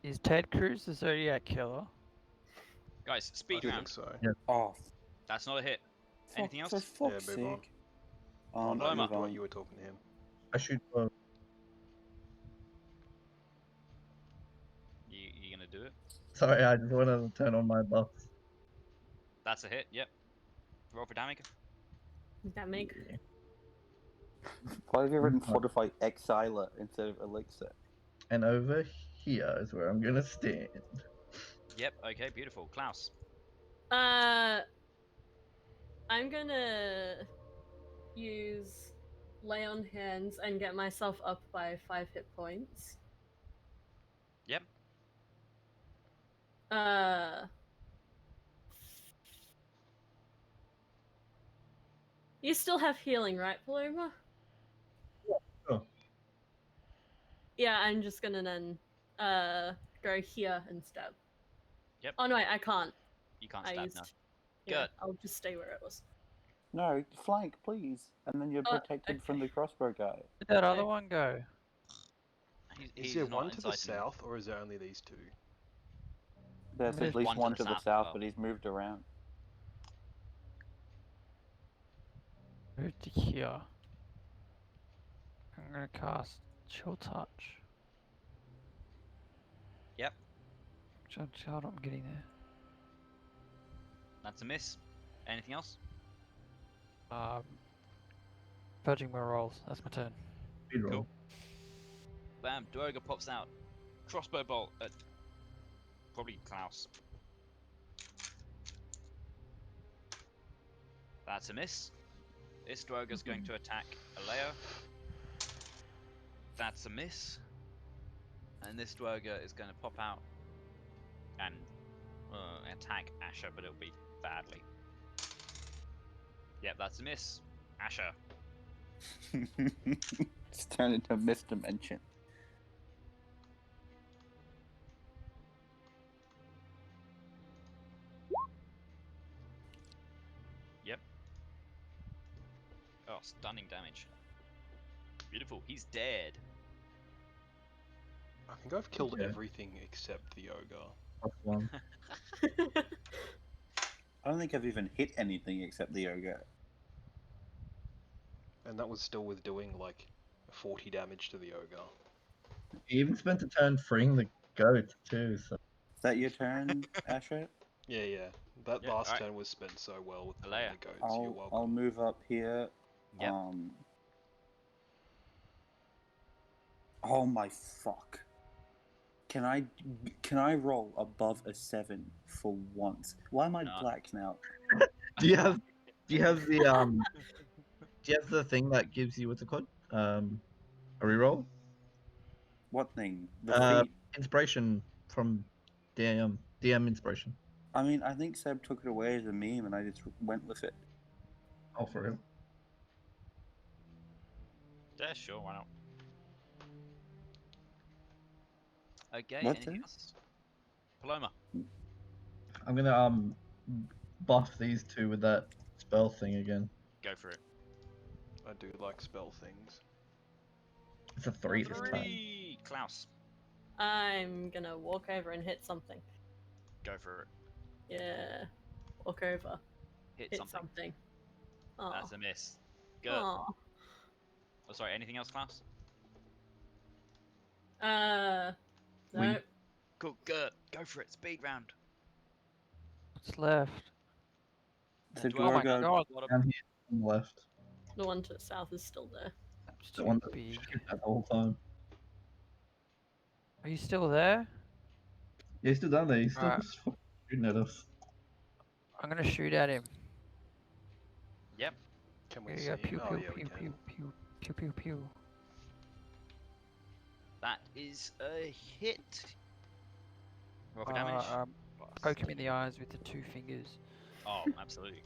Speaker 6: Is Ted Cruz the Zodiac Killer?
Speaker 1: Guys,
Speaker 4: I
Speaker 1: speed
Speaker 4: think
Speaker 1: round.
Speaker 4: so.
Speaker 2: Oh.
Speaker 1: That's not a hit. Anything else?
Speaker 2: For fuck's
Speaker 4: Yeah, move on.
Speaker 2: sake.
Speaker 4: Oh, no,
Speaker 1: Paloma.
Speaker 2: Move on.
Speaker 4: you were talking to him.
Speaker 3: I should.
Speaker 1: You gonna do it?
Speaker 3: Sorry, I just wanted to turn on my buffs.
Speaker 1: That's a hit, yep. Roll for damage.
Speaker 5: Does that make
Speaker 2: Why have you written fortify exiler instead of elixir?
Speaker 3: And over here is where I'm gonna stand.
Speaker 1: Yep, okay, beautiful. Klaus.
Speaker 5: I'm gonna use lay on hands and get myself up by 5 hit points.
Speaker 1: Yep.
Speaker 5: You still have healing, right, Paloma?
Speaker 3: Oh.
Speaker 5: Yeah, I'm just gonna then go here and stab.
Speaker 1: Yep.
Speaker 5: Oh no, I can't.
Speaker 1: You can't
Speaker 5: I
Speaker 1: stab
Speaker 5: used.
Speaker 1: now.
Speaker 5: Yeah,
Speaker 1: Good.
Speaker 5: I'll just stay where it was.
Speaker 2: No, flank, please. And then you're protected from
Speaker 5: okay.
Speaker 2: the crossbow guy.
Speaker 6: Where'd that
Speaker 5: Okay.
Speaker 6: other one go?
Speaker 4: Is
Speaker 1: He's
Speaker 4: there
Speaker 1: not
Speaker 4: one to the
Speaker 1: inside me.
Speaker 4: south, or is there only these two?
Speaker 2: There's
Speaker 6: There's
Speaker 2: at least
Speaker 1: one
Speaker 2: one
Speaker 1: to the
Speaker 2: to the
Speaker 1: south as
Speaker 2: south,
Speaker 1: well.
Speaker 2: but he's moved around.
Speaker 6: Move to here. I'm gonna cast Chill Touch.
Speaker 1: Yep.
Speaker 6: Hold on, I'm getting there.
Speaker 1: That's a miss. Anything else?
Speaker 6: Purging my rolls. That's my turn.
Speaker 3: Speed roll.
Speaker 1: Cool. Bam, Duergar pops out. Crossbow bolt at probably Klaus. That's a miss. This Duergar's going to attack Alea. That's a miss. And this Duergar is going to pop out and attack Asher, but it'll be badly. Yep, that's a miss. Asher.
Speaker 2: It's turned into a mist dimension.
Speaker 1: Yep. Oh, stunning damage. Beautiful. He's dead.
Speaker 4: I think I've killed
Speaker 3: Yeah.
Speaker 4: everything except the ogre.
Speaker 3: Plus 1.
Speaker 2: I don't think I've even hit anything except the ogre.
Speaker 4: And that was still with doing like 40 damage to the ogre.
Speaker 3: He even spent a turn freeing the goat too. So
Speaker 2: Is that your turn, Asher?
Speaker 4: Yeah. That
Speaker 1: Yeah,
Speaker 4: last
Speaker 1: alright.
Speaker 4: turn was spent so well with
Speaker 1: Alea.
Speaker 4: the goats. You're welcome.
Speaker 2: I'll move up here.
Speaker 1: Yep.
Speaker 2: Oh my fuck. Can I roll above a 7 for once? Why am I
Speaker 1: No.
Speaker 2: black now?
Speaker 3: do you have the thing that gives you what's it called? A reroll?
Speaker 2: What thing? The feet?
Speaker 3: Inspiration from DM inspiration.
Speaker 2: I mean, I think Seb took it away as a meme and I just went with it.
Speaker 3: Oh, for real?
Speaker 1: Yeah, sure, why not? Okay,
Speaker 2: What's
Speaker 1: anything
Speaker 2: it?
Speaker 1: else? Paloma.
Speaker 3: I'm gonna buff these two with that spell thing again.
Speaker 1: Go for it.
Speaker 4: I do like spell things.
Speaker 3: It's a 3 this time.
Speaker 1: 3! Klaus.
Speaker 5: I'm gonna walk over and hit something.
Speaker 1: Go for it.
Speaker 5: Yeah. Walk over.
Speaker 1: Hit
Speaker 5: Hit
Speaker 1: something.
Speaker 5: something. Oh.
Speaker 1: That's a miss. Good.
Speaker 5: Oh.
Speaker 1: Oh, sorry, anything else, Klaus?
Speaker 5: No.
Speaker 1: Cool, good. Go for it. Speed round.
Speaker 6: What's left?
Speaker 2: So
Speaker 1: Do
Speaker 6: Oh my
Speaker 2: Duergar-
Speaker 6: god,
Speaker 3: Down here on the left.
Speaker 5: The one to the south is still there.
Speaker 6: that's
Speaker 3: The
Speaker 6: too
Speaker 3: one that
Speaker 6: big.
Speaker 3: shoot that the whole time.
Speaker 6: Are you still there?
Speaker 3: Yeah, he's still down there. He's still
Speaker 6: Alright.
Speaker 3: just fucking shooting at us.
Speaker 6: I'm gonna shoot at him.
Speaker 1: Yep.
Speaker 4: Can we
Speaker 6: Here
Speaker 4: see?
Speaker 6: you go. Pew,
Speaker 4: Oh
Speaker 6: pew,
Speaker 4: yeah, we
Speaker 6: pew,
Speaker 4: can.
Speaker 6: pew, pew, pew, pew, pew.
Speaker 1: That is a hit. Roll for damage.
Speaker 6: Poke him in the eyes with the 2 fingers.
Speaker 1: Oh, absolutely.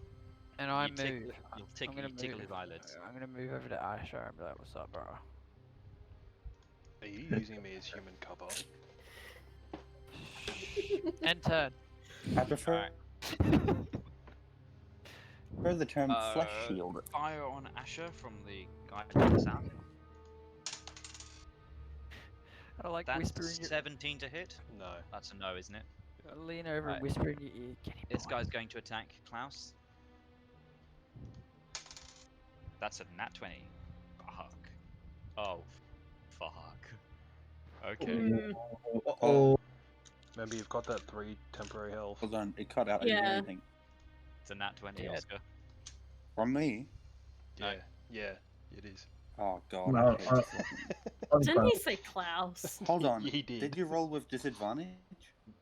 Speaker 6: And I
Speaker 1: You tickle-
Speaker 6: move.
Speaker 1: You'll
Speaker 6: I'm
Speaker 1: tickle,
Speaker 6: gonna
Speaker 1: you tickle
Speaker 6: move.
Speaker 1: his eyelids.
Speaker 6: I'm gonna move over to Asher and be like, what's up, bro?
Speaker 4: Are you using me as human cover?
Speaker 6: End turn.
Speaker 2: I prefer the term flesh
Speaker 1: Uh,
Speaker 2: shield.
Speaker 1: Fire on Asher from the guy to the south.
Speaker 6: I like
Speaker 1: That's
Speaker 6: whispering.
Speaker 1: 17 to hit.
Speaker 4: No.
Speaker 1: That's a no, isn't it?
Speaker 6: I lean over
Speaker 1: Right.
Speaker 6: and whisper in your ear. Get him.
Speaker 1: This
Speaker 6: boy."
Speaker 1: guy's going to attack Klaus. That's a nat 20. Fuck. Oh, fuck. Okay.
Speaker 5: Mm,
Speaker 3: Oh,
Speaker 4: Remember, you've got that 3 temporary health.
Speaker 2: Hold on, it cut out. I didn't hear
Speaker 5: Yeah.
Speaker 2: anything.
Speaker 1: It's a nat 20,
Speaker 6: Yeah.
Speaker 1: Oscar.
Speaker 2: From me?
Speaker 1: No.
Speaker 4: Yeah, it is.
Speaker 2: Oh god.
Speaker 3: No,
Speaker 2: okay, just let me-
Speaker 5: Didn't you say Klaus?
Speaker 2: Hold on.
Speaker 4: He did.
Speaker 2: Did you roll with disadvantage?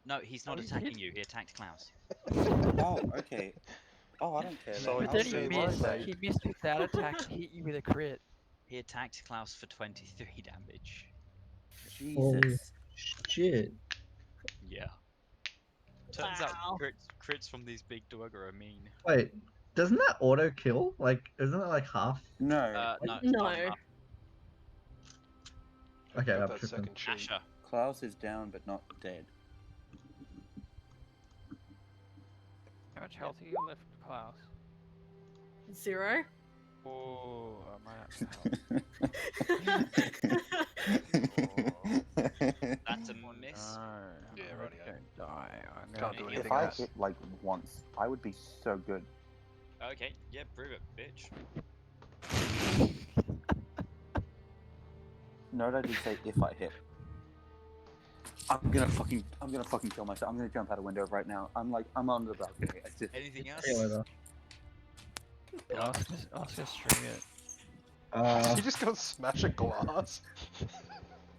Speaker 1: No, he's not
Speaker 6: Oh, he
Speaker 1: attacking
Speaker 6: did?
Speaker 1: you. He attacked Klaus.
Speaker 2: Oh, okay. Oh, I don't care.
Speaker 4: So
Speaker 2: then.
Speaker 4: it
Speaker 6: But
Speaker 2: I'll
Speaker 6: then
Speaker 4: does
Speaker 2: say
Speaker 6: he
Speaker 4: say
Speaker 6: missed.
Speaker 4: like-
Speaker 6: He missed with that attack. He hit you with a crit.
Speaker 1: He attacked Klaus for 23 damage.
Speaker 2: Jesus.
Speaker 3: shit.
Speaker 1: Yeah. Turns out
Speaker 5: Wow.
Speaker 1: crits from these big Duergar are mean.
Speaker 3: Wait, doesn't that auto kill? Like, isn't it like half?
Speaker 2: No.
Speaker 1: No, it's
Speaker 5: No.
Speaker 1: not enough.
Speaker 3: Okay,
Speaker 4: Got
Speaker 3: I'm
Speaker 4: that
Speaker 3: tripping.
Speaker 4: second sheet.
Speaker 1: Asher.
Speaker 2: Klaus is down but not dead.
Speaker 6: How much health are you left, Klaus?
Speaker 5: 0.
Speaker 6: Oh, I might have to help.
Speaker 1: That's a
Speaker 6: Oh,
Speaker 1: miss.
Speaker 6: no.
Speaker 4: Yeah,
Speaker 6: I
Speaker 4: rightio.
Speaker 6: don't die. I'm
Speaker 4: Can't
Speaker 6: gonna
Speaker 4: do
Speaker 6: eat
Speaker 4: anything
Speaker 2: If I
Speaker 4: else.
Speaker 2: hit like once, I would be so good.
Speaker 1: Okay, yeah, prove it, bitch.
Speaker 2: No, I did say if I hit. I'm gonna fucking kill myself. I'm gonna jump out a window right now. I'm on the balcony. It's just,
Speaker 1: Anything else?
Speaker 3: See you later.
Speaker 6: Ask us stream it.
Speaker 4: You just gonna smash a glass?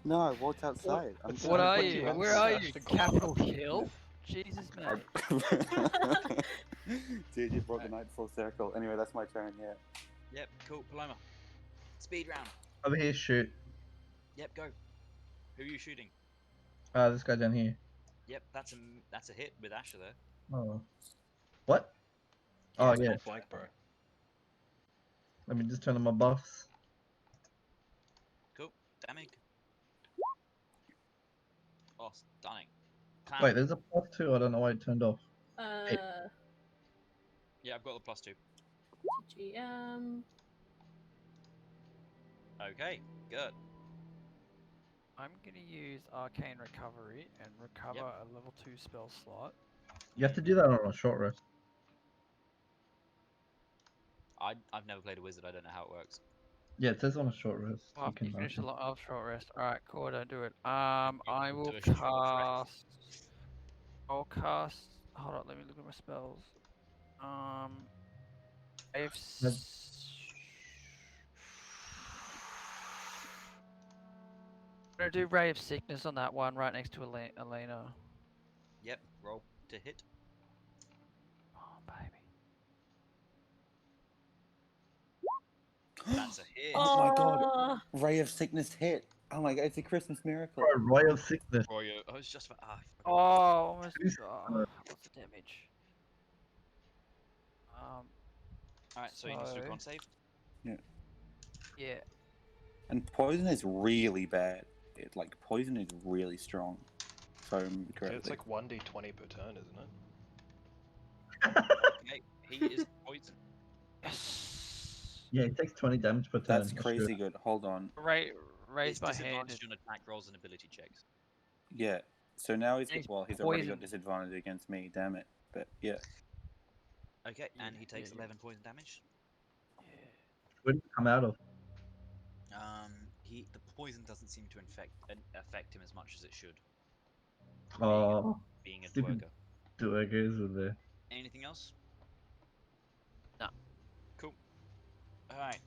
Speaker 2: No, I walked outside. I'm
Speaker 4: It's
Speaker 2: good.
Speaker 6: What
Speaker 4: not
Speaker 6: are
Speaker 4: what
Speaker 6: you?
Speaker 4: you had
Speaker 6: Where are
Speaker 4: smashed
Speaker 6: you?
Speaker 4: the
Speaker 6: Capitol
Speaker 4: glass.
Speaker 6: Hill? Jesus, mate.
Speaker 2: Dude, you brought the night full circle. Anyway, that's my turn. Yeah.
Speaker 1: Yep, cool. Paloma. Speed round.
Speaker 3: Over here, shoot.
Speaker 1: Yep, go. Who are you shooting?
Speaker 3: This guy down here.
Speaker 1: Yep, that's a hit with Asher there.
Speaker 3: Oh. What?
Speaker 1: Yeah,
Speaker 3: Oh,
Speaker 1: it's
Speaker 3: yeah.
Speaker 4: Point blank, bro.
Speaker 3: Let me just turn on my buffs.
Speaker 1: Cool. Damage. Oh, stunning. Clown.
Speaker 3: Wait, there's a +2. I don't know why it turned off.
Speaker 1: Yeah, I've got the +2.
Speaker 5: GM.
Speaker 1: Okay, good.
Speaker 6: I'm gonna use Arcane Recovery and recover a level 2 spell slot.
Speaker 3: You have to do that on a short rest.
Speaker 1: I've never played a wizard. I don't know how it works.
Speaker 3: Yeah, it says on a short rest.
Speaker 6: Oh,
Speaker 3: You can
Speaker 6: you finish a
Speaker 3: mark
Speaker 6: lot of short rest. Alright, cool, don't do it.
Speaker 1: You
Speaker 6: I
Speaker 1: can
Speaker 6: will
Speaker 1: do a short
Speaker 6: cast.
Speaker 1: rest.
Speaker 6: I'll cast. Hold on, let me look at my spells. I've. I'm gonna do Ray of Sickness on that one, right next to Elena.
Speaker 1: Yep, roll to hit.
Speaker 6: Oh, baby.
Speaker 1: That's a hit.
Speaker 2: Oh my god. Ray of sickness hit. Oh my god, it's a Christmas miracle.
Speaker 3: it. Roy of Sickness.
Speaker 1: I was just. I forgot.
Speaker 6: Oh, almost.
Speaker 3: Who's-
Speaker 6: What's the damage?
Speaker 1: Alright, so he needs to do
Speaker 6: so-
Speaker 1: con save.
Speaker 6: Yeah.
Speaker 2: And poison is really bad. Poison is really strong. If I remember
Speaker 4: Yeah,
Speaker 2: correctly.
Speaker 4: it's like 1d20 per turn, isn't it?
Speaker 1: Okay, he is poisoned.
Speaker 6: Yes.
Speaker 3: Yeah, it takes 20 damage per turn.
Speaker 2: That's crazy good. Hold on.
Speaker 6: Raise
Speaker 1: It's
Speaker 6: my hand.
Speaker 1: disadvantaged on attack rolls and ability checks.
Speaker 2: Yeah. So now he's
Speaker 6: He's
Speaker 2: already got
Speaker 6: poisoned.
Speaker 2: disadvantage against me. Damn it. But yeah.
Speaker 1: Okay, and
Speaker 6: Yeah,
Speaker 1: he takes
Speaker 6: yeah.
Speaker 1: 11 poison damage.
Speaker 3: Where did it come out of?
Speaker 1: The poison doesn't seem to affect him as much as it should.
Speaker 3: Oh,
Speaker 1: Being a
Speaker 3: stupid
Speaker 1: dwerger.
Speaker 3: dwergers were there.
Speaker 1: Anything else?
Speaker 6: No.
Speaker 1: Cool. Alright.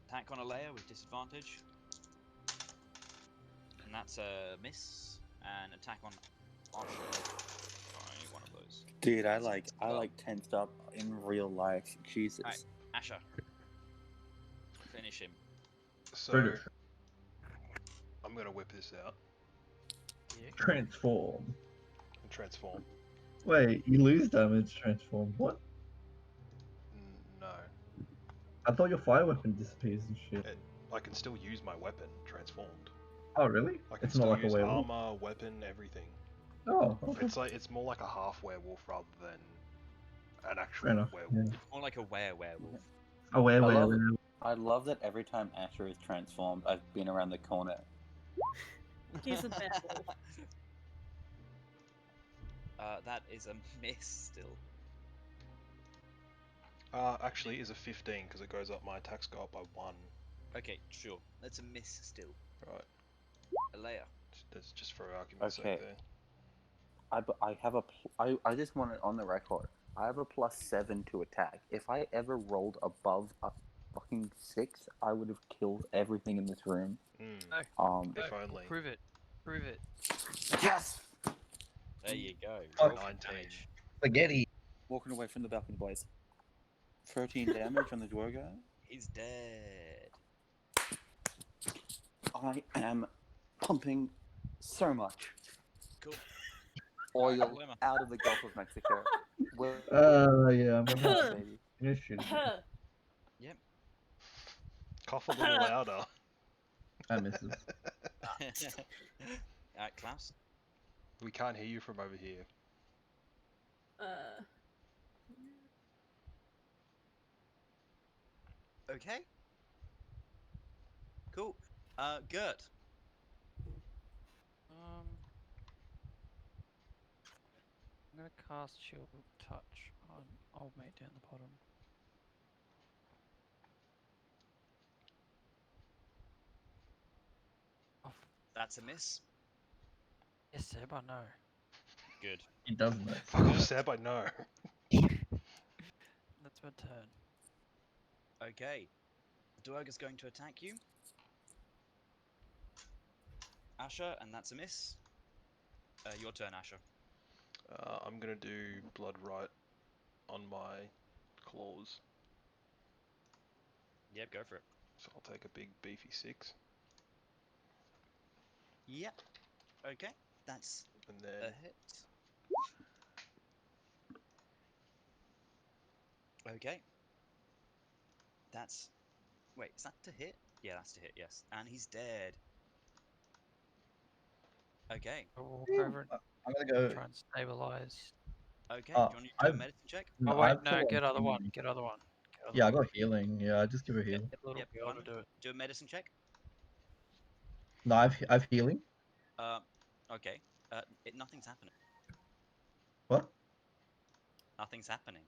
Speaker 1: Attack on a layer with disadvantage. And that's a miss. And attack on Asher. Sorry, one of those.
Speaker 2: Dude, I tensed up in real life. Jesus.
Speaker 1: Alright. Asher. Finish him.
Speaker 4: So,
Speaker 3: British.
Speaker 4: I'm gonna whip this out
Speaker 3: Transform.
Speaker 4: and transform.
Speaker 3: Wait, you lose damage, transform. What?
Speaker 4: No.
Speaker 3: I thought your fire weapon disappears and shit.
Speaker 4: I can still use my weapon, transformed.
Speaker 3: Oh, really?
Speaker 4: I can
Speaker 3: It's
Speaker 4: still
Speaker 3: not like a
Speaker 4: use
Speaker 3: werewolf.
Speaker 4: armor, weapon, everything.
Speaker 3: Oh, okay.
Speaker 4: It's more like a half werewolf rather than an actual
Speaker 3: Fair enough.
Speaker 4: werewolf.
Speaker 3: Yeah.
Speaker 1: More like a werewolf.
Speaker 3: Oh, werewolf.
Speaker 2: I love that every time Asher is transformed, I've been around the corner.
Speaker 5: He's a bad wolf.
Speaker 1: That is a miss still.
Speaker 4: Actually, is a 15 because it goes up. My attacks go up by 1.
Speaker 1: Okay, sure. That's a miss still.
Speaker 4: Right.
Speaker 1: Alea.
Speaker 4: That's just for argument's
Speaker 2: Okay.
Speaker 4: sake there.
Speaker 2: I just want it on the record. I have a +7 to attack. If I ever rolled above a fucking 6, I would have killed everything in this room.
Speaker 4: If only.
Speaker 6: Prove it. Prove it.
Speaker 2: Yes!
Speaker 1: There you go.
Speaker 3: Oh,
Speaker 1: Roll for
Speaker 4: 19.
Speaker 1: damage.
Speaker 3: Spaghetti.
Speaker 2: Walking away from the balcony, boys. 13 damage on the dwargo.
Speaker 1: He's dead.
Speaker 2: I am pumping so much
Speaker 1: Cool.
Speaker 2: oil
Speaker 1: Paloma.
Speaker 2: out of the Gulf of Mexico.
Speaker 3: Yeah, I'm gonna
Speaker 2: Baby.
Speaker 3: finish it.
Speaker 4: Cough a little louder.
Speaker 3: That misses.
Speaker 1: Alright, Klaus.
Speaker 4: We can't hear you from over here.
Speaker 1: Okay. Cool. Gert.
Speaker 6: I'm gonna cast Shield Touch on old mate down the bottom. Oh,
Speaker 1: That's a miss.
Speaker 6: yes, Seb, I know.
Speaker 1: Good.
Speaker 3: He doesn't know.
Speaker 4: Fuck off, Seb, I know.
Speaker 6: That's my turn.
Speaker 1: Okay. Duergar's going to attack you. Asher, and that's a miss. Your turn, Asher.
Speaker 4: I'm gonna do blood right on my claws,
Speaker 1: Yep, go for it.
Speaker 4: so I'll take a big beefy 6,
Speaker 1: Yep. Okay, that's
Speaker 4: and
Speaker 1: a
Speaker 4: then
Speaker 1: hit. Okay. That's... Wait, is that to hit? Yeah, that's to hit, yes. And he's dead. Okay.
Speaker 6: I'll walk
Speaker 3: Whew.
Speaker 6: over and
Speaker 3: I'm gonna go.
Speaker 6: try and stabilize.
Speaker 1: Okay,
Speaker 3: Oh,
Speaker 1: do you want to do a medicine check?
Speaker 3: No,
Speaker 6: Oh wait,
Speaker 3: I've
Speaker 6: no,
Speaker 3: put
Speaker 6: get other one.
Speaker 3: healing.
Speaker 6: Get other one. Get other
Speaker 3: Yeah, I
Speaker 6: one.
Speaker 3: got healing. Yeah, just give her heal.
Speaker 6: Get little
Speaker 1: Yep,
Speaker 6: girl
Speaker 1: fine.
Speaker 6: to do it.
Speaker 1: Do a medicine check.
Speaker 3: No, I've healing.
Speaker 1: Okay. Nothing's happening.
Speaker 3: What?
Speaker 1: Nothing's happening.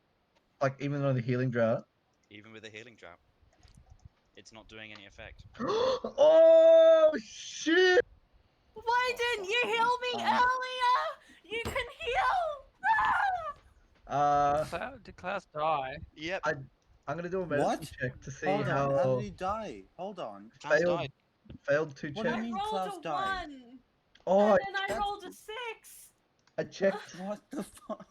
Speaker 3: Like even though the healing drought.
Speaker 1: Even with a healing drought. It's not doing any effect.
Speaker 3: Oh shit!
Speaker 5: Why didn't you heal me earlier? You can heal!
Speaker 6: Did Klaus die?
Speaker 1: Yep.
Speaker 3: I'm gonna do a medicine
Speaker 2: What?
Speaker 3: check to see
Speaker 2: Hold on, how
Speaker 3: how
Speaker 2: did he die? Hold on.
Speaker 1: Klaus
Speaker 3: failed
Speaker 1: died.
Speaker 3: failed to
Speaker 2: What do
Speaker 5: I
Speaker 2: you
Speaker 3: check.
Speaker 2: mean
Speaker 5: rolled
Speaker 2: Klaus
Speaker 5: a
Speaker 2: died?
Speaker 5: 1,
Speaker 3: Oh,
Speaker 5: and then I
Speaker 2: that's-
Speaker 5: rolled a 6.
Speaker 3: I checked.
Speaker 2: What the fuck?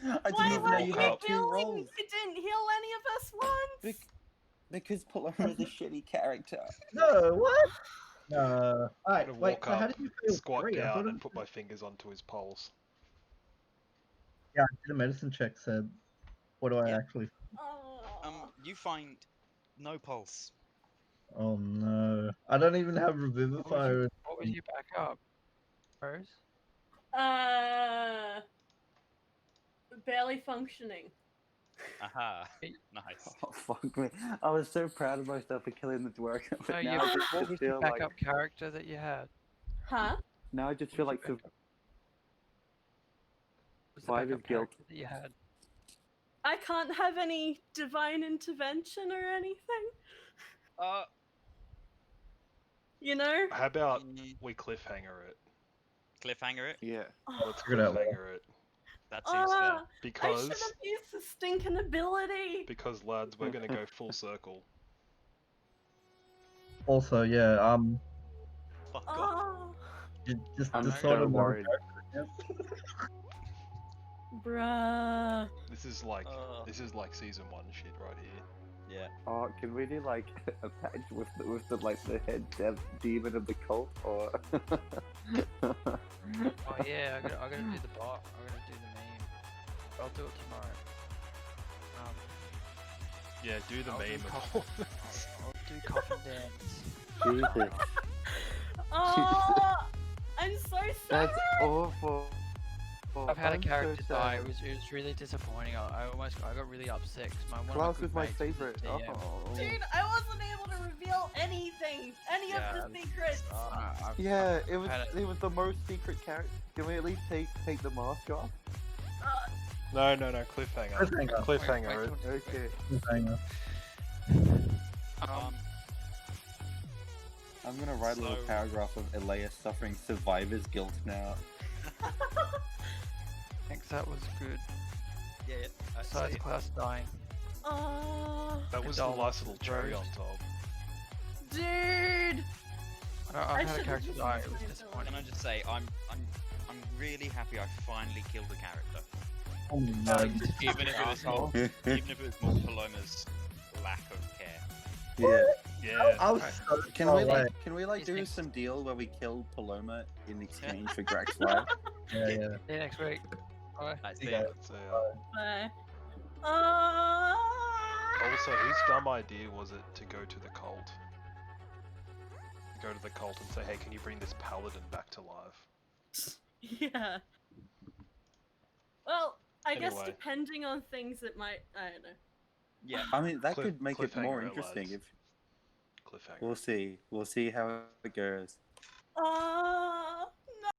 Speaker 2: I
Speaker 5: Why
Speaker 2: didn't even
Speaker 5: were
Speaker 2: know
Speaker 5: you
Speaker 2: you
Speaker 4: woke
Speaker 2: had
Speaker 4: up.
Speaker 2: two
Speaker 5: healing?
Speaker 2: rolls.
Speaker 5: You didn't heal any of us once.
Speaker 2: Because Paloma's a shitty character.
Speaker 3: No, what? No.
Speaker 4: I'm
Speaker 3: Alright,
Speaker 4: gonna
Speaker 3: wait.
Speaker 4: walk
Speaker 3: So how
Speaker 4: up,
Speaker 3: did you fail
Speaker 4: squat
Speaker 3: 3? I thought
Speaker 4: down,
Speaker 3: it
Speaker 4: and
Speaker 3: was...
Speaker 4: put my fingers onto his pulse.
Speaker 3: Yeah, I did a medicine check. Said, what do I
Speaker 1: Yeah.
Speaker 3: actually?
Speaker 1: You find no pulse.
Speaker 3: Oh no! I don't even have Revivify.
Speaker 6: What was your backup, Rose?
Speaker 5: Barely functioning.
Speaker 1: Aha. Nice.
Speaker 2: Oh, fuck me. I was so proud of myself for killing the dwarf,
Speaker 6: No,
Speaker 2: but
Speaker 6: you,
Speaker 2: now I
Speaker 6: what
Speaker 2: just
Speaker 6: was the
Speaker 2: feel like...
Speaker 6: backup character that you had?
Speaker 5: Huh?
Speaker 2: Now I just
Speaker 6: What
Speaker 2: feel
Speaker 6: was
Speaker 2: like
Speaker 6: your backup- what was the
Speaker 2: survivor's
Speaker 6: backup
Speaker 2: guilt.
Speaker 6: character that you had?
Speaker 5: I can't have any divine intervention or anything. You know?
Speaker 4: How about
Speaker 1: Mm,
Speaker 4: we cliffhanger it?
Speaker 1: cliffhanger it.
Speaker 2: Yeah.
Speaker 4: Let's
Speaker 3: Figure it out later.
Speaker 4: cliffhanger it.
Speaker 1: That seems fair.
Speaker 5: I should
Speaker 4: Because,
Speaker 5: have used the stinking ability.
Speaker 4: lads, we're gonna go full circle.
Speaker 3: Also, yeah.
Speaker 1: Fuck off.
Speaker 5: Oh,
Speaker 3: Just
Speaker 2: I'm
Speaker 3: just
Speaker 6: so
Speaker 3: sort of
Speaker 2: worried.
Speaker 5: bruh.
Speaker 4: This is like season 1 shit right here.
Speaker 1: Yeah.
Speaker 2: Oh, can we do like a patch with the like the head demon of the cult, or?
Speaker 6: Oh yeah, I gotta do the bot. I gotta do the meme. I'll do it tomorrow.
Speaker 4: Yeah, do the
Speaker 6: I'll do
Speaker 4: meme of
Speaker 6: coffin-
Speaker 4: all this.
Speaker 6: I'll do coffin dance.
Speaker 2: Jesus,
Speaker 5: Oh, I'm so sorry.
Speaker 2: that's awful.
Speaker 6: I've had a
Speaker 2: I'm so
Speaker 6: character die.
Speaker 2: sad.
Speaker 6: It was really disappointing. I got really upset because one of
Speaker 2: Klaus
Speaker 6: my good
Speaker 2: was my
Speaker 6: mates was a
Speaker 2: favorite.
Speaker 6: DM.
Speaker 2: Oh.
Speaker 5: Dude, I wasn't able to reveal anything. Any
Speaker 6: Yeah,
Speaker 5: of the secrets.
Speaker 2: Yeah, it
Speaker 6: had
Speaker 2: was the most secret character. Can we at least take the mask off?
Speaker 4: No, cliffhanger.
Speaker 3: Cliffhanger.
Speaker 4: Cliffhanger
Speaker 6: Wait,
Speaker 4: it.
Speaker 2: Okay.
Speaker 3: Cliffhanger.
Speaker 2: I'm gonna write a little
Speaker 1: So-
Speaker 2: paragraph of Elias suffering survivor's guilt now.
Speaker 6: Thanks, that was good.
Speaker 1: Yeah, yeah.
Speaker 6: Besides
Speaker 1: See,
Speaker 6: Klaus dying.
Speaker 4: That was the nice little cherry on top.
Speaker 5: Dude.
Speaker 6: I've had a
Speaker 5: should've
Speaker 6: character
Speaker 5: used
Speaker 6: die.
Speaker 5: my
Speaker 6: It was
Speaker 5: ability.
Speaker 6: disappointing.
Speaker 1: can I just say I'm really happy I finally killed a character.
Speaker 3: Oh no!
Speaker 1: Even if it was more, even if it was more Paloma's lack of care.
Speaker 2: Yeah.
Speaker 4: Yeah.
Speaker 3: I was so
Speaker 2: Can
Speaker 3: far
Speaker 2: we
Speaker 3: away.
Speaker 2: like do
Speaker 6: Next-
Speaker 2: some deal where we kill Paloma in exchange for Grax's life?
Speaker 3: Yeah, yeah.
Speaker 6: See you next week. Bye.
Speaker 1: That's
Speaker 3: Yeah.
Speaker 1: it.
Speaker 4: So,
Speaker 5: Bye.
Speaker 4: also, whose dumb idea was it to go to the cult? Go to the cult and say, hey, can you bring this paladin back to life?
Speaker 5: Yeah. Well, I guess
Speaker 4: Anyway.
Speaker 5: depending on things, it might. I don't know.
Speaker 1: Yeah.
Speaker 2: I mean, that could make it more
Speaker 4: cliffhanger,
Speaker 2: interesting
Speaker 4: lads.
Speaker 2: if
Speaker 4: Cliffhanger.
Speaker 2: we'll see how it goes.
Speaker 5: Ah.